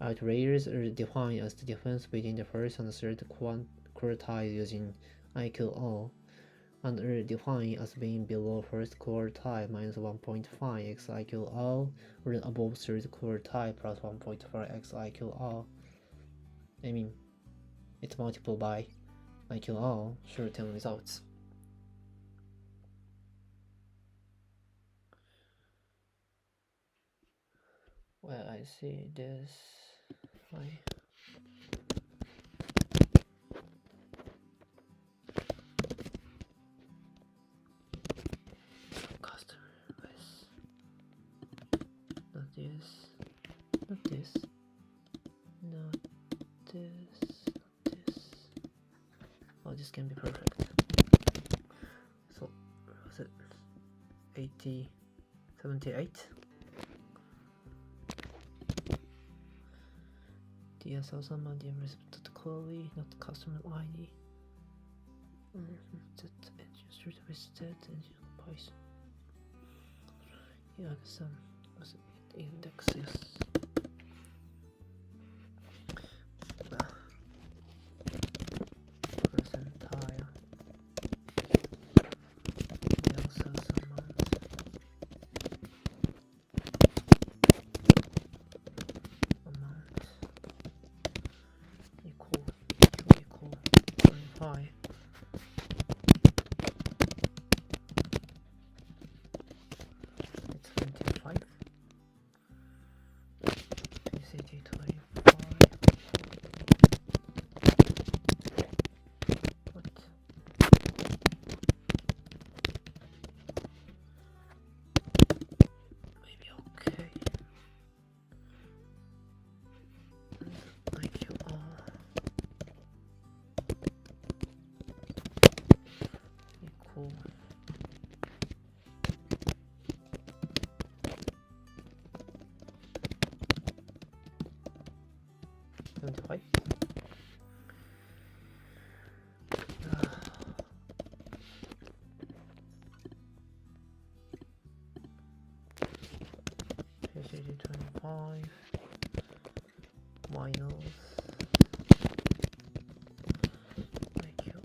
Outliers are defined as the difference between the first and third quartile using IQO, and are defined as being below first quartile minus 1.5 x IQO, or above third quartile plus 1.4 x IQO. I mean, it's multiplied by IQO, short-term results. Well, I see this. Customer with not this, not this, not this, not this. Oh, this can be perfect. So, was it 80, 78? The sales amount in respect to the quality, not the customer ID. That engine with stat engine Python. Yeah, some was it indexes. Percentile. The sales amount. Equal 25. It's 25. PCT 25. What? Maybe okay. IQR. Equal 75. PCT 25 minus IQR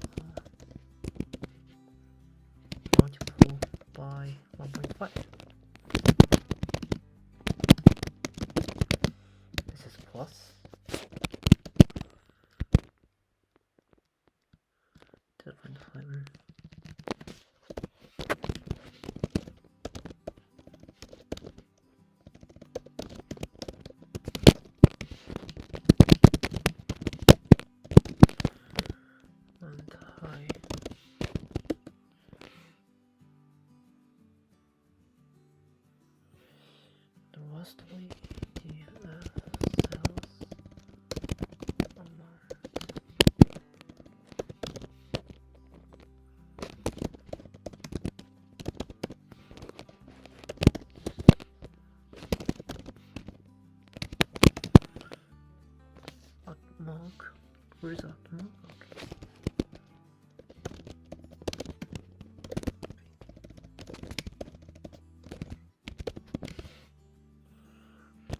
multiple by 1.5. This is plus 2.5. And high. The last way the sales amount. At mark. Where is that mark? Okay.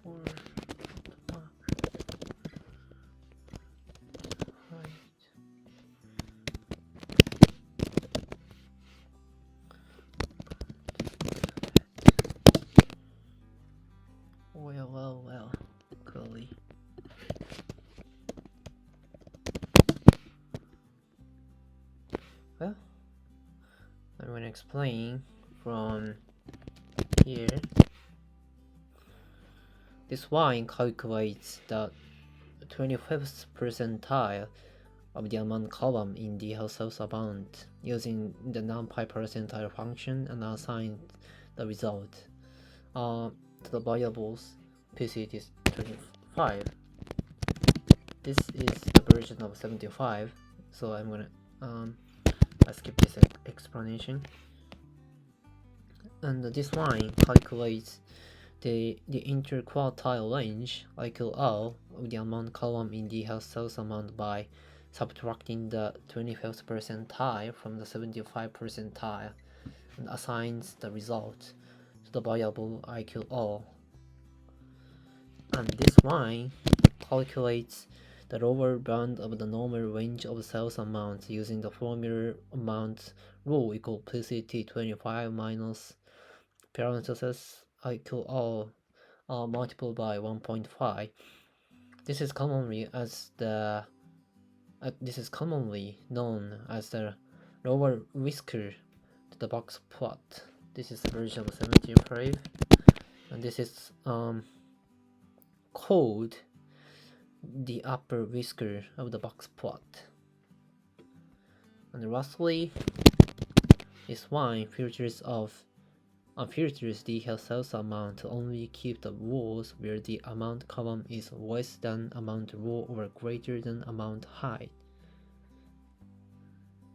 Or mark. Right. Well, clearly. explain from here. This line calculates the 25th percentile of the amount column in the sales amount using the NumPy percentile function and assigns the result to the variables. PC is 25. This is the version of 75, so I'm gonna skip this explanation. And this line calculates the interquartile range IQL of the amount column in the sales amount by subtracting the 25th percentile from the 75th percentile and assigns the result to the variable IQL. And this line calculates the lower bound of the normal range of sales amounts using the formula amount rule equal PCT25 minus parentheses IQL multiplied by 1.5. This is commonly known as the lower whisker to the box plot. This is the version of 75, and this is called the upper whisker of the box plot. And lastly, this line filters the sales amount to only keep the rows where the amount column is less than amount row or greater than amount height,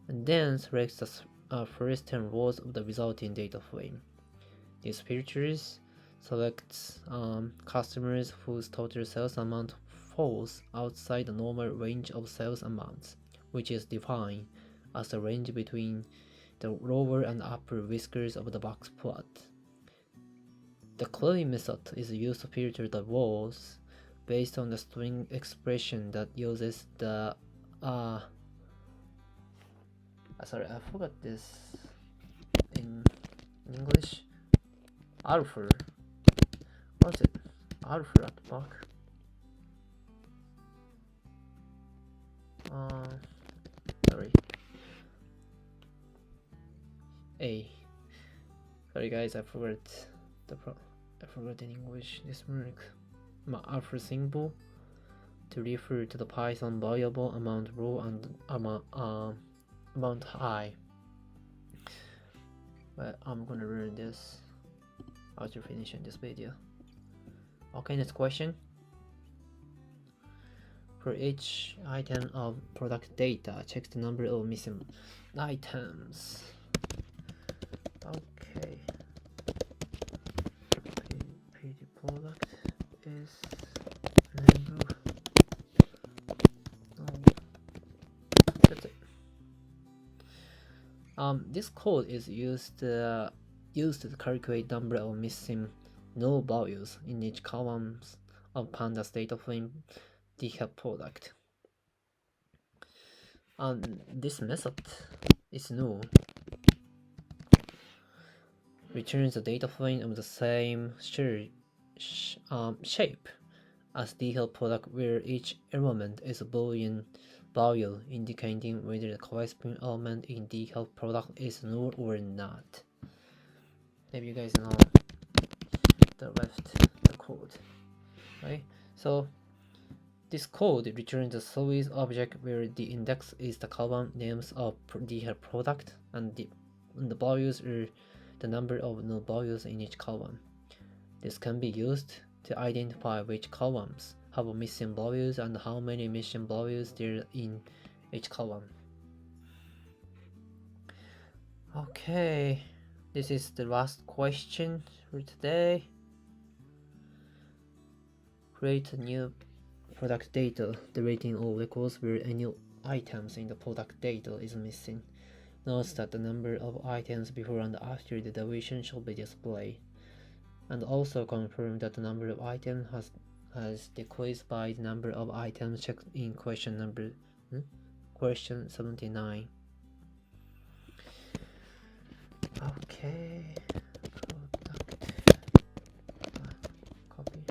and then selects the first 10 rows of the resulting data frame. These filters selects customers whose total sales amount falls outside the normal range of sales amounts, which is defined as the range between the lower and upper whiskers of the box plot. The closing method is used to filter the rows based on the string expression that uses the sorry, I forgot this in English. Alpha. What's it? Alpha at the back. Sorry. A. Sorry guys, I forgot in English this my alpha symbol to refer to the Python variable amount row and amount high. But I'm gonna learn this after finishing this video. Okay, next question. For each item of product data, check the number of missing items. Okay. PD product is number. That's it. This code is used to calculate number of missing null values in each column of Pandas data frame Github product. This method is new. Returns the data frame of the same shape as Github product, where each element is a Boolean value indicating whether the corresponding element in Github product is null or not. Maybe you guys know the code, right? So this code returns a service object where the index is the column names of the product and the values are the number of null values in each column. This can be used to identify which columns have missing values and how many missing values there are in each column. Okay, this is the last question for today. Create a new product data, deleting all records where any items in the product data is missing. Note that the number of items before and after the deletion should be displayed, and also confirm that the number of items has decreased by the number of items checked in question 79. Okay. Copy.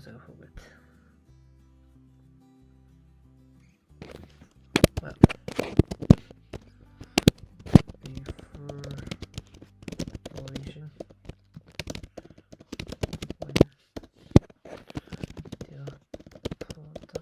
was I forget? Well, before origin, when the product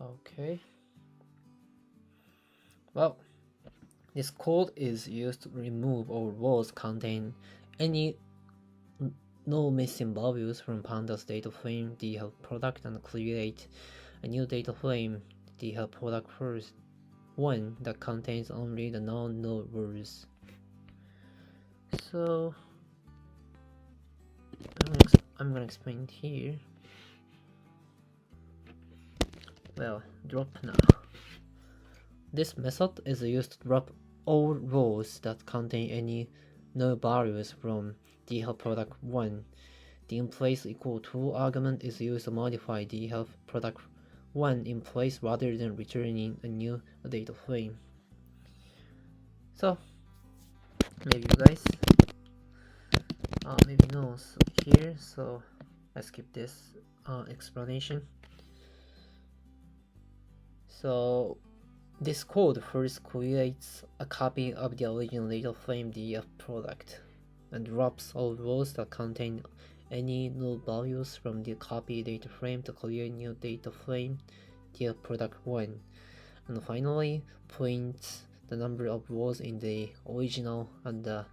Okay. Well, this code is used to remove all rows containing any no missing values from pandas data frame DeepL product and create a new data frame DeepL product first, one that contains only the non-null rows. So I'm gonna explain it here. Well, drop now. This method is used to drop all rows that contain any null values from DeepL product 1. The in-place equal to argument is used to modify DeepL product 1 in place rather than returning a new data frame. So maybe you guys maybe know here, so I skip this explanation. So this code first creates a copy of the original data frame DeepL product and drops all rows that contain any null values from the copy data frame to create new data frame DeepL product 1, and finally prints the number of rows in the original and the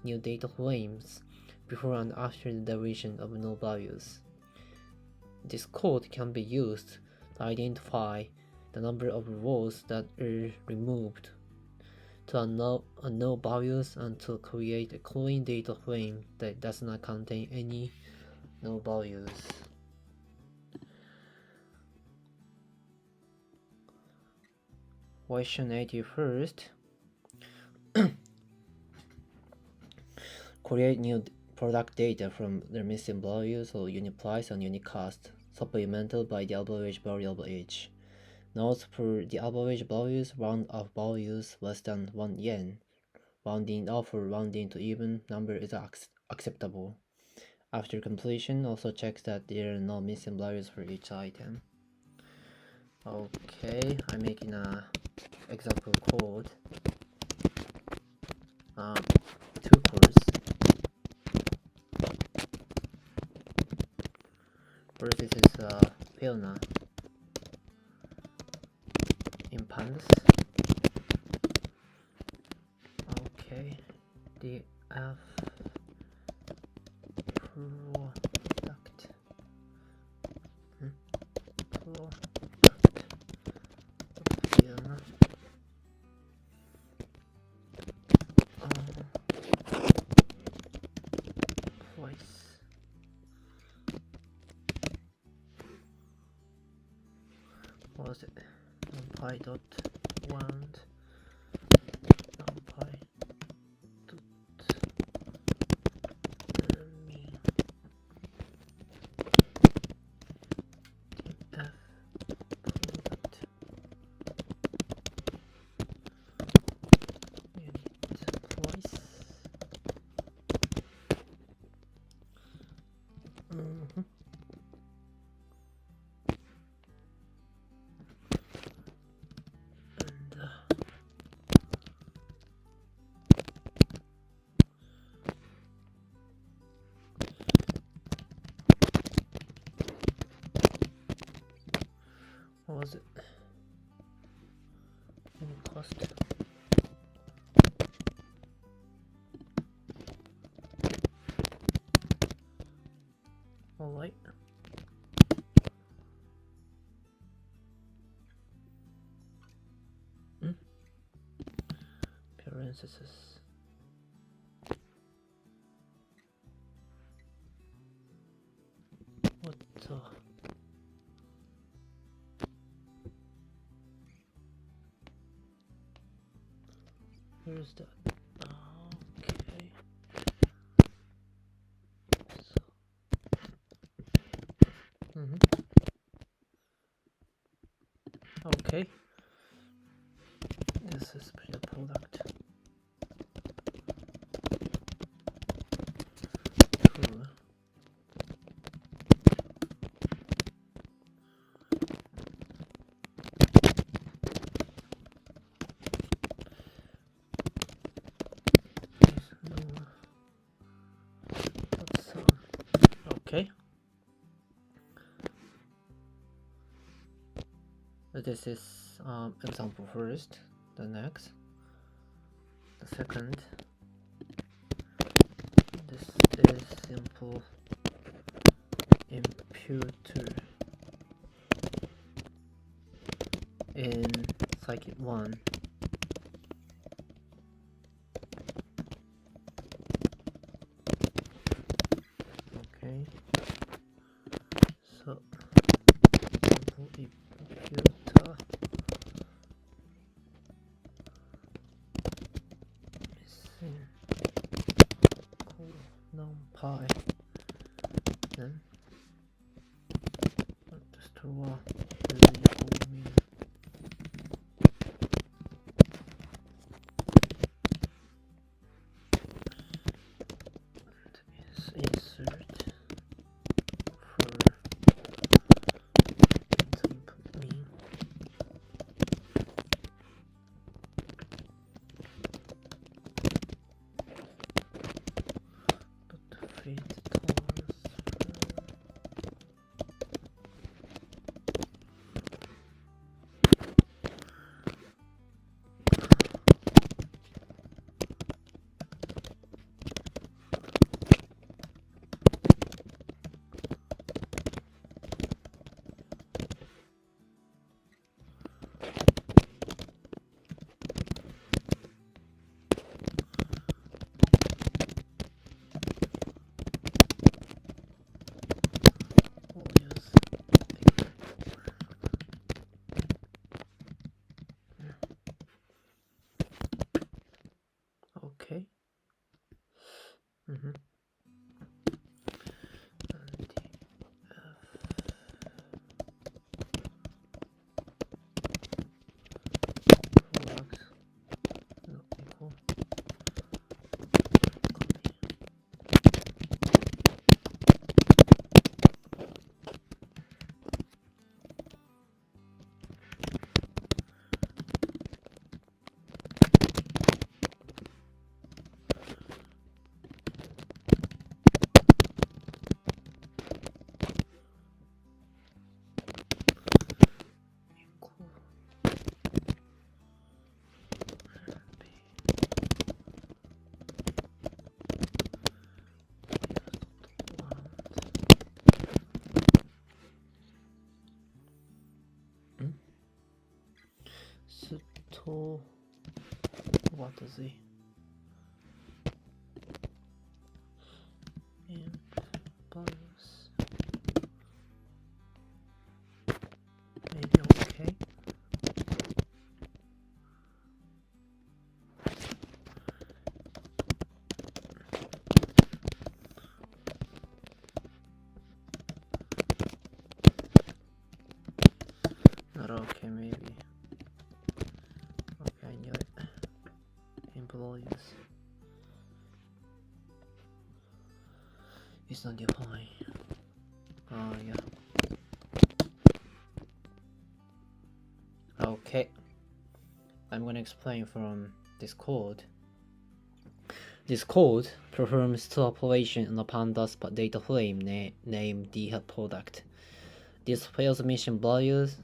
new data frames before and after the deletion of null values. This code can be used to identify the number of rows that are removed to null values and to create a clean data frame that does not contain any null values. Question 81st. Create new product data from the missing values or unit price and unit cost, supplemented by the average variable age. Note for the average values, round of values less than 1 yen. Rounding off or rounding to even number is acceptable. After completion, also checks that there are no missing values for each item. Okay, I'm making a example code. Two codes. First, this is Fiona in pandas. Okay, the F product Fiona. Twice. What was it? NumPy dot wand NumPy dot me F product unit twice. What was it? Any cost? Alright. Parentheses. What the? Where's that? Okay. So. Okay. This is the product. Cool. Okay. This is example first. The next. The second. This is simple imputer in circuit 1. Okay. So simple imputer missing numpy. Then store variable mean. Insert for input mean. Dot feed transfer. Okay. And product not equal. So what is it? And bias. Maybe okay. Not okay, maybe. Okay, I knew it. Employees. It's not defined. Yeah. Okay. I'm gonna explain from this code. This code performs two operations on a pandas data frame named DeepL product. This displays missing values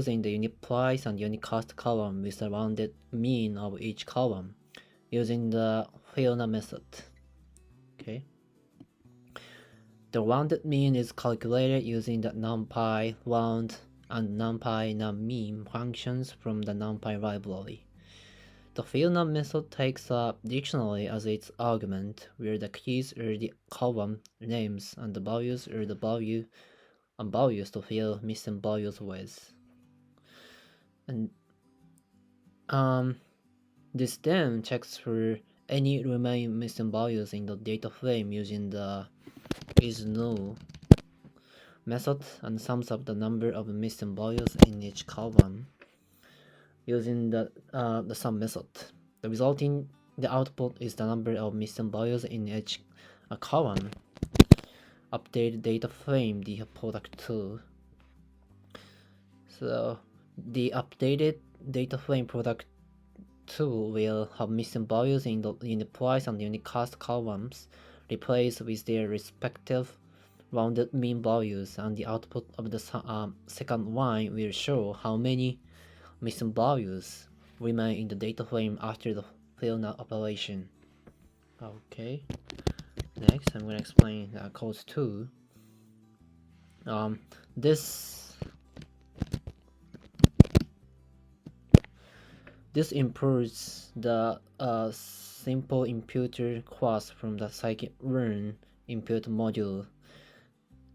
in the unit price and unit cost column with the rounded mean of each column using the FILNA method. Okay. The rounded mean is calculated using the numpy round and numpy nummean functions from the numpy library. The FILNA method takes a dictionary as its argument, where the keys are the column names and the values are the values to fill missing values with. And this then checks for any remaining missing values in the data frame using the isNo method and sums up the number of missing values in each column using the sum method. The resulting output is the number of missing values in each column. Update data frame the product 2. So the updated data frame product 2 will have missing values in the unit price and unit cost columns replaced with their respective rounded mean values, and the output of the second line will show how many missing values remain in the data frame after the fill operation. Okay, next I'm going to explain code 2. This improves the simple imputer class from the scikit-learn impute module.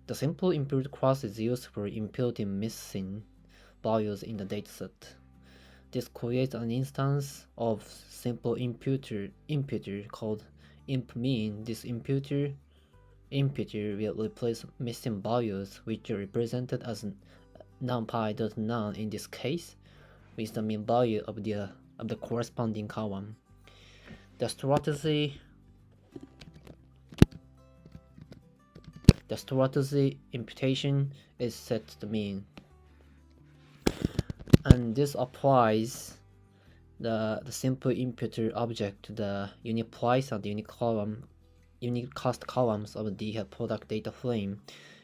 The simple impute class is used for imputing missing values in the dataset. This creates an instance of simple imputer called impmean. This imputer will replace missing values, which are represented as numpy.none in this case, with the mean value of the corresponding column. The strategy imputation is set to mean, and this applies the simple imputer object to the unit price and the unit cost columns of the product data frame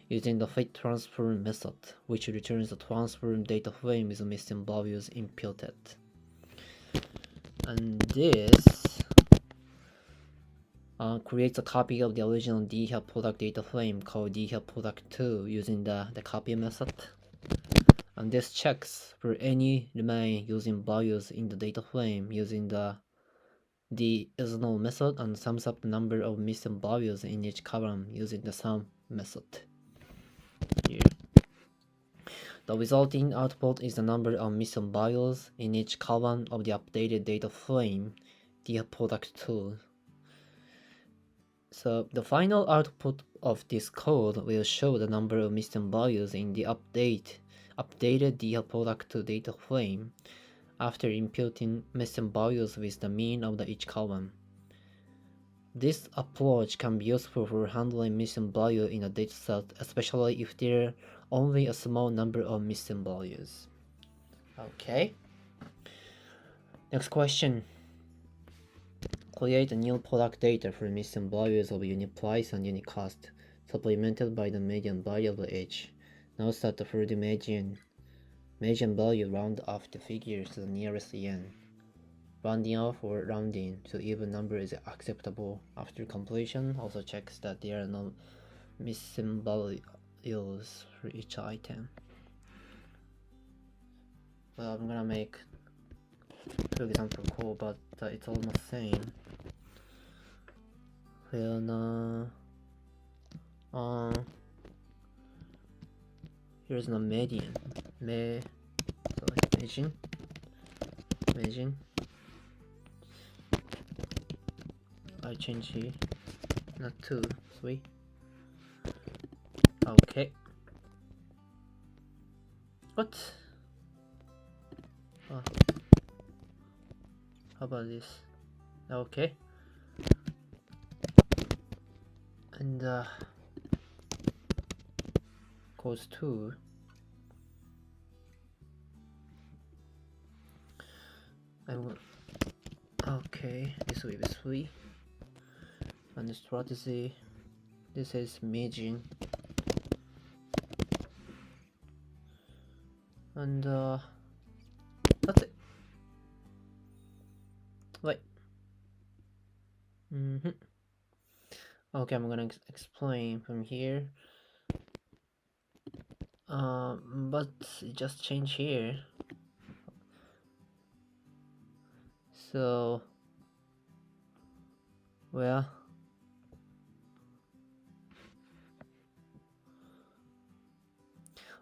using the fit transform method, which returns the transform data frame with missing values imputed. And this creates a copy of the original DHEL product data frame called DHEL product 2 using the copy method. And this checks for any remain using values in the data frame using the isNull method, and sums up the number of missing values in each column using the sum method. Here. The resulting output is the number of missing values in each column of the updated data frame, DHEL product 2. So the final output of this code will show the number of missing values in the updated DHEL product 2 data frame after imputing missing values with the mean of each column. This approach can be useful for handling missing value in a dataset, especially if there are only a small number of missing values. Okay. Next question. Create a new product data for missing values of unit price and unit cost, supplemented by the median variable h. Note that for the median value, round off the figures to the nearest n. Rounding off or rounding to even number is acceptable. After completion, also checks that there are no missing values for each item. Well, I'm gonna make 2 example code, but it's almost same. Here's the median. Median. I change here, not 2, 3. Okay. What? How about this? Okay. And goes 2. Okay, this will be 3. And the strategy, this is median. And that's it. Right. Okay, I'm gonna explain from here. But just change here. So, well,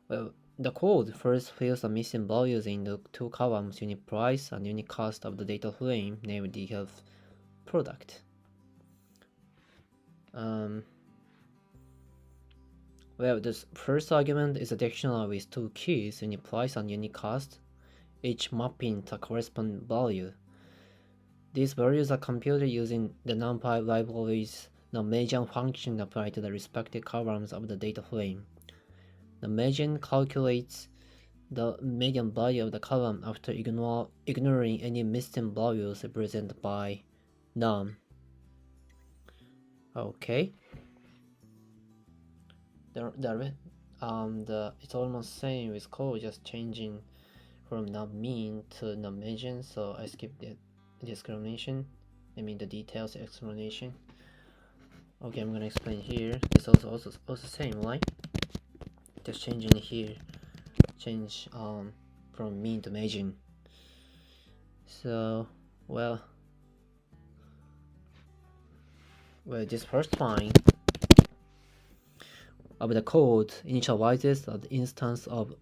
the code first fills the missing values in the 2 columns, unit price and unit cost of the data frame named DHEL product. Well, this first argument is a dictionary with two keys, unique price and unique cost, each mapping the corresponding value. These values are computed using the NumPy library's median function applied to the respective columns of the data frame. The median calculates the median value of the column after ignoring any missing values represented by num. Okay. It's almost same with code, just changing from num mean to num median. So I skip the explanation. I mean the details explanation. Okay, I'm gonna explain here. It's also same, right? Just changing here. Change from mean to median. So well this first line of the code initializes an instance of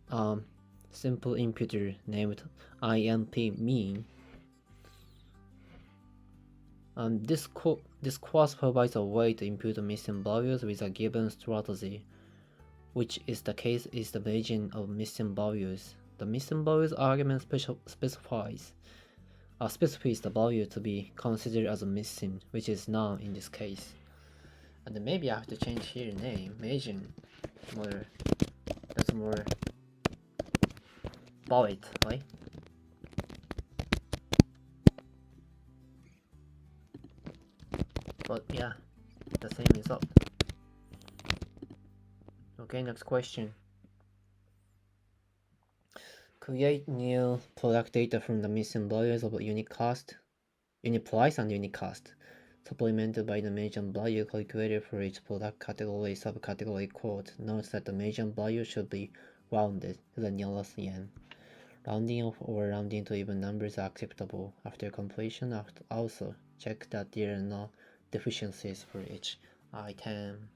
simple imputer named imp mean. This class provides a way to impute missing values with a given strategy, which is the case is the median of missing values. The missing values argument specifies the value to be considered as missing, which is none in this case. And maybe I have to change here name, median, that's more valid, right? But yeah, the same result. Okay, next question. Create new product data from the missing values of unique cost, unique price, and unique cost, supplemented by the median value calculated for each product category subcategory code. Note that the median value should be rounded to the nearest n. Rounding off or rounding to even numbers are acceptable. After completion, also check that there are no deficiencies for each item.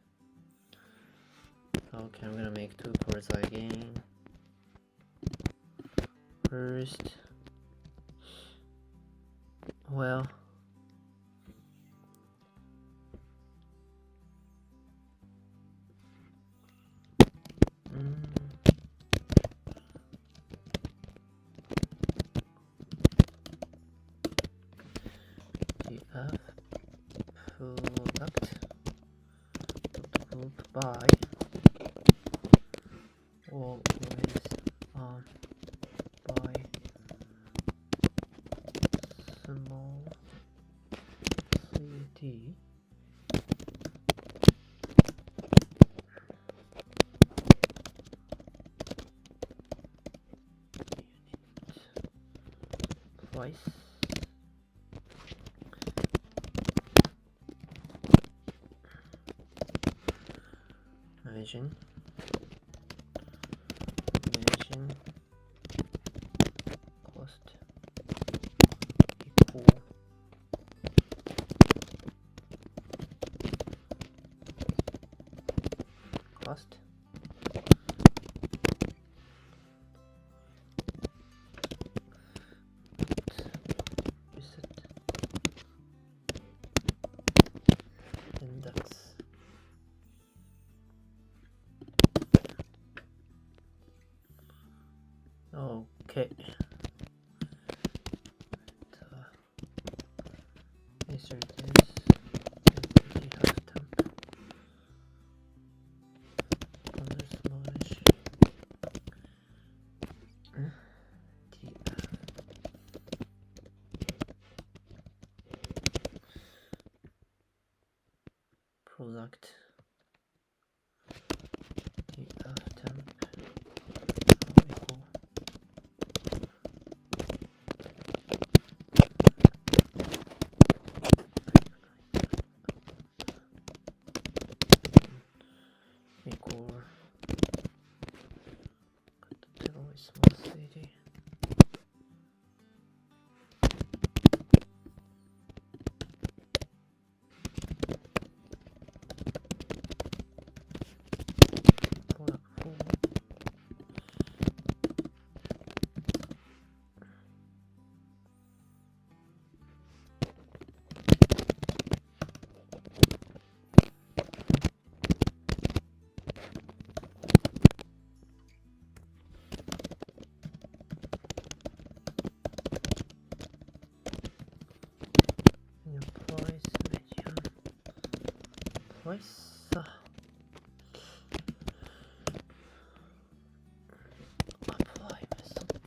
Okay, I'm gonna make two codes again. First, well, df product group by always by small cd price median cost equal cost reset index. Okay. Insert this and have temp /df product df temp equal small cd. device. Apply method.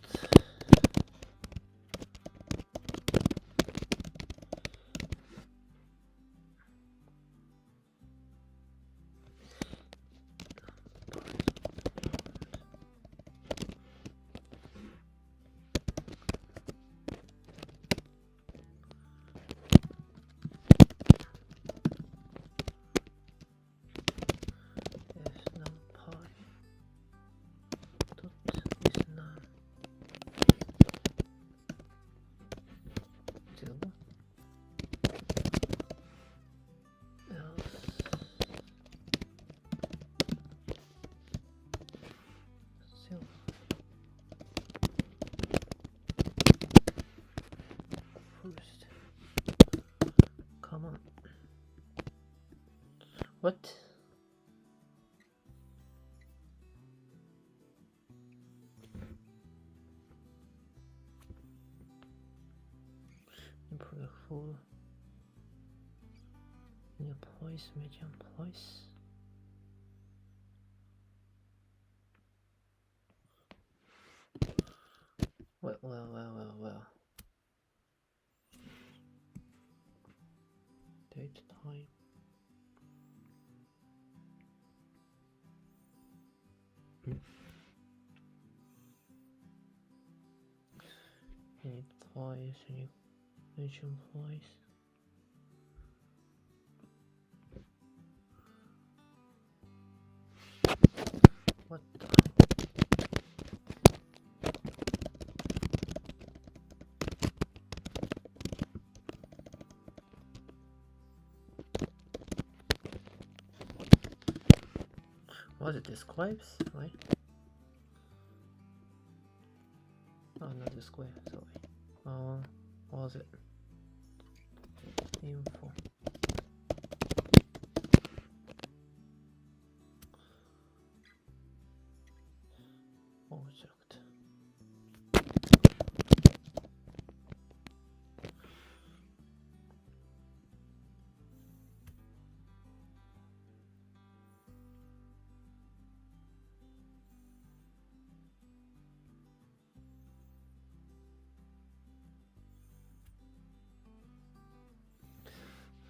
Come on. What? Improve full new place, medium place. Well. Date time. Any place, any medium place. What the? Was it describes? Right? Oh, not describe, sorry. What was it? Info. Object.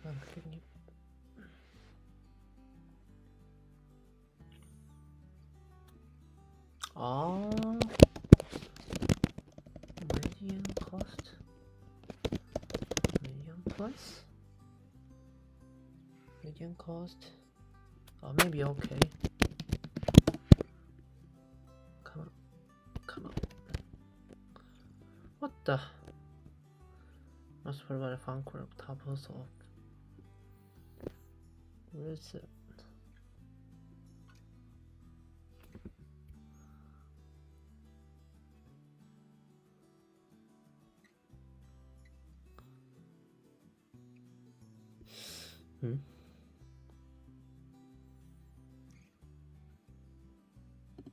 I'm clicking. Medium cost, medium price, medium cost. Maybe okay. Come on. What the? Must provide a function of tuples of. Where is it?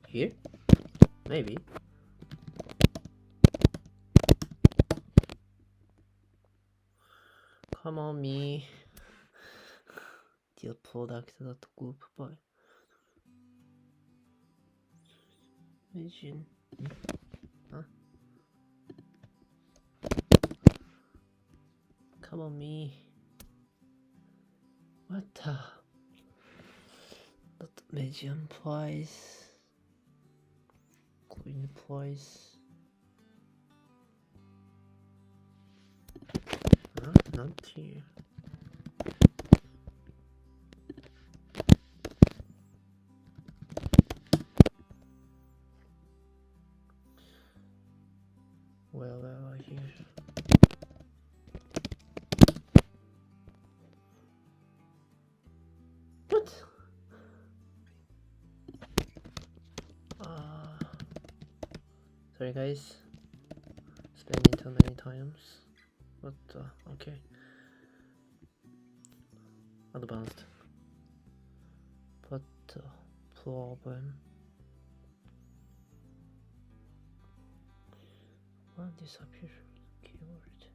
Here? Maybe. Come on, me. Deal product that group by vision. Huh? Come on, me. What the? That medium price. Green price. Huh? Not here. Well, here. What? Sorry guys. Spending too many times. What the? Okay. Advanced. What the problem? One disappear keyword.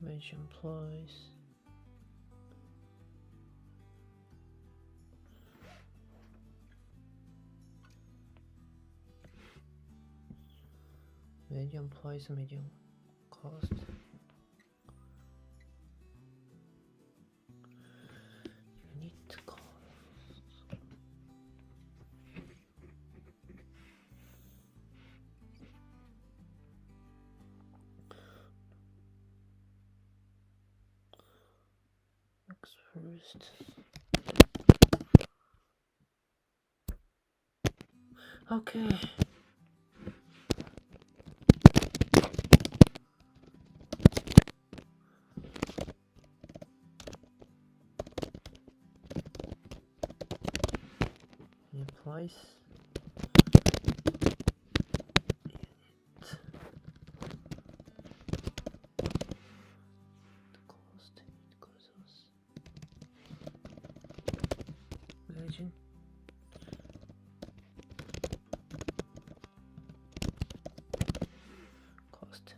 Which implies medium price, medium cost. Unit cost. Next first. Okay. Price the cost it goes margin cost.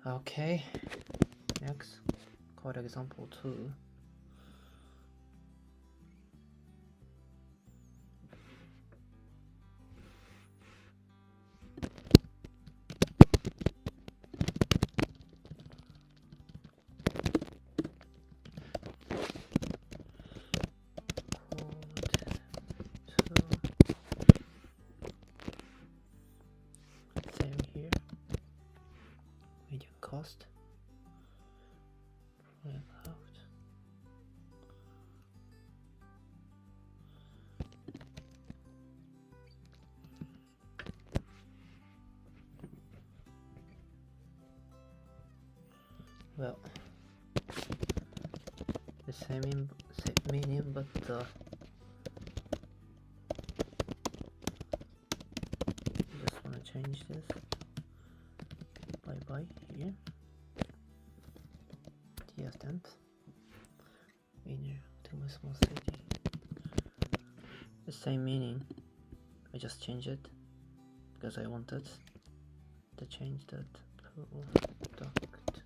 Okay, next, code example 2. Same here. Medium cost. Out. Well, the same meaning, but just wanna change this. Bye here. Stamp. Inner to my small city. The same meaning. I just changed it because I wanted to change that product.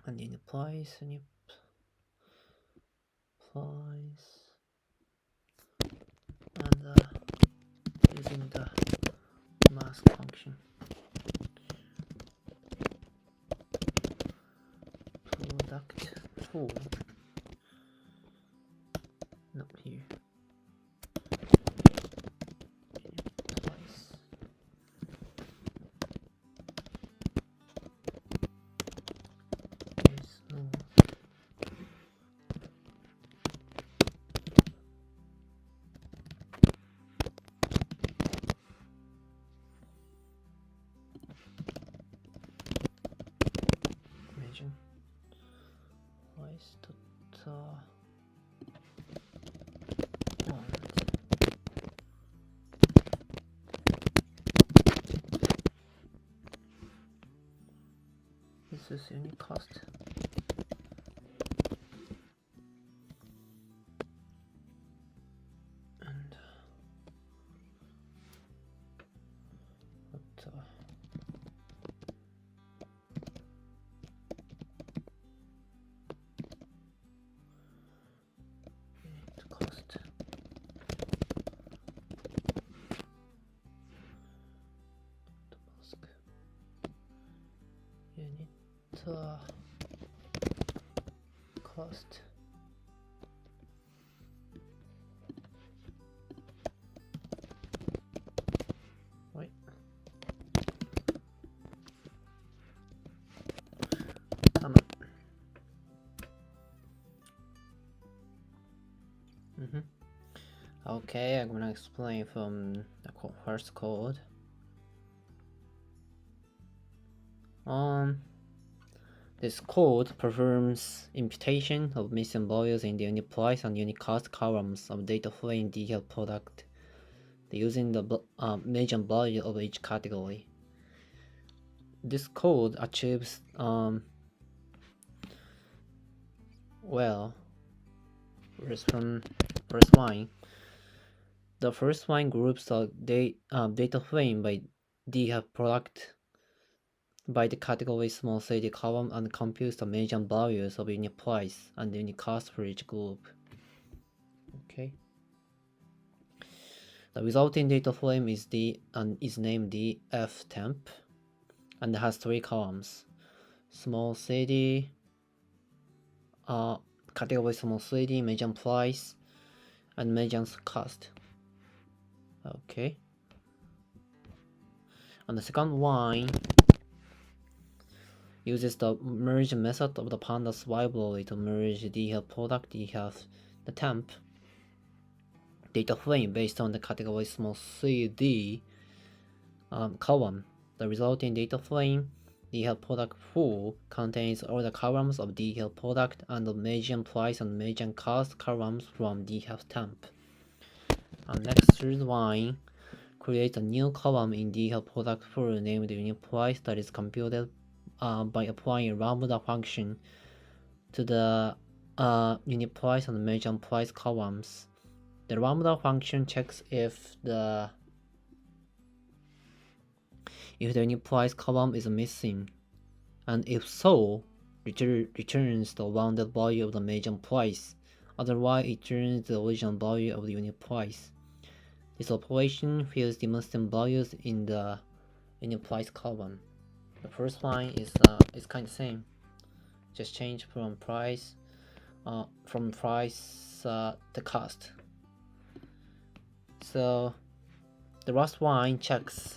And in applies and and using the mask function. Product tool, not here. Twice. There's no imagine. This is unit cost. And what unit cost. Unit cost. Wait. Come on. Okay, I'm gonna explain from the first code. This code performs imputation of missing values in the unit price and unit cost columns of data frame DL product using the median value of each category. This code achieves from first line. The first line groups the data frame by DL product by the category small cd column and computes the median values of unit price and unit cost for each group. Okay. The resulting data frame is named dftemp and has 3 columns: small cd, category small cd, median price, and median cost. Okay. And the second line uses the merge method of the pandas library to merge the product, the temp data frame based on the category small cd column. The resulting data frame, DL product full, contains all the columns of DL product and the median price and median cost columns from DL temp. And next third line creates a new column in DL product full named unit price that is computed by applying a lambda function to the unit price and median price columns. The lambda function checks if the unit price column is missing, and if so, returns the rounded value of the median price. Otherwise, it returns the original value of the unit price. This operation fills the missing values in the unit price column. The first line is kind of same, just change from price to cost. So the last line checks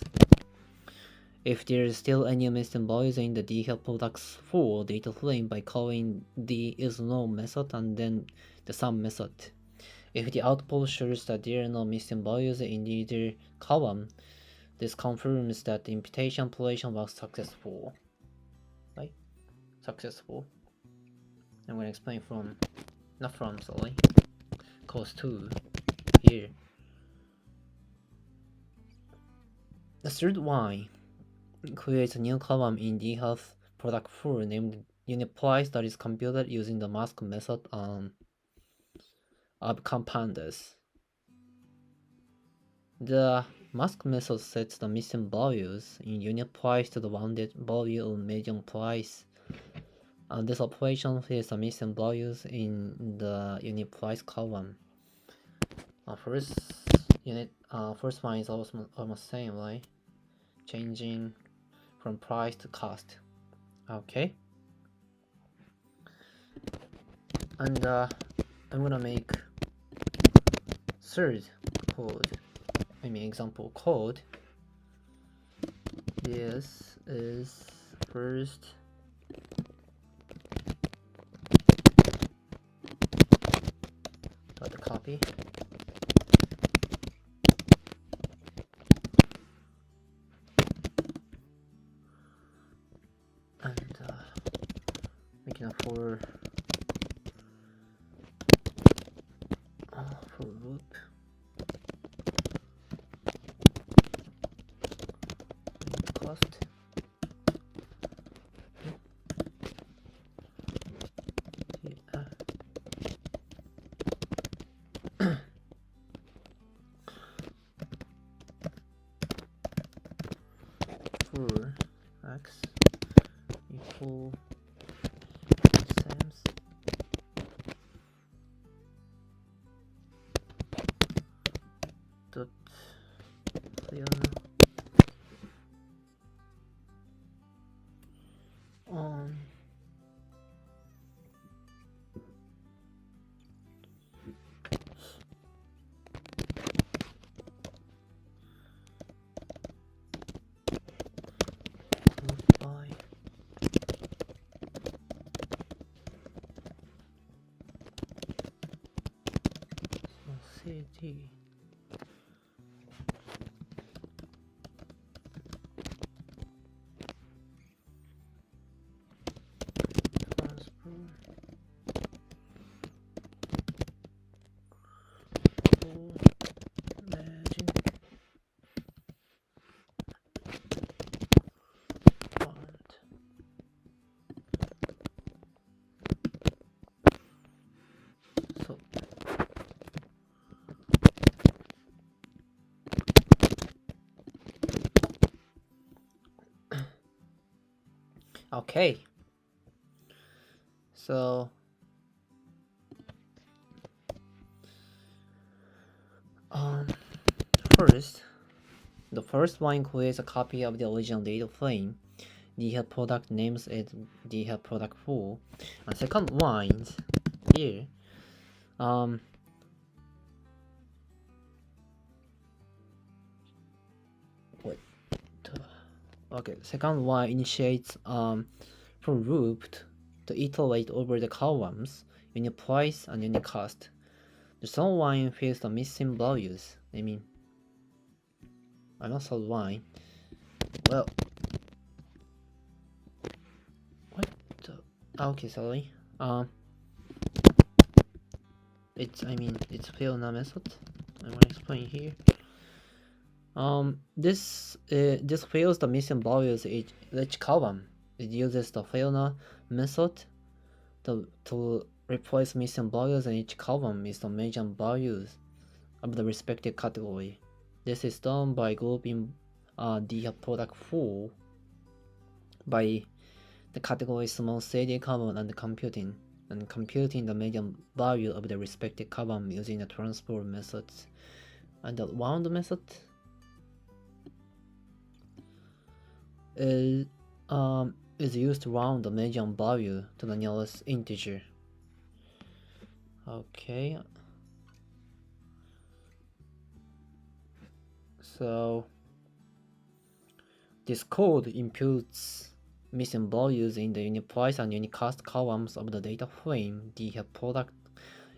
if there is still any missing values in the DL product's full data frame by calling the isNo method and then the sum method. If the output shows that there are no missing values in either column, this confirms that the imputation operation was successful. Right? Successful. I'm going to explain cause 2 here. The third line creates a new column in the health product full named unit price that is computed using the mask method of pandas. The mask method sets the missing values in unit price to the rounded value of median price, and this operation fills the missing values in the unit price column. First line is almost same, right? Changing from price to cost. Okay. And I'm gonna make third example code. This is first copy. And making a for loop. Cost. For x equal Sam's dot clear on by cd Okay. So first, the first line creates a copy of the original data frame. The product names it the product full. And second line here, wait. Okay, second line initiates for loop to iterate over the columns unit price and unit cost. The third line fills the missing values. Not third line. Well, what the? Okay, sorry. It's fill in a method. I want to explain here. This fills the missing values each column. It uses the fill method to replace missing values in each column with the major values of the respective category. This is done by grouping the product full by the category small CD column and computing the median value of the respective column using the transform methods. And the round method is used to round the median value to the nearest integer. Okay. So this code imputes missing values in the unit price and unit cost columns of the data frame, the product,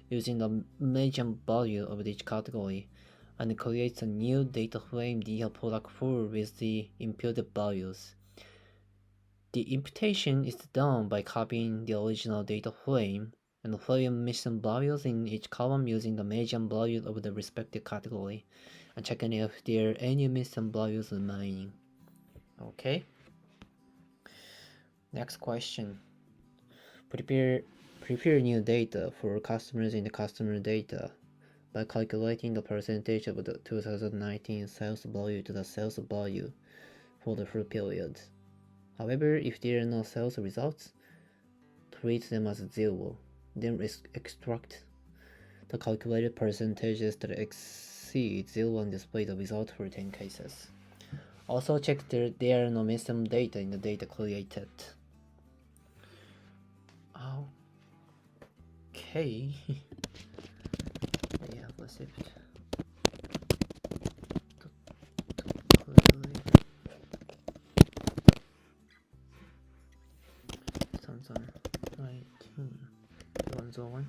using the median value of each category, and creates a new data frame, the product full, with the imputed values. The imputation is done by copying the original data frame and filling missing values in each column using the median value of the respective category, and checking if there are any missing values remaining. Okay. Next question. Prepare new data for customers in the customer data by calculating the percentage of the 2019 sales value to the sales value for the full period. However, if there are no sales results, treat them as 0. Then extract the calculated percentages that exceed 0 and display the result for 10 cases. Also check that there are no missing data in the data created. Okay. We have received. One.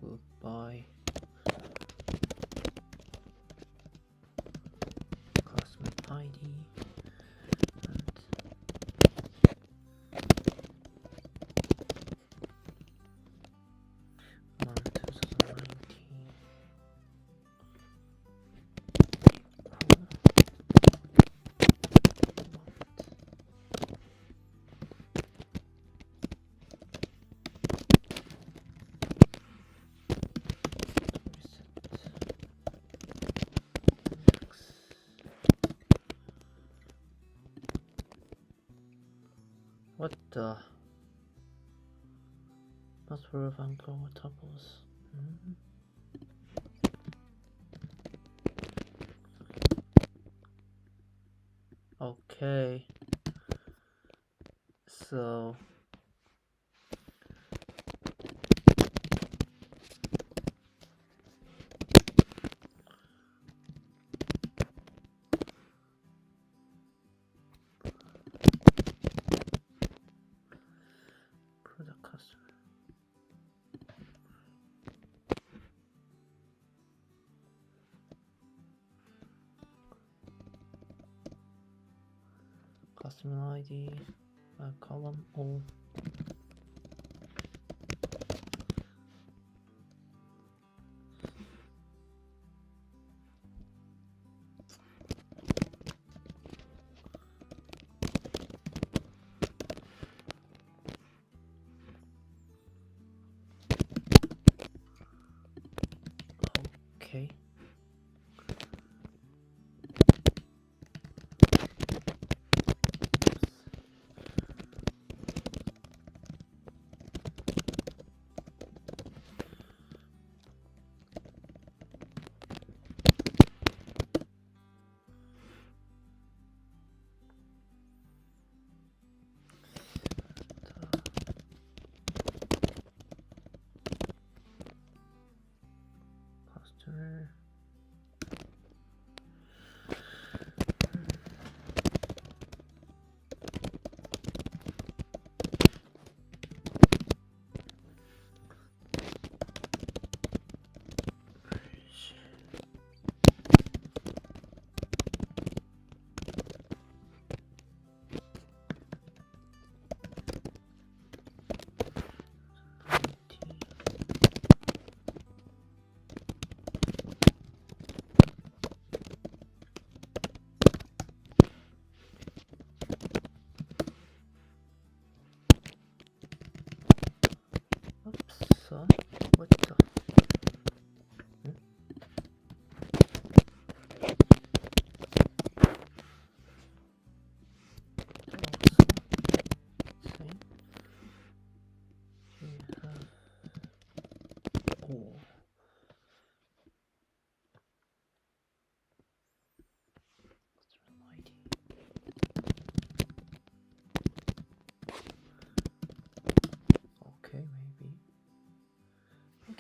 Goodbye. Customer ID and month 2019. What the? Password of uncover tuples. Okay. So put a customer. Customer ID, column O.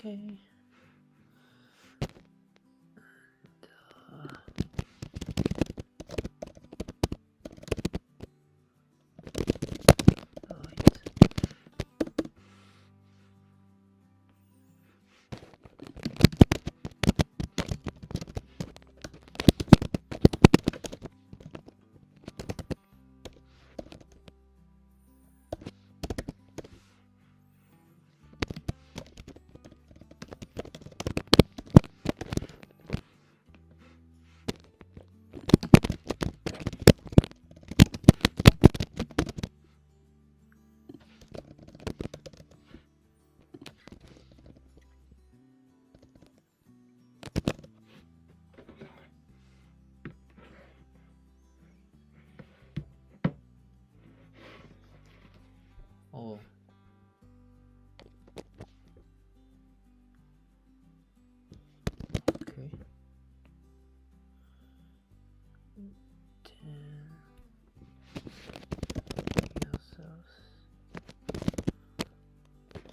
Okay. Oh. Okay. Then yourselves.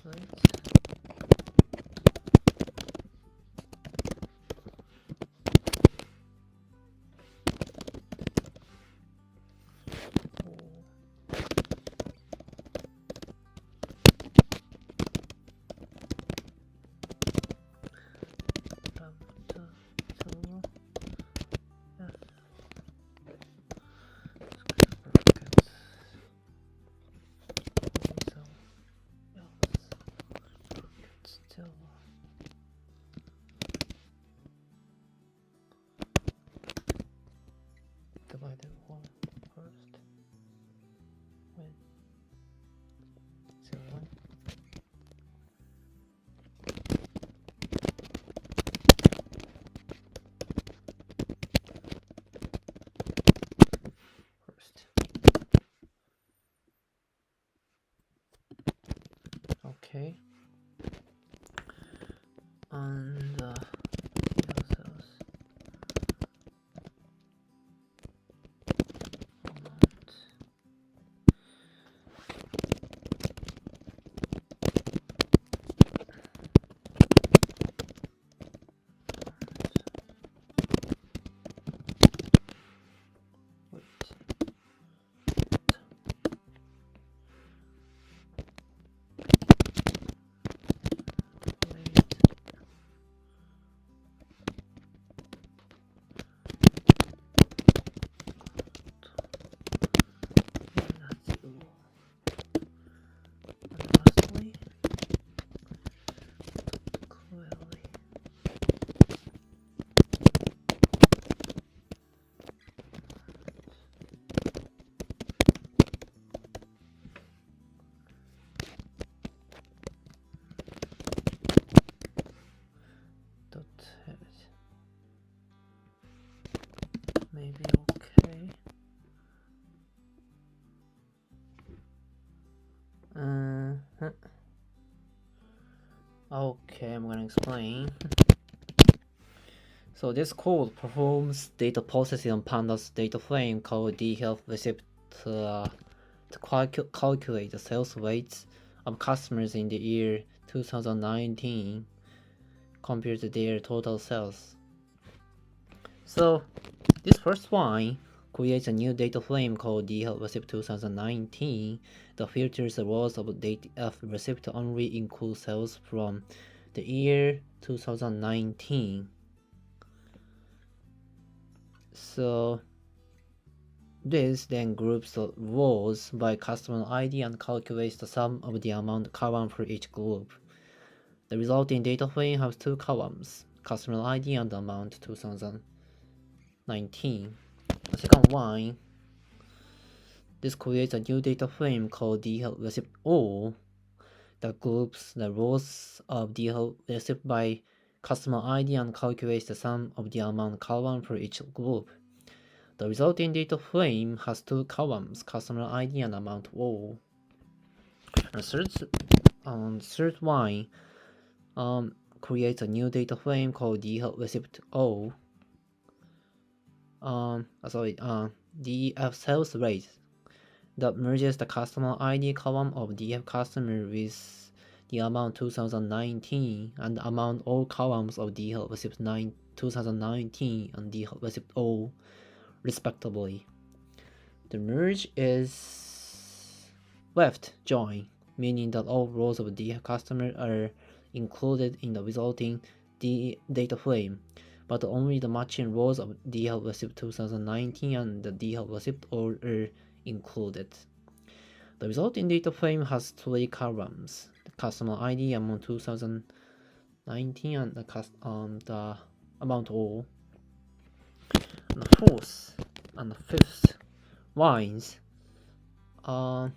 Right. Divided one first. When 01. First. Okay. And yourselves. Maybe okay. Okay, I'm gonna explain. So this code performs data processing on Panda's data frame called DeepL receipt to calculate the sales rates of customers in the year 2019 compared to their total sales. So this first line creates a new data frame called DeepL receipt 2019 that filters the rows of data receipt to only include sales from the year 2019. So this then groups the rows by customer ID and calculates the sum of the amount column for each group. The resulting data frame has two columns, customer ID and amount 2019. The second line, this creates a new data frame called DeepL receipt O that groups the rows of DeepL receipt by customer ID and calculates the sum of the amount column for each group. The resulting data frame has two columns, customer ID and amount O. And third line creates a new data frame called DeepL receipt O. DeepL sales rate that merges the customer ID column of DeepL customer with the amount 2019 and the amount all columns of DeepL receipt 2019 and DeepL receipt all respectively. The merge is left join, meaning that all rows of DeepL customer are included in the resulting data frame, but only the matching rows of DeepL receipt 2019 and the DeepL receipt all are included. The resulting data frame has 3 columns: the customer ID, amount 2019, and the amount all. And the fourth and the fifth lines the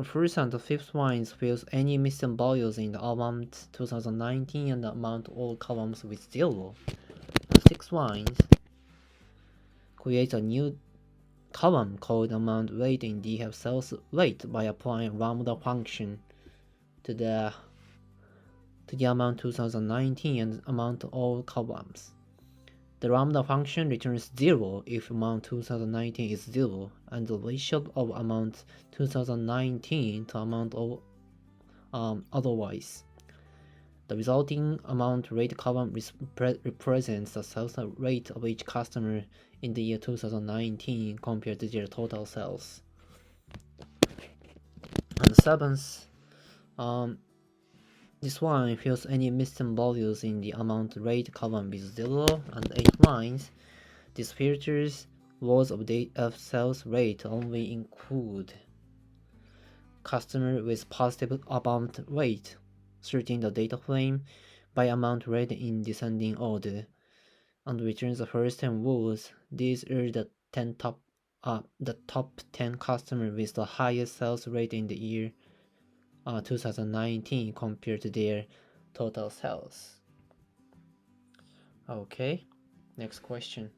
first and the fifth lines fills any missing values in the amount 2019 and the amount all columns with 0. The sixth lines creates a new column called amount rate in DeepL sales rate by applying lambda function to the amount 2019 and amount all columns. The lambda function returns 0 if amount 2019 is 0, and the ratio of amount 2019 to amount all otherwise. The resulting amount rate column represents the sales rate of each customer in the year 2019 compared to their total sales. And the seventh, this line fills any missing values in the amount rate column with 0, and 8 lines. This filters rows of sales rate only include customer with positive amount rate, sorting the data frame by amount rate in descending order, and returns the first 10 rows. These are the top 10 customers with the highest sales rate in the year 2019 compared to their total sales. Okay, next question.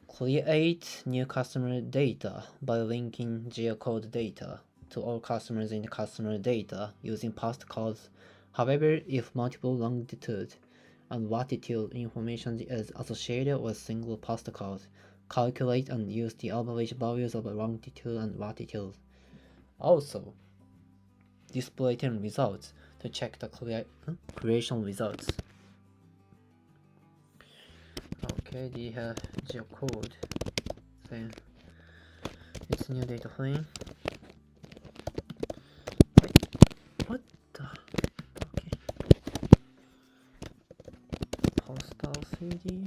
Create new customer data by linking geocode data to all customers in the customer data using postcodes. However, if multiple longitude and latitude information is associated with single postcode, calculate and use the average values of longitude and latitude. Also, display 10 results to check the creation results. Okay, they have geocode. Then it's new data frame. Wait, what the? Okay. Postal CD.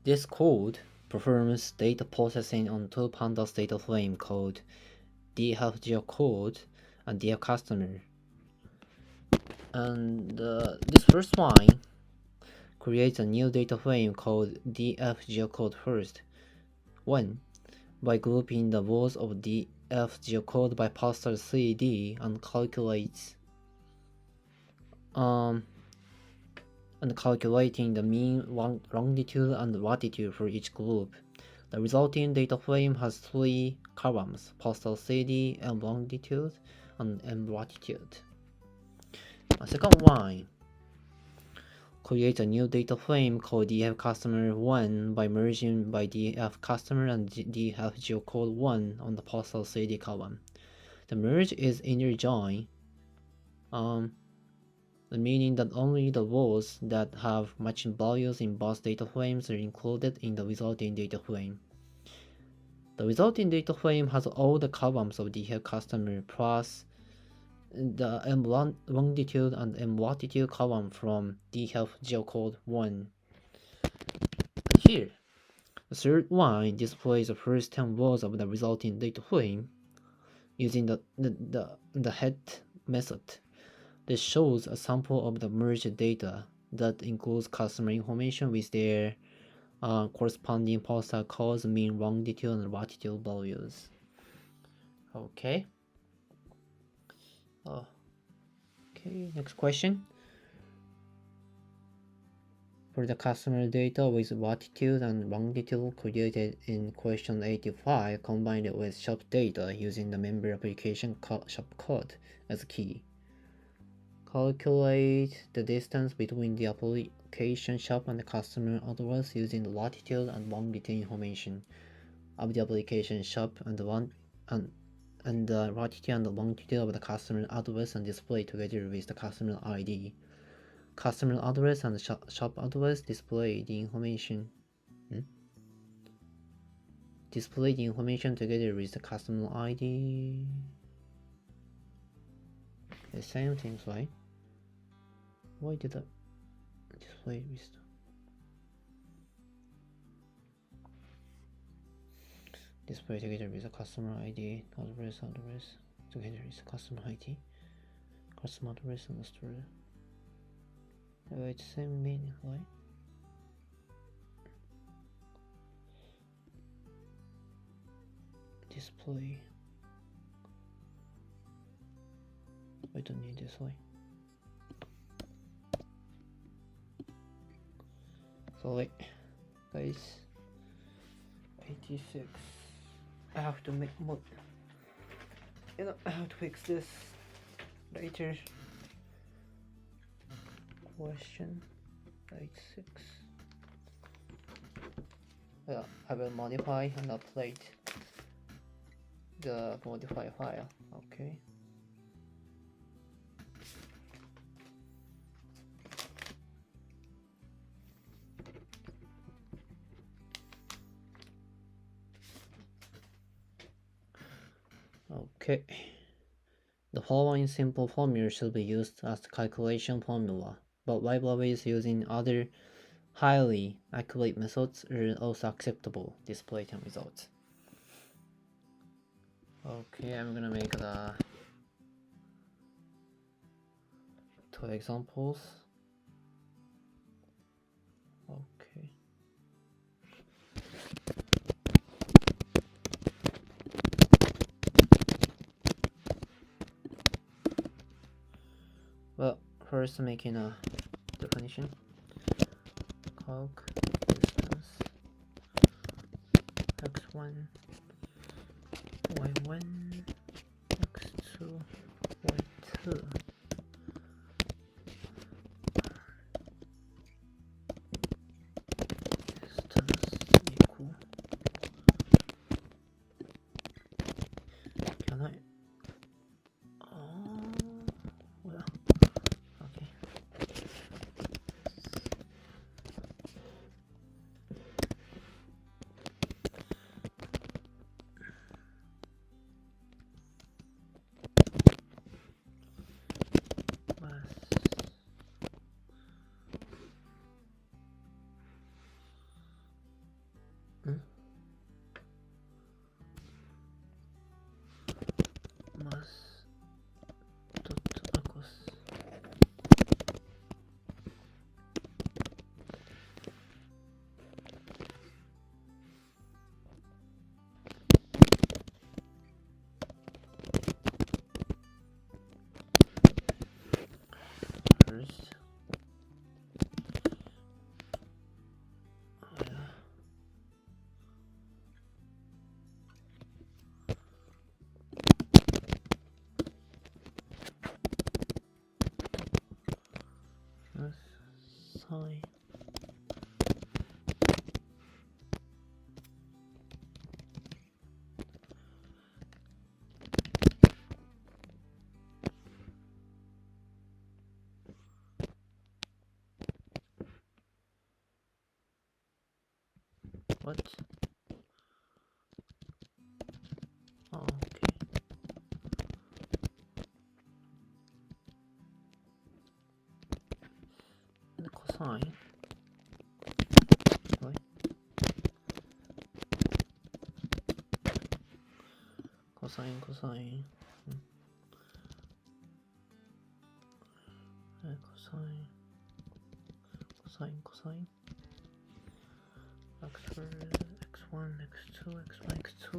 This code performs data processing on two pandas data frame called DFGeoCode and DFCustomer. And this first line creates a new data frame called DFGeoCode first. 1. By grouping the rows of DFGeoCode by parser CD and calculating the mean longitude and latitude for each group. The resulting data frame has three columns: parser CD, M longitude, and M latitude. A second line creates a new data frame called DFCustomer1 by merging by DFCustomer and DFGeocode1 on the parser CD column. The merge is inner join, meaning that only the rows that have matching values in both data frames are included in the resulting data frame. The resulting data frame has all the columns of DFCustomer plus the M longitude and M latitude column from DFGeocode1. Here, the third line displays the first 10 rows of the resulting data frame using the head method. This shows a sample of the merged data that includes customer information with their corresponding parser codes, mean longitude, and latitude values. Okay. Okay, next question. For the customer data with latitude and longitude created in question 85, combine it with shop data using the member application shop code as key. Calculate the distance between the application shop and the customer address using the latitude and longitude information of the application shop and the latitude and the longitude of the customer address and display together with the customer ID. Customer address and shop address display the information. Display the information together with the customer ID. The same things, right? Why did I display with display together with the customer ID, address together with the customer ID, customer address and the store. It's the same meaning, right? Display. I don't need this, right? Sorry, guys. 86. I have to make more. I have to fix this later. Question 86. Well, I will modify and upload the modify file. Okay. Okay. The following simple formula should be used as the calculation formula, but libraries using other highly accurate methods are also acceptable. Display 10 results. Okay, I'm gonna make the two examples. Okay. Well, first making a definition. Calc distance x1, y1, x2, y2. Distance equal. Can I? Well, okay. cosine. What? Oh, okay. And the cosine. Right. Cosine. Cosine. Cosine. X1, X2, X1, X2.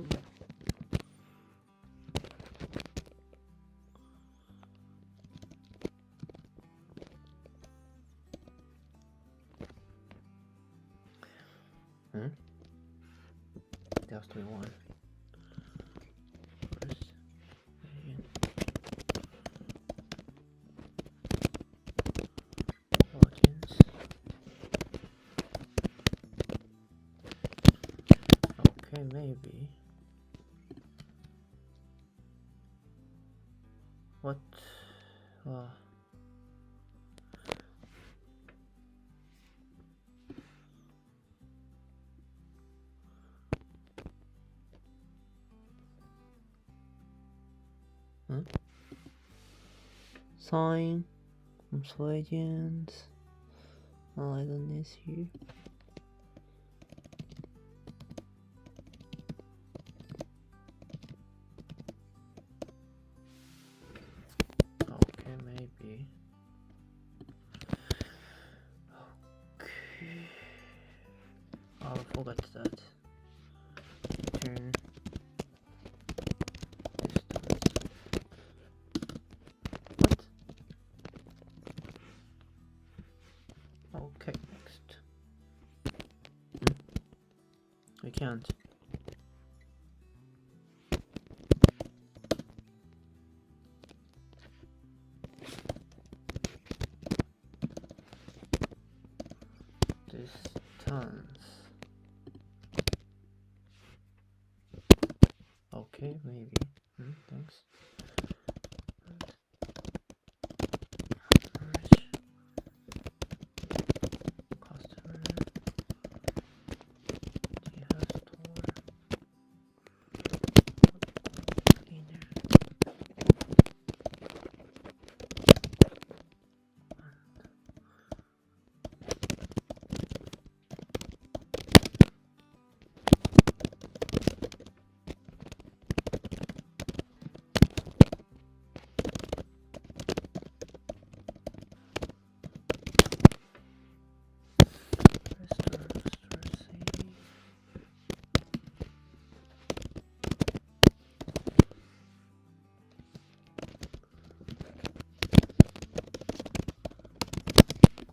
There has to be one. First, audience. Okay, maybe. What? Sine, Swedians. Oh, I don't need here. Okay, maybe. Okay. Oh, I forgot that. Turn. Okay, next. I can't. Distance. Okay, maybe. Thanks.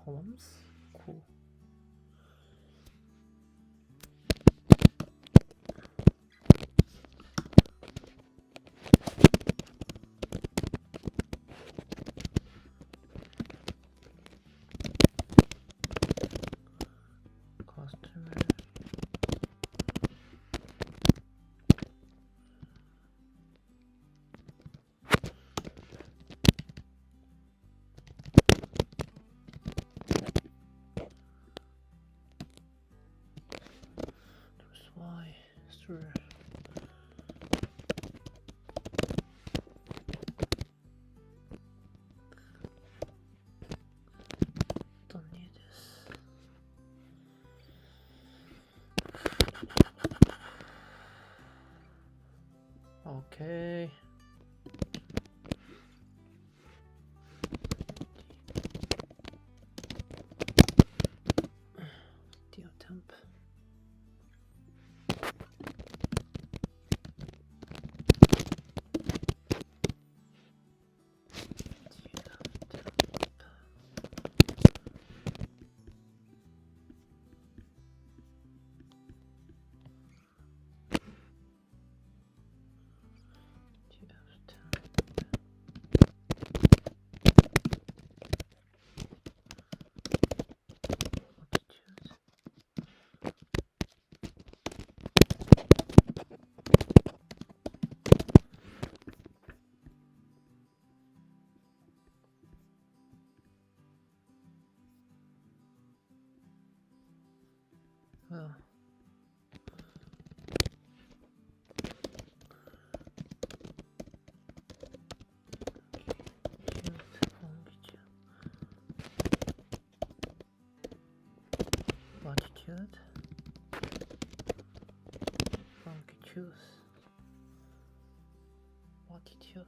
Columns? Cool. Customer. Why? Sure. Don't need this. Okay. Temp. choose latitude.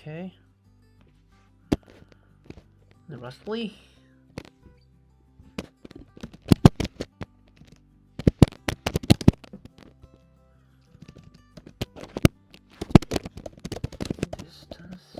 Okay. Lastly, distance.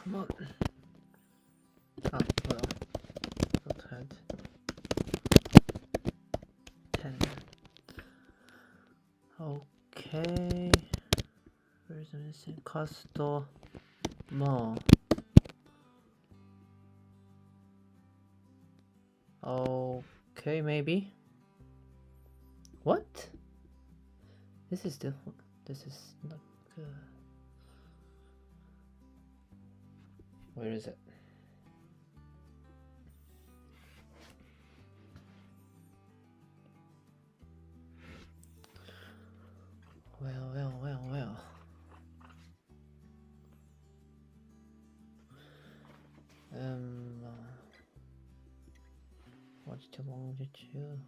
Come on. Oh, well, not had 10. Okay. Where's the missing customer? Okay, maybe. What? This is difficult. This is not good. Where is it? Well.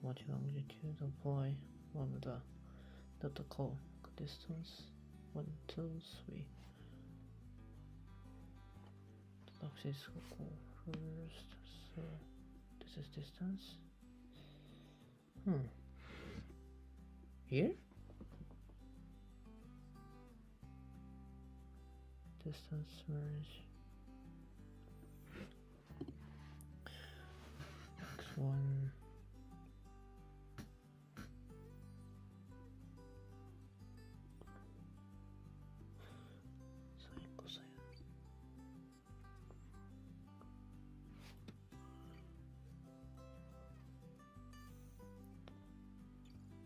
What longitude apply on the data call distance 1, 2, 3. The axis will go first, so this is distance. Here? Distance merge. X1.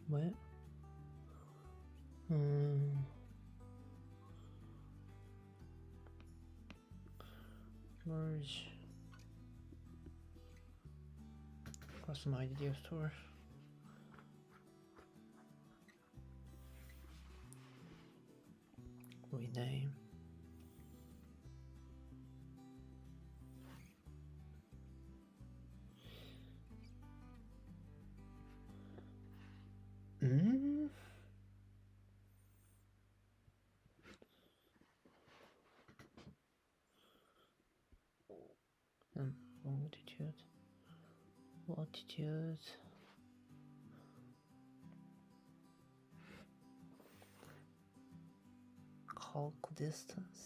What? Merge. Custom ID store. Rename. Longitude, latitude, calc distance.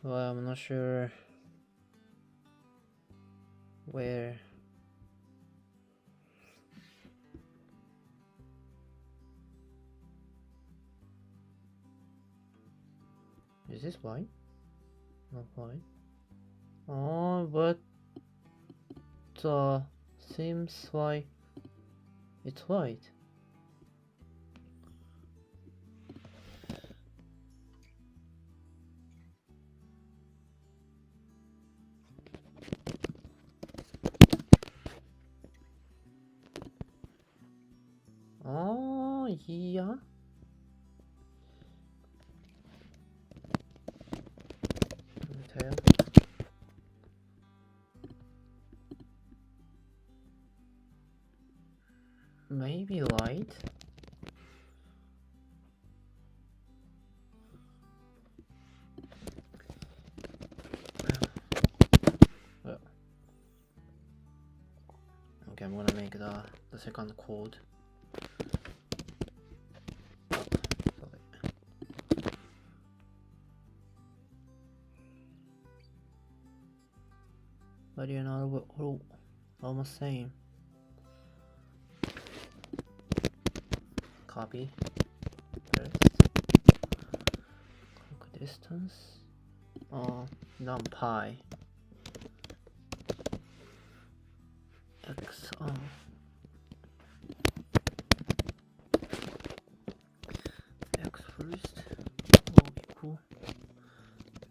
Well, I'm not sure where. Is this white? Not white. Oh, but seems like it's white. here. Tail. Maybe light. Okay, I'm gonna make the second chord. But you're not almost same. Copy first. Clock distance. NumPy. X on. X first will equal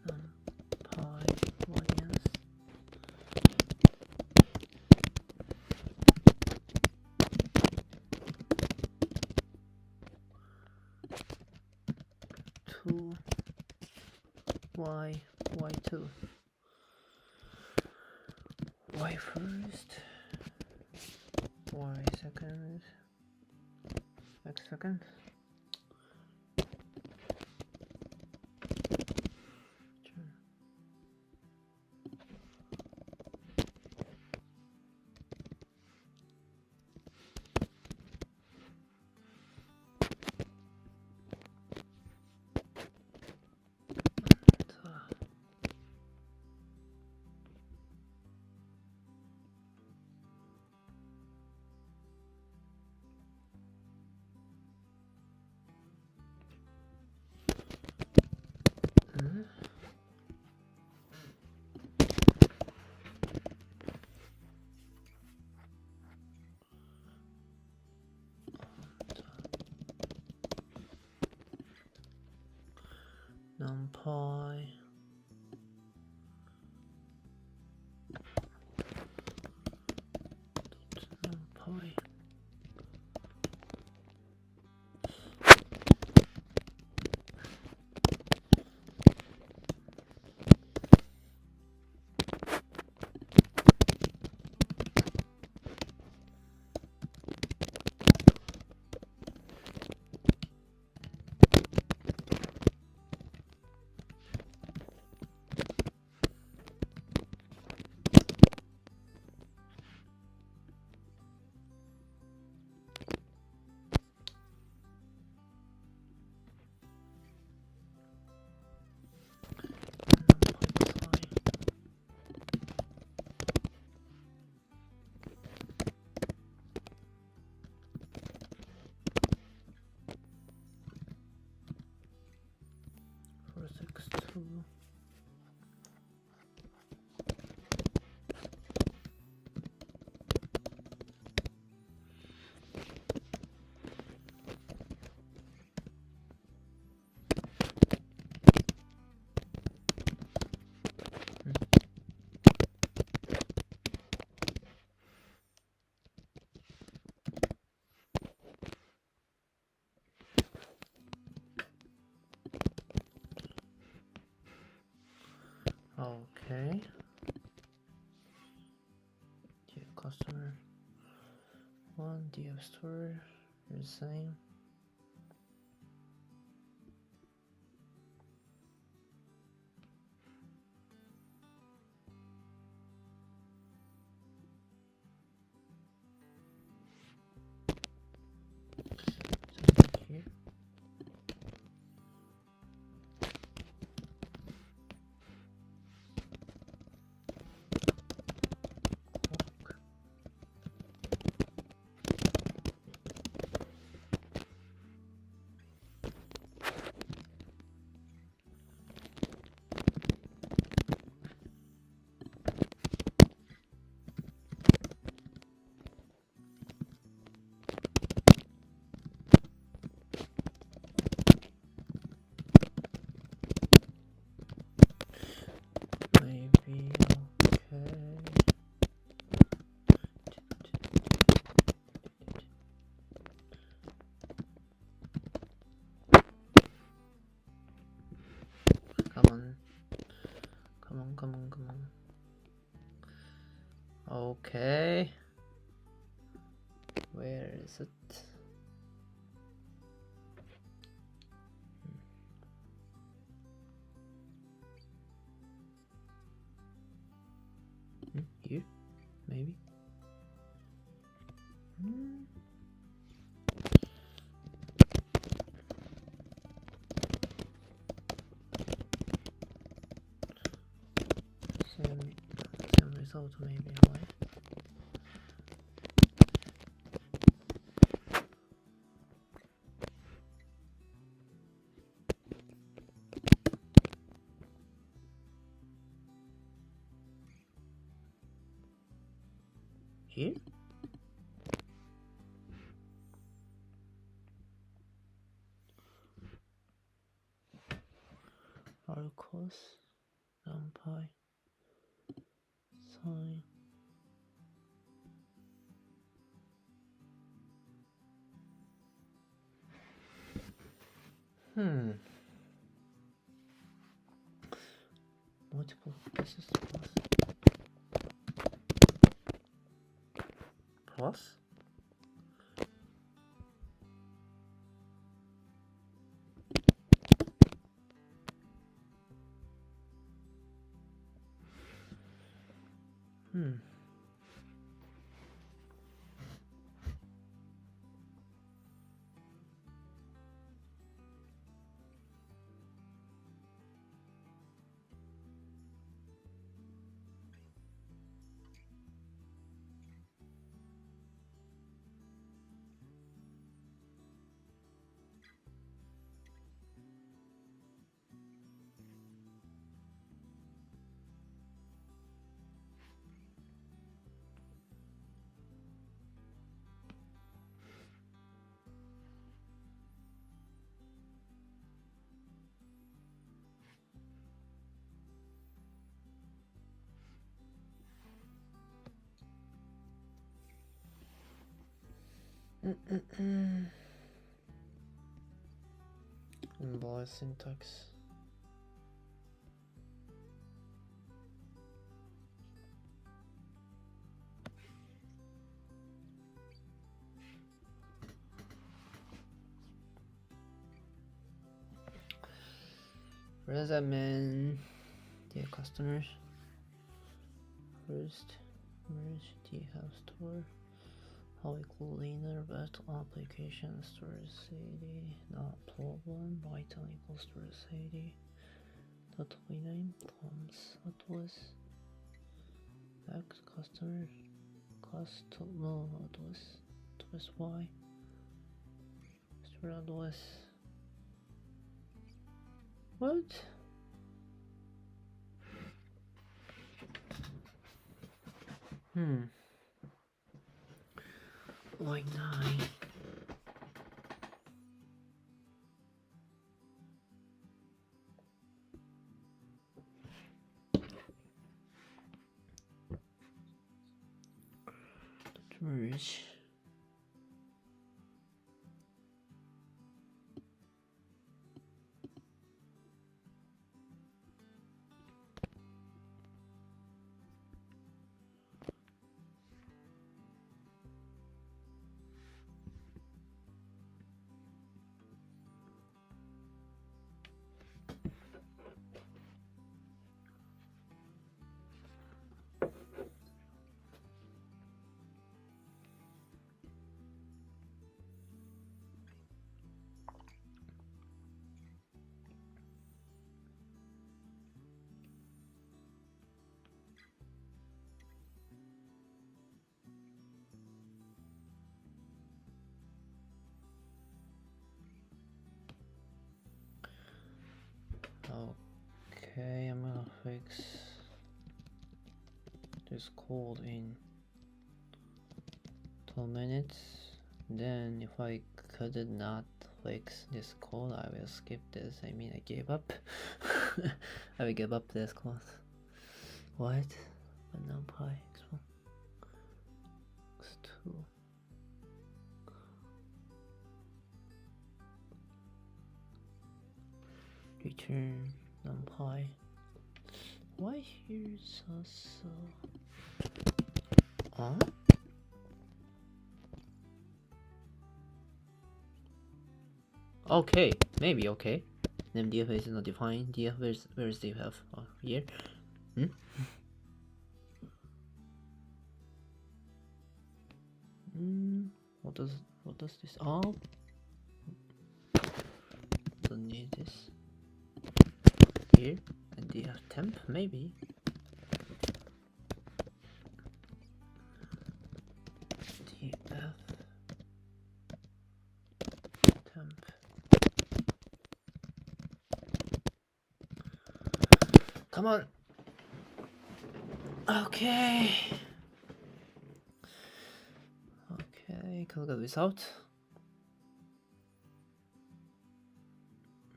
NumPy minus 2y2. Y first, y second, x second. NumPy NumPy x2. Okay. Yeah, customer one, DF store, the same. Here. Come on. Okay. Where is it? Here? Maybe? Same result maybe, right? Here? R cos numpy sine multiple pieces plus invoice syntax. What does that mean, dear customers? First, merge GitHub store. How equal linear but application storage CD, not problem. Python equals storage CD. Dot rename Tom's address. Back customer address Y. Store address. What? Like 9. Merge. Okay, I'm gonna fix this code in 2 minutes. Then if I could not fix this code, I will skip this. I mean, I gave up. I will give up this class. What? But numpy x1 x2 return numpy Hi. Why here's us? Okay, maybe okay. Name df is not defined. Df, where's df? Oh, here. What does this? Oh, don't need this. Here and df temp maybe. Df temp. Come on. Okay. Calculate this out.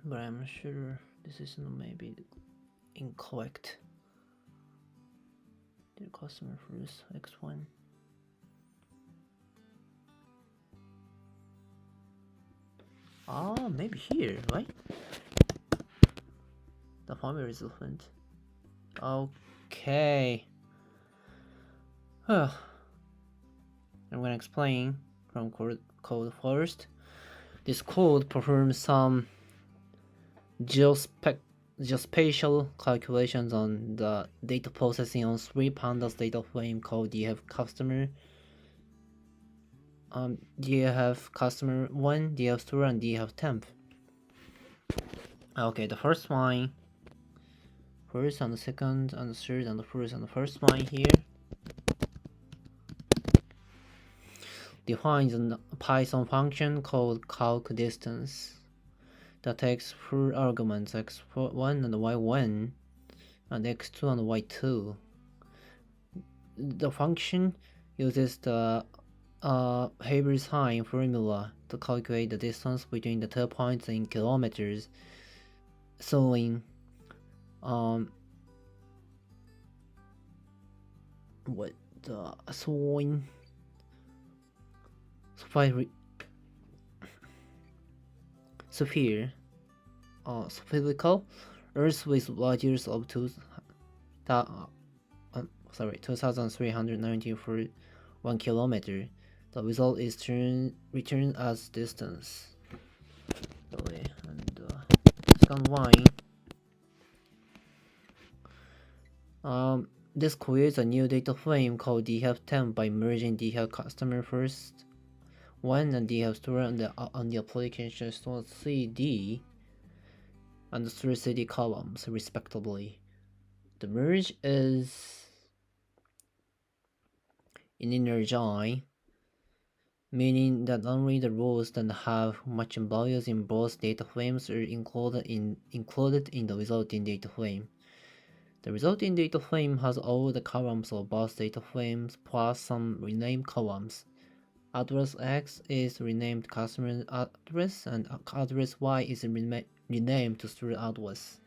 But I'm sure this is maybe incorrect. The customer first x1. Maybe here, right? The formula is different. Okay. I'm gonna explain from code first. This code performs some geospatial calculations on the data processing on 3 pandas data frame called DF customer. DF customer 1, DF store, and DF temp. Okay, the first line, first and the second and the third and the first and the first line here defines a Python function called calcDistance that takes 4 arguments x1 and y1 and x2 and y2. The function uses the Haber sign formula to calculate the distance between the 2 points in kilometers, showing sphere spherical Earth with radius of 2,390 for 1 kilometer. The result is returned as distance. And second line. This creates a new data frame called DF temp by merging DF customer first 1 and DF store on the application store CD and the store CD columns respectively. The merge is in inner join, meaning that only the rows that have matching values in both data frames are included in the resulting data frame. The resulting data frame has all the columns of both data frames plus some renamed columns. Address X is renamed customer address and address Y is renamed to store address.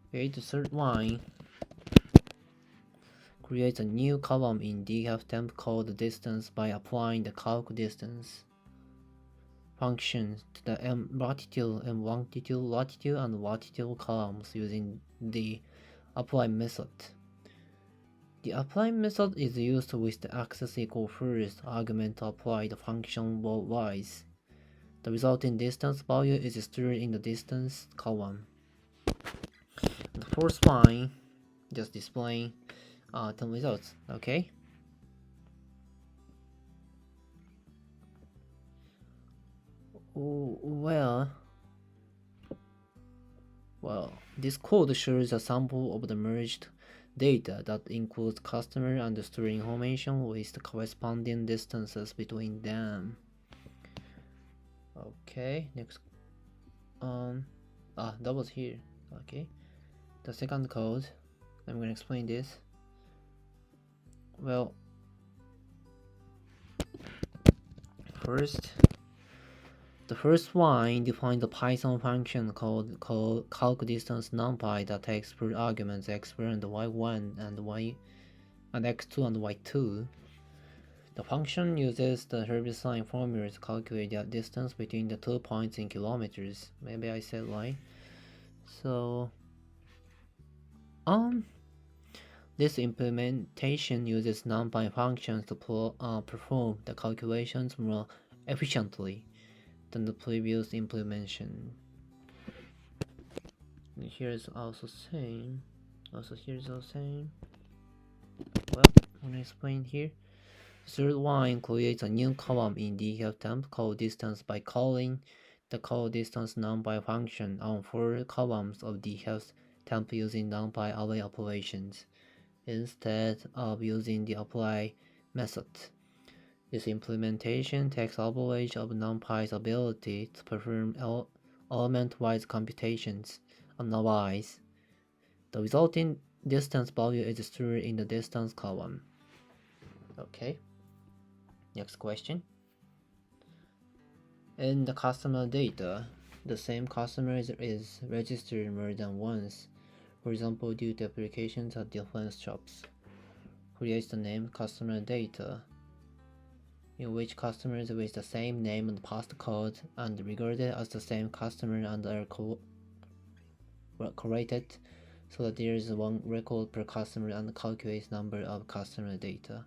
Okay, the third line creates a new column in DF temp called distance by applying the calcDistance function to the latitude, latitude, and latitude columns using the apply method. The apply method is used with the access equal first argument to apply the function row-wise. The resulting distance value is stored in the distance column. The fourth line just displaying 10 results. Okay. Well, this code shows a sample of the merged data that includes customer and store information with the corresponding distances between them. Okay, next. That was here. Okay, the second code. I'm gonna explain this. Well, the first line defines a Python function called calcDistance numpy that takes 4 arguments x1 and y1 and x2 and y2. The function uses the Herbert sign formula to calculate the distance between the 2 points in kilometers. Maybe I said right. So, this implementation uses NumPy functions to perform the calculations more efficiently than the previous implementation. Here's also same. Here's also same. Well, I'm gonna explain here. Third line creates a new column in DeepL temp called distance by calling the call distance NumPy function on 4 columns of DeepL temp using NumPy array operations instead of using the apply method. This implementation takes advantage of NumPy's ability to perform element-wise computations. Otherwise, the resulting distance value is stored in the distance column. Okay. Next question. In the customer data, the same customer is registered more than once, for example due to applications at different shops. Creates the name customer data, in which customers with the same name and passcode and regarded as the same customer and are correlated so that there is one record per customer and calculates number of customer data,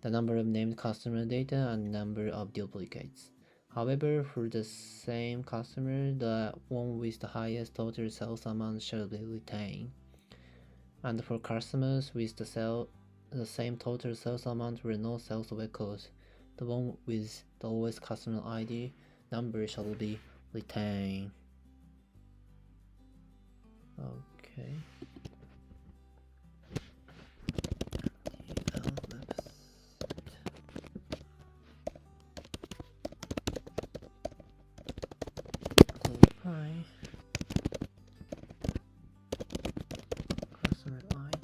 the number of named customer data, and number of duplicates. However, for the same customer, the one with the highest total sales amount shall be retained. And for customers with the same total sales amount with no sales records, the one with the lowest customer ID number shall be retained. Okay. Customer ID.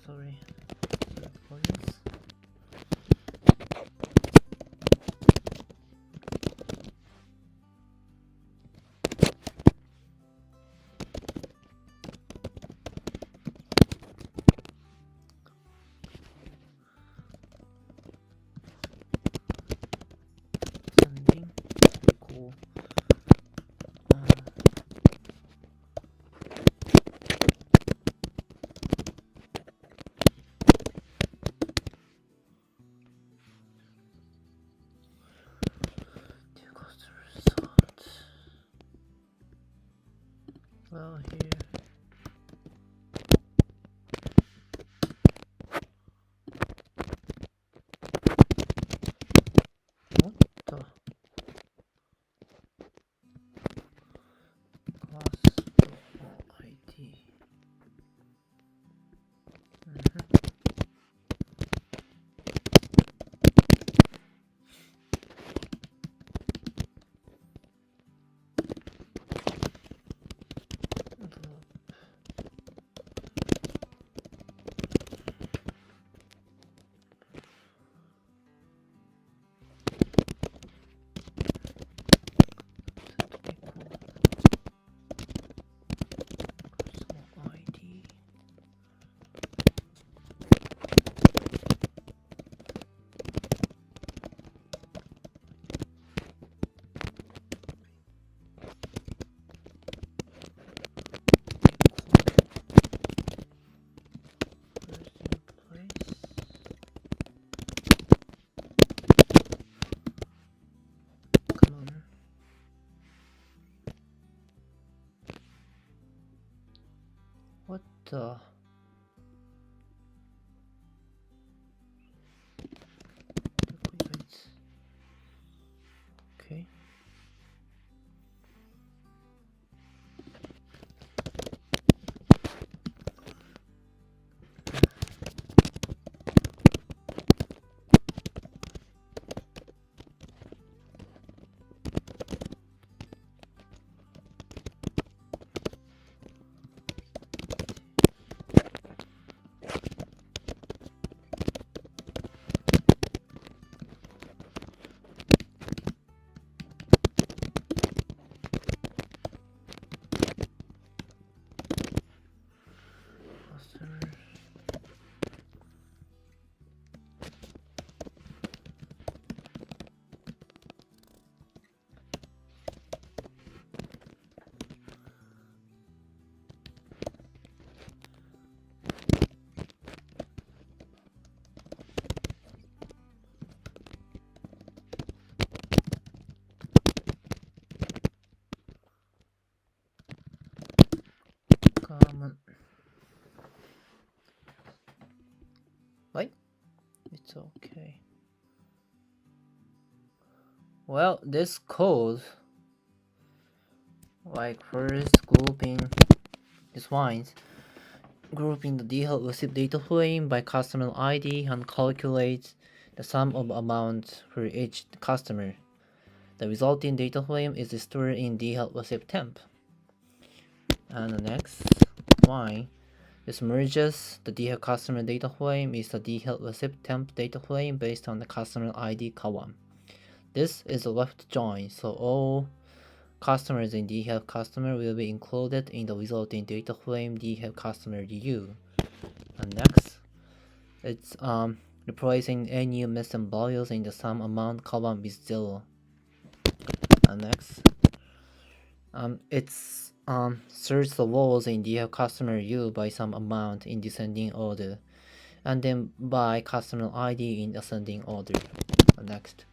Sorry. Sending. Cool. Well, here. What the? Class ID. What the? Okay. Common. Right? It's okay. Well, this code, like first grouping this lines, grouping the DeepL receipt data frame by customer ID and calculates the sum of amounts for each customer. The resulting data frame is stored in DeepL receipt temp. And the next line, this merges the DeepL customer data frame is the DeepL receipt temp data frame based on the customer ID column. This is a left join, so all customers in DeepL customer will be included in the resulting data frame DeepL customer U. And next, it's replacing any missing values in the sum amount column with 0. And next, it's search the rows in DeepL customer U by some amount in descending order, and then by customer ID in ascending order. And next,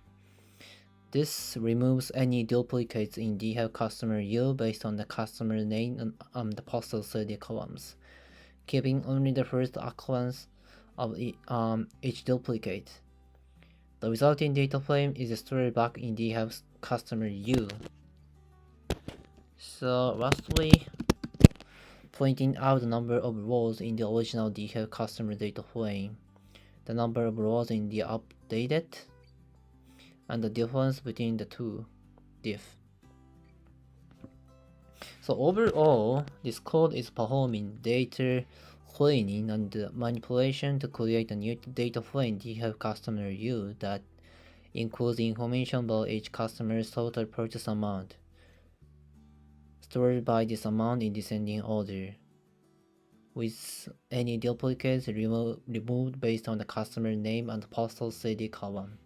this removes any duplicates in DeepL customer U based on the customer name and the postal city columns, keeping only the first occurrence of each duplicate. The resulting data frame is stored back in DeepL customer U. So lastly, pointing out the number of rows in the original DeepL customer data frame, the number of rows in the updated, and the difference between the two diff. So overall, this code is performing data cleaning and manipulation to create a new data frame DeepL customer U that includes information about each customer's total purchase amount, stored by this amount in descending order, with any duplicates removed based on the customer name and postal city column.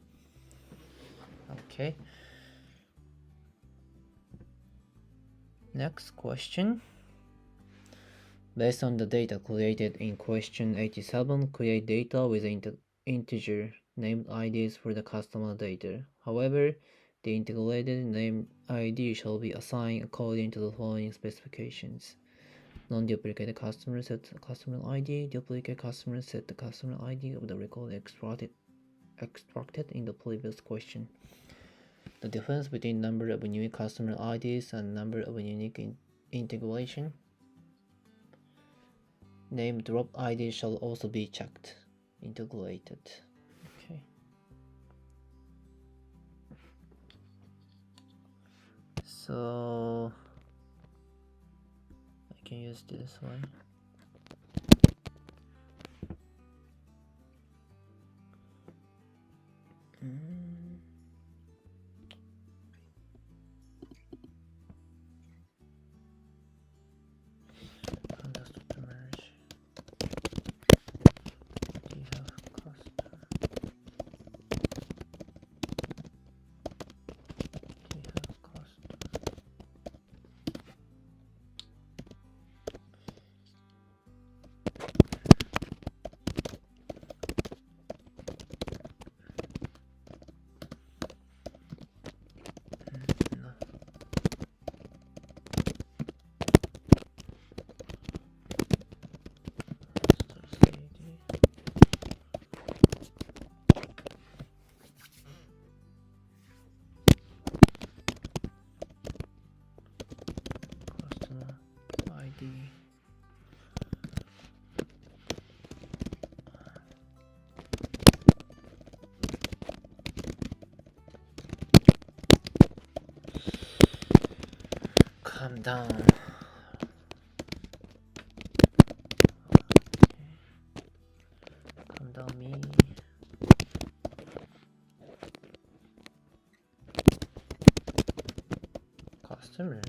Okay. Next question. Based on the data created in question 87, create data with integer named IDs for the customer data. However, the integrated name ID shall be assigned according to the following specifications. non-duplicate customer set the customer ID, duplicate customer set the customer ID of the record extracted in the previous question. The difference between number of unique customer IDs and number of unique integration name drop ID shall also be checked. Integrated. Okay. So I can use this one. Calm down. Calm down, me. Customer.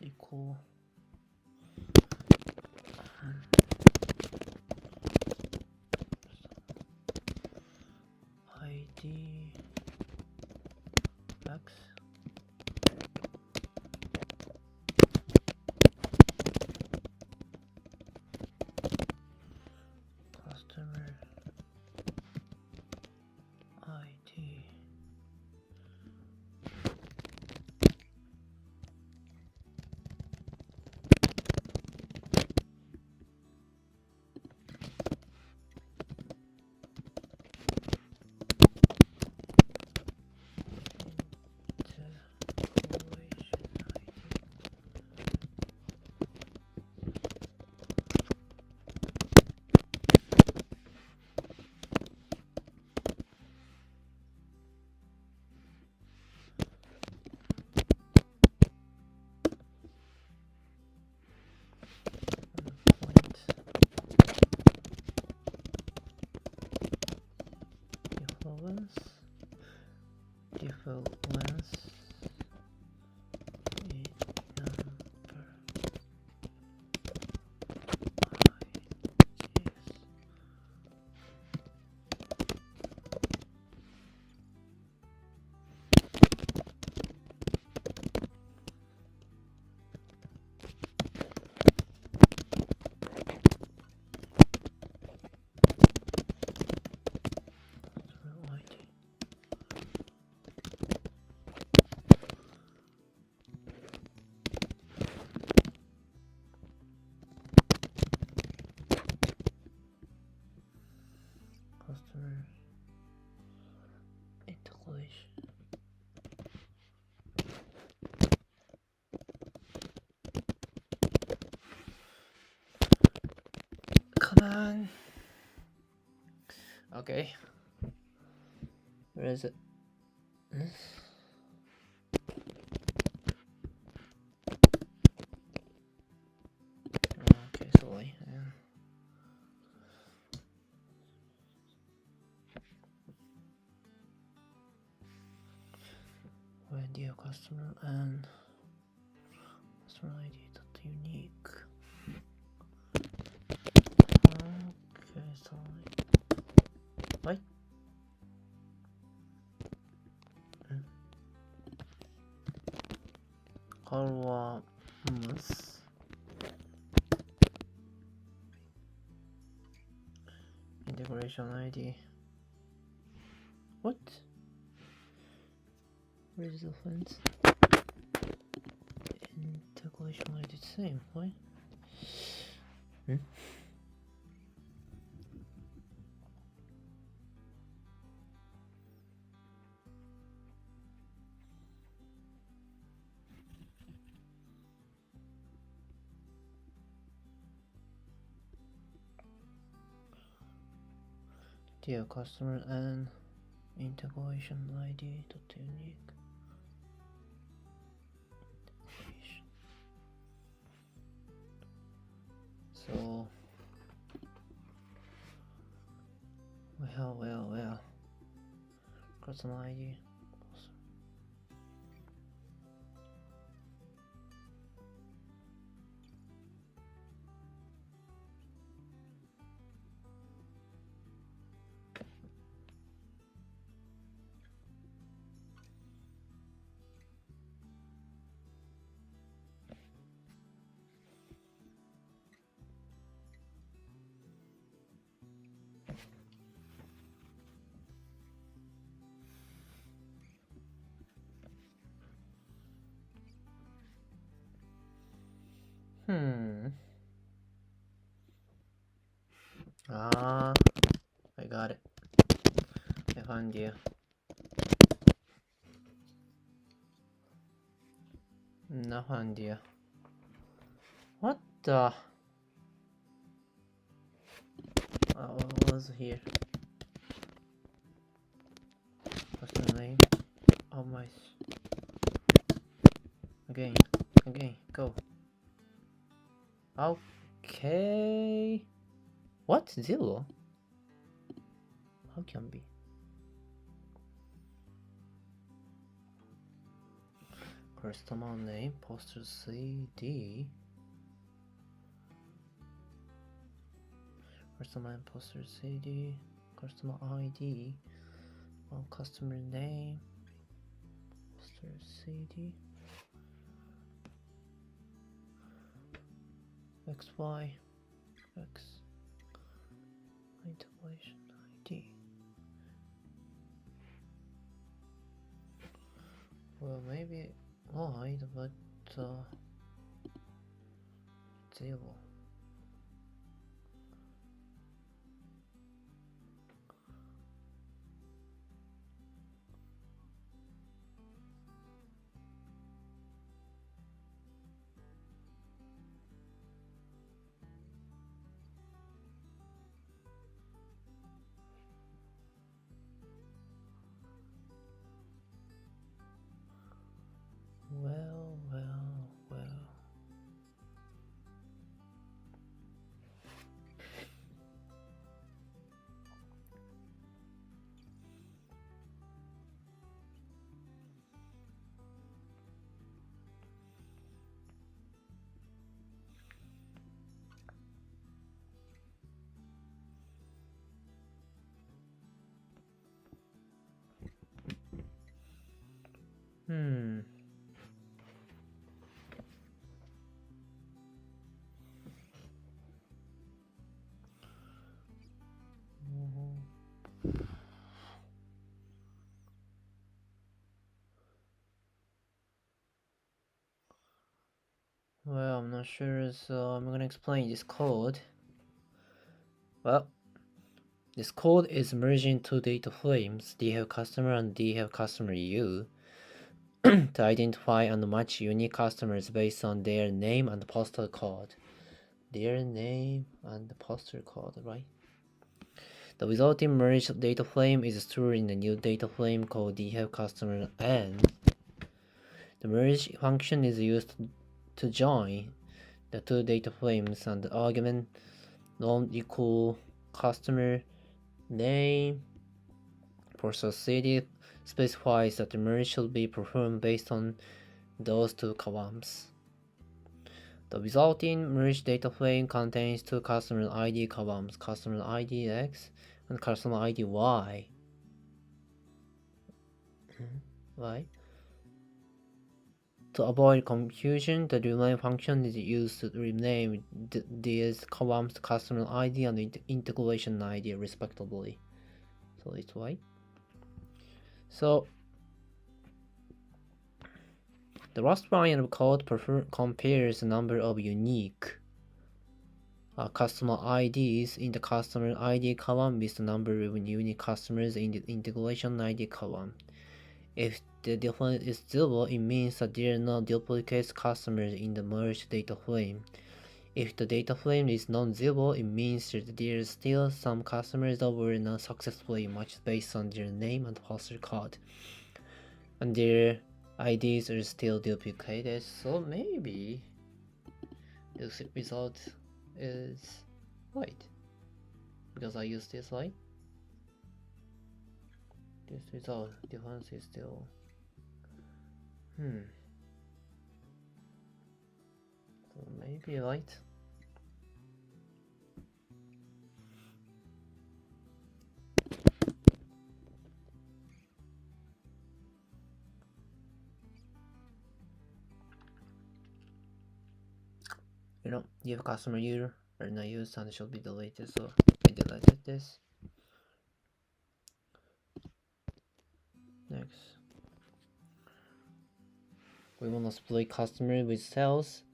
Equal ID X customer ID default length customer integration. Come on. Okay. Where is it? Okay, sorry. dear customer and customer ID dot unique. Okay, sorry. はい。column integration ID. What? Where is the fence? Integration ID same, right? Dear customer and integration ID dot unique. So well customer ID. I got it. I found you. No found you. What the? What was here? What's the name? Oh my. Again, go. Okay. What? 0? How can be? Customer name, poster CD. Customer name, poster CD. Customer ID. Customer name, poster CD. XY. X. Integration ID. Well, maybe wide, but 0. Well. Well, I'm not sure, so I'm gonna explain this code. Well, this code is merging two data frames, DHave customer and DHave customer U, to identify and match unique customers based on their name and postal code. Their name and postal code, right? The resulting merged data frame is stored in a new data frame called DHave customer, and the merge function is used to join the two data frames, and the argument non-equal customer name, postal city, specifies that the merge should be performed based on those two columns. The resulting merge data frame contains two customer ID columns, customer ID X and customer ID Y. Why? To avoid confusion, the rename function is used to rename these columns to customer ID and integration ID respectively. So it's why. So the last line of code compares the number of unique customer IDs in the customer ID column with the number of unique customers in the integration ID column. If the difference is zero, it means that there are no duplicate customers in the merged data frame. If the data frame is non-zero, it means that there are still some customers that were not successfully matched based on their name and postal code, and their IDs are still duplicated. So maybe this result is right because I used this, right? This result difference is still so maybe right. If customer user are not used and should be deleted, so I deleted this. Next, we want to split customer with sales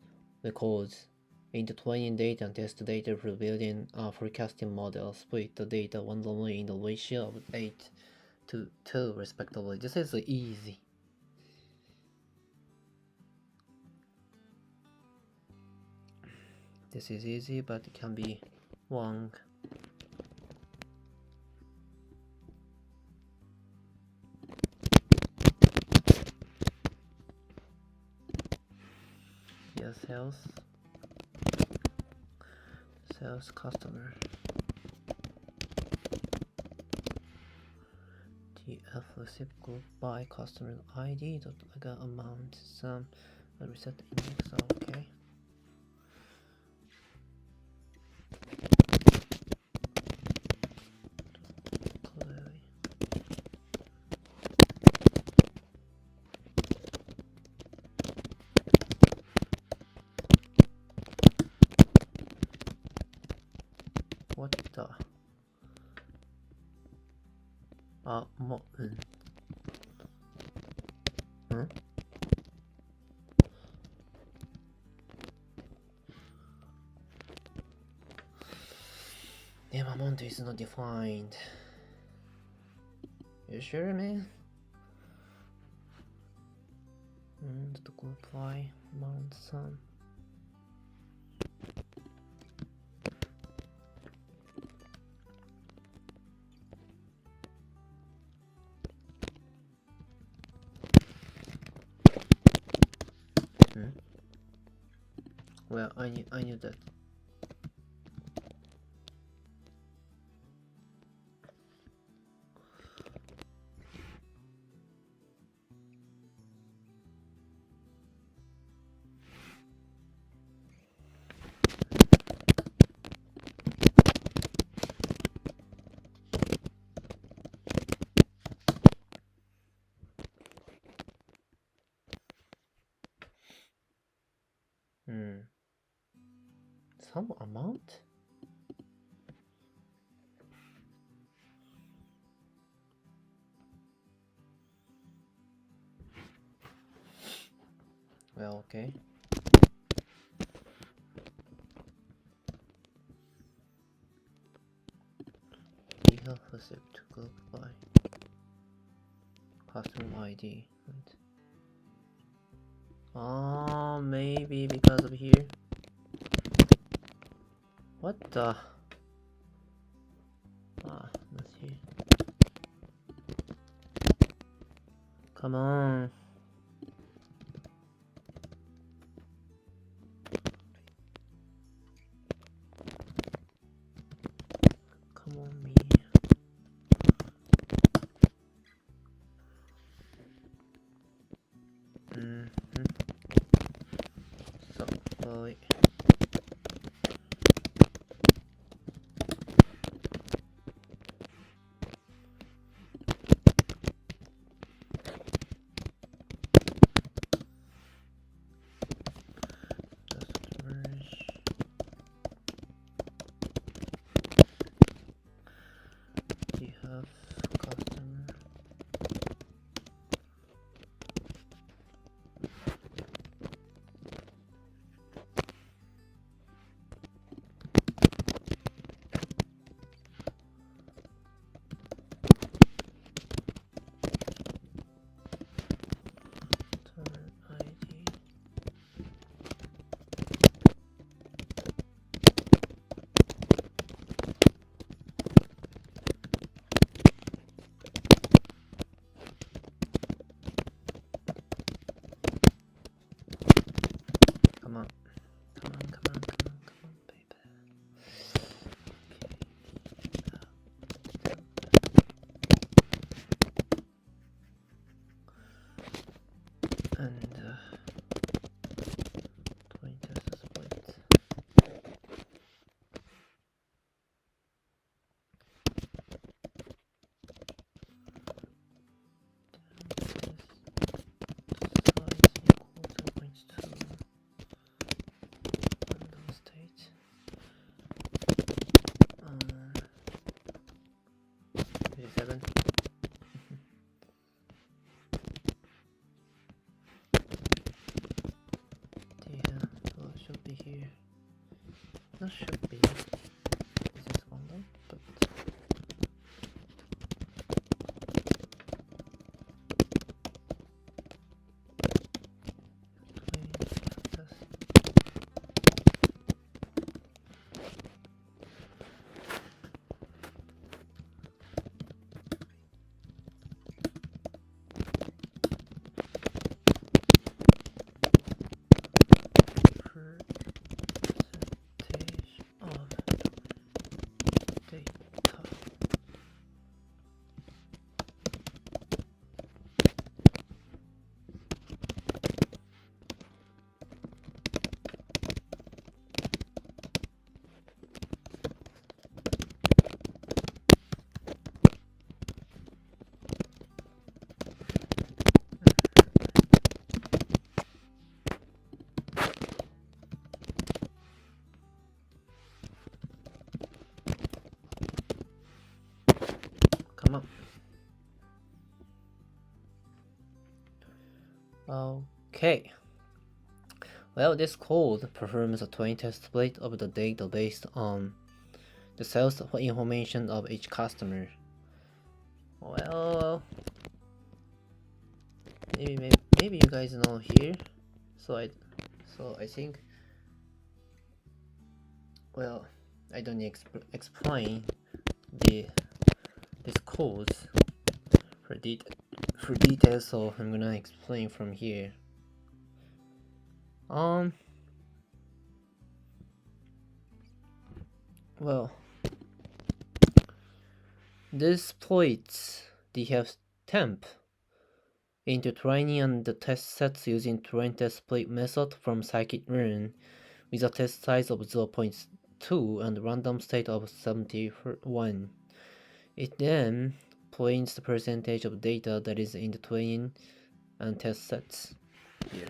records into training data and test data for building a forecasting model. Split the data randomly in the ratio of 8 to 2 respectively. This is easy. This is easy, but it can be wrong. Yes, sales customer. TF receipt group by customer ID dot amount sum reset index. Okay. What the? Name amount is not defined. You sure, man? To apply amount sum. Well, I knew that. Some amount? Well, okay. We have receipt group by customer ID. Right. Maybe because of here. What the? Let's see. Come on. Come on, me. slowly. Have customer. Turn ID. Come on, baby. And pointer split. Should be here. Not should be. This is one line, but come on. Okay. Well, this code performs a 20 split of the data based on the sales information of each customer. Well, maybe you guys know here. So I think. Well, I don't need explain this codes for details, so I'm gonna explain from here. Well, this splits the temp into training and the test sets using train test split method from scikit-learn with a test size of 0.2 and random state of 71. It then prints the percentage of data that is in the training and test sets here.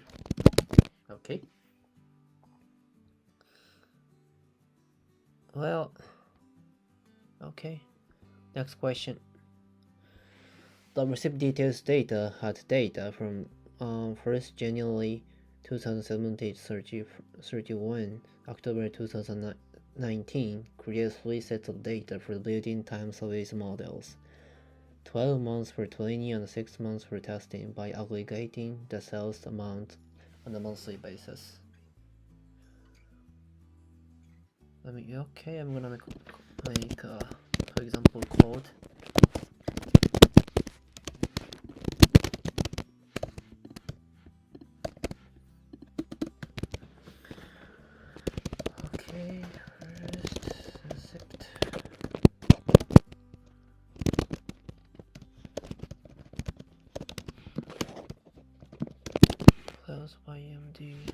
Okay. Well, okay. Next question. The receipt details data had data from 1st January 2017 to 31 October 2019. Create 3 sets of data for building time series models. 12 months for training and 6 months for testing by aggregating the sales amount on a monthly basis. I'm gonna make for example code. Okay, first accept. Close ymd.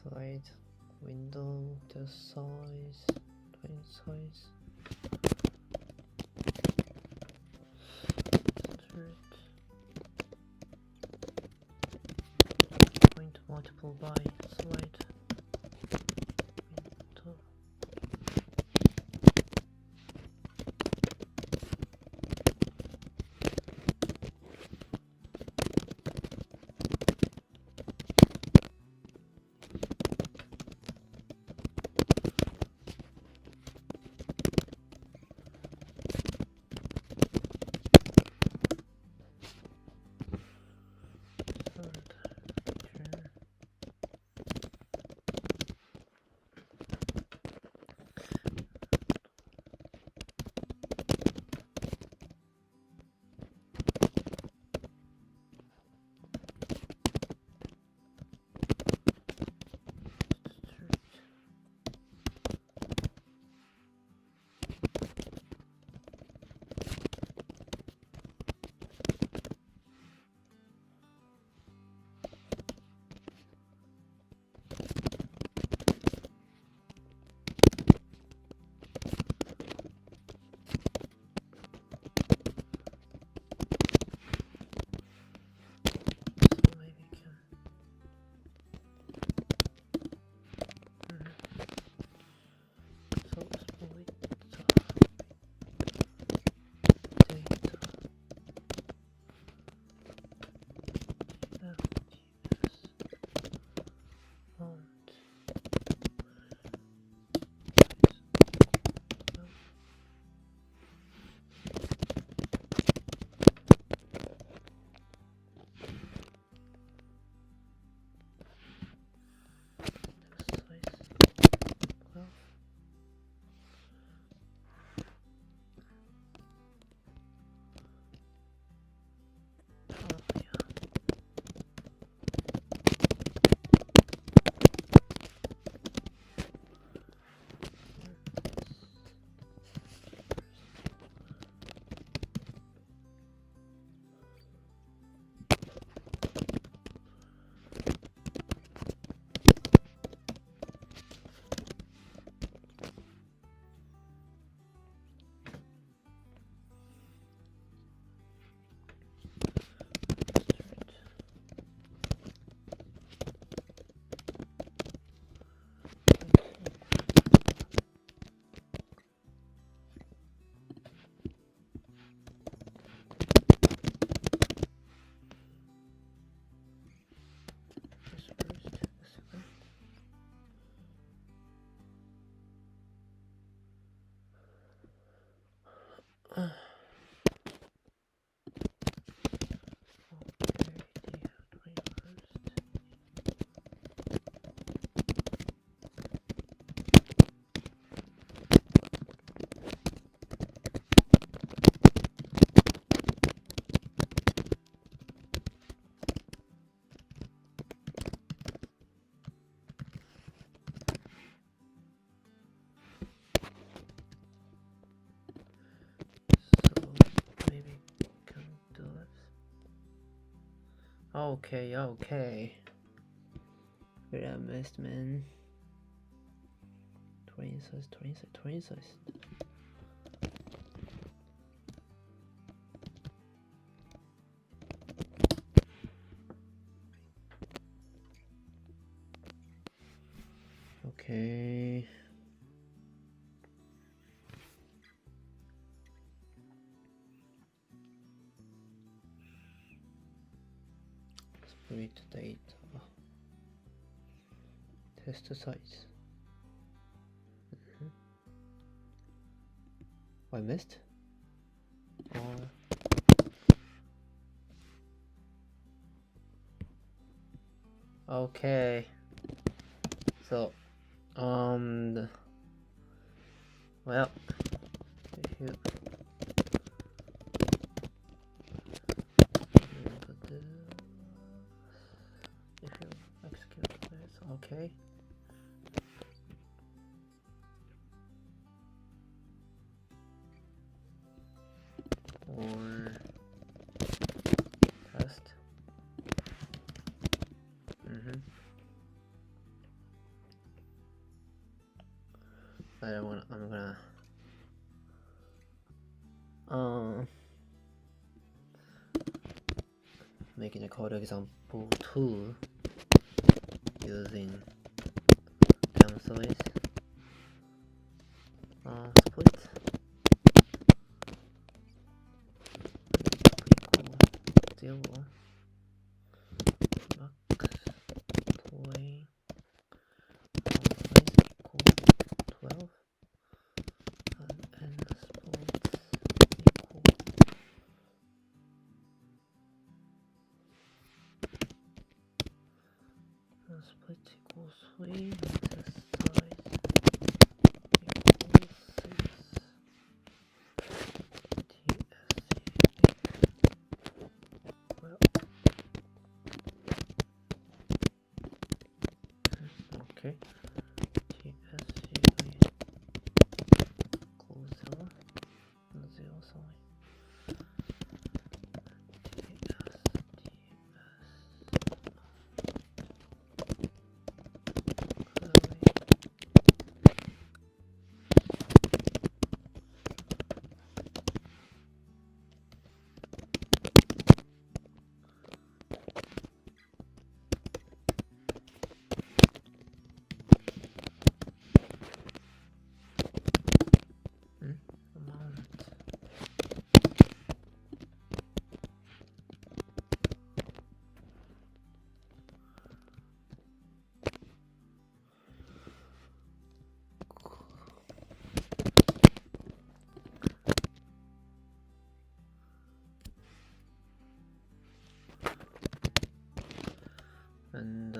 slide window, the size, twin size. Point multiple by slide window. Okay. Where I missed, man. 20 size. Okay. Split data. Test size. I missed? Okay. So, well, if you execute this, okay. Or test. but I'm gonna making a code example 2 using size split equal 0 max toy size equal 12 and split equal split equals 3 and test size equals 6 okay, TSC equals 0, 0, sorry. And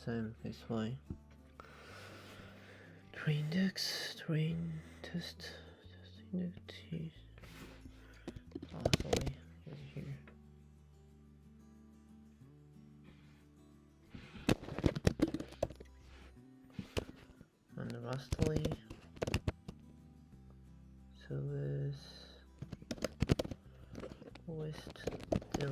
same is fine. Train index, train test index T. Sorry, it's here. And lastly, so is list still.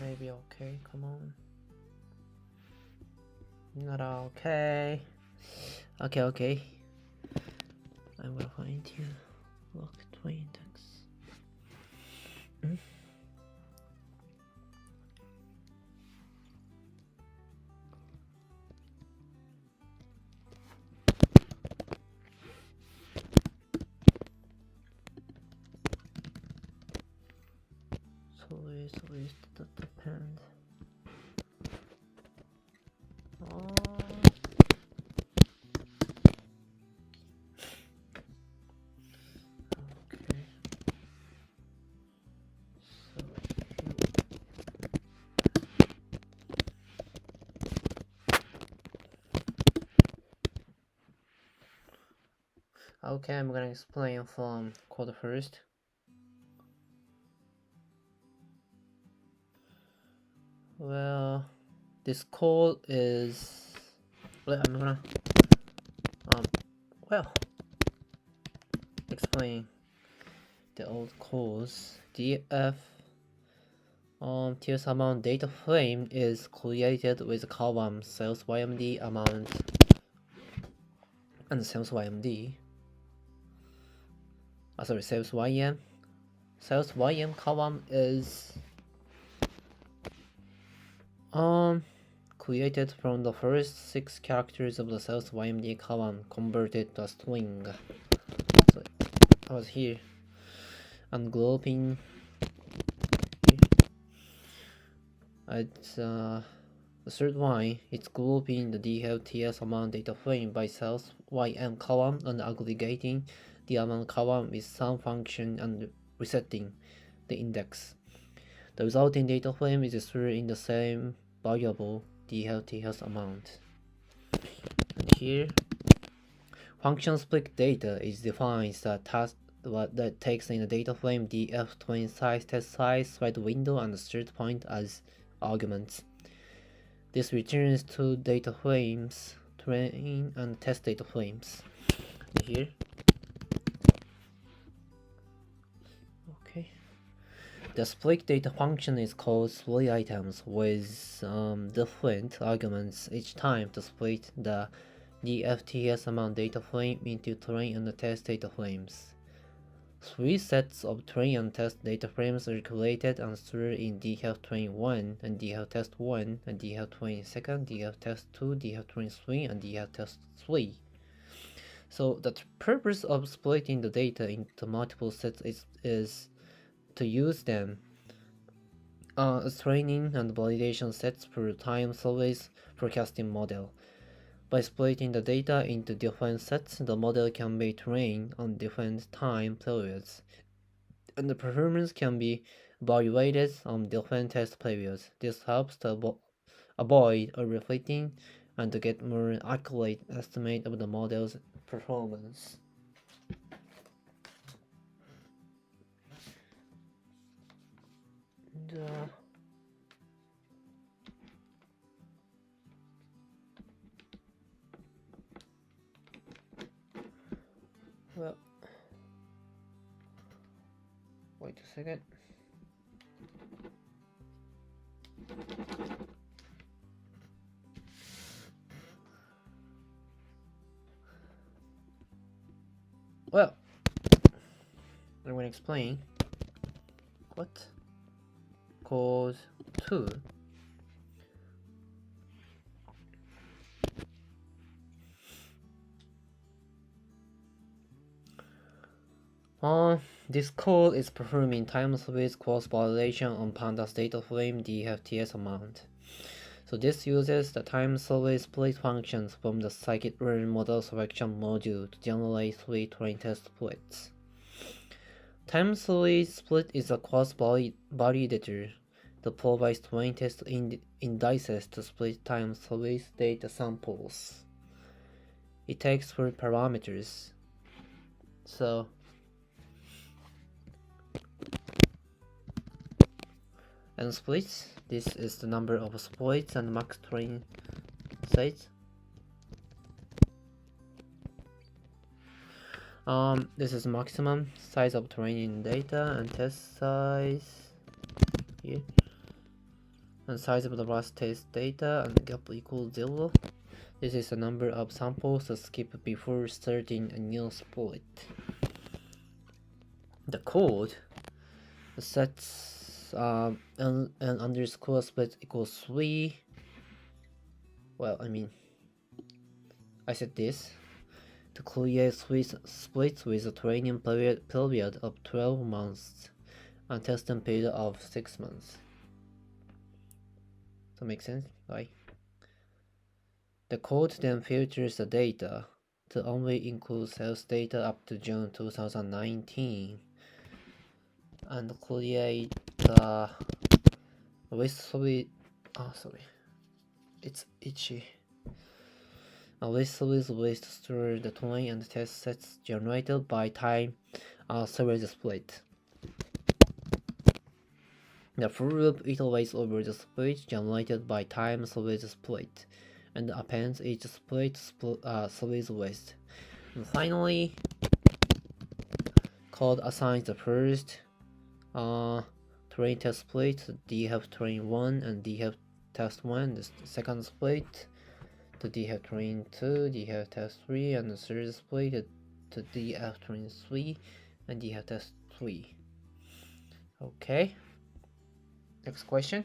Maybe okay, come on. Not okay. Okay. I will find you. Look, train index. So is that depend? Okay. Okay, I'm gonna explain from code first. Well, this code is, I'm gonna explain the old codes. df TS amount data frame is created with column sales YMD amount and sales YMD. Sales YM. Sales YM column is created from the first 6 characters of the sales YMD column converted to a string. So I was here and grouping at the third line, it's grouping the DLTS amount data frame by sales YM column and aggregating the amount column with some function and resetting the index. The resulting data frame is stored in the same variable DLTS amount. And here, function split data is defined as a task that takes in the data frame df train size, test size, thread window, and start point as arguments. This returns two data frames, train and test data frames. Here. Okay. The split data function is called split items with different arguments each time to split the DFTS amount data frame into train and test data frames. 3 sets of train and test data frames are created and stored in df train 1 and df test 1 and df train 2nd, df test 2, df train 3, and df test 3. So the purpose of splitting the data into multiple sets is to use them as training and validation sets for time series forecasting model. By splitting the data into different sets, the model can be trained on different time periods, and the performance can be evaluated on different test periods. This helps to avoid overfitting and to get more accurate estimate of the model's performance. Well, wait a second. Well, I'm going to explain what code 2 this code is performing time series cross validation on pandas data frame DFTS amount. So this uses the time series split functions from the scikit-learn model selection module to generate 3 train test splits. Time series split is a cross validator that provides train test indices to split time series data samples. It takes 4 parameters. So and splits, this is the number of splits and max train size. This is maximum size of training data and test size here, and size of the last test data and gap equals 0. This is the number of samples to skip before starting a new split. The code sets an underscore split equals 3. Well, I said this to create 3 splits with a training period of 12 months and testing period of 6 months. So makes sense, right? The code then filters the data to only include sales data up to June 2019 and create with 3. It's itchy. A list series ways to store the train and test sets generated by time series split. The for loop iterates over the split generated by time series split and appends each split series list. And finally, code assigns the first train test split to dHub train 1 and dHub test 1, the second split to dHub train 2, dHub test 3, and the third split to dHub train 3 and dHub test 3. Okay, next question.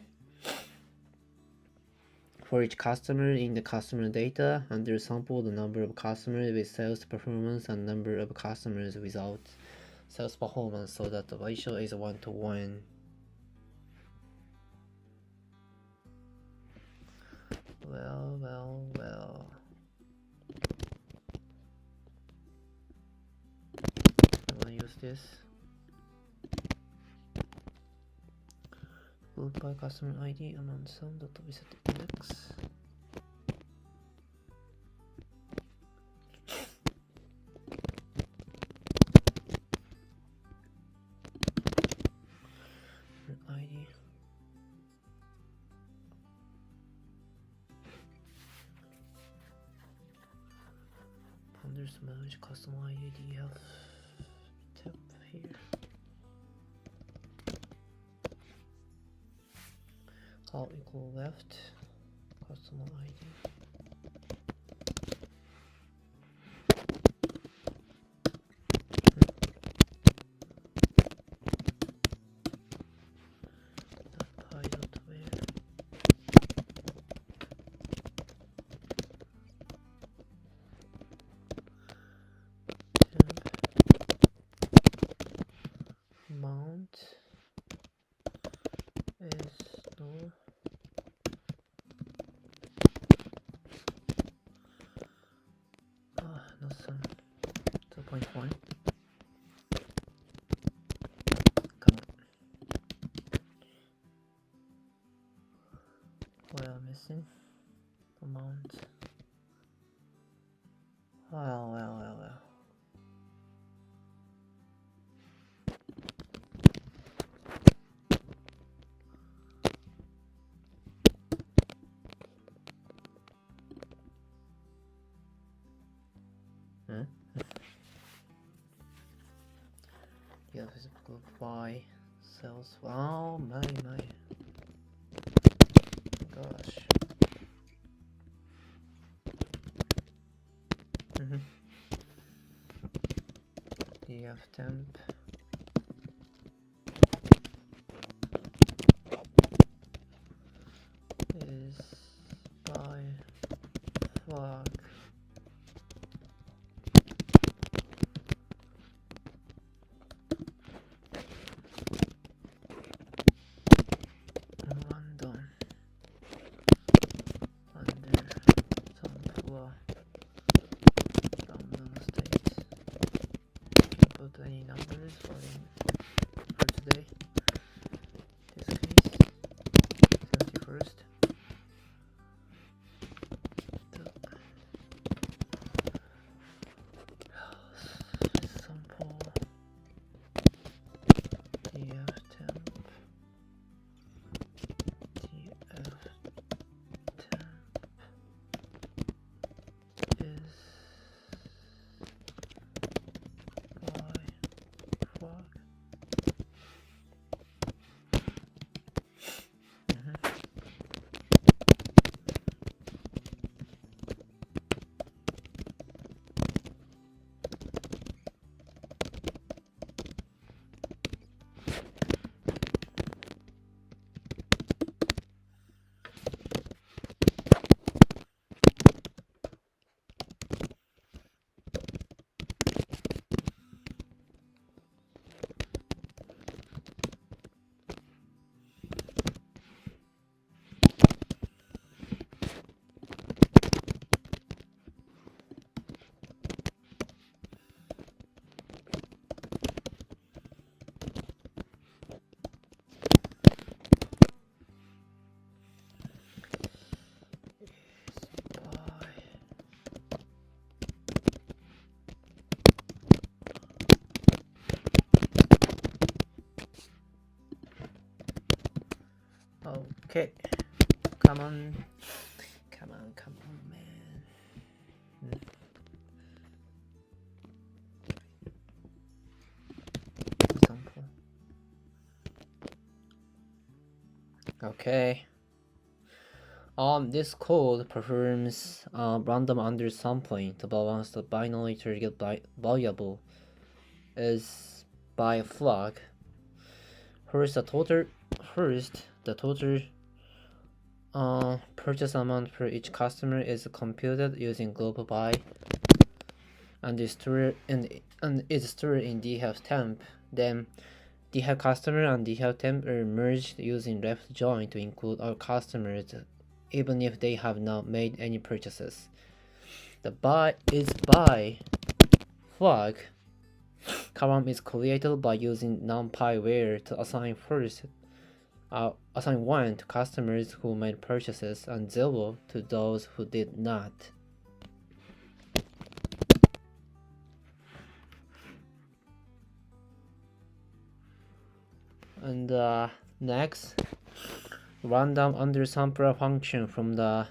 For each customer in the customer data, undersample the number of customers with sales performance and number of customers without sales performance so that the ratio is 1:1. Well. I'm gonna use this. Group by customer ID amount sum dot visit index. ID. Founders merge customer ID. Do you have tab here? Alt equal left customer ID. Amount is no. No sum. 2.1. Come on. We are missing amount. Well. Yeah, physical by sales. Oh my gosh. DF temp is by flag. Random under some floor random state. Put any numbers for today. This case 31st. Sample DF temp is by flag. Okay. Come on, man. Example. Okay. This code performs random undersampling to balance the binary target variable is by flag. First, the total purchase amount for each customer is computed using group by and is stored in Github temp. Then Github customer and Github temp are merged using left join to include all customers, even if they have not made any purchases. The by flag column is created by using numpy where to assign 1 to customers who made purchases and 0 to those who did not. And next, random undersampler function from the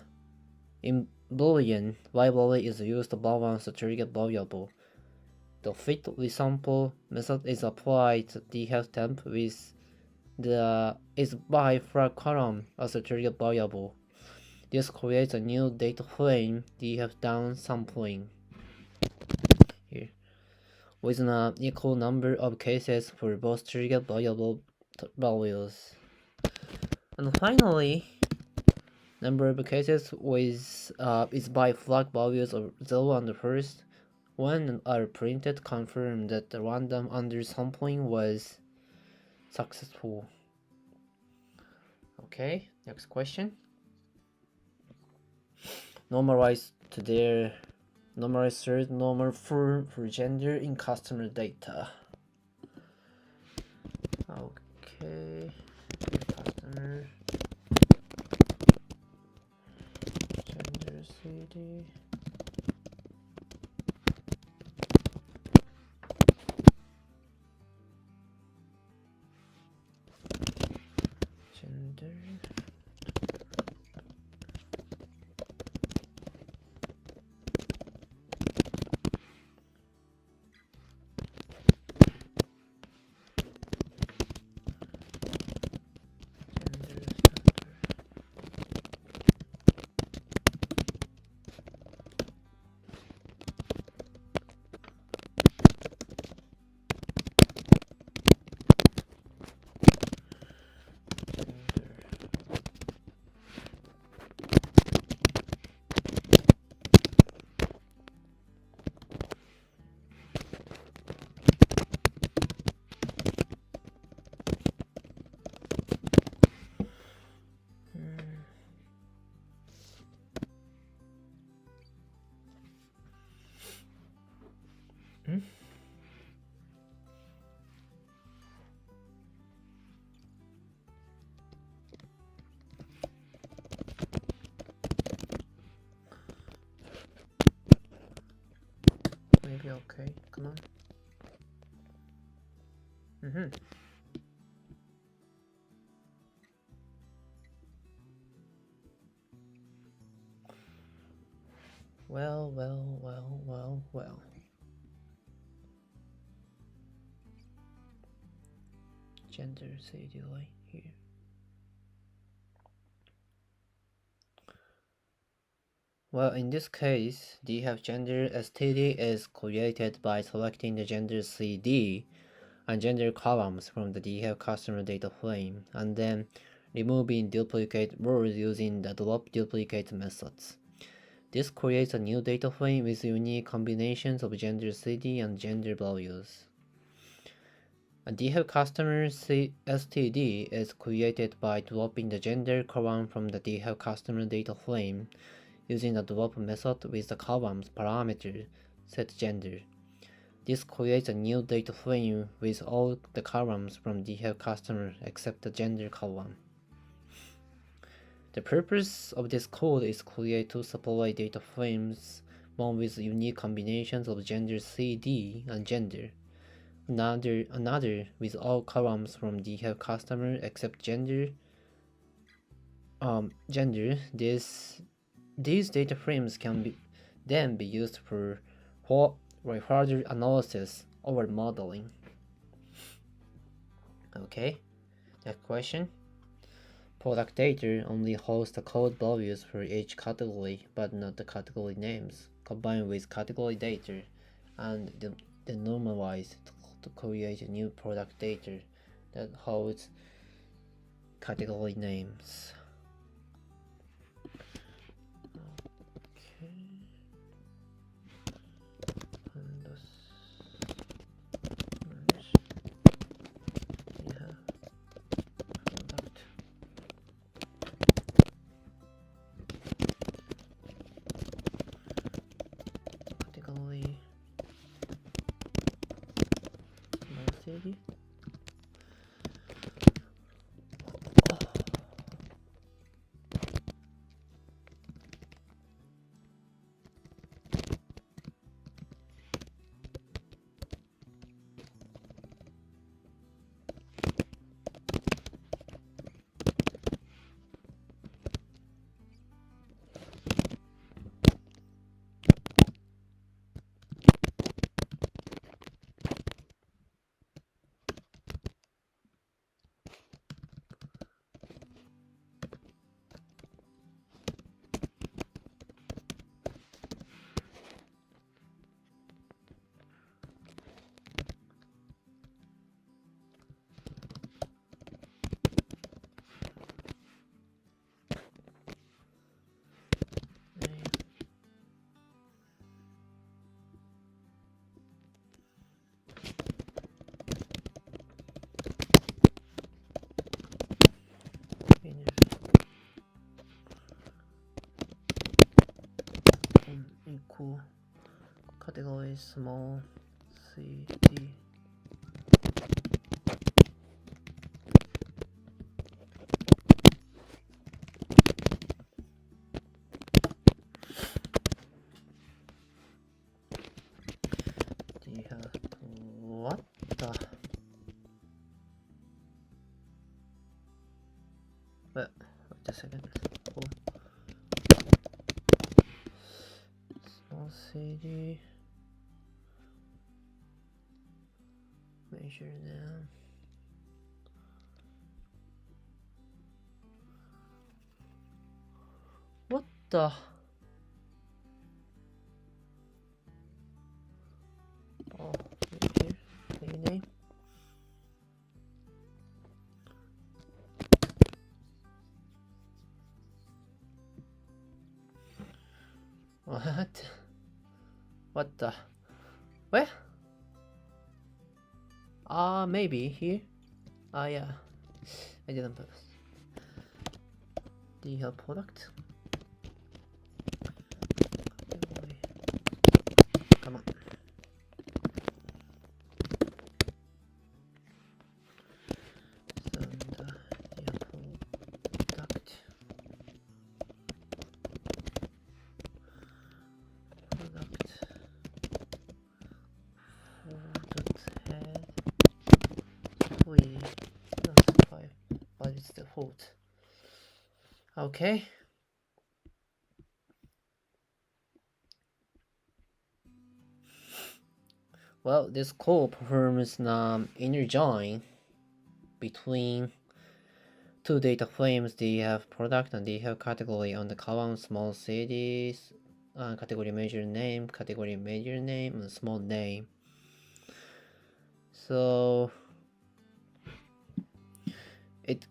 Boolean library is used to balance the target variable. The fit resample method is applied to Github temp with the is by flag column as a target variable. This creates a new data frame Github downsampling here, with an equal number of cases for both target variable values. And finally, number of cases with is by flag values of 0 and 1st. When are printed, confirm that the random undersampling was successful. Okay, next question. Normalize third normal form for gender in customer data. Okay, customer gender CD. Gender. Maybe okay, come on. Well. Gender CD line here. Well, in this case, Github gender std is created by selecting the gender cd and gender columns from the Github customer data frame, and then removing duplicate rows using the drop duplicate methods. This creates a new data frame with unique combinations of gender cd and gender values. A Github customer std is created by dropping the gender column from the Github customer data frame using the drop method with the columns parameter setGender. This creates a new data frame with all the columns from Github customer except the gender column. The purpose of this code is to create two separate data frames, one with unique combinations of gender CD and gender, another with all columns from Github customer except gender, gender, these data frames can then be used for further analysis or modeling. Okay, next question. Product data only holds the code values for each category, but not the category names, combined with category data and the normalized to create a new product data that holds category names. Equal category small cd. What the? Wait a second. Small cd. Measure them. What the? Oh, here, name. What? What the? Where? Maybe here. Yeah. I didn't put the product. Come on. But it's the fault. Okay. Well, this code performs an inner join between two data frames. They have product and they have category on the column small cities, category measure name, and small name. So it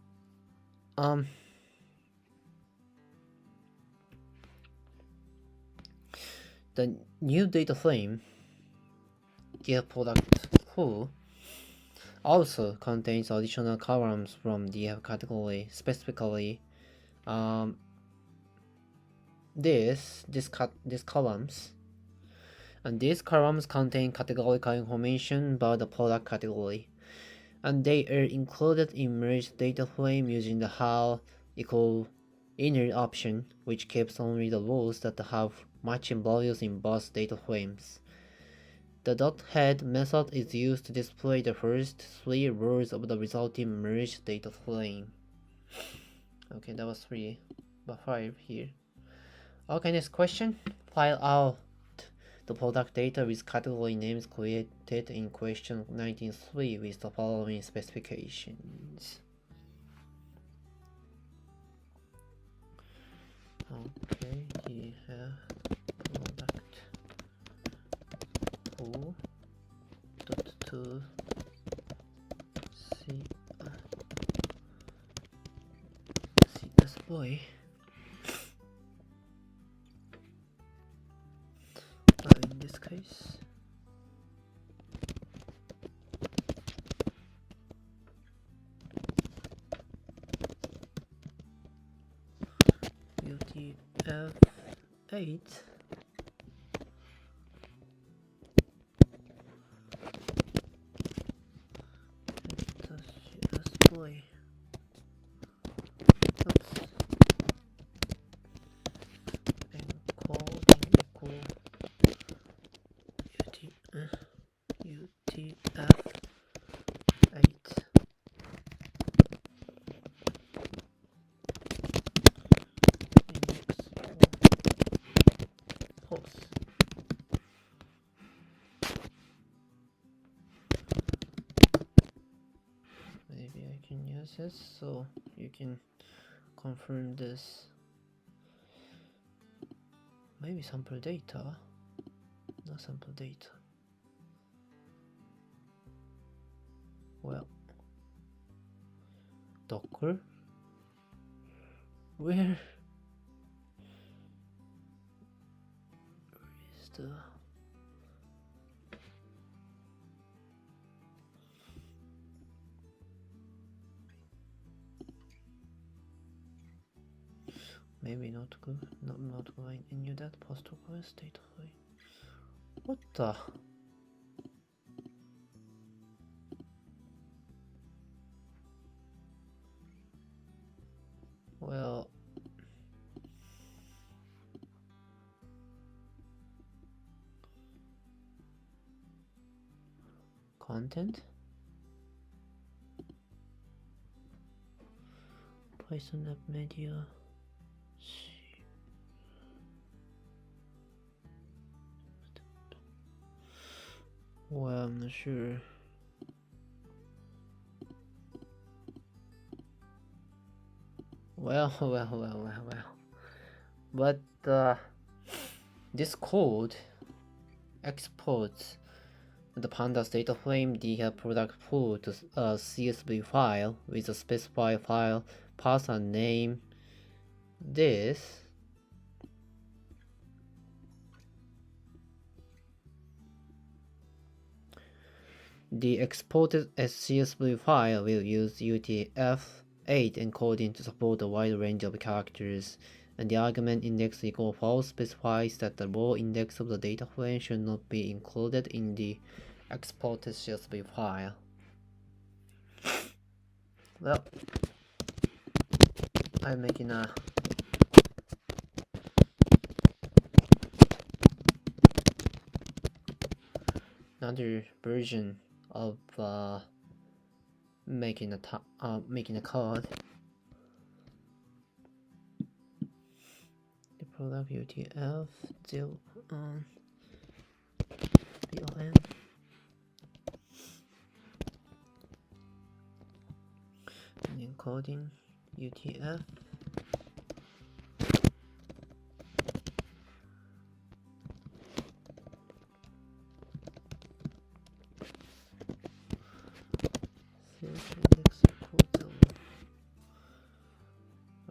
the new data frame, the product who also contains additional columns from the category, specifically these columns, and these columns contain categorical information about the product category, and they are included in merged data frame using the how equal inner option, which keeps only the rows that have matching values in both data frames. The .head method is used to display the first three rows of the resulting merged data frame. Okay, that was 3, but 5 here. Okay, next question. File out the product data with category names created in question 19.3 with the following specifications. Okay, here product pool dot to see this boy. In this case, UTF-8 boy. Oops. And coding equal UTF-8. Pause. Maybe I can use this so you can confirm this. Maybe sample data, not sample data. Well, Docker, where is the maybe not good, not going in new that post request data frame. What the? Well, content, Python app media. Well, I'm not sure. Well. But this code exports the pandas data frame DeepL product pool to a CSV file with a specified file path and name. This the exported CSV file will use UTF-8 encoding to support a wide range of characters, and the argument index equal false specifies that the raw index of the data frame should not be included in the exported CSV file. Well, I'm making another version of making a code. The product UTF 0 BLM. And encoding UTF.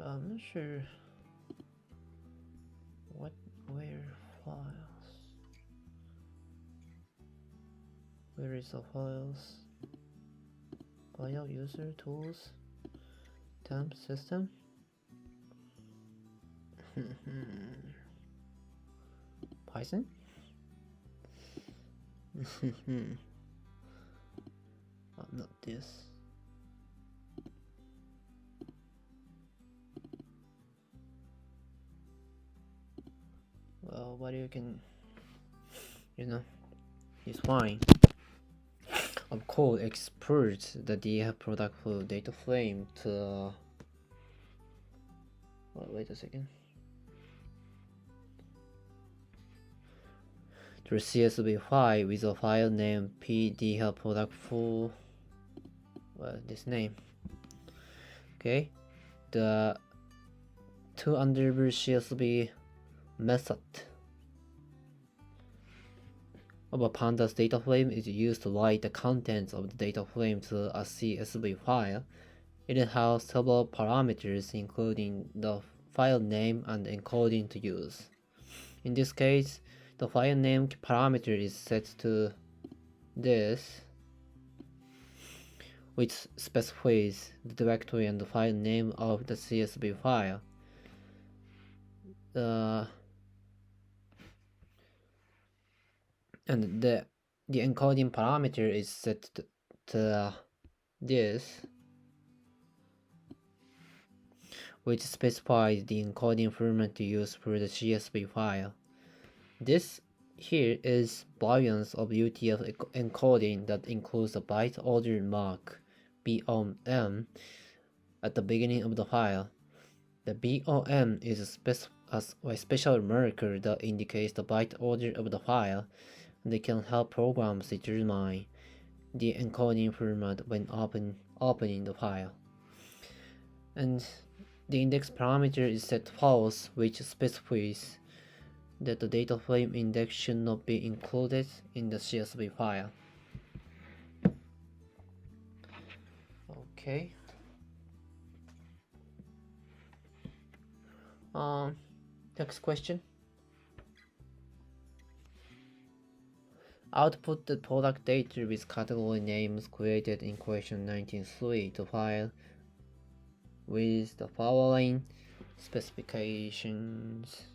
I'm not sure where files. Where is the files? File user tools, temp system. Python. Not this. Well, what you can, it's fine. Of course, export the DeepL product flow data frame to Wait a second. The CSV file with a file name pdl product full, this name. Okay, the to_underbar CSV method of a pandas data frame is used to write the contents of the data frame to a CSV file. It has several parameters, including the file name and encoding to use. In this case, the file name parameter is set to this, which specifies the directory and the file name of the CSV file. And the encoding parameter is set to this, which specifies the encoding format to use for the CSV file. This here is variance of UTF encoding that includes the byte order mark BOM at the beginning of the file. The BOM is a special marker that indicates the byte order of the file, and they can help programs determine the encoding format when opening the file. And the index parameter is set false, which specifies that the data frame index should not be included in the CSV file. Okay. Next question. Output the product data with category names created in question 19.3 to file with the following specifications.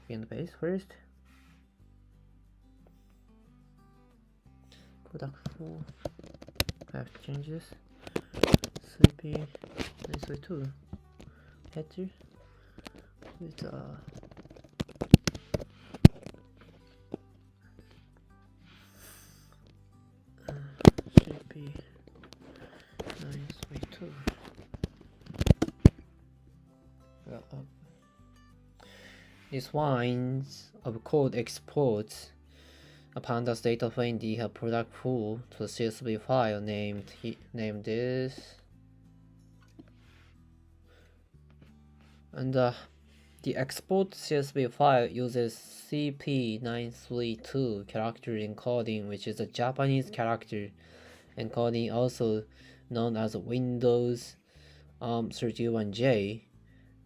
In the base first. Product 4. I have to change this. 3P 932 header with 3P 932. These lines of code exports a pandas data frame DeepL product full to a CSV file named this, and the export CSV file uses CP932 character encoding, which is a Japanese character encoding, also known as Windows 31J.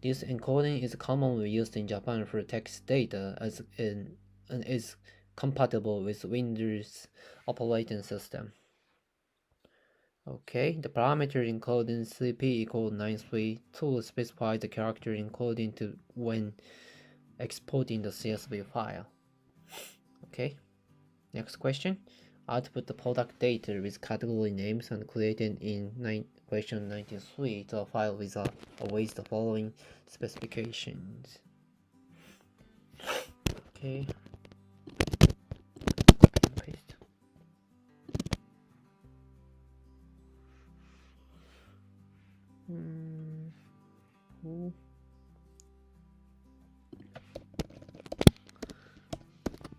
This encoding is commonly used in Japan for text data and is compatible with Windows operating system. Okay, the parameter encoding CP equals 932 specifies the character encoding to when exporting the CSV file. Okay, next question. Output the product data with category names and created in question 93 to a file with the following specifications. Okay. Paste.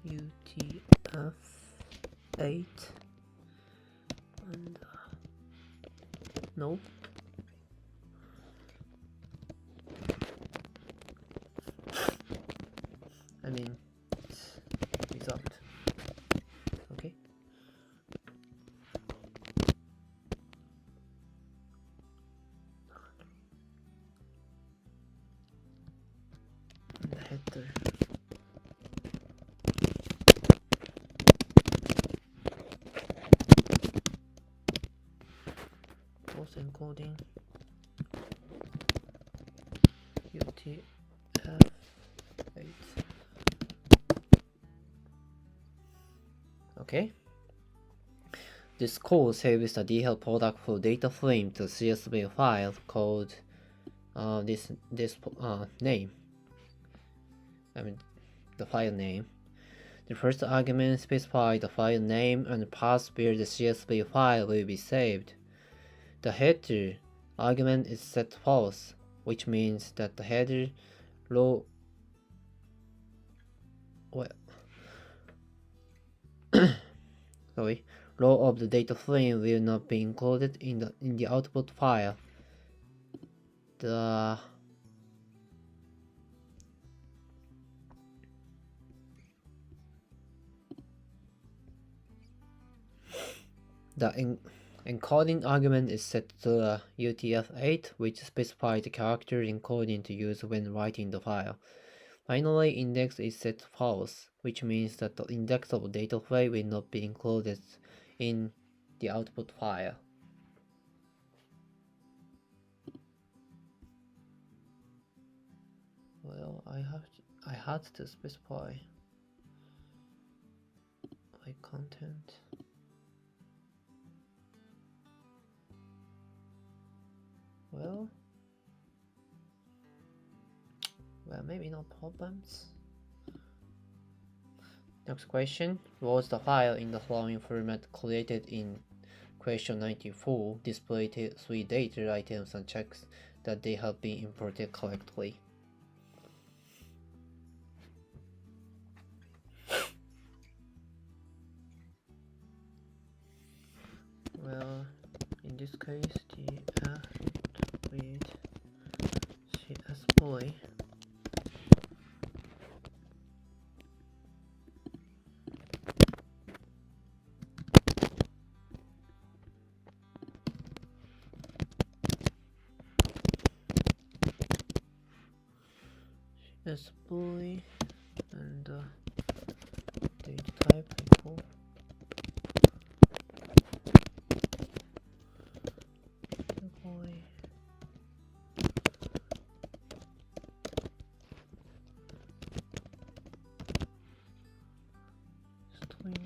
UTF-8 and no. I mean, result. Okay. And the header. Post encoding. UTF-8. Okay. This code saves the DeepL product for data frame to CSV file called this name. I mean the file name. The first argument specifies the file name and the path where the CSV file will be saved. The header argument is set false, which means that the header row row of the data frame will not be included in the output file. The encoding argument is set to UTF-8, which specifies the character encoding to use when writing the file. Finally, index is set to false, which means that the index of data frame will not be included in the output file. Well, I had to specify my content. Well, maybe no problems. Next question. Was the file in the following format created in question 94 display 3 data items and checks that they have been imported correctly? Well, in this case, the with CSV and data type equal string.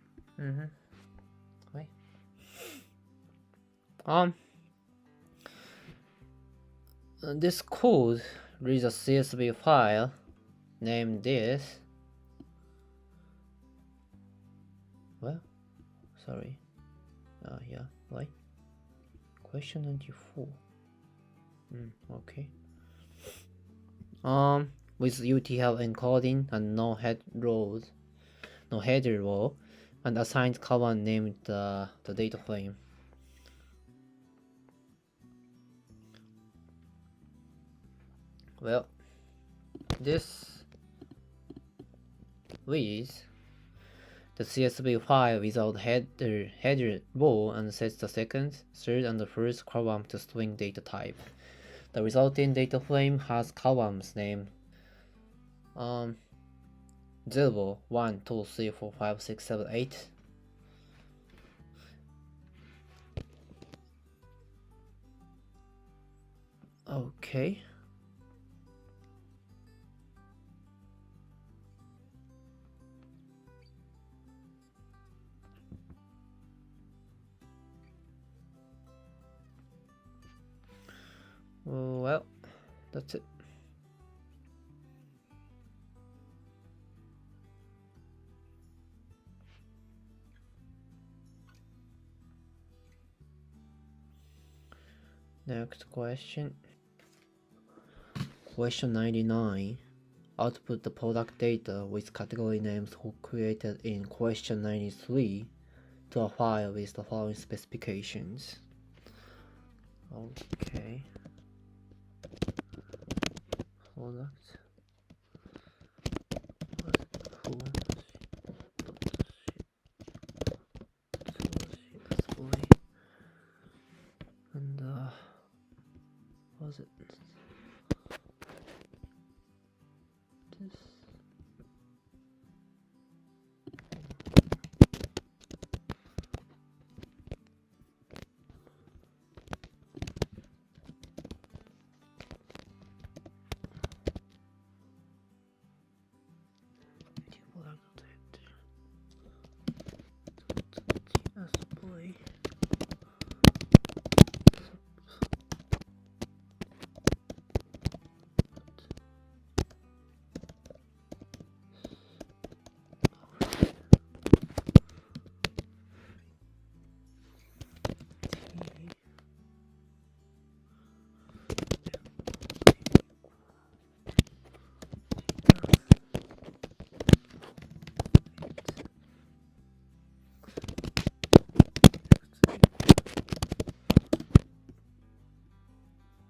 Right. This code reads a CSV file named this. Well, sorry. Yeah, right. Question 94. Okay. With UTL encoding and no header row, and assigned column named the data frame. Well, this reads the CSV file without header row and sets the second, third, and the first column to string data type. The resulting data frame has columns named 0, 1, 2, 3, 4, 5, 6, 7, 8. Okay. Well, that's it. Next question. Question 99. Output the product data with category names created in question 93 to a file with the following specifications. Okay. Product. And what was it? This.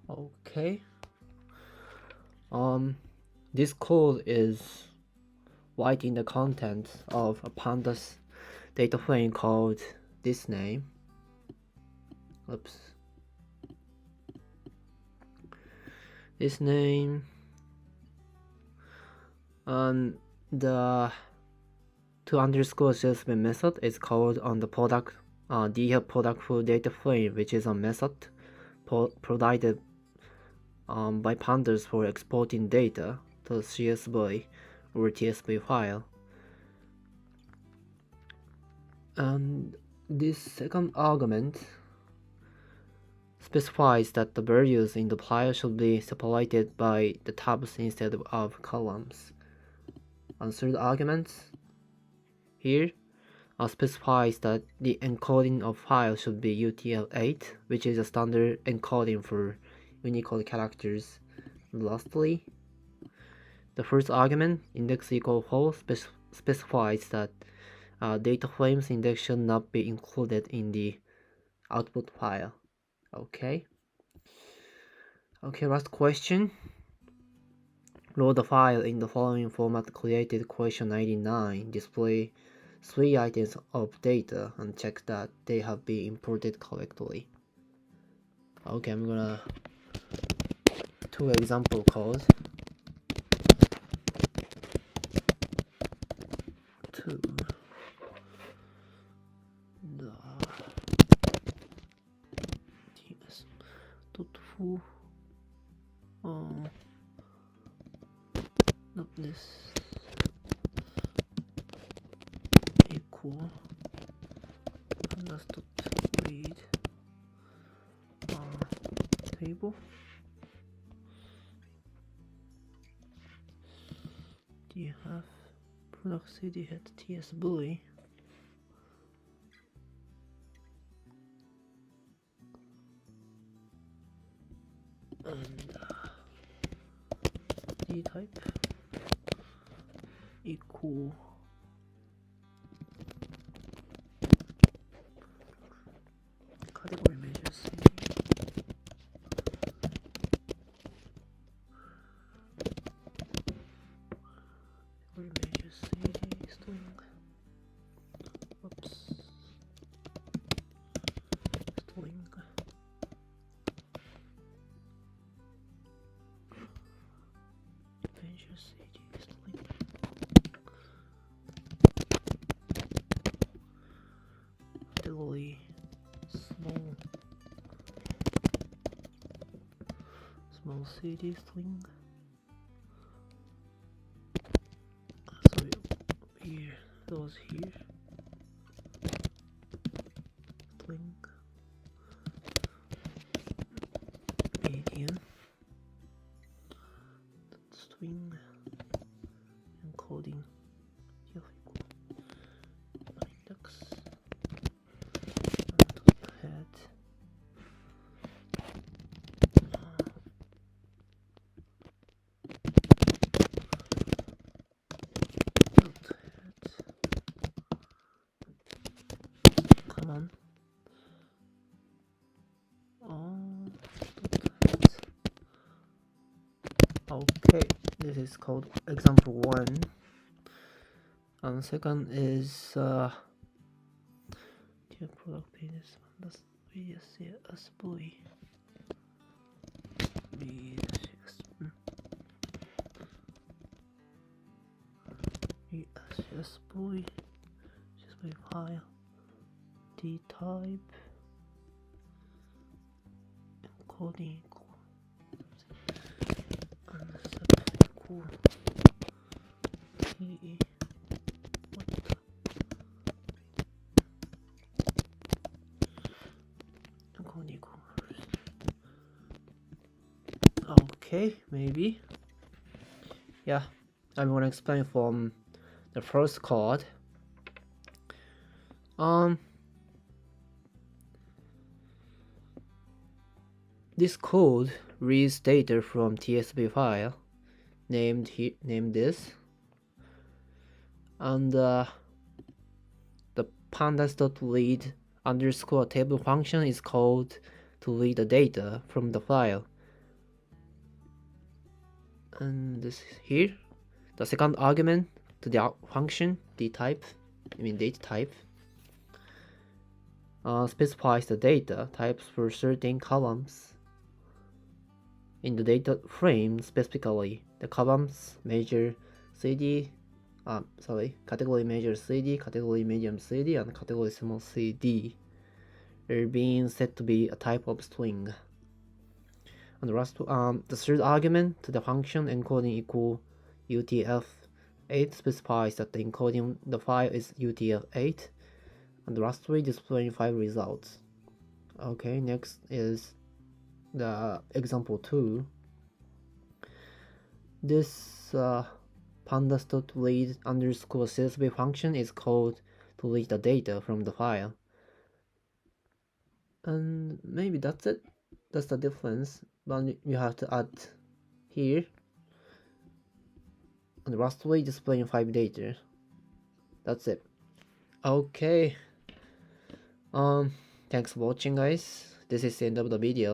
Okay. This code is writing the content of a pandas data frame called this name. Oops. This name. The to underscore salesman method is called on the product DeepL product full data frame, which is a method provided by pandas for exporting data to CSV or TSV file. And this second argument specifies that the values in the file should be separated by the tabs instead of columns. And third argument here specifies that the encoding of file should be UTF-8, which is a standard encoding for Unicode characters. Lastly, the first argument, index equal 4, specifies that data frames index should not be included in the output file. Okay, last question. Load the file in the following format created question 99. Display 3 items of data and check that they have been imported correctly. Okay, I'm gonna two example codes. Two. The TS dot full. Not this. Equal. Pandas dot read. Table. Do you have product CD head TSV? And D type equal category measure CD. Category measure CD string. Oops. String. Measure CD string. Category small CD string. Sorry, here, those here. String. Medium. String. Encoding. Index. Head. Okay, this is called example 1. And second is product business VSCSV. VSCSV file D type encoding and equal TE. Okay, maybe. Yeah, I'm gonna explain from the first code. This code reads data from TSV file named this, and the pandas.read underscore table function is called to read the data from the file. And this here, the second argument to the function data type specifies the data types for certain columns. In the data frame specifically, the columns measure category measure CD, category medium CD, and category small CD are being set to be a type of string. And the third argument to the function encoding equal UTF-8 specifies that the encoding the file is UTF-8, and lastly displaying file results. Okay, next is the example 2. This pandas.read underscore CSV function is called to read the data from the file. And maybe that's it. That's the difference. But you have to add here. And lastly, displaying file data. That's it. Okay. Thanks for watching, guys. This is the end of the video.